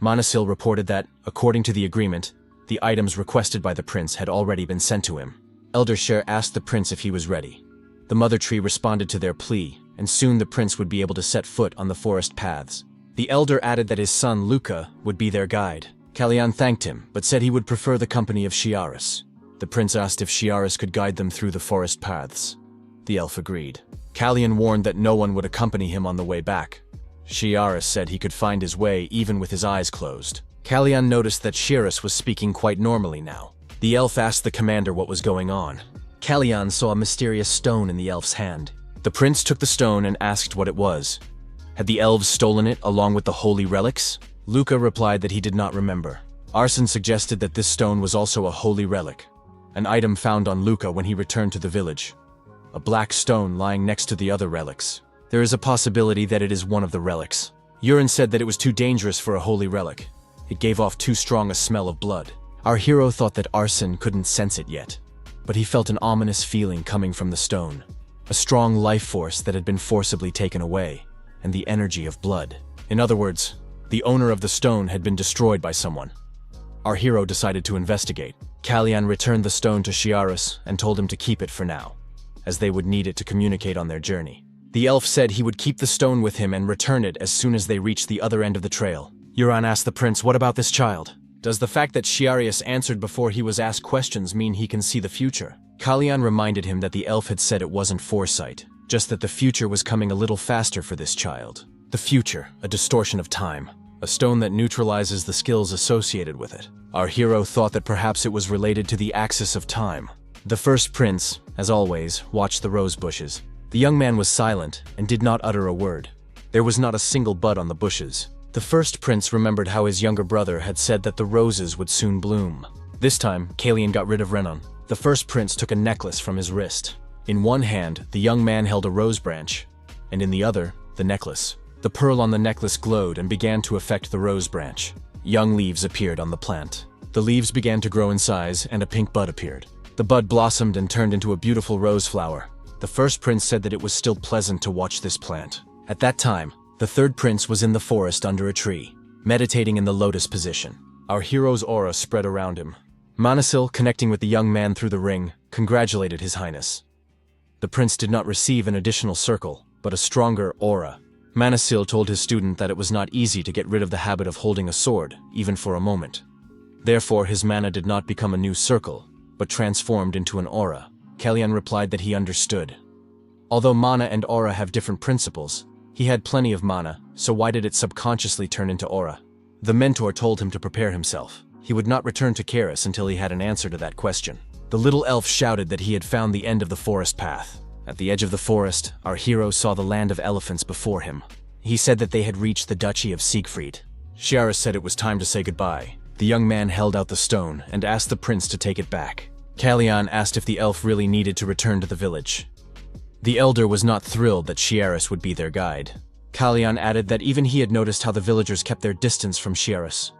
Manasil reported that, according to the agreement, the items requested by the prince had already been sent to him. Eldershire asked the prince if he was ready. The Mother Tree responded to their plea, and soon the prince would be able to set foot on the forest paths. The elder added that his son, Luca, would be their guide. Kalyan thanked him, but said he would prefer the company of Shiaris. The prince asked if Shiaris could guide them through the forest paths. The elf agreed. Kalyan warned that no one would accompany him on the way back. Shiaris said he could find his way even with his eyes closed. Kalyan noticed that Shiaris was speaking quite normally now. The elf asked the commander what was going on. Kalyan saw a mysterious stone in the elf's hand. The prince took the stone and asked what it was. Had the elves stolen it along with the holy relics? Luca replied that he did not remember. Arson suggested that this stone was also a holy relic, an item found on Luca when he returned to the village. A black stone lying next to the other relics. There is a possibility that it is one of the relics. Urin said that it was too dangerous for a holy relic. It gave off too strong a smell of blood. Our hero thought that Arson couldn't sense it yet, but he felt an ominous feeling coming from the stone. A strong life force that had been forcibly taken away, and the energy of blood. In other words, the owner of the stone had been destroyed by someone. Our hero decided to investigate. Kalyan returned the stone to Shiaris and told him to keep it for now, as they would need it to communicate on their journey. The elf said he would keep the stone with him and return it as soon as they reached the other end of the trail. Uran asked the prince, "What about this child? Does the fact that Shiarius answered before he was asked questions mean he can see the future?" Kalyan reminded him that the elf had said it wasn't foresight, just that the future was coming a little faster for this child. The future, a distortion of time, a stone that neutralizes the skills associated with it. Our hero thought that perhaps it was related to the axis of time. The first prince, as always, watched the rose bushes. The young man was silent and did not utter a word. There was not a single bud on the bushes. The first prince remembered how his younger brother had said that the roses would soon bloom. This time, Kalyan got rid of Renan. The first prince took a necklace from his wrist. In one hand, the young man held a rose branch, and in the other, the necklace. The pearl on the necklace glowed and began to affect the rose branch. Young leaves appeared on the plant. The leaves began to grow in size, and a pink bud appeared. The bud blossomed and turned into a beautiful rose flower. The first prince said that it was still pleasant to watch this plant. At that time, the third prince was in the forest under a tree, meditating in the lotus position. Our hero's aura spread around him. Manasil, connecting with the young man through the ring, congratulated His Highness. The prince did not receive an additional circle, but a stronger aura. Manasil told his student that it was not easy to get rid of the habit of holding a sword, even for a moment. Therefore, his mana did not become a new circle, but transformed into an aura. Kalyan replied that he understood. Although mana and aura have different principles, he had plenty of mana, so why did it subconsciously turn into aura? The mentor told him to prepare himself. He would not return to Karis until he had an answer to that question. The little elf shouted that he had found the end of the forest path. At the edge of the forest, our hero saw the land of elephants before him. He said that they had reached the duchy of Siegfried. Chiara said it was time to say goodbye. The young man held out the stone and asked the prince to take it back. Kalyan asked if the elf really needed to return to the village. The elder was not thrilled that Chiaris would be their guide. Kalyan added that even he had noticed how the villagers kept their distance from Chiaris.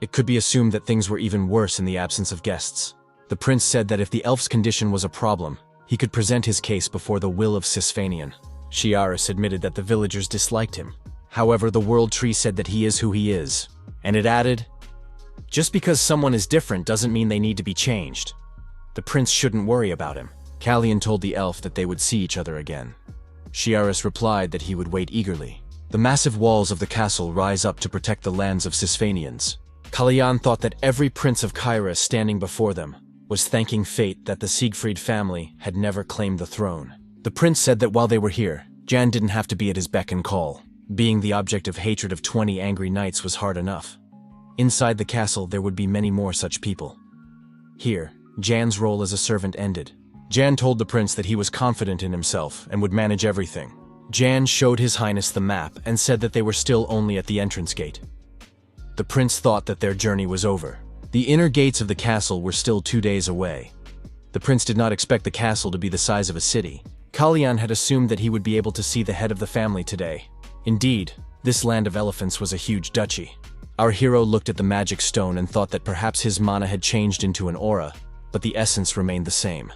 It could be assumed that things were even worse in the absence of guests. The prince said that if the elf's condition was a problem, he could present his case before the will of Sisfanian. Chiaris admitted that the villagers disliked him. However, the world tree said that he is who he is. And it added, "Just because someone is different doesn't mean they need to be changed. The prince shouldn't worry about him." Kalyan told the elf that they would see each other again. Chiaris replied that he would wait eagerly. The massive walls of the castle rise up to protect the lands of Sisfanians. Kalyan thought that every prince of Kyra standing before them was thanking fate that the Siegfried family had never claimed the throne. The prince said that while they were here, Jan didn't have to be at his beck and call. Being the object of hatred of 20 angry knights was hard enough. Inside the castle there would be many more such people. Here, Jan's role as a servant ended. Jan told the prince that he was confident in himself and would manage everything. Jan showed His Highness the map and said that they were still only at the entrance gate. The prince thought that their journey was over. The inner gates of the castle were still 2 days away. The prince did not expect the castle to be the size of a city. Kalyan had assumed that he would be able to see the head of the family today. Indeed, this land of elephants was a huge duchy. Our hero looked at the magic stone and thought that perhaps his mana had changed into an aura, but the essence remained the same.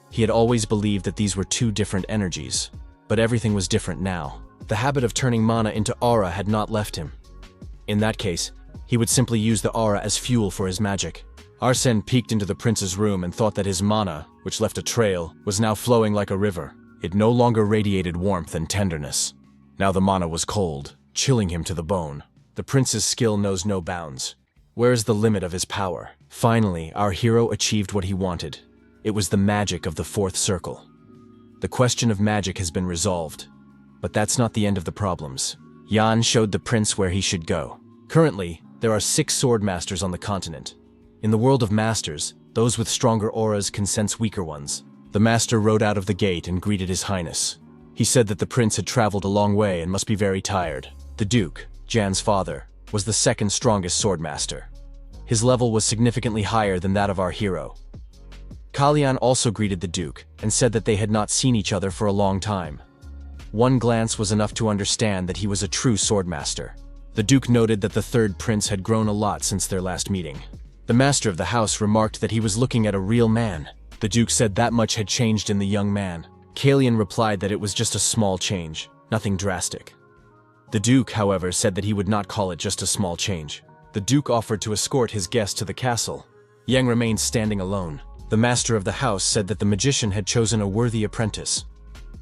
He had always believed that these were two different energies, but everything was different now. The habit of turning mana into aura had not left him. In that case, he would simply use the aura as fuel for his magic. Arsene peeked into the prince's room and thought that his mana, which left a trail, was now flowing like a river. It no longer radiated warmth and tenderness. Now the mana was cold, chilling him to the bone. The prince's skill knows no bounds. Where is the limit of his power? Finally, our hero achieved what he wanted. It was the magic of the fourth circle. The question of magic has been resolved, but that's not the end of the problems. Jan showed the prince where he should go. Currently, there are 6 sword masters on the continent. In the world of masters, those with stronger auras can sense weaker ones. The master rode out of the gate and greeted His Highness. He said that the prince had traveled a long way and must be very tired. The Duke, Jan's father, was the second strongest sword master. His level was significantly higher than that of our hero. Kalyan also greeted the Duke and said that they had not seen each other for a long time. One glance was enough to understand that he was a true swordmaster. The Duke noted that the third prince had grown a lot since their last meeting. The master of the house remarked that he was looking at a real man. The Duke said that much had changed in the young man. Kalyan replied that it was just a small change, nothing drastic. The Duke, however, said that he would not call it just a small change. The Duke offered to escort his guest to the castle. Yang remained standing alone. The master of the house said that the magician had chosen a worthy apprentice.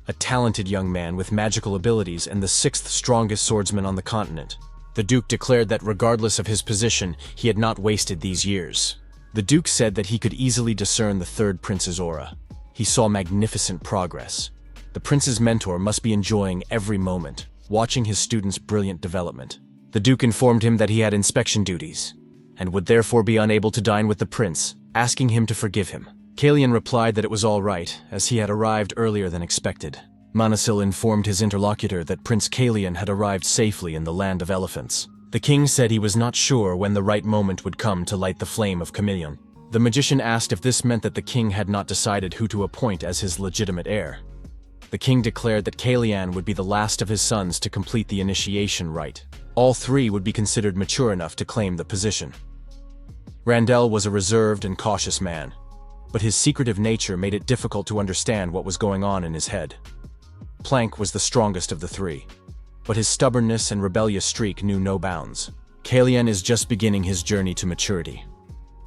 A talented young man with magical abilities and the 6th strongest swordsman on the continent. The Duke declared that regardless of his position, he had not wasted these years. The Duke said that he could easily discern the third prince's aura. He saw magnificent progress. The prince's mentor must be enjoying every moment, watching his student's brilliant development. The Duke informed him that he had inspection duties, and would therefore be unable to dine with the prince, asking him to forgive him. Kalyan replied that it was all right, as he had arrived earlier than expected. Manasil informed his interlocutor that Prince Kalyan had arrived safely in the land of elephants. The king said he was not sure when the right moment would come to light the flame of chameleon. The magician asked if this meant that the king had not decided who to appoint as his legitimate heir. The king declared that Kalyan would be the last of his sons to complete the initiation rite. All 3 would be considered mature enough to claim the position. Randell was a reserved and cautious man, but his secretive nature made it difficult to understand what was going on in his head. Plank was the strongest of the 3, but his stubbornness and rebellious streak knew no bounds. Kalyan is just beginning his journey to maturity.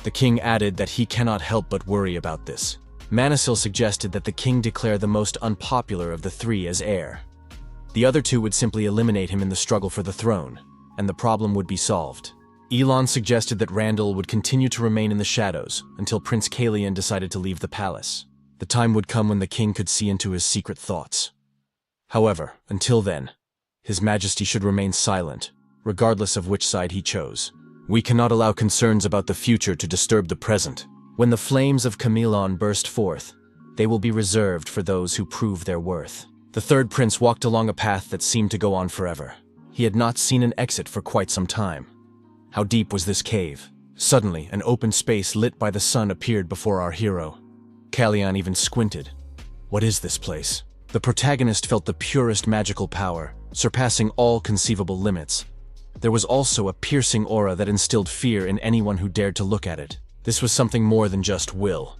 The king added that he cannot help but worry about this. Manasil suggested that the king declare the most unpopular of the 3 as heir. The other 2 would simply eliminate him in the struggle for the throne, and the problem would be solved. Elon suggested that Randall would continue to remain in the shadows until Prince Kalian decided to leave the palace. The time would come when the king could see into his secret thoughts. However, until then, His Majesty should remain silent, regardless of which side he chose. We cannot allow concerns about the future to disturb the present. When the flames of Camillon burst forth, they will be reserved for those who prove their worth. The third prince walked along a path that seemed to go on forever. He had not seen an exit for quite some time. How deep was this cave? Suddenly, an open space lit by the sun appeared before our hero. Kalian even squinted. What is this place? The protagonist felt the purest magical power, surpassing all conceivable limits. There was also a piercing aura that instilled fear in anyone who dared to look at it. This was something more than just will.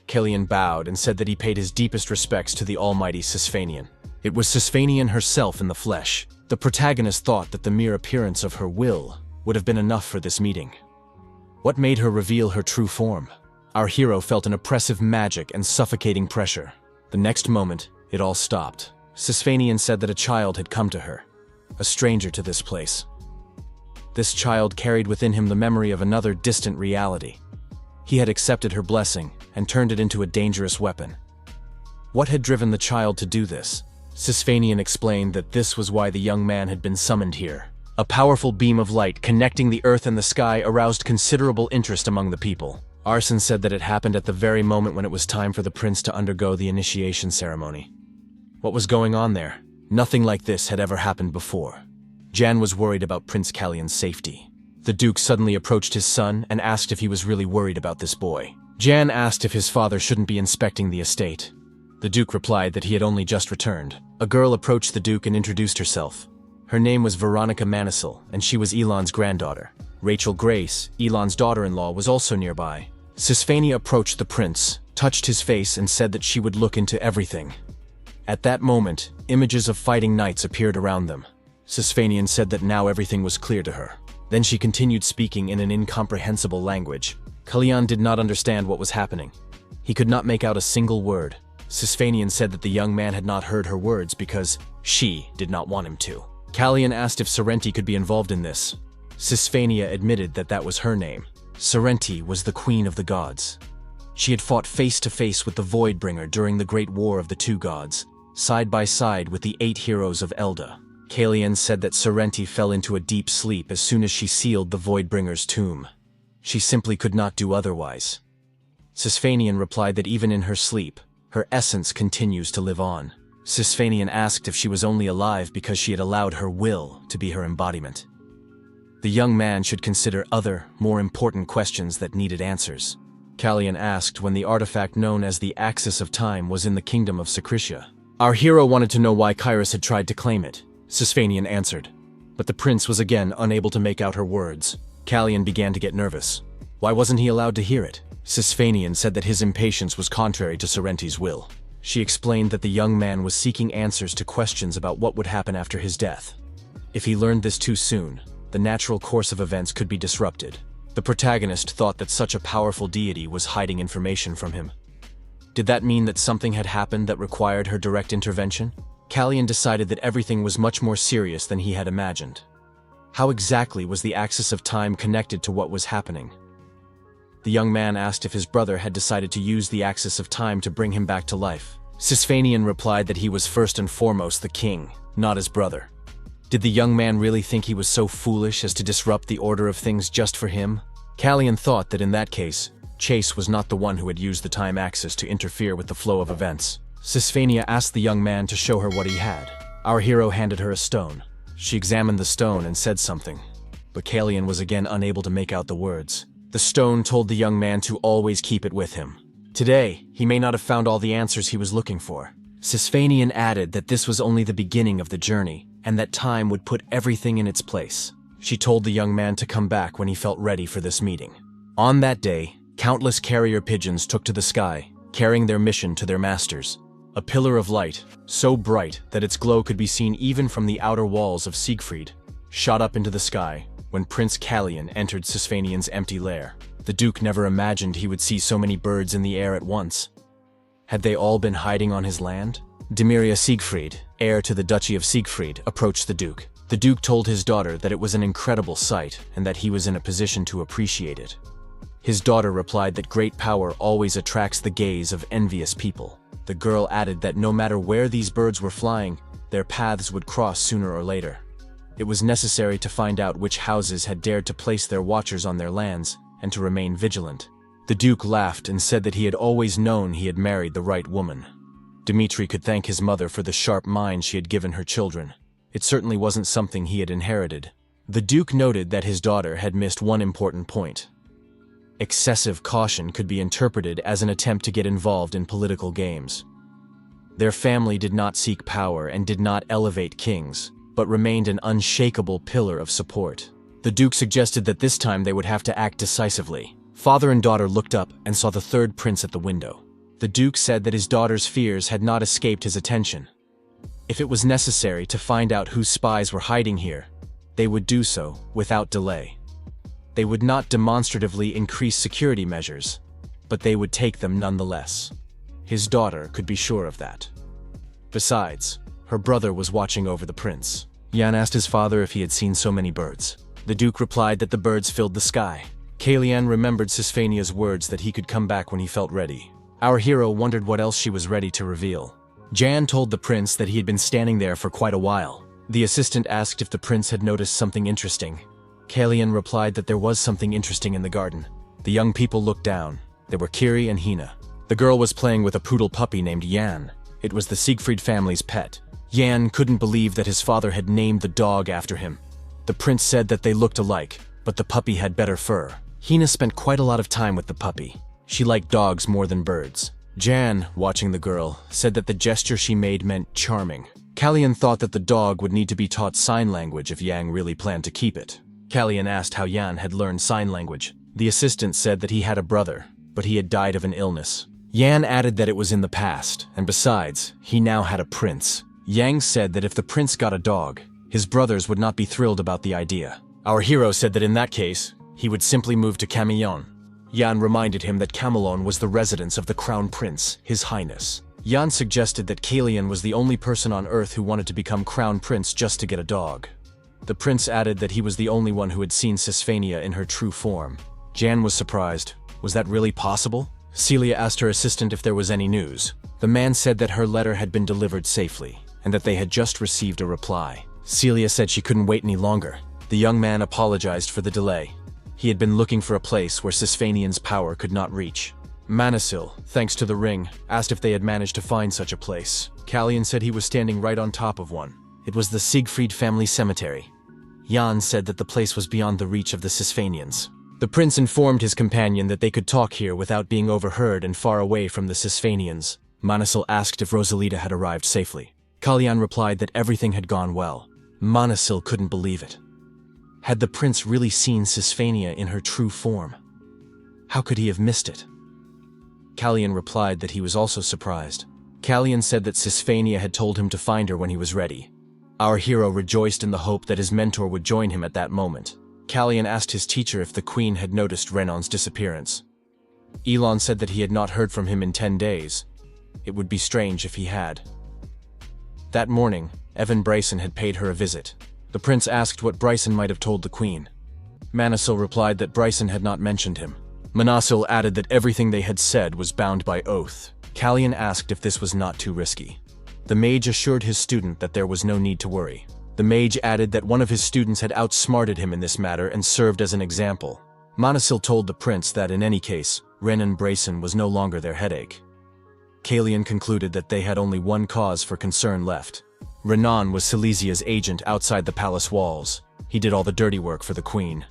Kalian bowed and said that he paid his deepest respects to the almighty Sisfanian. It was Sisfanian herself in the flesh. The protagonist thought that the mere appearance of her will would have been enough for this meeting. What made her reveal her true form? Our hero felt an oppressive magic and suffocating pressure. The next moment, it all stopped. Sisfanian said that a child had come to her, a stranger to this place. This child carried within him the memory of another distant reality. He had accepted her blessing and turned it into a dangerous weapon. What had driven the child to do this? Sisfanian explained that this was why the young man had been summoned here. A powerful beam of light connecting the earth and the sky aroused considerable interest among the people. Arson said that it happened at the very moment when it was time for the prince to undergo the initiation ceremony. What was going on there? Nothing like this had ever happened before. Jan was worried about Prince Kalian's safety. The Duke suddenly approached his son and asked if he was really worried about this boy. Jan asked if his father shouldn't be inspecting the estate. The Duke replied that he had only just returned. A girl approached the Duke and introduced herself. Her name was Veronica Manisel, and she was Elon's granddaughter. Rachel Grace, Elon's daughter-in-law, was also nearby. Sisfania approached the prince, touched his face, and said that she would look into everything. At that moment, images of fighting knights appeared around them. Sisfanian said that now everything was clear to her. Then she continued speaking in an incomprehensible language. Kalian did not understand what was happening. He could not make out a single word. Sisfanian said that the young man had not heard her words because she did not want him to. Kalian asked if Sorrenti could be involved in this. Sisfania admitted that that was her name. Sorrenti was the queen of the gods. She had fought face-to-face with the Voidbringer during the Great War of the Two Gods, side by side with the 8 heroes of Elda. Kalian said that Sorrenti fell into a deep sleep as soon as she sealed the Voidbringer's tomb. She simply could not do otherwise. Sisfanian replied that even in her sleep, her essence continues to live on. Sisfanian asked if she was only alive because she had allowed her will to be her embodiment. The young man should consider other, more important questions that needed answers. Kalian asked when the artifact known as the Axis of Time was in the kingdom of Secretia. Our hero wanted to know why Kairos had tried to claim it. Sisfanian answered, but the prince was again unable to make out her words. Kalian began to get nervous. Why wasn't he allowed to hear it? Sisfanian said that his impatience was contrary to Sorrenti's will. She explained that the young man was seeking answers to questions about what would happen after his death. If he learned this too soon, the natural course of events could be disrupted. The protagonist thought that such a powerful deity was hiding information from him. Did that mean that something had happened that required her direct intervention? Kalian decided that everything was much more serious than he had imagined. How exactly was the axis of time connected to what was happening? The young man asked if his brother had decided to use the axis of time to bring him back to life. Sisfanian replied that he was first and foremost the king, not his brother. Did the young man really think he was so foolish as to disrupt the order of things just for him? Kalian thought that in that case, Chase was not the one who had used the time axis to interfere with the flow of events. Sisfania asked the young man to show her what he had. Our hero handed her a stone. She examined the stone and said something, but Kalian was again unable to make out the words. The stone told the young man to always keep it with him. Today, he may not have found all the answers he was looking for. Sisfanian added that this was only the beginning of the journey, and that time would put everything in its place. She told the young man to come back when he felt ready for this meeting. On that day, countless carrier pigeons took to the sky, carrying their mission to their masters. A pillar of light, so bright that its glow could be seen even from the outer walls of Siegfried, shot up into the sky when Prince Kalian entered Sisfanian's empty lair. The Duke never imagined he would see so many birds in the air at once. Had they all been hiding on his land? Demiria Siegfried, heir to the Duchy of Siegfried, approached the Duke. The Duke told his daughter that it was an incredible sight and that he was in a position to appreciate it. His daughter replied that great power always attracts the gaze of envious people. The girl added that no matter where these birds were flying, their paths would cross sooner or later. It was necessary to find out which houses had dared to place their watchers on their lands and to remain vigilant. The Duke laughed and said that he had always known he had married the right woman. Dmitri could thank his mother for the sharp mind she had given her children. It certainly wasn't something he had inherited. The Duke noted that his daughter had missed one important point. Excessive caution could be interpreted as an attempt to get involved in political games. Their family did not seek power and did not elevate kings, but remained an unshakable pillar of support. The Duke suggested that this time they would have to act decisively. Father and daughter looked up and saw the third prince at the window. The Duke said that his daughter's fears had not escaped his attention. If it was necessary to find out whose spies were hiding here, they would do so without delay. They would not demonstratively increase security measures, but they would take them nonetheless. His daughter could be sure of that. Besides, her brother was watching over the prince. Jan asked his father if he had seen so many birds. The Duke replied that the birds filled the sky. Kalian remembered Sisfania's words that he could come back when he felt ready. Our hero wondered what else she was ready to reveal. Jan told the prince that he had been standing there for quite a while. The assistant asked if the prince had noticed something interesting. Kalian replied that there was something interesting in the garden. The young people looked down. There were Kiri and Hina. The girl was playing with a poodle puppy named Jan. It was the Siegfried family's pet. Jan couldn't believe that his father had named the dog after him. The prince said that they looked alike, but the puppy had better fur. Hina spent quite a lot of time with the puppy. She liked dogs more than birds. Jan, watching the girl, said that the gesture she made meant charming. Kalian thought that the dog would need to be taught sign language if Yang really planned to keep it. Kalian asked how Jan had learned sign language. The assistant said that he had a brother, but he had died of an illness. Jan added that it was in the past, and besides, he now had a prince. Yang said that if the prince got a dog, his brothers would not be thrilled about the idea. Our hero said that in that case, he would simply move to Camillon. Jan reminded him that Camillon was the residence of the Crown Prince, His Highness. Jan suggested that Kalian was the only person on Earth who wanted to become Crown Prince just to get a dog. The prince added that he was the only one who had seen Sisfania in her true form. Jan was surprised. Was that really possible? Celia asked her assistant if there was any news. The man said that her letter had been delivered safely, and that they had just received a reply. Celia said she couldn't wait any longer. The young man apologized for the delay. He had been looking for a place where Sisfanian's power could not reach. Manasil, thanks to the ring, asked if they had managed to find such a place. Kalian said he was standing right on top of one. It was the Siegfried family cemetery. Jan said that the place was beyond the reach of the Sisfanians. The prince informed his companion that they could talk here without being overheard and far away from the Sisfanians. Manasil asked if Rosalita had arrived safely. Kalian replied that everything had gone well. Manasil couldn't believe it. Had the prince really seen Sisfania in her true form? How could he have missed it? Kalian replied that he was also surprised. Kalian said that Sisfania had told him to find her when he was ready. Our hero rejoiced in the hope that his mentor would join him at that moment. Kalian asked his teacher if the queen had noticed Renon's disappearance. Elon said that he had not heard from him in 10 days. It would be strange if he had. That morning, Evan Bryson had paid her a visit. The prince asked what Bryson might have told the queen. Manasil replied that Bryson had not mentioned him. Manasil added that everything they had said was bound by oath. Kalian asked if this was not too risky. The mage assured his student that there was no need to worry. The mage added that one of his students had outsmarted him in this matter and served as an example. Manasil told the prince that in any case, Renan Bryson was no longer their headache. Kalian concluded that they had only one cause for concern left. Renan was Silesia's agent outside the palace walls. He did all the dirty work for the queen.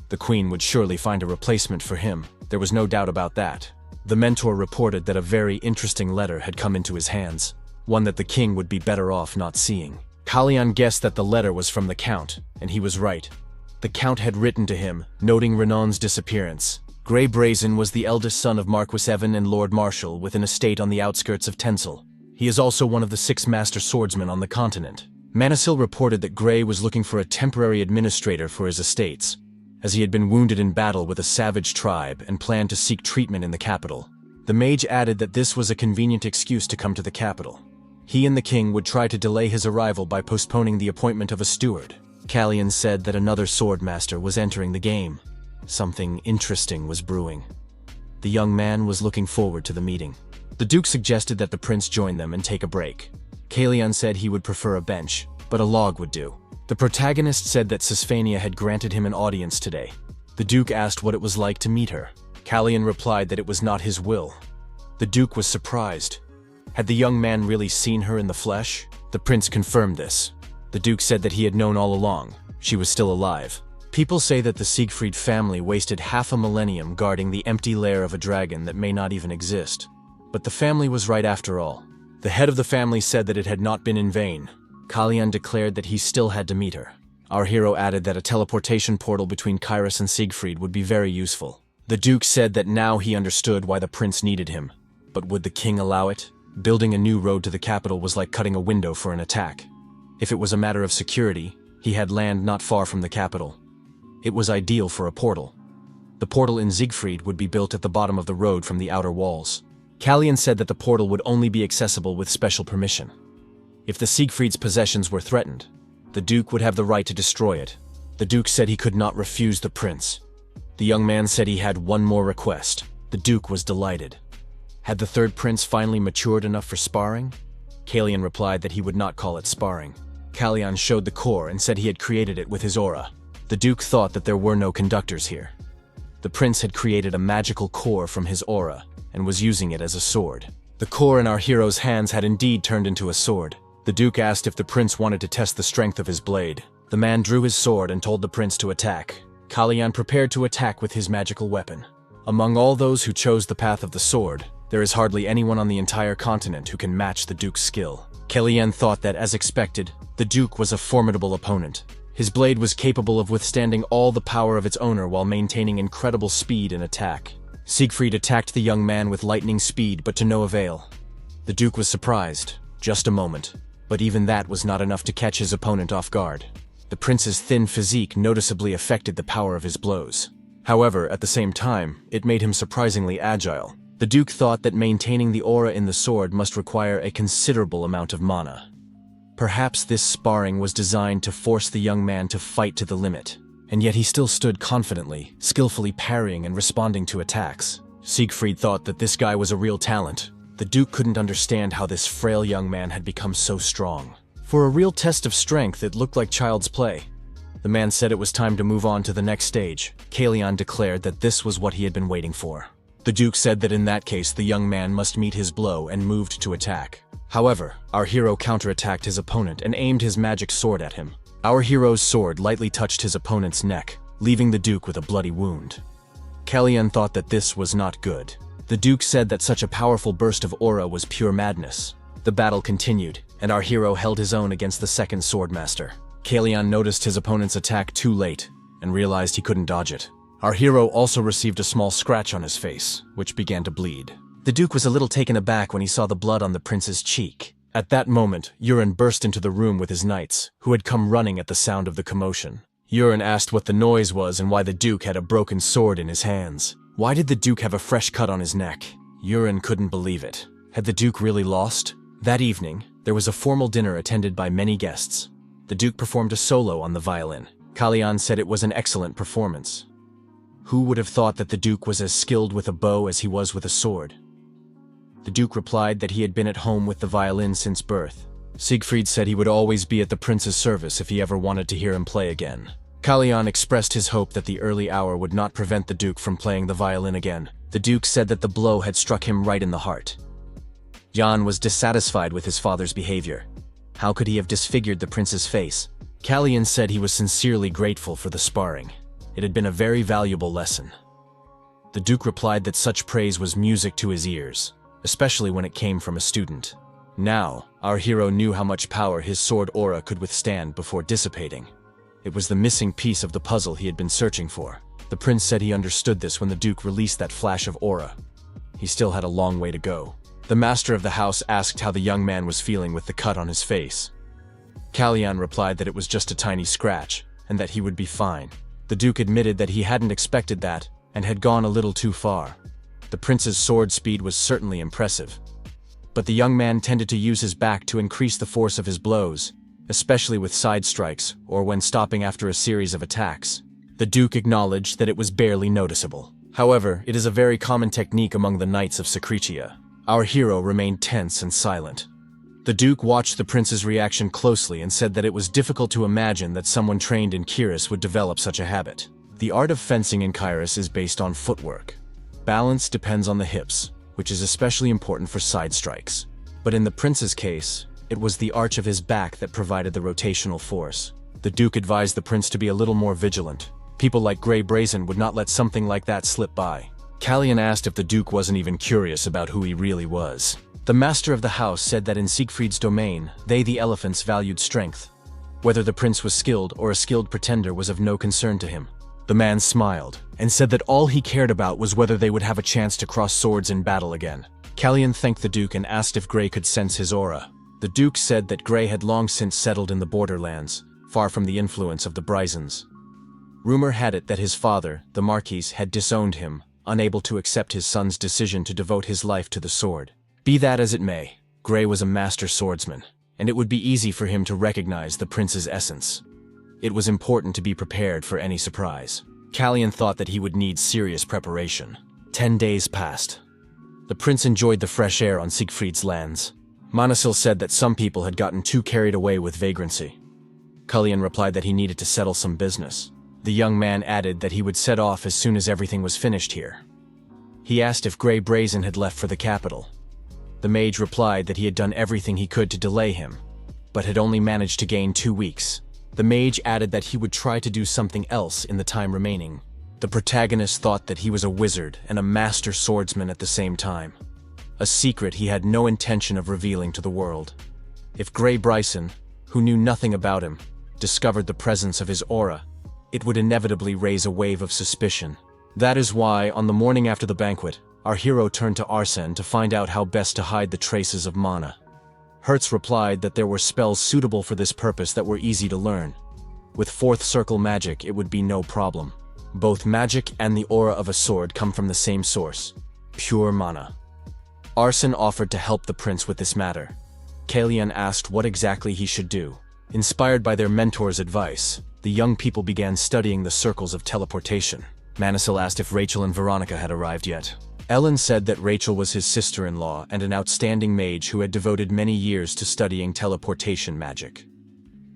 The queen would surely find a replacement for him. There was no doubt about that. The mentor reported that a very interesting letter had come into his hands, one that the king would be better off not seeing. Kalian guessed that the letter was from the count, and he was right. The count had written to him, noting Renan's disappearance. Grey Brazen was the eldest son of Marquis Evan and Lord Marshal with an estate on the outskirts of Tensel. He is also one of the 6 master swordsmen on the continent. Manasil reported that Grey was looking for a temporary administrator for his estates, as he had been wounded in battle with a savage tribe and planned to seek treatment in the capital. The mage added that this was a convenient excuse to come to the capital. He and the king would try to delay his arrival by postponing the appointment of a steward. Kalyan said that another sword master was entering the game. Something interesting was brewing. The young man was looking forward to the meeting. The Duke suggested that the prince join them and take a break. Kalyan said he would prefer a bench, but a log would do. The protagonist said that Sisphania had granted him an audience today. The Duke asked what it was like to meet her. Kalyan replied that it was not his will. The Duke was surprised. Had the young man really seen her in the flesh? The prince confirmed this. The Duke said that he had known all along. She was still alive. People say that the Siegfried family wasted half a millennium guarding the empty lair of a dragon that may not even exist. But the family was right after all. The head of the family said that it had not been in vain. Kalyan declared that he still had to meet her. Our hero added that a teleportation portal between Kairos and Siegfried would be very useful. The Duke said that now he understood why the prince needed him. But would the king allow it? Building a new road to the capital was like cutting a window for an attack. If it was a matter of security, he had land not far from the capital. It was ideal for a portal. The portal in Siegfried would be built at the bottom of the road from the outer walls. Kalyan said that the portal would only be accessible with special permission. If the Siegfried's possessions were threatened, the Duke would have the right to destroy it. The Duke said he could not refuse the prince. The young man said he had one more request. The Duke was delighted. Had the third prince finally matured enough for sparring? Kalyan replied that he would not call it sparring. Kalyan showed the core and said he had created it with his aura. The Duke thought that there were no conductors here. The prince had created a magical core from his aura and was using it as a sword. The core in our hero's hands had indeed turned into a sword. The Duke asked if the prince wanted to test the strength of his blade. The man drew his sword and told the prince to attack. Kalyan prepared to attack with his magical weapon. Among all those who chose the path of the sword, there is hardly anyone on the entire continent who can match the Duke's skill. Kalyan thought that, as expected, the Duke was a formidable opponent. His blade was capable of withstanding all the power of its owner while maintaining incredible speed and attack. Siegfried attacked the young man with lightning speed, but to no avail. The Duke was surprised. Just a moment. But even that was not enough to catch his opponent off guard. The prince's thin physique noticeably affected the power of his blows. However, at the same time, it made him surprisingly agile. The Duke thought that maintaining the aura in the sword must require a considerable amount of mana. Perhaps this sparring was designed to force the young man to fight to the limit, and yet he still stood confidently, skillfully parrying and responding to attacks. Siegfried thought that this guy was a real talent. The Duke couldn't understand how this frail young man had become so strong. For a real test of strength, it looked like child's play. The man said it was time to move on to the next stage. Kalyan declared that this was what he had been waiting for. The Duke said that in that case, the young man must meet his blow and moved to attack. However, our hero counterattacked his opponent and aimed his magic sword at him. Our hero's sword lightly touched his opponent's neck, leaving the Duke with a bloody wound. Kalyan thought that this was not good. The Duke said that such a powerful burst of aura was pure madness. The battle continued, and our hero held his own against the second swordmaster. Kalyan noticed his opponent's attack too late, and realized he couldn't dodge it. Our hero also received a small scratch on his face, which began to bleed. The Duke was a little taken aback when he saw the blood on the prince's cheek. At that moment, Urin burst into the room with his knights, who had come running at the sound of the commotion. Urin asked what the noise was and why the Duke had a broken sword in his hands. Why did the Duke have a fresh cut on his neck? Urin couldn't believe it. Had the Duke really lost? That evening, there was a formal dinner attended by many guests. The Duke performed a solo on the violin. Kalyan said it was an excellent performance. Who would have thought that the Duke was as skilled with a bow as he was with a sword? The Duke replied that he had been at home with the violin since birth. Siegfried said he would always be at the prince's service if he ever wanted to hear him play again. Kalyan expressed his hope that the early hour would not prevent the Duke from playing the violin again. The Duke said that the blow had struck him right in the heart. Jan was dissatisfied with his father's behavior. How could he have disfigured the prince's face? Kalyan said he was sincerely grateful for the sparring. It had been a very valuable lesson. The Duke replied that such praise was music to his ears, especially when it came from a student. Now, our hero knew how much power his sword aura could withstand before dissipating. It was the missing piece of the puzzle he had been searching for. The prince said he understood this when the Duke released that flash of aura. He still had a long way to go. The master of the house asked how the young man was feeling with the cut on his face. Kalyan replied that it was just a tiny scratch, and that he would be fine. The Duke admitted that he hadn't expected that, and had gone a little too far. The prince's sword speed was certainly impressive. But the young man tended to use his back to increase the force of his blows, especially with side strikes or when stopping after a series of attacks. The Duke acknowledged that it was barely noticeable. However, it is a very common technique among the knights of Secretia. Our hero remained tense and silent. The Duke watched the prince's reaction closely and said that it was difficult to imagine that someone trained in Kyrus would develop such a habit. The art of fencing in Kyrus is based on footwork. Balance depends on the hips, which is especially important for side strikes. But in the prince's case, it was the arch of his back that provided the rotational force. The Duke advised the prince to be a little more vigilant. People like Grey Brazen would not let something like that slip by. Callian asked if the Duke wasn't even curious about who he really was. The master of the house said that in Siegfried's domain, they the elephants valued strength. Whether the prince was skilled or a skilled pretender was of no concern to him. The man smiled and said that all he cared about was whether they would have a chance to cross swords in battle again. Callian thanked the Duke and asked if Grey could sense his aura. The Duke said that Grey had long since settled in the borderlands, far from the influence of the Brizens. Rumor had it that his father, the Marquis, had disowned him, unable to accept his son's decision to devote his life to the sword. Be that as it may, Grey was a master swordsman, and it would be easy for him to recognize the prince's essence. It was important to be prepared for any surprise. Callian thought that he would need serious preparation. 10 days passed. The prince enjoyed the fresh air on Siegfried's lands. Manasil said that some people had gotten too carried away with vagrancy. Callian replied that he needed to settle some business. The young man added that he would set off as soon as everything was finished here. He asked if Grey Brazen had left for the capital. The mage replied that he had done everything he could to delay him, but had only managed to gain 2 weeks. The mage added that he would try to do something else in the time remaining. The protagonist thought that he was a wizard and a master swordsman at the same time. A secret he had no intention of revealing to the world. If Grey Bryson, who knew nothing about him, discovered the presence of his aura, it would inevitably raise a wave of suspicion. That is why, on the morning after the banquet, our hero turned to Arsene to find out how best to hide the traces of mana. Hertz replied that there were spells suitable for this purpose that were easy to learn. With fourth circle magic, it would be no problem. Both magic and the aura of a sword come from the same source, pure mana. Arsene offered to help the prince with this matter. Callian asked what exactly he should do. Inspired by their mentor's advice, the young people began studying the circles of teleportation. Manasil asked if Rachel and Veronica had arrived yet. Ellen said that Rachel was his sister-in-law and an outstanding mage who had devoted many years to studying teleportation magic.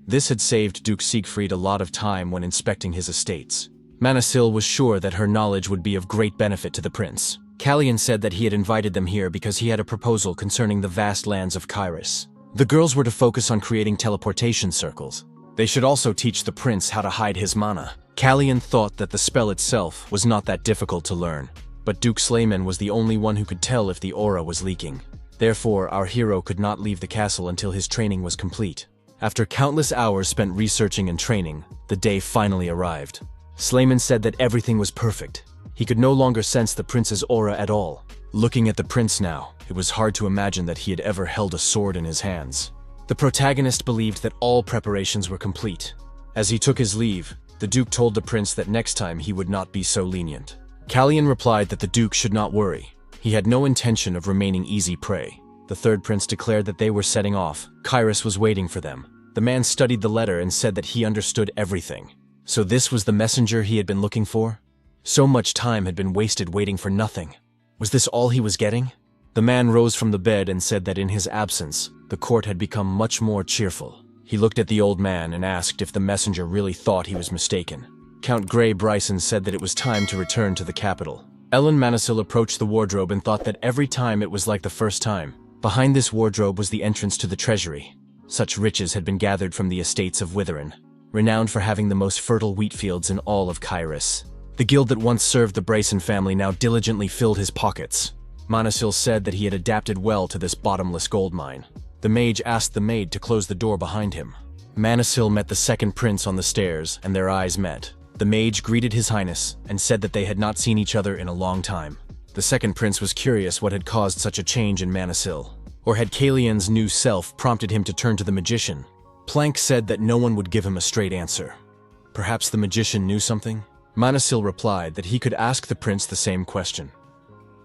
This had saved Duke Siegfried a lot of time when inspecting his estates. Manasil was sure that her knowledge would be of great benefit to the prince. Callian said that he had invited them here because he had a proposal concerning the vast lands of Kyrus. The girls were to focus on creating teleportation circles. They should also teach the prince how to hide his mana. Callian thought that the spell itself was not that difficult to learn, but Duke Slayman was the only one who could tell if the aura was leaking. Therefore, our hero could not leave the castle until his training was complete. After countless hours spent researching and training, the day finally arrived. Slayman said that everything was perfect. He could no longer sense the prince's aura at all. Looking at the prince now, it was hard to imagine that he had ever held a sword in his hands. The protagonist believed that all preparations were complete. As he took his leave, the Duke told the prince that next time he would not be so lenient. Callian replied that the Duke should not worry. He had no intention of remaining easy prey. The third prince declared that they were setting off. Kyrus was waiting for them. The man studied the letter and said that he understood everything. So this was the messenger he had been looking for? So much time had been wasted waiting for nothing. Was this all he was getting? The man rose from the bed and said that in his absence, the court had become much more cheerful. He looked at the old man and asked if the messenger really thought he was mistaken. Count Grey Bryson said that it was time to return to the capital. Ellen Manasil approached the wardrobe and thought that every time it was like the first time. Behind this wardrobe was the entrance to the treasury. Such riches had been gathered from the estates of Witherin, renowned for having the most fertile wheat fields in all of Kyrus. The guild that once served the Bryson family now diligently filled his pockets. Manasil said that he had adapted well to this bottomless gold mine. The mage asked the maid to close the door behind him. Manasil met the second prince on the stairs, and their eyes met. The mage greeted his highness and said that they had not seen each other in a long time. The second prince was curious what had caused such a change in Manasil. Or had Callian's new self prompted him to turn to the magician? Plank said that no one would give him a straight answer. Perhaps the magician knew something? Manasil replied that he could ask the prince the same question.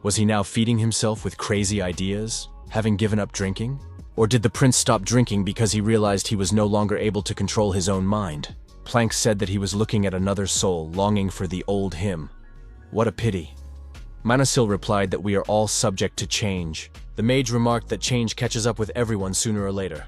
Was he now feeding himself with crazy ideas, having given up drinking? Or did the prince stop drinking because he realized he was no longer able to control his own mind? Planck said that he was looking at another soul, longing for the old him. What a pity. Manasil replied that we are all subject to change. The mage remarked that change catches up with everyone sooner or later.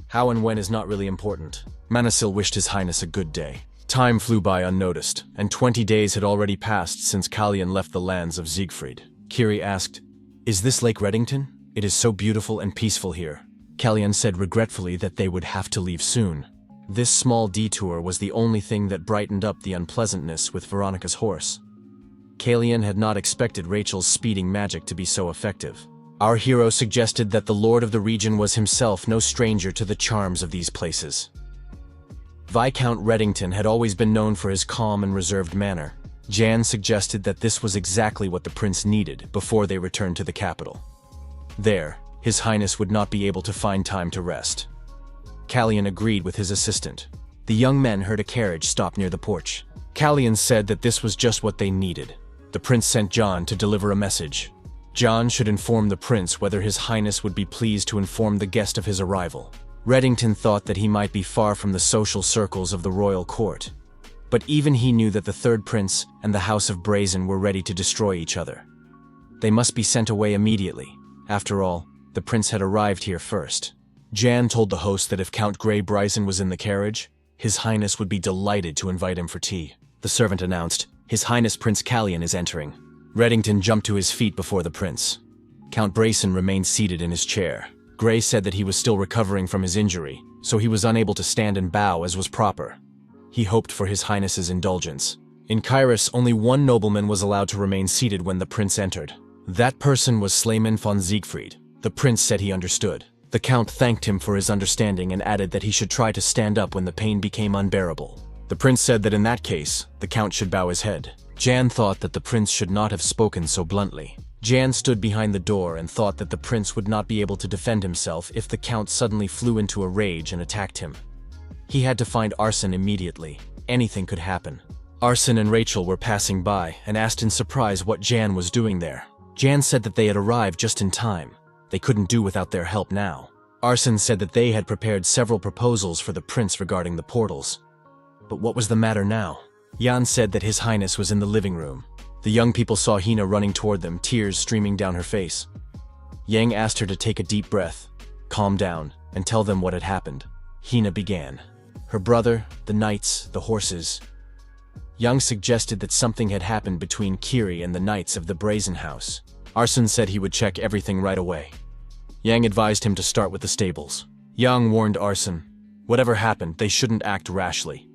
How and when is not really important. Manasil wished His Highness a good day. Time flew by unnoticed, and 20 days had already passed since Kalyan left the lands of Siegfried. Kiri asked, "Is this Lake Reddington? It is so beautiful and peaceful here." Kalyan said regretfully that they would have to leave soon. This small detour was the only thing that brightened up the unpleasantness with Veronica's horse. Kalyan had not expected Rachel's speeding magic to be so effective. Our hero suggested that the lord of the region was himself no stranger to the charms of these places. Viscount Reddington had always been known for his calm and reserved manner. Jan suggested that this was exactly what the prince needed before they returned to the capital. There, His Highness would not be able to find time to rest. Kalyan agreed with his assistant. The young men heard a carriage stop near the porch. Kalyan said that this was just what they needed. The prince sent John to deliver a message. John should inform the prince whether His Highness would be pleased to inform the guest of his arrival. Reddington thought that he might be far from the social circles of the royal court. But even he knew that the third prince and the House of Brazen were ready to destroy each other. They must be sent away immediately. After all, the prince had arrived here first. Jan told the host that if Count Grey Bryson was in the carriage, His Highness would be delighted to invite him for tea. The servant announced, "His Highness Prince Kalyan is entering." Reddington jumped to his feet before the prince. Count Bryson remained seated in his chair. Grey said that he was still recovering from his injury, so he was unable to stand and bow as was proper. He hoped for His Highness's indulgence. In Kyrus, only one nobleman was allowed to remain seated when the prince entered. That person was Slayman von Siegfried. The prince said he understood. The count thanked him for his understanding and added that he should try to stand up when the pain became unbearable. The prince said that in that case, the count should bow his head. Jan thought that the prince should not have spoken so bluntly. Jan stood behind the door and thought that the prince would not be able to defend himself if the count suddenly flew into a rage and attacked him. He had to find Arsene immediately. Anything could happen. Arsene and Rachel were passing by and asked in surprise what Jan was doing there. Jan said that they had arrived just in time. They couldn't do without their help now. Arsene said that they had prepared several proposals for the prince regarding the portals. But what was the matter now? Jan said that His Highness was in the living room. The young people saw Hina running toward them, tears streaming down her face. Yang asked her to take a deep breath, calm down, and tell them what had happened. Hina began. Her brother, the knights, the horses. Yang suggested that something had happened between Kiri and the knights of the Brazen House. Arsene said he would check everything right away. Yang advised him to start with the stables. Yang warned Arsene, whatever happened, they shouldn't act rashly.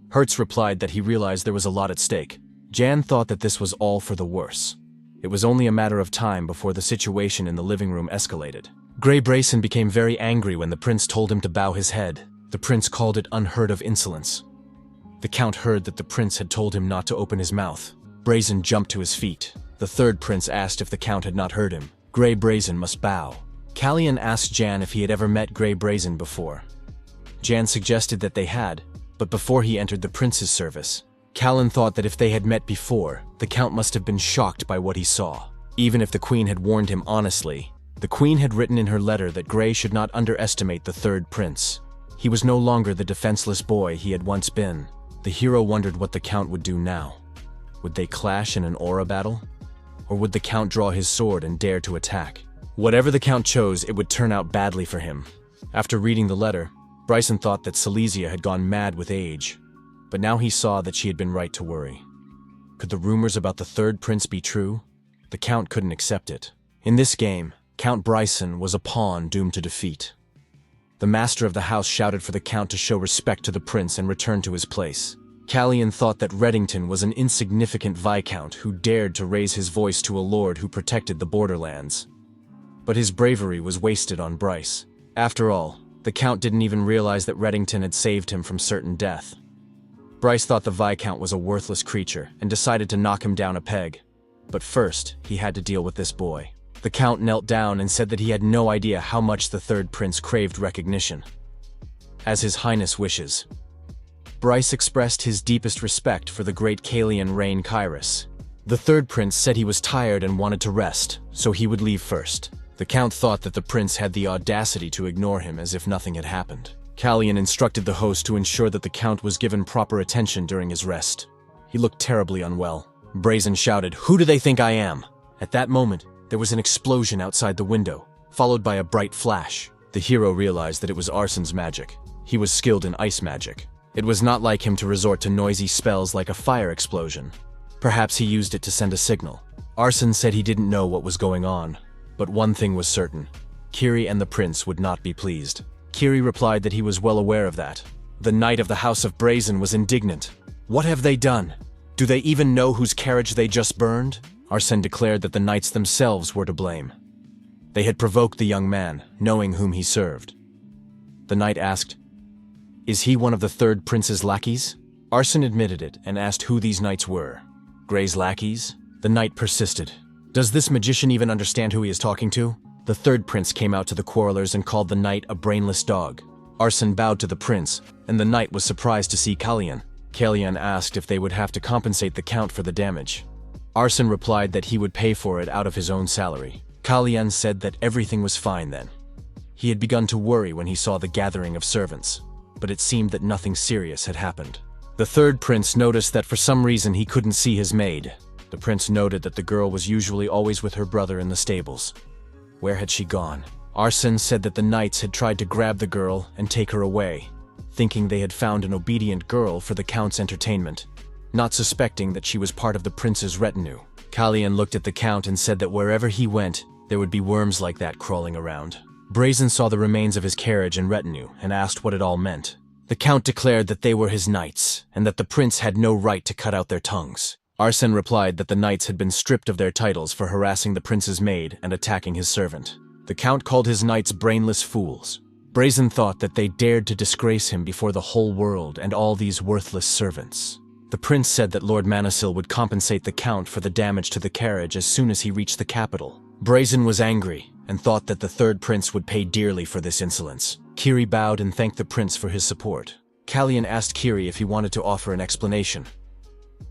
Hertz replied that he realized there was a lot at stake. Jan thought that this was all for the worse. It was only a matter of time before the situation in the living room escalated. Grey Brayson became very angry when the prince told him to bow his head. The prince called it unheard of insolence. The count heard that the prince had told him not to open his mouth. Brazen jumped to his feet. The third prince asked if the count had not heard him. Grey Brazen must bow. Kalyan asked Jan if he had ever met Grey Brazen before. Jan suggested that they had, but before he entered the prince's service. Kalyan thought that if they had met before, the count must have been shocked by what he saw. Even if the queen had warned him honestly, the queen had written in her letter that Grey should not underestimate the third prince. He was no longer the defenseless boy he had once been. The hero wondered what the count would do now. Would they clash in an aura battle? Or would the count draw his sword and dare to attack? Whatever the count chose, it would turn out badly for him. After reading the letter, Bryson thought that Silesia had gone mad with age. But now he saw that she had been right to worry. Could the rumors about the third prince be true? The count couldn't accept it. In this game, Count Bryson was a pawn doomed to defeat. The master of the house shouted for the count to show respect to the prince and return to his place. Kalyan thought that Reddington was an insignificant viscount who dared to raise his voice to a lord who protected the borderlands. But his bravery was wasted on Bryce. After all, the count didn't even realize that Reddington had saved him from certain death. Bryce thought the viscount was a worthless creature and decided to knock him down a peg. But first, he had to deal with this boy. The count knelt down and said that he had no idea how much the third prince craved recognition. As His Highness wishes. Bryce expressed his deepest respect for the great Kalian Rain Kyrus. The third prince said he was tired and wanted to rest, so he would leave first. The Count thought that the prince had the audacity to ignore him as if nothing had happened. Kalyan instructed the host to ensure that the Count was given proper attention during his rest. He looked terribly unwell. Brazen shouted, "Who do they think I am?" At that moment, there was an explosion outside the window, followed by a bright flash. The hero realized that it was Arsen's magic. He was skilled in ice magic. It was not like him to resort to noisy spells like a fire explosion. Perhaps he used it to send a signal. Arsen said he didn't know what was going on, but one thing was certain. Kiri and the prince would not be pleased. Kiri replied that he was well aware of that. The knight of the House of Brazen was indignant. What have they done? Do they even know whose carriage they just burned? Arsen declared that the knights themselves were to blame. They had provoked the young man, knowing whom he served. The knight asked, "Is he one of the third prince's lackeys?" Arsen admitted it and asked who these knights were. Grey's lackeys? The knight persisted. Does this magician even understand who he is talking to? The third prince came out to the quarrelers and called the knight a brainless dog. Arsen bowed to the prince, and the knight was surprised to see Kalyan. Kalyan asked if they would have to compensate the Count for the damage. Arsen replied that he would pay for it out of his own salary. Kalyan said that everything was fine then. He had begun to worry when he saw the gathering of servants, but it seemed that nothing serious had happened. The third prince noticed that for some reason he couldn't see his maid. The prince noted that the girl was usually always with her brother in the stables. Where had she gone? Arsen said that the knights had tried to grab the girl and take her away, thinking they had found an obedient girl for the Count's entertainment, not suspecting that she was part of the prince's retinue. Kalyan looked at the Count and said that wherever he went, there would be worms like that crawling around. Brazen saw the remains of his carriage and retinue and asked what it all meant. The Count declared that they were his knights, and that the prince had no right to cut out their tongues. Arsen replied that the knights had been stripped of their titles for harassing the prince's maid and attacking his servant. The Count called his knights brainless fools. Brazen thought that they dared to disgrace him before the whole world and all these worthless servants. The prince said that Lord Manasil would compensate the Count for the damage to the carriage as soon as he reached the capital. Brazen was angry and thought that the third prince would pay dearly for this insolence. Kiri bowed and thanked the prince for his support. Kalyan asked Kiri if he wanted to offer an explanation.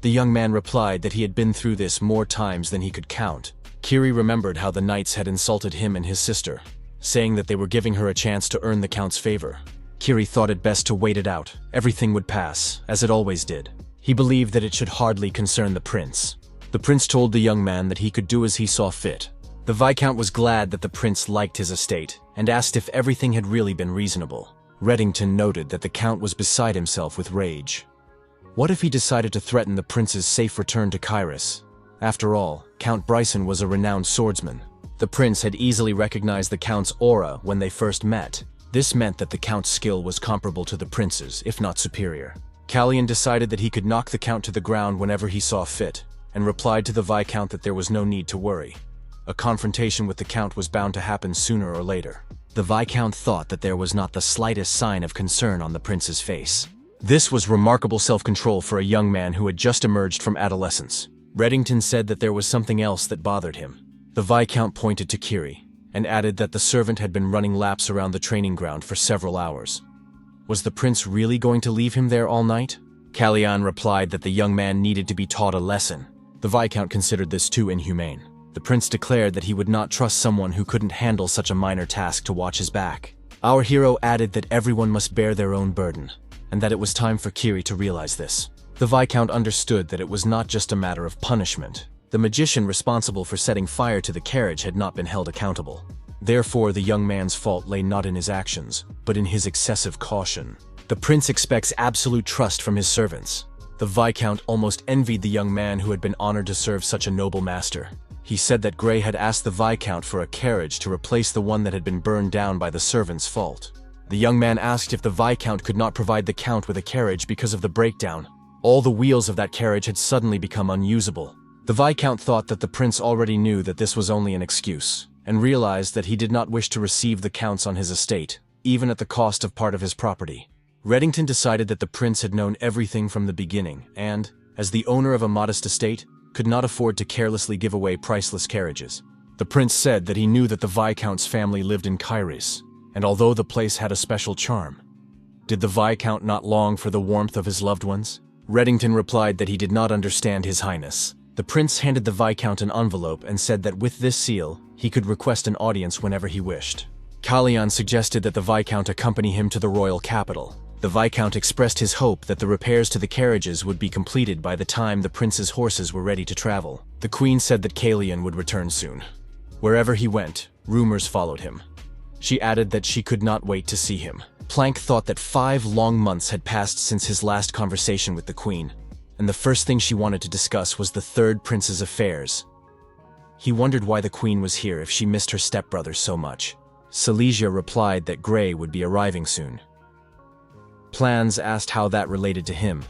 The young man replied that he had been through this more times than he could count. Kiri remembered how the knights had insulted him and his sister, saying that they were giving her a chance to earn the Count's favor. Kiri thought it best to wait it out. Everything would pass, as it always did. He believed that it should hardly concern the prince. The prince told the young man that he could do as he saw fit. The Viscount was glad that the prince liked his estate and asked if everything had really been reasonable. Reddington noted that the Count was beside himself with rage. What if he decided to threaten the prince's safe return to Kairos? After all, Count Bryson was a renowned swordsman. The prince had easily recognized the Count's aura when they first met. This meant that the Count's skill was comparable to the prince's, if not superior. Kalyan decided that he could knock the Count to the ground whenever he saw fit, and replied to the Viscount that there was no need to worry. A confrontation with the Count was bound to happen sooner or later. The Viscount thought that there was not the slightest sign of concern on the prince's face. This was remarkable self-control for a young man who had just emerged from adolescence. Reddington said that there was something else that bothered him. The Viscount pointed to Kiri, and added that the servant had been running laps around the training ground for several hours. Was the prince really going to leave him there all night? Kalyan replied that the young man needed to be taught a lesson. The Viscount considered this too inhumane. The prince declared that he would not trust someone who couldn't handle such a minor task to watch his back. Our hero added that everyone must bear their own burden, and that it was time for Kiri to realize this. The Viscount understood that it was not just a matter of punishment. The magician responsible for setting fire to the carriage had not been held accountable. Therefore, the young man's fault lay not in his actions, but in his excessive caution. The prince expects absolute trust from his servants. The Viscount almost envied the young man who had been honored to serve such a noble master. He said that Grey had asked the Viscount for a carriage to replace the one that had been burned down by the servant's fault. The young man asked if the Viscount could not provide the Count with a carriage because of the breakdown. All the wheels of that carriage had suddenly become unusable. The Viscount thought that the prince already knew that this was only an excuse, and realized that he did not wish to receive the Counts on his estate, even at the cost of part of his property. Reddington decided that the prince had known everything from the beginning, and, as the owner of a modest estate, could not afford to carelessly give away priceless carriages. The prince said that he knew that the Viscount's family lived in Kairos, and although the place had a special charm, did the Viscount not long for the warmth of his loved ones? Reddington replied that he did not understand His Highness. The prince handed the Viscount an envelope and said that with this seal, he could request an audience whenever he wished. Kalyan suggested that the Viscount accompany him to the royal capital. The Viscount expressed his hope that the repairs to the carriages would be completed by the time the prince's horses were ready to travel. The queen said that Kalyan would return soon. Wherever he went, rumors followed him. She added that she could not wait to see him. Planck thought that 5 long months had passed since his last conversation with the queen, and the first thing she wanted to discuss was the third prince's affairs. He wondered why the queen was here if she missed her stepbrother so much. Silesia replied that Gray would be arriving soon. Plans asked how that related to him.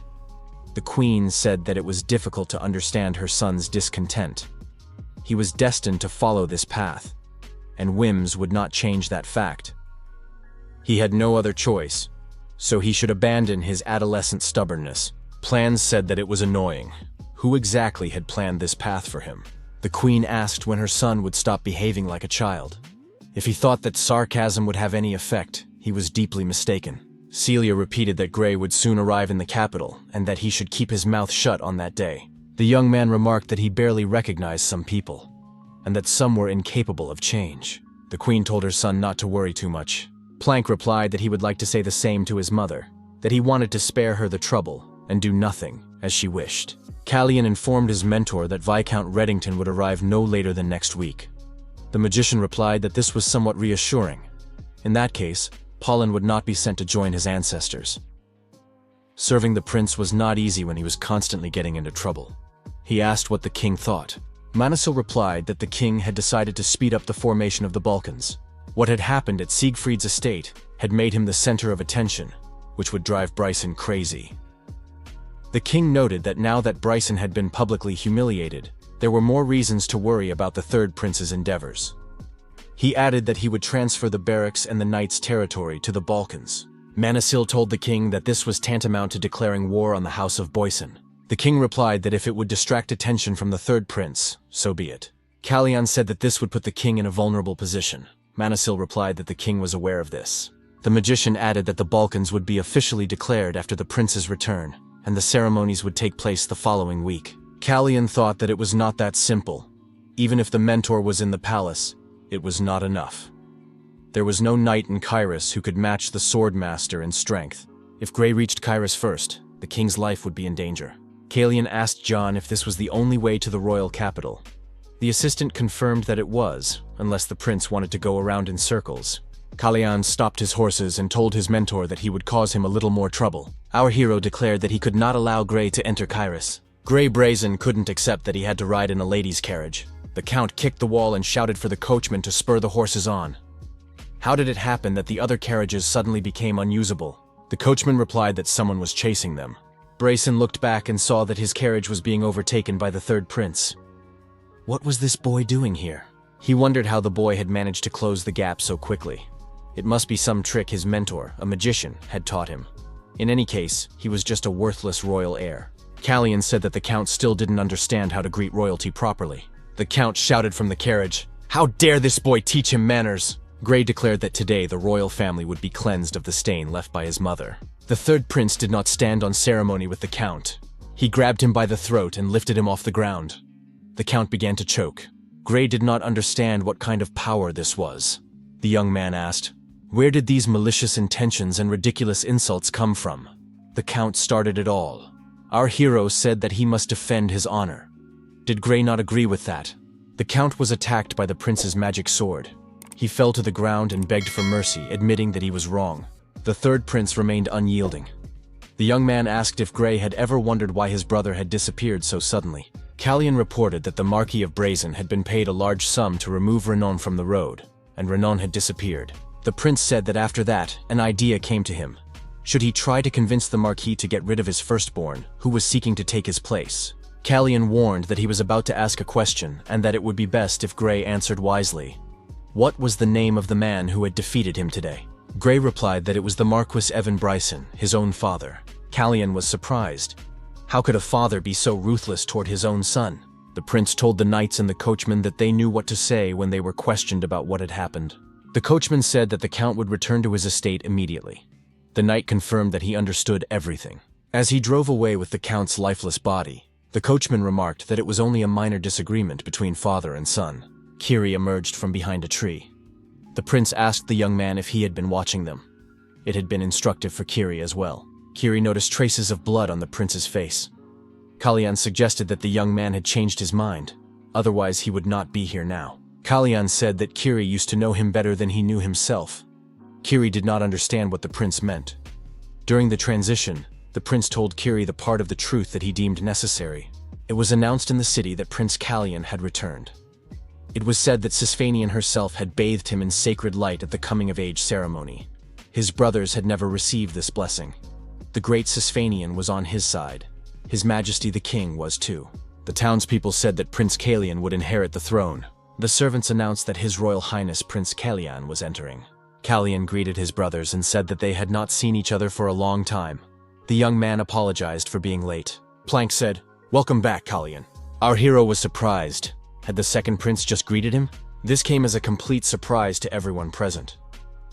The queen said that it was difficult to understand her son's discontent. He was destined to follow this path, and whims would not change that fact. He had no other choice, so he should abandon his adolescent stubbornness. Plans said that it was annoying. Who exactly had planned this path for him? The queen asked when her son would stop behaving like a child. If he thought that sarcasm would have any effect, he was deeply mistaken. Celia repeated that Gray would soon arrive in the capital and that he should keep his mouth shut on that day. The young man remarked that he barely recognized some people, and that some were incapable of change. The queen told her son not to worry too much. Planck replied that he would like to say the same to his mother, that he wanted to spare her the trouble and do nothing as she wished. Kalyan informed his mentor that Viscount Reddington would arrive no later than next week. The magician replied that this was somewhat reassuring. In that case, Pollen would not be sent to join his ancestors. Serving the prince was not easy when he was constantly getting into trouble. He asked what the king thought. Manasil replied that the king had decided to speed up the formation of the Balkans. What had happened at Siegfried's estate had made him the center of attention, which would drive Bryson crazy. The king noted that now that Bryson had been publicly humiliated, there were more reasons to worry about the third prince's endeavors. He added that he would transfer the barracks and the knight's territory to the Balkans. Manasil told the king that this was tantamount to declaring war on the House of Boyson. The king replied that if it would distract attention from the third prince, so be it. Kalyan said that this would put the king in a vulnerable position. Manasil replied that the king was aware of this. The magician added that the Balkans would be officially declared after the prince's return, and the ceremonies would take place the following week. Kalyan thought that it was not that simple. Even if the mentor was in the palace, it was not enough. There was no knight in Kairos who could match the swordmaster in strength. If Gray reached Kairos first, the king's life would be in danger. Kalyan asked John if this was the only way to the royal capital. The assistant confirmed that it was, unless the prince wanted to go around in circles. Kalyan stopped his horses and told his mentor that he would cause him a little more trouble. Our hero declared that he could not allow Gray to enter Kairos. Gray Brazen couldn't accept that he had to ride in a lady's carriage. The count kicked the wall and shouted for the coachman to spur the horses on. How did it happen that the other carriages suddenly became unusable? The coachman replied that someone was chasing them. Brazen looked back and saw that his carriage was being overtaken by the third prince. What was this boy doing here? He wondered how the boy had managed to close the gap so quickly. It must be some trick his mentor, a magician, had taught him. In any case, he was just a worthless royal heir. Kalyan said that the count still didn't understand how to greet royalty properly. The count shouted from the carriage, "How dare this boy teach him manners!" Gray declared that today the royal family would be cleansed of the stain left by his mother. The third prince did not stand on ceremony with the count. He grabbed him by the throat and lifted him off the ground. The count began to choke. Gray did not understand what kind of power this was. The young man asked, "Where did these malicious intentions and ridiculous insults come from?" The count started it all. Our hero said that he must defend his honor. Did Gray not agree with that? The count was attacked by the prince's magic sword. He fell to the ground and begged for mercy, admitting that he was wrong. The third prince remained unyielding. The young man asked if Gray had ever wondered why his brother had disappeared so suddenly. Kalyan reported that the Marquis of Brazen had been paid a large sum to remove Renan from the road, and Renan had disappeared. The prince said that after that, an idea came to him. Should he try to convince the Marquis to get rid of his firstborn, who was seeking to take his place? Kalyan warned that he was about to ask a question and that it would be best if Gray answered wisely. What was the name of the man who had defeated him today? Gray replied that it was the Marquis Evan Bryson, his own father. Kalyan was surprised. How could a father be so ruthless toward his own son? The prince told the knights and the coachman that they knew what to say when they were questioned about what had happened. The coachman said that the count would return to his estate immediately. The knight confirmed that he understood everything. As he drove away with the count's lifeless body, The coachman remarked that it was only a minor disagreement between father and son. Kiri emerged from behind a tree. The prince asked the young man if he had been watching them. It had been instructive for Kiri as well. Kiri noticed traces of blood on the prince's face. Kalyan suggested that the young man had changed his mind, otherwise he would not be here now. Kalyan said that Kiri used to know him better than he knew himself. Kiri did not understand what the prince meant. During the transition, the prince told Kiri the part of the truth that he deemed necessary. It was announced in the city that Prince Kalyan had returned. It was said that Sisfanian herself had bathed him in sacred light at the coming-of-age ceremony. His brothers had never received this blessing. The great Sisfanian was on his side. His Majesty the King was too. The townspeople said that Prince Kalyan would inherit the throne. The servants announced that His Royal Highness Prince Kalyan was entering. Kalyan greeted his brothers and said that they had not seen each other for a long time. The young man apologized for being late. Plank said, "Welcome back, Kalyan." Our hero was surprised. Had the second prince just greeted him? This came as a complete surprise to everyone present.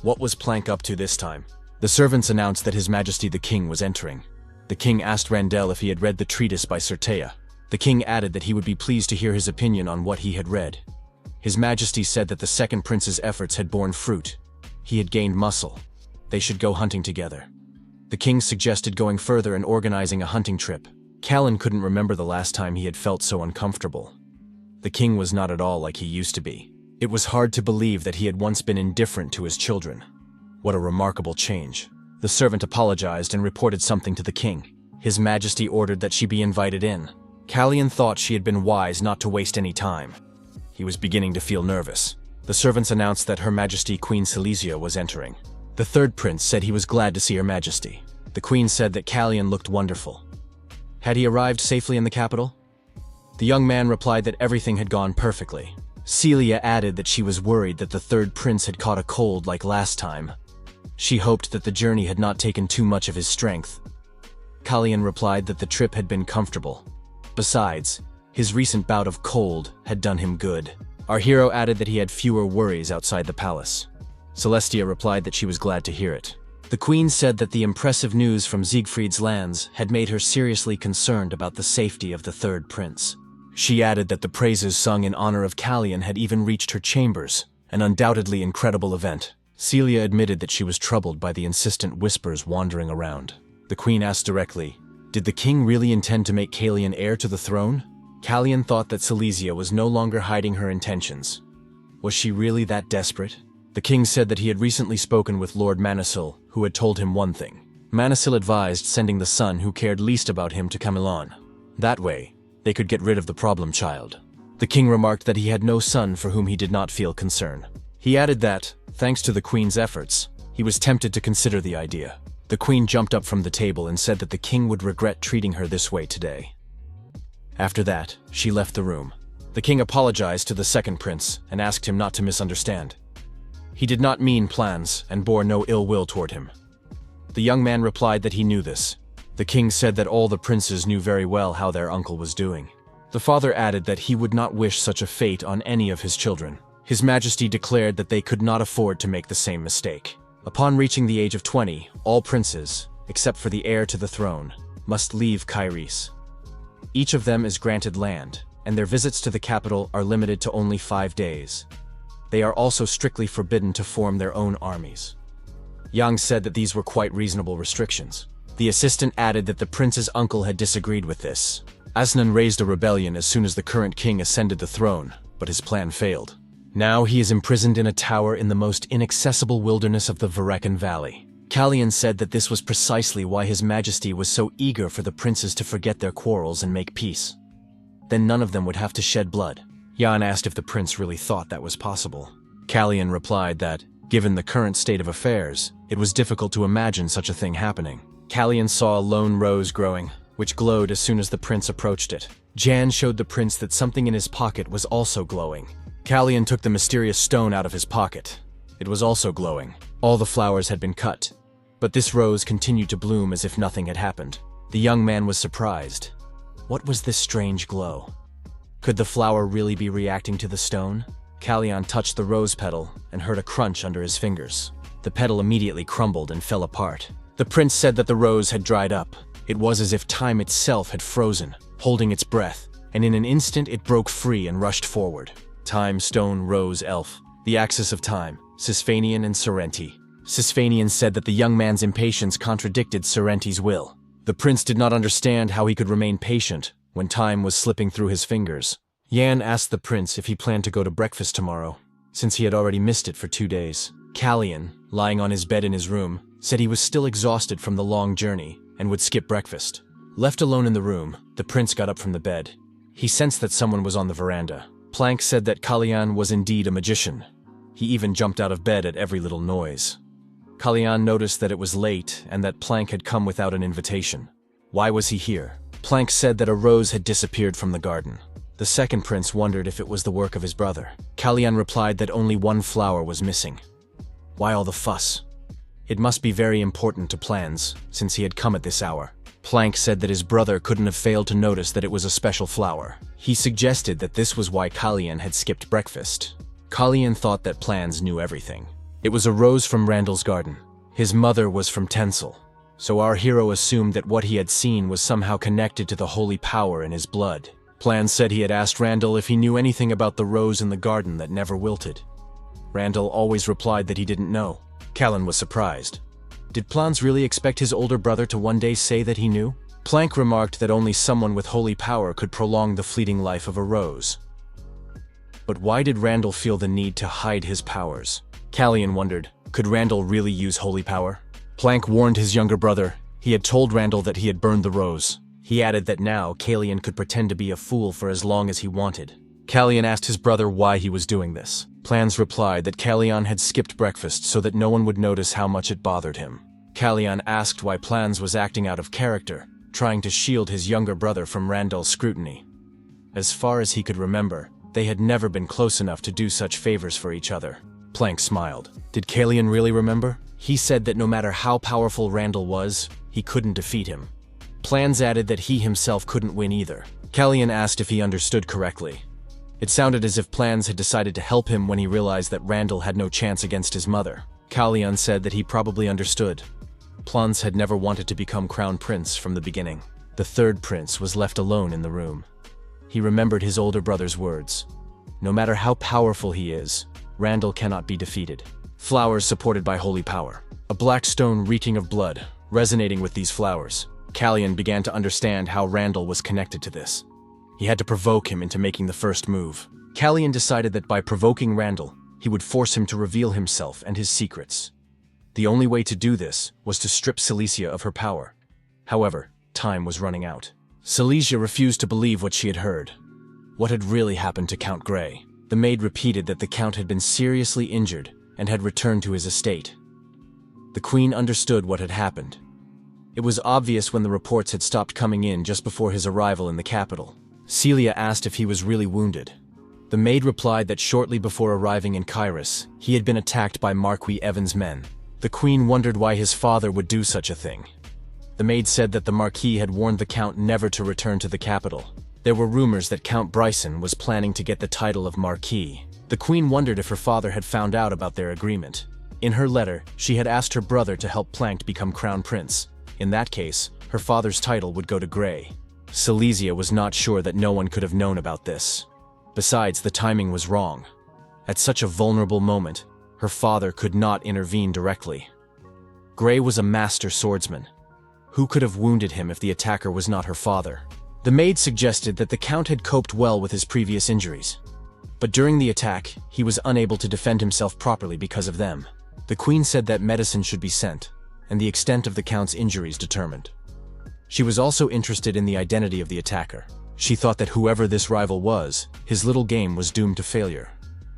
What was Plank up to this time? The servants announced that His Majesty the King was entering. The king asked Randell if he had read the treatise by Certea. The king added that he would be pleased to hear his opinion on what he had read. His Majesty said that the second prince's efforts had borne fruit. He had gained muscle. They should go hunting together. The king suggested going further and organizing a hunting trip. Callan couldn't remember the last time he had felt so uncomfortable. The king was not at all like he used to be. It was hard to believe that he had once been indifferent to his children. What a remarkable change. The servant apologized and reported something to the king. His Majesty ordered that she be invited in. Callan thought she had been wise not to waste any time. He was beginning to feel nervous. The servants announced that Her Majesty Queen Silesia was entering. The third prince said he was glad to see Her Majesty. The queen said that Callan looked wonderful. Had he arrived safely in the capital? The young man replied that everything had gone perfectly. Celia added that she was worried that the third prince had caught a cold like last time. She hoped that the journey had not taken too much of his strength. Kalyan replied that the trip had been comfortable. Besides, his recent bout of cold had done him good. Our hero added that he had fewer worries outside the palace. Celestia replied that she was glad to hear it. The queen said that the impressive news from Siegfried's lands had made her seriously concerned about the safety of the third prince. She added that the praises sung in honor of Kalyan had even reached her chambers, an undoubtedly incredible event. Celia admitted that she was troubled by the insistent whispers wandering around. The queen asked directly, "Did the king really intend to make Kalyan heir to the throne?" Kalyan thought that Silesia was no longer hiding her intentions. Was she really that desperate? The king said that he had recently spoken with Lord Manisil, who had told him one thing. Manisil advised sending the son who cared least about him to Camilon. That way, they could get rid of the problem child. The king remarked that he had no son for whom he did not feel concern. He added that, thanks to the queen's efforts, he was tempted to consider the idea. The queen jumped up from the table and said that the king would regret treating her this way today. After that, she left the room. The king apologized to the second prince and asked him not to misunderstand. He did not mean plans and bore no ill will toward him. The young man replied that he knew this. The king said that all the princes knew very well how their uncle was doing. The father added that he would not wish such a fate on any of his children. His Majesty declared that they could not afford to make the same mistake. Upon reaching the age of 20, all princes, except for the heir to the throne, must leave Kairis. Each of them is granted land, and their visits to the capital are limited to only 5 days. They are also strictly forbidden to form their own armies. Yang said that these were quite reasonable restrictions. The assistant added that the prince's uncle had disagreed with this. Asnan raised a rebellion as soon as the current king ascended the throne, but his plan failed. Now he is imprisoned in a tower in the most inaccessible wilderness of the Varekan Valley. Kalyan said that this was precisely why His Majesty was so eager for the princes to forget their quarrels and make peace. Then none of them would have to shed blood. Yan asked if the prince really thought that was possible. Kalyan replied that, given the current state of affairs, it was difficult to imagine such a thing happening. Kalyan saw a lone rose growing, which glowed as soon as the prince approached it. Jan showed the prince that something in his pocket was also glowing. Kalyan took the mysterious stone out of his pocket. It was also glowing. All the flowers had been cut, but this rose continued to bloom as if nothing had happened. The young man was surprised. What was this strange glow? Could the flower really be reacting to the stone? Kalyan touched the rose petal and heard a crunch under his fingers. The petal immediately crumbled and fell apart. The prince said that the rose had dried up. It was as if time itself had frozen, holding its breath, and in an instant it broke free and rushed forward. Time, Stone, Rose, Elf. The axis of time, Sisfanian and Sorrenti. Sisfanian said that the young man's impatience contradicted Sorrenti's will. The prince did not understand how he could remain patient when time was slipping through his fingers. Yan asked the prince if he planned to go to breakfast tomorrow, since he had already missed it for 2 days. Kallian, lying on his bed in his room, said he was still exhausted from the long journey and would skip breakfast. Left alone in the room, the prince got up from the bed. He sensed that someone was on the veranda. Planck said that Kallian was indeed a magician. He even jumped out of bed at every little noise. Kallian noticed that it was late and that Planck had come without an invitation. Why was he here? Planck said that a rose had disappeared from the garden. The second prince wondered if it was the work of his brother. Kallian replied that only one flower was missing. Why all the fuss? It must be very important to plans, since he had come at this hour. Planck said that his brother couldn't have failed to notice that it was a special flower. He suggested that this was why Kallian had skipped breakfast. Kallian thought that plans knew everything. It was a rose from Randall's garden. His mother was from Tencel. So our hero assumed that what he had seen was somehow connected to the holy power in his blood. Plans said he had asked Randall if he knew anything about the rose in the garden that never wilted. Randall always replied that he didn't know. Callan was surprised. Did Plans really expect his older brother to one day say that he knew? Planck remarked that only someone with holy power could prolong the fleeting life of a rose. But why did Randall feel the need to hide his powers? Kallian wondered, could Randall really use holy power? Planck warned his younger brother. He had told Randall that he had burned the rose. He added that now Kallian could pretend to be a fool for as long as he wanted. Kallian asked his brother why he was doing this. Plans replied that Kallian had skipped breakfast so that no one would notice how much it bothered him. Kallian asked why Plans was acting out of character, trying to shield his younger brother from Randall's scrutiny. As far as he could remember, they had never been close enough to do such favors for each other. Planck smiled. Did Kallian really remember? He said that no matter how powerful Randall was, he couldn't defeat him. Plans added that he himself couldn't win either. Kallian asked if he understood correctly. It sounded as if Plans had decided to help him when he realized that Randall had no chance against his mother. Kallian said that he probably understood. Plans had never wanted to become crown prince from the beginning. The third prince was left alone in the room. He remembered his older brother's words. No matter how powerful he is, Randall cannot be defeated. Flowers supported by holy power. A black stone reeking of blood, resonating with these flowers. Kallian began to understand how Randall was connected to this. He had to provoke him into making the first move. Kallian decided that by provoking Randall, he would force him to reveal himself and his secrets. The only way to do this was to strip Silesia of her power. However, time was running out. Silesia refused to believe what she had heard. What had really happened to Count Grey? The maid repeated that the Count had been seriously injured and had returned to his estate. The Queen understood what had happened. It was obvious when the reports had stopped coming in just before his arrival in the capital. Celia asked if he was really wounded. The maid replied that shortly before arriving in Kairos, he had been attacked by Marquis Evan's men. The Queen wondered why his father would do such a thing. The maid said that the Marquis had warned the Count never to return to the capital. There were rumors that Count Bryson was planning to get the title of Marquis. The Queen wondered if her father had found out about their agreement. In her letter, she had asked her brother to help Planck become crown prince. In that case, her father's title would go to Grey. Silesia was not sure that no one could have known about this. Besides, the timing was wrong. At such a vulnerable moment, her father could not intervene directly. Grey was a master swordsman. Who could have wounded him if the attacker was not her father? The maid suggested that the Count had coped well with his previous injuries. But during the attack, he was unable to defend himself properly because of them. The Queen said that medicine should be sent, and the extent of the Count's injuries determined. She was also interested in the identity of the attacker. She thought that whoever this rival was, his little game was doomed to failure.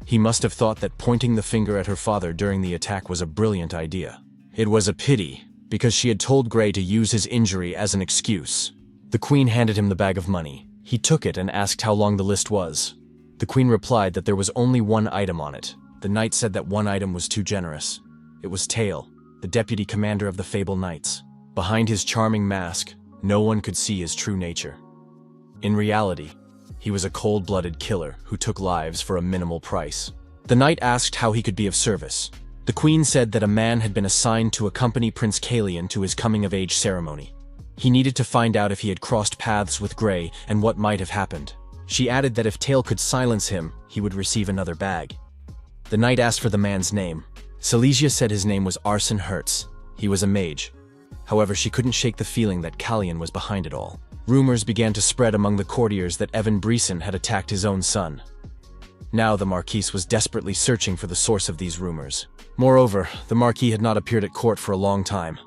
He must have thought that pointing the finger at her father during the attack was a brilliant idea. It was a pity, because she had told Grey to use his injury as an excuse. The Queen handed him the bag of money. He took it and asked how long the list was. The Queen replied that there was only one item on it. The knight said that one item was too generous. It was Tail, the deputy commander of the Fable Knights. Behind his charming mask, no one could see his true nature. In reality, he was a cold-blooded killer who took lives for a minimal price. The knight asked how he could be of service. The Queen said that a man had been assigned to accompany Prince Kallian to his coming-of-age ceremony. He needed to find out if he had crossed paths with Gray and what might have happened. She added that if Tail could silence him, he would receive another bag. The knight asked for the man's name. Silesia said his name was Arsene Hertz. He was a mage. However, she couldn't shake the feeling that Kalyan was behind it all. Rumors began to spread among the courtiers that Evan Breeson had attacked his own son. Now the Marquise was desperately searching for the source of these rumors. Moreover, the Marquis had not appeared at court for a long time.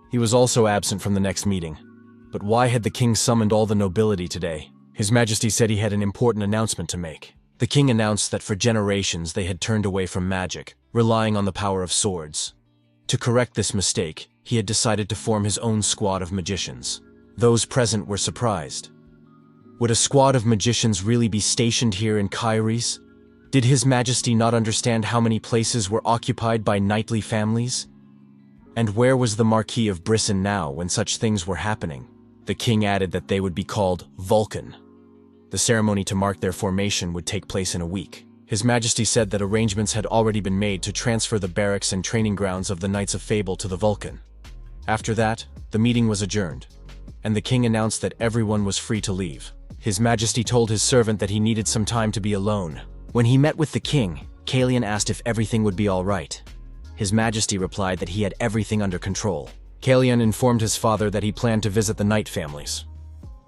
He was also absent from the next meeting. But why had the king summoned all the nobility today? His Majesty said he had an important announcement to make. The king announced that for generations they had turned away from magic, relying on the power of swords. To correct this mistake, he had decided to form his own squad of magicians. Those present were surprised. Would a squad of magicians really be stationed here in Kairis? Did His Majesty not understand how many places were occupied by knightly families? And where was the Marquis of Brisson now when such things were happening? The king added that they would be called Vulcan. The ceremony to mark their formation would take place in a week. His Majesty said that arrangements had already been made to transfer the barracks and training grounds of the Knights of Fable to the Vulcan. After that, the meeting was adjourned, and the king announced that everyone was free to leave. His Majesty told his servant that he needed some time to be alone. When he met with the king, Kalyan asked if everything would be all right. His Majesty replied that he had everything under control. Kalyan informed his father that he planned to visit the knight families.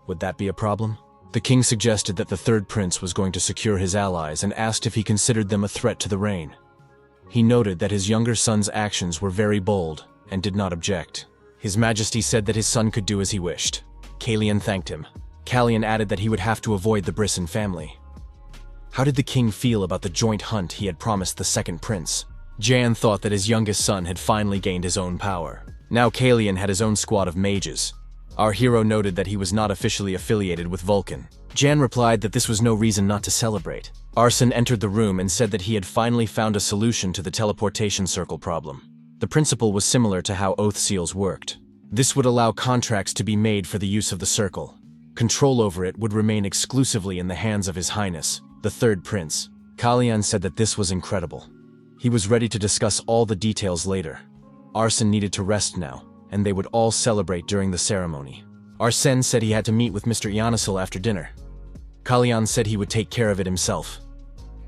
Would that be a problem? The king suggested that the third prince was going to secure his allies and asked if he considered them a threat to the reign. He noted that his younger son's actions were very bold and did not object. His Majesty said that his son could do as he wished. Kalyan thanked him. Kalyan added that he would have to avoid the Brisson family. How did the king feel about the joint hunt he had promised the second prince? Jan thought that his youngest son had finally gained his own power. Now Kalyan had his own squad of mages. Our hero noted that he was not officially affiliated with Vulcan. Jan replied that this was no reason not to celebrate. Arsene entered the room and said that he had finally found a solution to the teleportation circle problem. The principle was similar to how oath seals worked. This would allow contracts to be made for the use of the circle. Control over it would remain exclusively in the hands of His Highness, the third prince. Kalyan said that this was incredible. He was ready to discuss all the details later. Arsene needed to rest now, and they would all celebrate during the ceremony. Arsene said he had to meet with Mr. Ianisil after dinner. Kalyan said he would take care of it himself.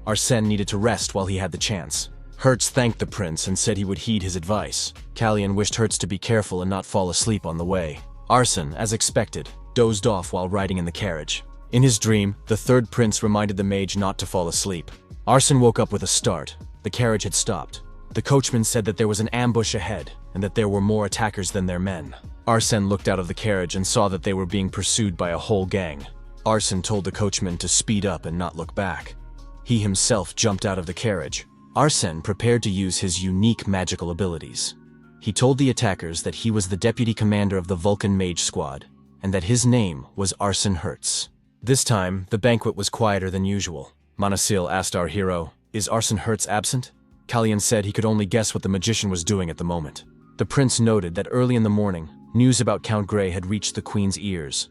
Arsene needed to rest while he had the chance. Hertz thanked the prince and said he would heed his advice. Kalyan wished Hertz to be careful and not fall asleep on the way. Arsene, as expected, dozed off while riding in the carriage. In his dream, the third prince reminded the mage not to fall asleep. Arsene woke up with a start. The carriage had stopped. The coachman said that there was an ambush ahead, and that there were more attackers than their men. Arsene looked out of the carriage and saw that they were being pursued by a whole gang. Arsene told the coachman to speed up and not look back. He himself jumped out of the carriage. Arsene prepared to use his unique magical abilities. He told the attackers that he was the deputy commander of the Vulcan Mage Squad, and that his name was Arsene Hertz. This time, the banquet was quieter than usual. Manhwa asked our hero, "Is Arsene Hertz absent?" Kalyan said he could only guess what the magician was doing at the moment. The prince noted that early in the morning, news about Count Grey had reached the queen's ears.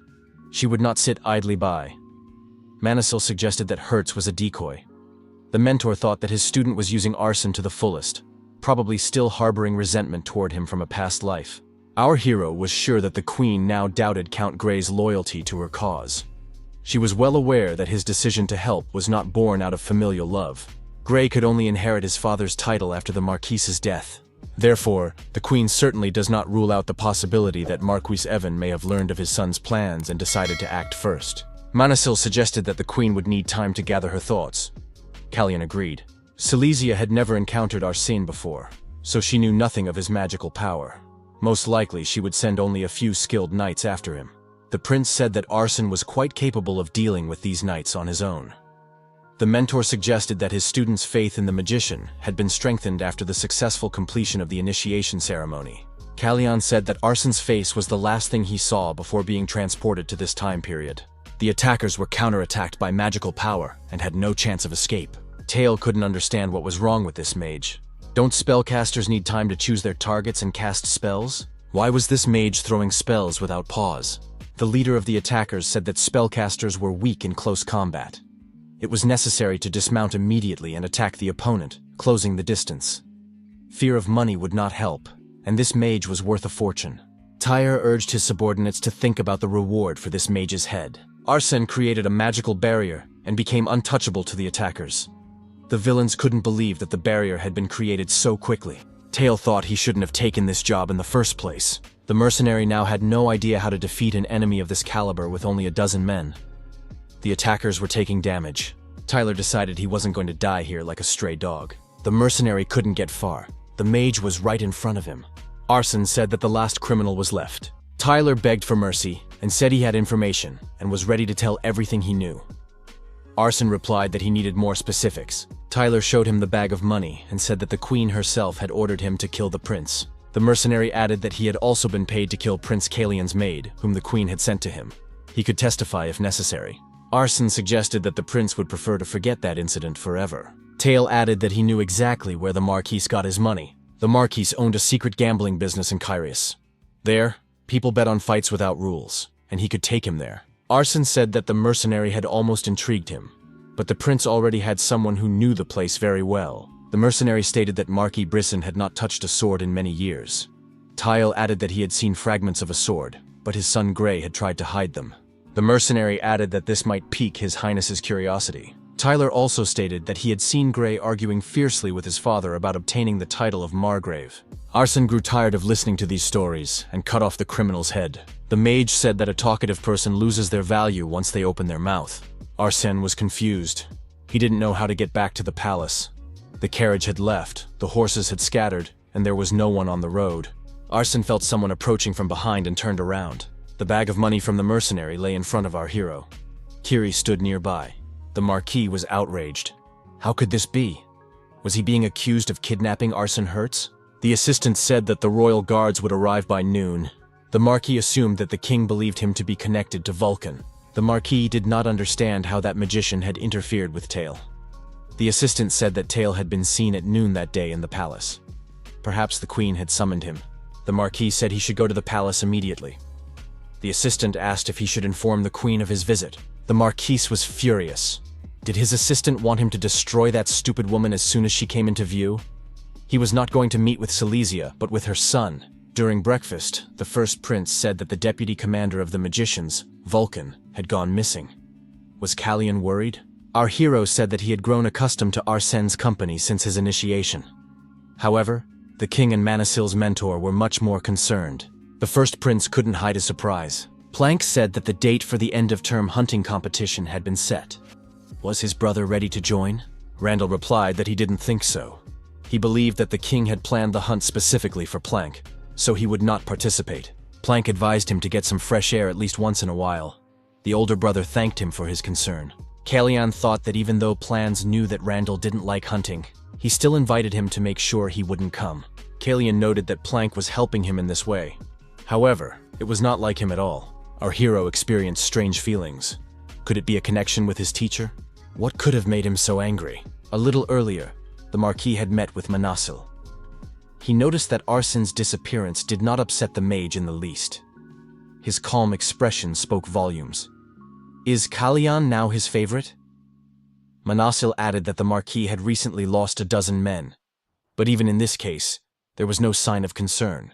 She would not sit idly by. Manhwa suggested that Hertz was a decoy. The mentor thought that his student was using Arsene to the fullest, probably still harboring resentment toward him from a past life. Our hero was sure that the queen now doubted Count Grey's loyalty to her cause. She was well aware that his decision to help was not born out of familial love. Grey could only inherit his father's title after the Marquise's death. Therefore, the queen certainly does not rule out the possibility that Marquis Evan may have learned of his son's plans and decided to act first. Manhwa suggested that the queen would need time to gather her thoughts. Kalyan agreed. Silesia had never encountered Arsene before, so she knew nothing of his magical power. Most likely she would send only a few skilled knights after him. The prince said that Arsene was quite capable of dealing with these knights on his own. The mentor suggested that his student's faith in the magician had been strengthened after the successful completion of the initiation ceremony. Kalyan said that Arsene's face was the last thing he saw before being transported to this time period. The attackers were counterattacked by magical power and had no chance of escape. Tail couldn't understand what was wrong with this mage. Don't spellcasters need time to choose their targets and cast spells? Why was this mage throwing spells without pause? The leader of the attackers said that spellcasters were weak in close combat. It was necessary to dismount immediately and attack the opponent, closing the distance. Fear of money would not help, and this mage was worth a fortune. Tyre urged his subordinates to think about the reward for this mage's head. Arsene created a magical barrier and became untouchable to the attackers. The villains couldn't believe that the barrier had been created so quickly. Tail thought he shouldn't have taken this job in the first place. The mercenary now had no idea how to defeat an enemy of this caliber with only a dozen men. The attackers were taking damage. Tyler decided he wasn't going to die here like a stray dog. The mercenary couldn't get far. The mage was right in front of him. Arsene said that the last criminal was left. Tyler begged for mercy and said he had information and was ready to tell everything he knew. Arsene replied that he needed more specifics. Tyler showed him the bag of money and said that the queen herself had ordered him to kill the prince. The mercenary added that he had also been paid to kill Prince Kalian's maid, whom the queen had sent to him. He could testify if necessary. Arsene suggested that the prince would prefer to forget that incident forever. Tail added that he knew exactly where the Marquis got his money. The Marquis owned a secret gambling business in Kyrius. There, people bet on fights without rules, and he could take him there. Arsene said that the mercenary had almost intrigued him, but the prince already had someone who knew the place very well. The mercenary stated that Marquis Brisson had not touched a sword in many years. Tyle added that he had seen fragments of a sword, but his son Grey had tried to hide them. The mercenary added that this might pique His Highness's curiosity. Tyler also stated that he had seen Grey arguing fiercely with his father about obtaining the title of Margrave. Arsene grew tired of listening to these stories and cut off the criminal's head. The mage said that a talkative person loses their value once they open their mouth. Arsene was confused. He didn't know how to get back to the palace. The carriage had left, the horses had scattered, and there was no one on the road. Arsene felt someone approaching from behind and turned around. The bag of money from the mercenary lay in front of our hero. Kiri stood nearby. The Marquis was outraged. How could this be? Was he being accused of kidnapping Arsene Hertz? The assistant said that the royal guards would arrive by noon. The Marquis assumed that the king believed him to be connected to Vulcan. The Marquis did not understand how that magician had interfered with Tail. The assistant said that Tail had been seen at noon that day in the palace. Perhaps the queen had summoned him. The Marquis said he should go to the palace immediately. The assistant asked if he should inform the queen of his visit. The Marquis was furious. Did his assistant want him to destroy that stupid woman as soon as she came into view? He was not going to meet with Silesia, but with her son. During breakfast, the first prince said that the deputy commander of the magicians, Vulcan, had gone missing. Was Kalian worried? Our hero said that he had grown accustomed to Arsene's company since his initiation. However, the king and Manasil's mentor were much more concerned. The first prince couldn't hide his surprise. Plank said that the date for the end-of-term hunting competition had been set. Was his brother ready to join? Randall replied that he didn't think so. He believed that the king had planned the hunt specifically for Plank, so he would not participate. Plank advised him to get some fresh air at least once in a while. The older brother thanked him for his concern. Kalian thought that even though Plans knew that Randall didn't like hunting, he still invited him to make sure he wouldn't come. Kalian noted that Plank was helping him in this way. However, it was not like him at all. Our hero experienced strange feelings. Could it be a connection with his teacher? What could have made him so angry? A little earlier, the Marquis had met with Manasil. He noticed that Arsene's disappearance did not upset the mage in the least. His calm expression spoke volumes. Is Kalian now his favorite? Manasil added that the Marquis had recently lost a dozen men, but even in this case, there was no sign of concern.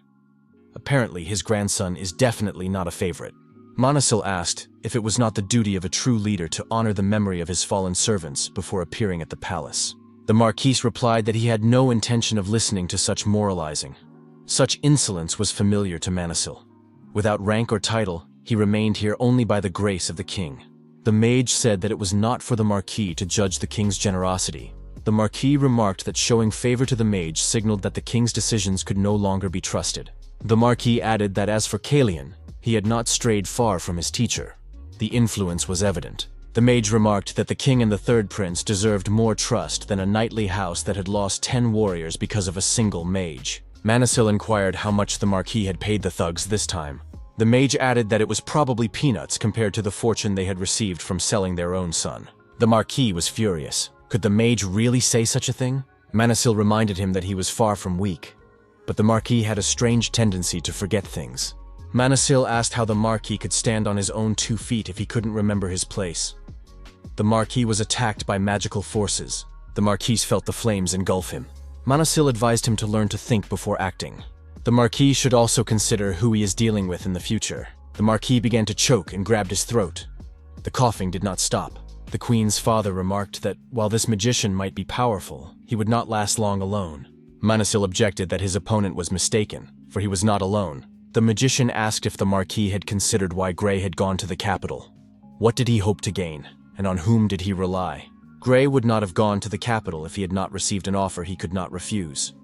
Apparently, his grandson is definitely not a favorite. Manasil asked if it was not the duty of a true leader to honor the memory of his fallen servants before appearing at the palace. The Marquis replied that he had no intention of listening to such moralizing. Such insolence was familiar to Manasil. Without rank or title, he remained here only by the grace of the king. The mage said that it was not for the Marquis to judge the king's generosity. The Marquis remarked that showing favor to the mage signaled that the king's decisions could no longer be trusted. The Marquis added that as for Kalian, he had not strayed far from his teacher. The influence was evident. The mage remarked that the king and the third prince deserved more trust than a knightly house that had lost 10 warriors because of a single mage. Manasil inquired how much the Marquis had paid the thugs this time. The mage added that it was probably peanuts compared to the fortune they had received from selling their own son. The Marquis was furious. Could the mage really say such a thing? Manasil reminded him that he was far from weak. But the Marquis had a strange tendency to forget things. Manasil asked how the Marquis could stand on his own 2 feet if he couldn't remember his place. The Marquis was attacked by magical forces. The Marquis felt the flames engulf him. Manasil advised him to learn to think before acting. The Marquis should also consider who he is dealing with in the future. The Marquis began to choke and grabbed his throat. The coughing did not stop. The Queen's father remarked that while this magician might be powerful, he would not last long alone. Manasil objected that his opponent was mistaken, for he was not alone. The magician asked if the Marquis had considered why Gray had gone to the capital. What did he hope to gain, and on whom did he rely? Gray would not have gone to the capital if he had not received an offer he could not refuse.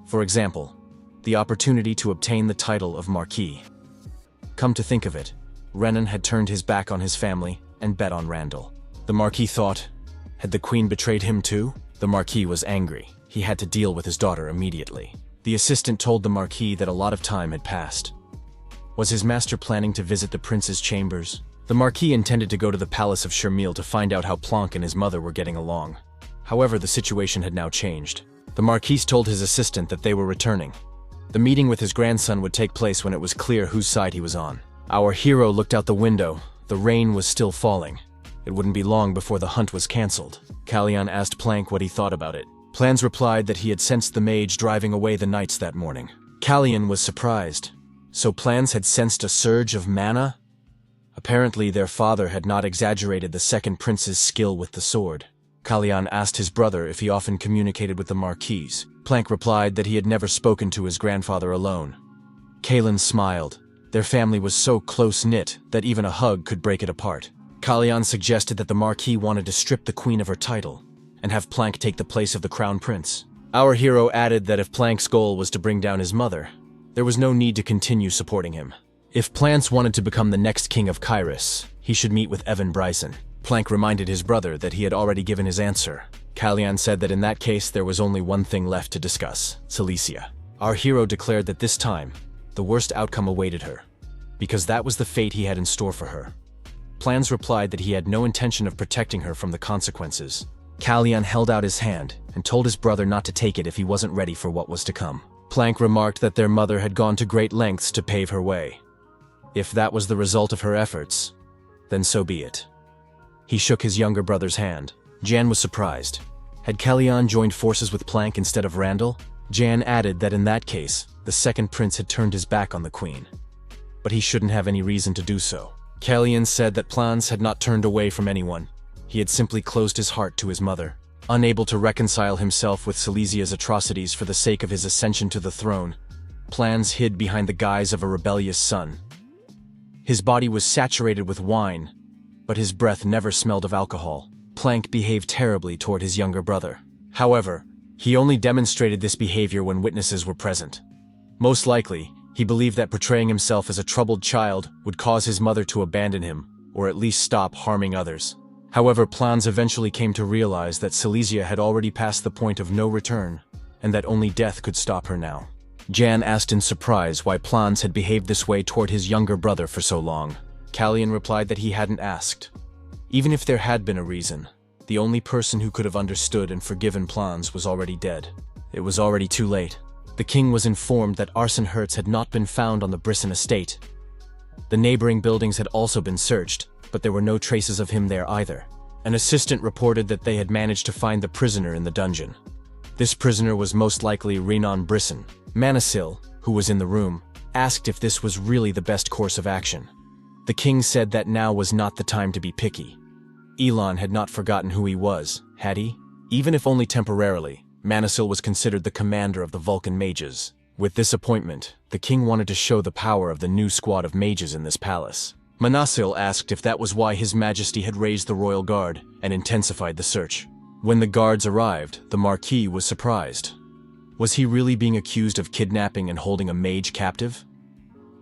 For example, the opportunity to obtain the title of Marquis. Come to think of it, Renan had turned his back on his family and bet on Randall. The Marquis thought, had the Queen betrayed him too? The Marquis was angry. He had to deal with his daughter immediately. The assistant told the Marquis that a lot of time had passed. Was his master planning to visit the prince's chambers? The Marquis intended to go to the palace of Shermil to find out how Planck and his mother were getting along. However, the situation had now changed. The Marquis told his assistant that they were returning. The meeting with his grandson would take place when it was clear whose side he was on. Our hero looked out the window. The rain was still falling. It wouldn't be long before the hunt was cancelled. Kalyan asked Planck what he thought about it. Plans replied that he had sensed the mage driving away the knights that morning. Kalyan was surprised. So Plans had sensed a surge of mana? Apparently their father had not exaggerated the second prince's skill with the sword. Kalyan asked his brother if he often communicated with the Marquis. Planck replied that he had never spoken to his grandfather alone. Kalyan smiled. Their family was so close-knit that even a hug could break it apart. Kalyan suggested that the Marquis wanted to strip the Queen of her title and have Planck take the place of the Crown Prince. Our hero added that if Planck's goal was to bring down his mother, there was no need to continue supporting him. If Plants wanted to become the next king of Kyrus, he should meet with Evan Bryson. Planck reminded his brother that he had already given his answer. Kalyan said that in that case there was only one thing left to discuss, Cilicia. Our hero declared that this time, the worst outcome awaited her, because that was the fate he had in store for her. Plans replied that he had no intention of protecting her from the consequences. Kalyan held out his hand and told his brother not to take it if he wasn't ready for what was to come. Planck remarked that their mother had gone to great lengths to pave her way. If that was the result of her efforts, then so be it. He shook his younger brother's hand. Jan was surprised. Had Kalyan joined forces with Planck instead of Randall? Jan added that in that case, the second prince had turned his back on the queen. But he shouldn't have any reason to do so. Kalyan said that Plans had not turned away from anyone. He had simply closed his heart to his mother. Unable to reconcile himself with Silesia's atrocities for the sake of his ascension to the throne, Plans hid behind the guise of a rebellious son. His body was saturated with wine, but his breath never smelled of alcohol. Planck behaved terribly toward his younger brother. However, he only demonstrated this behavior when witnesses were present. Most likely, he believed that portraying himself as a troubled child would cause his mother to abandon him, or at least stop harming others. However, Plans eventually came to realize that Silesia had already passed the point of no return, and that only death could stop her now. Jan asked in surprise why Plans had behaved this way toward his younger brother for so long. Kalyan replied that he hadn't asked. Even if there had been a reason, the only person who could have understood and forgiven Plans was already dead. It was already too late. The king was informed that Arsene Hertz had not been found on the Brisson estate. The neighboring buildings had also been searched, but there were no traces of him there either. An assistant reported that they had managed to find the prisoner in the dungeon. This prisoner was most likely Renan Brisson. Manasil, who was in the room, asked if this was really the best course of action. The king said that now was not the time to be picky. Elon had not forgotten who he was, had he? Even if only temporarily, Manasil was considered the commander of the Vulcan mages. With this appointment, the king wanted to show the power of the new squad of mages in this palace. Manasil asked if that was why His Majesty had raised the royal guard and intensified the search. When the guards arrived, the Marquis was surprised. Was he really being accused of kidnapping and holding a mage captive?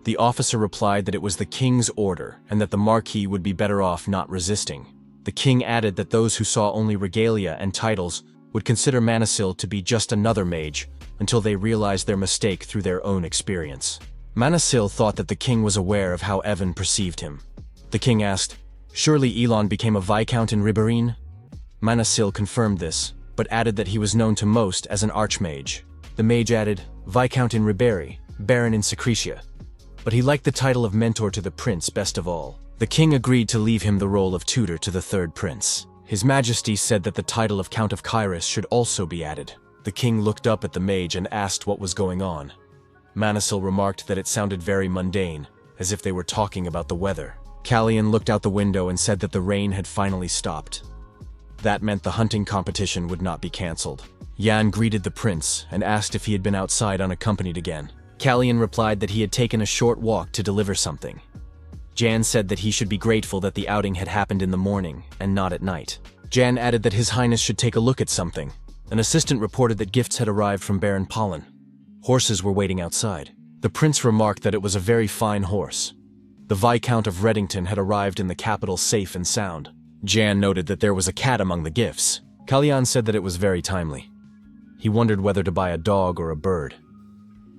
The officer replied that it was the king's order and that the Marquis would be better off not resisting. The king added that those who saw only regalia and titles would consider Manasil to be just another mage until they realized their mistake through their own experience. Manasil thought that the king was aware of how Evan perceived him. The king asked, "Surely Elon became a viscount in Reborn?" Manasil confirmed this, but added that he was known to most as an archmage. The mage added, "Viscount in Riberi, Baron in Secretia." But he liked the title of mentor to the prince best of all. The king agreed to leave him the role of tutor to the third prince. His Majesty said that the title of Count of Kyrus should also be added. The king looked up at the mage and asked what was going on. Manasil remarked that it sounded very mundane, as if they were talking about the weather. Kalyan looked out the window and said that the rain had finally stopped. That meant the hunting competition would not be cancelled. Yan greeted the prince and asked if he had been outside unaccompanied again. Kalyan replied that he had taken a short walk to deliver something. Jan said that he should be grateful that the outing had happened in the morning and not at night. Jan added that His Highness should take a look at something. An assistant reported that gifts had arrived from Baron Pollen. Horses were waiting outside. The prince remarked that it was a very fine horse. The Viscount of Reddington had arrived in the capital safe and sound. Jan noted that there was a cat among the gifts. Kalyan said that it was very timely. He wondered whether to buy a dog or a bird.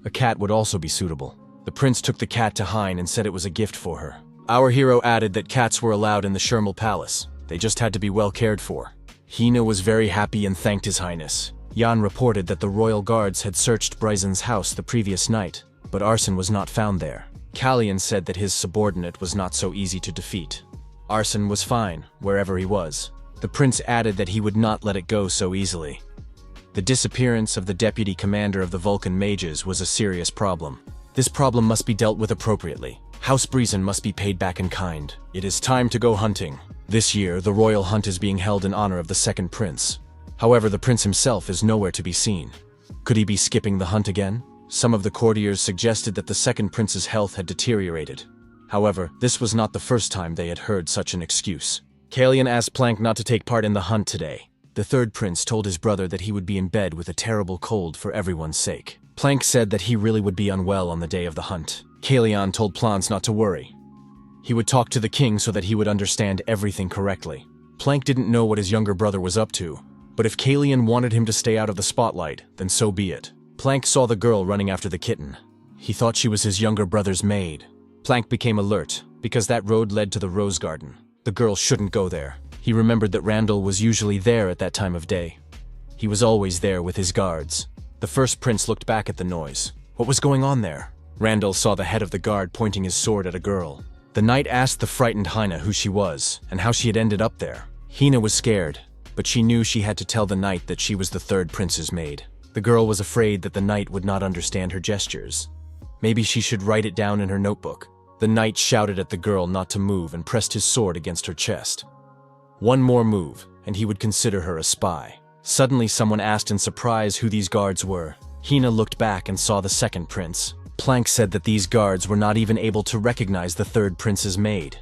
A cat would also be suitable. The prince took the cat to Hein and said it was a gift for her. Our hero added that cats were allowed in the Shermal Palace. They just had to be well cared for. Hina was very happy and thanked His Highness. Jan reported that the royal guards had searched Bryzen's house the previous night, but Arson was not found there. Kalyan said that his subordinate was not so easy to defeat. Arson was fine, wherever he was. The prince added that he would not let it go so easily. The disappearance of the deputy commander of the Vulcan mages was a serious problem. This problem must be dealt with appropriately. House Bryzen must be paid back in kind. It is time to go hunting. This year, the royal hunt is being held in honor of the second prince. However, the prince himself is nowhere to be seen. Could he be skipping the hunt again? Some of the courtiers suggested that the second prince's health had deteriorated. However, this was not the first time they had heard such an excuse. Kalyan asked Plank not to take part in the hunt today. The third prince told his brother that he would be in bed with a terrible cold for everyone's sake. Plank said that he really would be unwell on the day of the hunt. Kalyan told Plans not to worry. He would talk to the king so that he would understand everything correctly. Plank didn't know what his younger brother was up to, but if Kalyan wanted him to stay out of the spotlight, then so be it. Plank saw the girl running after the kitten. He thought she was his younger brother's maid. Plank became alert, because that road led to the rose garden. The girl shouldn't go there. He remembered that Randall was usually there at that time of day. He was always there with his guards. The first prince looked back at the noise. What was going on there? Randall saw the head of the guard pointing his sword at a girl. The knight asked the frightened Hina who she was, and how she had ended up there. Hina was scared, but she knew she had to tell the knight that she was the third prince's maid. The girl was afraid that the knight would not understand her gestures. Maybe she should write it down in her notebook. The knight shouted at the girl not to move and pressed his sword against her chest. One more move, and he would consider her a spy. Suddenly someone asked in surprise who these guards were. Hina looked back and saw the second prince. Plank said that these guards were not even able to recognize the third prince's maid.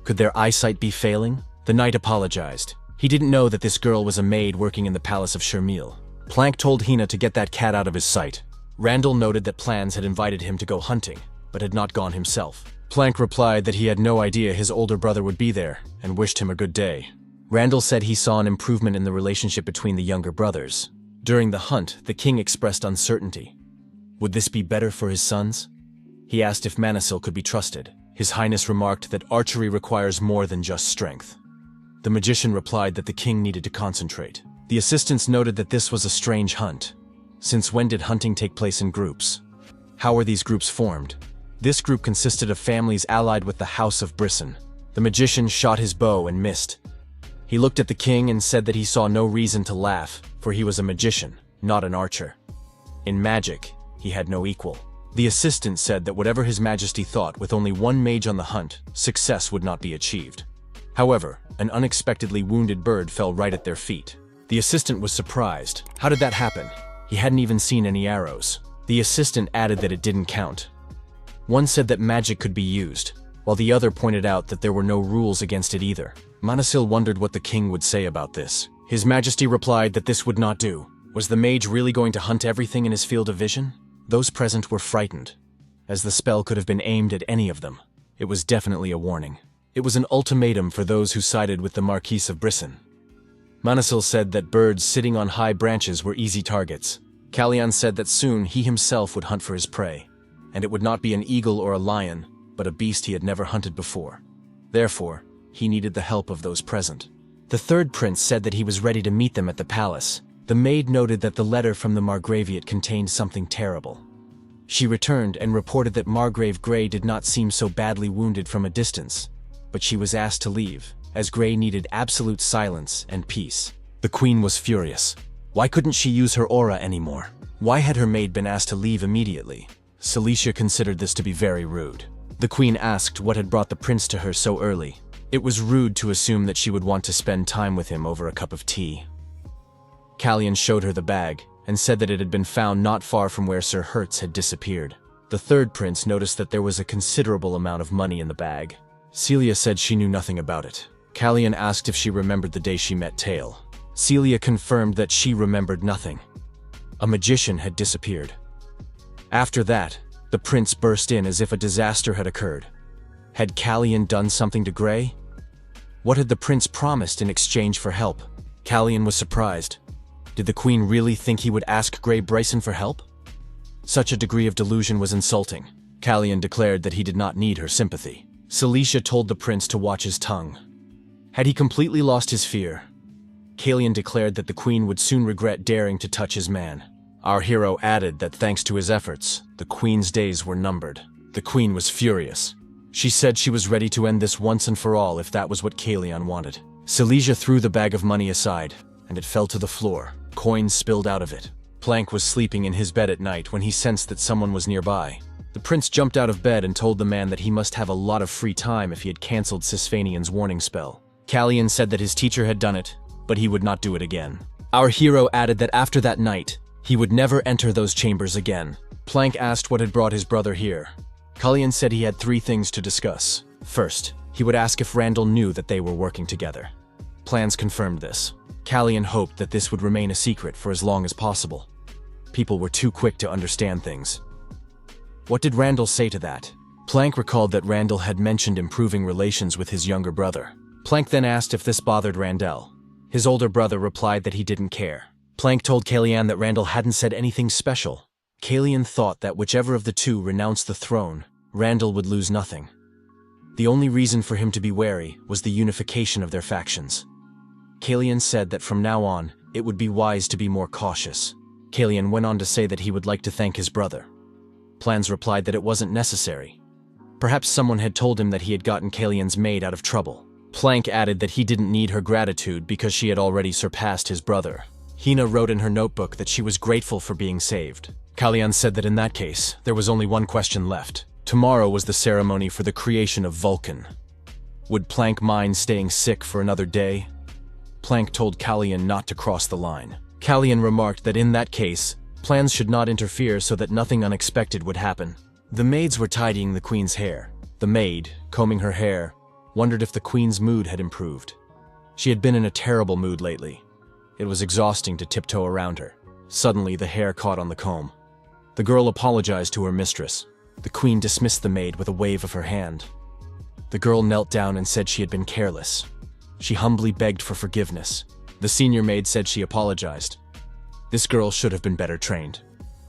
Could their eyesight be failing? The knight apologized. He didn't know that this girl was a maid working in the palace of Shermil. Plank told Hina to get that cat out of his sight. Randall noted that Plans had invited him to go hunting, but had not gone himself. Plank replied that he had no idea his older brother would be there, and wished him a good day. Randall said he saw an improvement in the relationship between the younger brothers. During the hunt, the king expressed uncertainty. Would this be better for his sons? He asked if Manasil could be trusted. His Highness remarked that archery requires more than just strength. The magician replied that the king needed to concentrate. The assistants noted that this was a strange hunt. Since when did hunting take place in groups? How were these groups formed? This group consisted of families allied with the House of Bryson. The magician shot his bow and missed. He looked at the king and said that he saw no reason to laugh, for he was a magician, not an archer. In magic, he had no equal. The assistant said that whatever His Majesty thought, with only one mage on the hunt, success would not be achieved. However, an unexpectedly wounded bird fell right at their feet. The assistant was surprised. How did that happen? He hadn't even seen any arrows. The assistant added that it didn't count. One said that magic could be used, while the other pointed out that there were no rules against it either. Manasil wondered what the king would say about this. His Majesty replied that this would not do. Was the mage really going to hunt everything in his field of vision? Those present were frightened, as the spell could have been aimed at any of them. It was definitely a warning. It was an ultimatum for those who sided with the Marquis of Bryson. Manasil said that birds sitting on high branches were easy targets. Kalyan said that soon he himself would hunt for his prey, and it would not be an eagle or a lion, but a beast he had never hunted before. Therefore, he needed the help of those present. The third prince said that he was ready to meet them at the palace. The maid noted that the letter from the Margraviate contained something terrible. She returned and reported that Margrave Grey did not seem so badly wounded from a distance, but she was asked to leave, as Grey needed absolute silence and peace. The queen was furious. Why couldn't she use her aura anymore? Why had her maid been asked to leave immediately? Celicia considered this to be very rude. The queen asked what had brought the prince to her so early. It was rude to assume that she would want to spend time with him over a cup of tea. Callian showed her the bag and said that it had been found not far from where Sir Hertz had disappeared. The third prince noticed that there was a considerable amount of money in the bag. Celia said she knew nothing about it. Callian asked if she remembered the day she met Tail. Celia confirmed that she remembered nothing. A magician had disappeared. After that, the prince burst in as if a disaster had occurred. Had Callian done something to Grey? What had the prince promised in exchange for help? Callian was surprised. Did the queen really think he would ask Grey Bryson for help? Such a degree of delusion was insulting. Callian declared that he did not need her sympathy. Celicia told the prince to watch his tongue. Had he completely lost his fear? Callian declared that the queen would soon regret daring to touch his man. Our hero added that thanks to his efforts, the queen's days were numbered. The queen was furious. She said she was ready to end this once and for all if that was what Callian wanted. Celicia threw the bag of money aside, and it fell to the floor. Coins spilled out of it. Plank was sleeping in his bed at night when he sensed that someone was nearby. The prince jumped out of bed and told the man that he must have a lot of free time if he had cancelled Sisfanian's warning spell. Callian said that his teacher had done it, but he would not do it again. Our hero added that after that night, he would never enter those chambers again. Plank asked what had brought his brother here. Callian said he had 3 things to discuss. First, he would ask if Randall knew that they were working together. Plans confirmed this. Callian hoped that this would remain a secret for as long as possible. People were too quick to understand things. What did Randall say to that? Plank recalled that Randall had mentioned improving relations with his younger brother. Plank then asked if this bothered Randall. His older brother replied that he didn't care. Plank told Callian that Randall hadn't said anything special. Callian thought that whichever of the two renounced the throne, Randall would lose nothing. The only reason for him to be wary was the unification of their factions. Callian said that from now on, it would be wise to be more cautious. Callian went on to say that he would like to thank his brother. Plans replied that it wasn't necessary. Perhaps someone had told him that he had gotten Callian's maid out of trouble. Plank added that he didn't need her gratitude because she had already surpassed his brother. Hina wrote in her notebook that she was grateful for being saved. Callian said that in that case, there was only one question left. Tomorrow was the ceremony for the creation of Vulcan. Would Plank mind staying sick for another day? Plank told Callian not to cross the line. Callian remarked that in that case, plans should not interfere so that nothing unexpected would happen. The maids were tidying the queen's hair. The maid, combing her hair, wondered if the queen's mood had improved. She had been in a terrible mood lately. It was exhausting to tiptoe around her. Suddenly, the hair caught on the comb. The girl apologized to her mistress. The queen dismissed the maid with a wave of her hand. The girl knelt down and said she had been careless. She humbly begged for forgiveness. The senior maid said she apologized. This girl should have been better trained.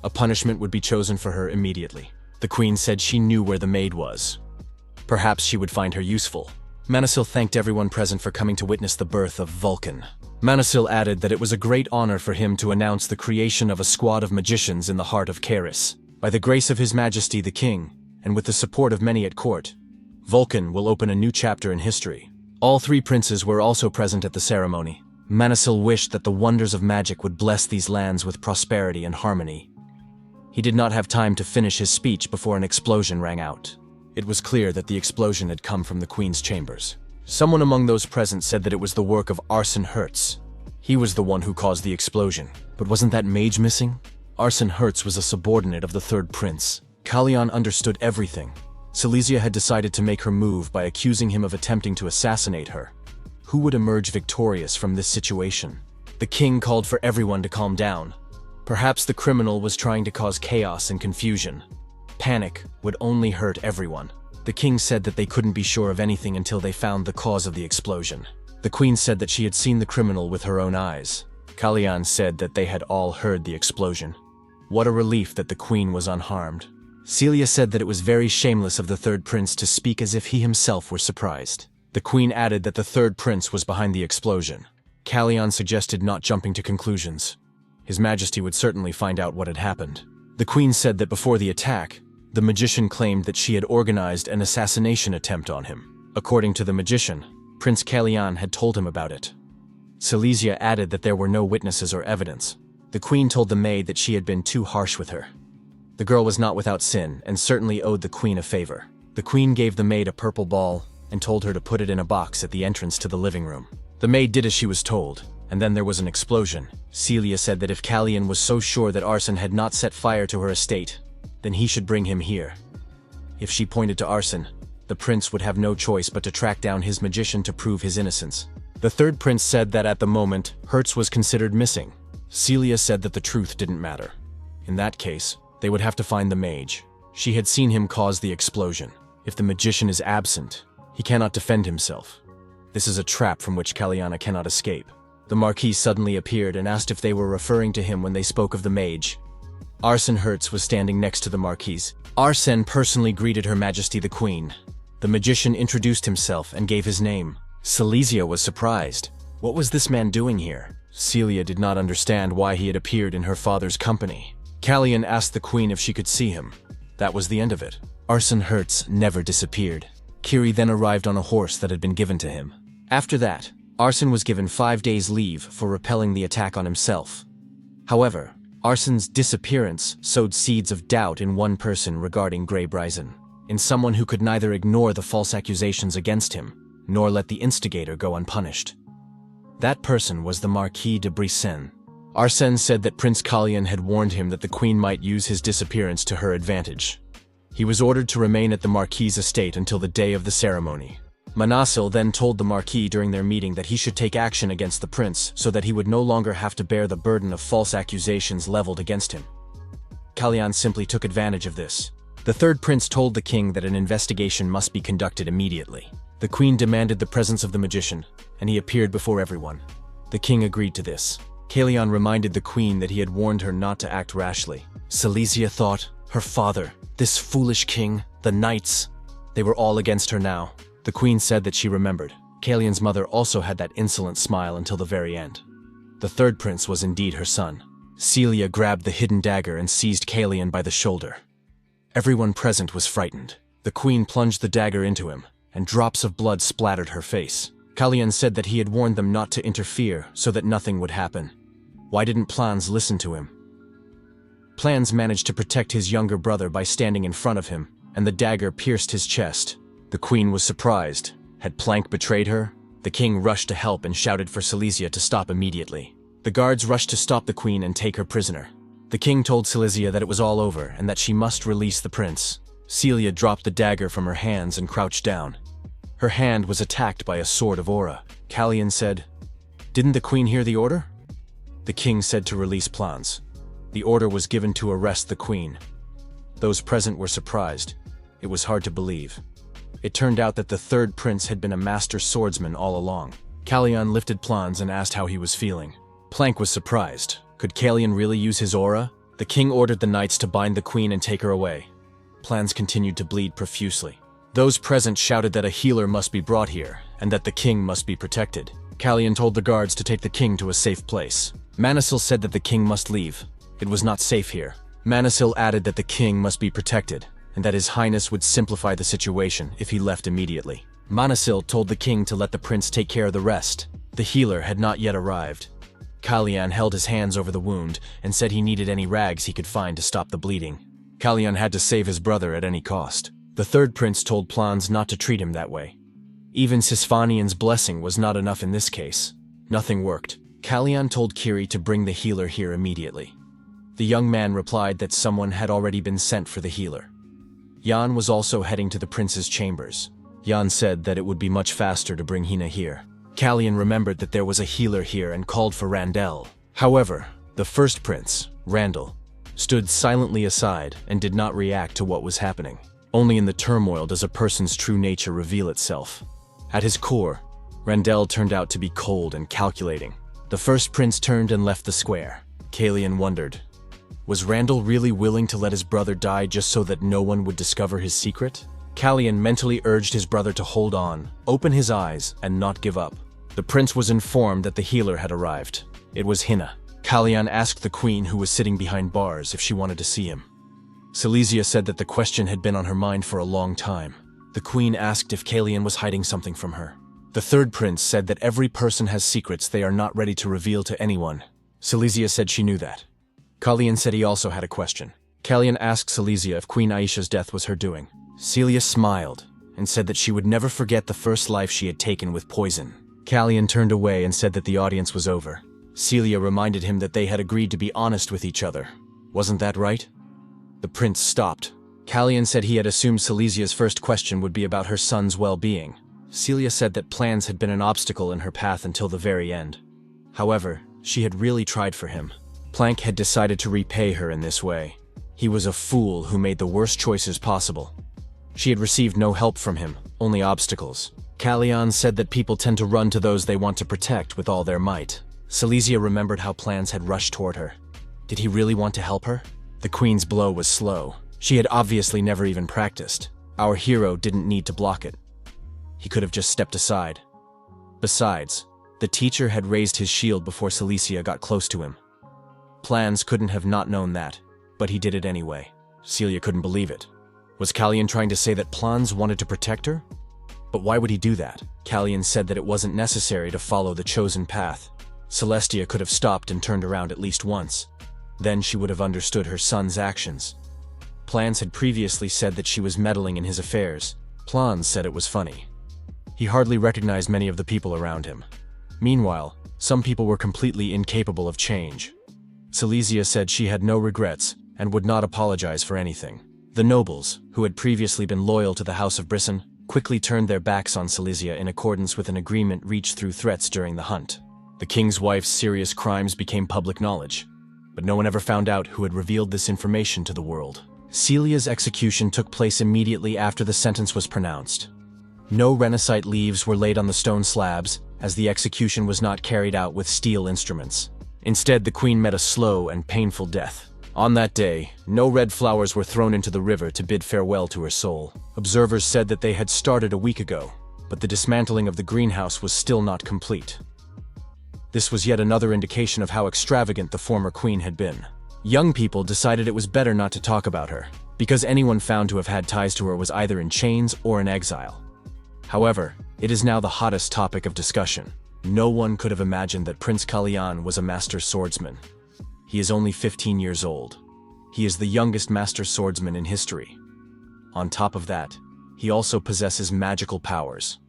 A punishment would be chosen for her immediately. The queen said she knew where the maid was. Perhaps she would find her useful. Manasil thanked everyone present for coming to witness the birth of Vulcan. Manasil added that it was a great honor for him to announce the creation of a squad of magicians in the heart of Caris. By the grace of His Majesty the King, and with the support of many at court, Vulcan will open a new chapter in history. All 3 princes were also present at the ceremony. Manasil wished that the wonders of magic would bless these lands with prosperity and harmony. He did not have time to finish his speech before an explosion rang out. It was clear that the explosion had come from the Queen's chambers. Someone among those present said that it was the work of Arson Hertz. He was the one who caused the explosion. But wasn't that mage missing? Arson Hertz was a subordinate of the third prince. Callian understood everything. Silesia had decided to make her move by accusing him of attempting to assassinate her. Who would emerge victorious from this situation? The king called for everyone to calm down. Perhaps the criminal was trying to cause chaos and confusion. Panic would only hurt everyone. The king said that they couldn't be sure of anything until they found the cause of the explosion. The queen said that she had seen the criminal with her own eyes. Callian said that they had all heard the explosion. What a relief that the queen was unharmed. Celia said that it was very shameless of the third prince to speak as if he himself were surprised. The queen added that the third prince was behind the explosion. Callian suggested not jumping to conclusions. His Majesty would certainly find out what had happened. The queen said that before the attack, the magician claimed that she had organized an assassination attempt on him. According to the magician, Prince Callian had told him about it. Silesia added that there were no witnesses or evidence. The queen told the maid that she had been too harsh with her. The girl was not without sin and certainly owed the queen a favor. The queen gave the maid a purple ball and told her to put it in a box at the entrance to the living room. The maid did as she was told, and then there was an explosion. Celia said that if Kalyan was so sure that Arson had not set fire to her estate, then he should bring him here. If she pointed to Arson, the prince would have no choice but to track down his magician to prove his innocence. The third prince said that at the moment, Hertz was considered missing. Celia said that the truth didn't matter. In that case, they would have to find the mage. She had seen him cause the explosion. If the magician is absent, he cannot defend himself. This is a trap from which Kalyana cannot escape. The Marquis suddenly appeared and asked if they were referring to him when they spoke of the mage. Arsen Hertz was standing next to the Marquise. Arsen personally greeted Her Majesty the Queen. The magician introduced himself and gave his name. Silesia was surprised. What was this man doing here? Celia did not understand why he had appeared in her father's company. Kalyan asked the queen if she could see him. That was the end of it. Arsen Hertz never disappeared. Kiri then arrived on a horse that had been given to him. After that, Arsen was given 5 days' leave for repelling the attack on himself. However, Arsen's disappearance sowed seeds of doubt in one person regarding Grey Bryson, in someone who could neither ignore the false accusations against him, nor let the instigator go unpunished. That person was the Marquis de Brisson. Arsène said that Prince Kalyan had warned him that the queen might use his disappearance to her advantage. He was ordered to remain at the Marquis' estate until the day of the ceremony. Manassil then told the Marquis during their meeting that he should take action against the prince so that he would no longer have to bear the burden of false accusations leveled against him. Kalyan simply took advantage of this. The third prince told the king that an investigation must be conducted immediately. The queen demanded the presence of the magician, and he appeared before everyone. The king agreed to this. Kalyan reminded the queen that he had warned her not to act rashly. Silesia thought, her father, this foolish king, the knights, they were all against her now. The queen said that she remembered. Kalyan's mother also had that insolent smile until the very end. The third prince was indeed her son. Celia grabbed the hidden dagger and seized Kalyan by the shoulder. Everyone present was frightened. The queen plunged the dagger into him, and drops of blood splattered her face. Kalyan said that he had warned them not to interfere so that nothing would happen. Why didn't Plans listen to him? Plans managed to protect his younger brother by standing in front of him, and the dagger pierced his chest. The queen was surprised. Had Plank betrayed her? The king rushed to help and shouted for Silesia to stop immediately. The guards rushed to stop the queen and take her prisoner. The king told Silesia that it was all over and that she must release the prince. Celia dropped the dagger from her hands and crouched down. Her hand was attacked by a sword of aura. Kalyan said, "Didn't the queen hear the order?" The king said to release Plans. The order was given to arrest the queen. Those present were surprised. It was hard to believe. It turned out that the third prince had been a master swordsman all along. Kalyan lifted Plans and asked how he was feeling. Plank was surprised. Could Kalyan really use his aura? The king ordered the knights to bind the queen and take her away. Plans continued to bleed profusely. Those present shouted that a healer must be brought here, and that the king must be protected. Kalyan told the guards to take the king to a safe place. Manassil said that the king must leave. It was not safe here. Manassil added that the king must be protected, and that His Highness would simplify the situation if he left immediately. Manassil told the king to let the prince take care of the rest. The healer had not yet arrived. Kalyan held his hands over the wound and said he needed any rags he could find to stop the bleeding. Kalyan had to save his brother at any cost. The third prince told Plans not to treat him that way. Even Sisfanian's blessing was not enough in this case. Nothing worked. Kalyan told Kiri to bring the healer here immediately. The young man replied that someone had already been sent for the healer. Jan was also heading to the prince's chambers. Jan said that it would be much faster to bring Hina here. Kalyan remembered that there was a healer here and called for Randell. However, the first prince, Randall, stood silently aside and did not react to what was happening. Only in the turmoil does a person's true nature reveal itself. At his core, Randell turned out to be cold and calculating. The first prince turned and left the square. Kalyan wondered, was Randall really willing to let his brother die just so that no one would discover his secret? Kalyan mentally urged his brother to hold on, open his eyes, and not give up. The prince was informed that the healer had arrived. It was Hina. Kalyan asked the queen, who was sitting behind bars, if she wanted to see him. Silesia said that the question had been on her mind for a long time. The queen asked if Kalyan was hiding something from her. The third prince said that every person has secrets they are not ready to reveal to anyone. Silesia said she knew that. Kalyan said he also had a question. Kalian asked Silesia if Queen Aisha's death was her doing. Celia smiled and said that she would never forget the first life she had taken with poison. Kalian turned away and said that the audience was over. Celia reminded him that they had agreed to be honest with each other. Wasn't that right? The prince stopped. Kalian said he had assumed Silesia's first question would be about her son's well-being. Celia said that plans had been an obstacle in her path until the very end. However, she had really tried for him. Planck had decided to repay her in this way. He was a fool who made the worst choices possible. She had received no help from him, only obstacles. Kalian said that people tend to run to those they want to protect with all their might. Silesia remembered how plans had rushed toward her. Did he really want to help her? The queen's blow was slow. She had obviously never even practiced. Our hero didn't need to block it. He could have just stepped aside. Besides, the teacher had raised his shield before Silesia got close to him. Plans couldn't have not known that, but he did it anyway. Celia couldn't believe it. Was Kalian trying to say that Plans wanted to protect her? But why would he do that? Kalian said that it wasn't necessary to follow the chosen path. Celestia could have stopped and turned around at least once. Then she would have understood her son's actions. Plans had previously said that she was meddling in his affairs. Plans said it was funny. He hardly recognized many of the people around him. Meanwhile, some people were completely incapable of change. Silesia said she had no regrets and would not apologize for anything. The nobles, who had previously been loyal to the House of Brisson, quickly turned their backs on Silesia in accordance with an agreement reached through threats during the hunt. The king's wife's serious crimes became public knowledge, but no one ever found out who had revealed this information to the world. Celia's execution took place immediately after the sentence was pronounced. No Renaissite leaves were laid on the stone slabs, as the execution was not carried out with steel instruments. Instead, the queen met a slow and painful death. On that day, no red flowers were thrown into the river to bid farewell to her soul. Observers said that they had started a week ago, but the dismantling of the greenhouse was still not complete. This was yet another indication of how extravagant the former queen had been. Young people decided it was better not to talk about her, because anyone found to have had ties to her was either in chains or in exile. However, it is now the hottest topic of discussion. No one could have imagined that Prince Kalian was a master swordsman. He is only 15 years old. He is the youngest master swordsman in history. On top of that, he also possesses magical powers.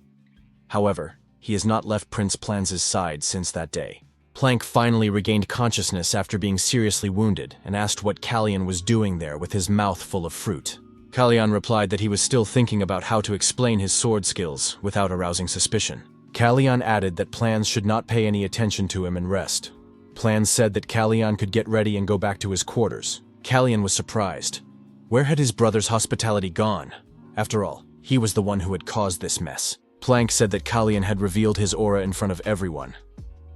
However, he has not left Prince Plans' side since that day. Planck finally regained consciousness after being seriously wounded and asked what Kalian was doing there with his mouth full of fruit. Kalian replied that he was still thinking about how to explain his sword skills without arousing suspicion. Kalian added that Plans should not pay any attention to him and rest. Plans said that Kalian could get ready and go back to his quarters. Kalian was surprised. Where had his brother's hospitality gone? After all, he was the one who had caused this mess. Planck said that Kalian had revealed his aura in front of everyone.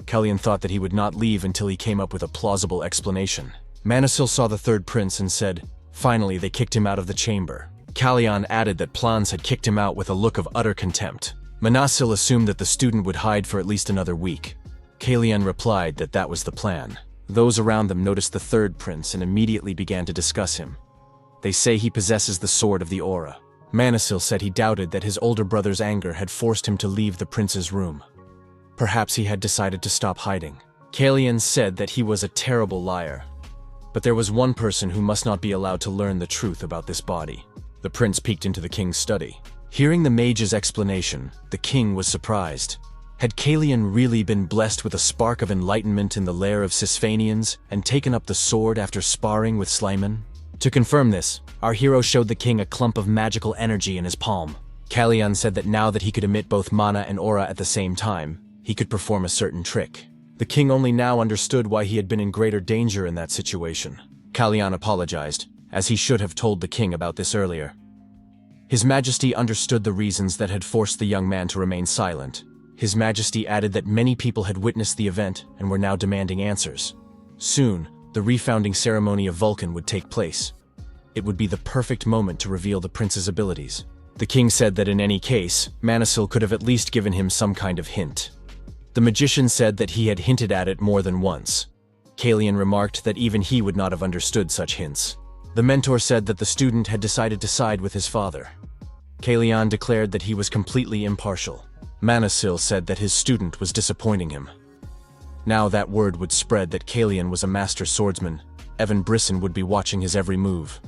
Kalian thought that he would not leave until he came up with a plausible explanation. Manisil saw the third prince and said, "Finally, they kicked him out of the chamber." Kalian added that Plans had kicked him out with a look of utter contempt. Manasil assumed that the student would hide for at least another week. Kalian replied that that was the plan. Those around them noticed the third prince and immediately began to discuss him. They say he possesses the sword of the aura. Manasil said he doubted that his older brother's anger had forced him to leave the prince's room. Perhaps he had decided to stop hiding. Kalian said that he was a terrible liar. But there was one person who must not be allowed to learn the truth about this body. The prince peeked into the king's study. Hearing the mage's explanation, the king was surprised. Had Kalian really been blessed with a spark of enlightenment in the lair of Sisphanians and taken up the sword after sparring with Sleiman? To confirm this, our hero showed the king a clump of magical energy in his palm. Kalian said that now that he could emit both mana and aura at the same time, he could perform a certain trick. The king only now understood why he had been in greater danger in that situation. Kalian apologized, as he should have told the king about this earlier. His Majesty understood the reasons that had forced the young man to remain silent. His Majesty added that many people had witnessed the event and were now demanding answers. Soon, the refounding ceremony of Vulcan would take place. It would be the perfect moment to reveal the prince's abilities. The king said that in any case, Manisil could have at least given him some kind of hint. The magician said that he had hinted at it more than once. Kalian remarked that even he would not have understood such hints. The mentor said that the student had decided to side with his father. Kalian declared that he was completely impartial. Manisil said that his student was disappointing him. Now that word would spread that Kalian was a master swordsman, Evan Brisson would be watching his every move.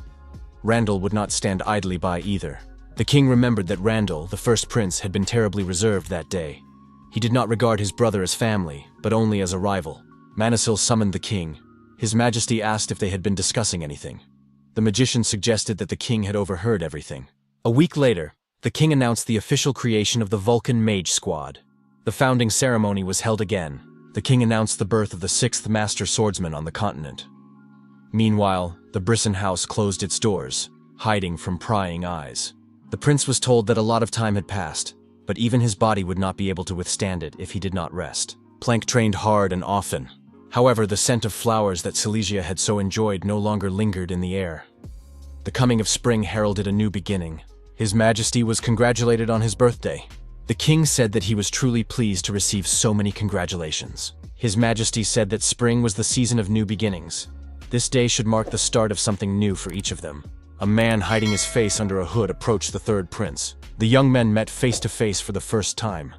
Randall would not stand idly by either. The king remembered that Randall, the first prince, had been terribly reserved that day. He did not regard his brother as family, but only as a rival. Manisil summoned the king. His Majesty asked if they had been discussing anything. The magician suggested that the king had overheard everything. A week later, the king announced the official creation of the Vulcan Mage Squad. The founding ceremony was held again. The king announced the birth of the 6th Master Swordsman on the continent. Meanwhile, the Brisson house closed its doors, hiding from prying eyes. The prince was told that a lot of time had passed, but even his body would not be able to withstand it if he did not rest. Plank trained hard and often. However, the scent of flowers that Silesia had so enjoyed no longer lingered in the air. The coming of spring heralded a new beginning. His Majesty was congratulated on his birthday. The king said that he was truly pleased to receive so many congratulations. His Majesty said that spring was the season of new beginnings. This day should mark the start of something new for each of them. A man hiding his face under a hood approached the third prince. The young men met face to face for the first time.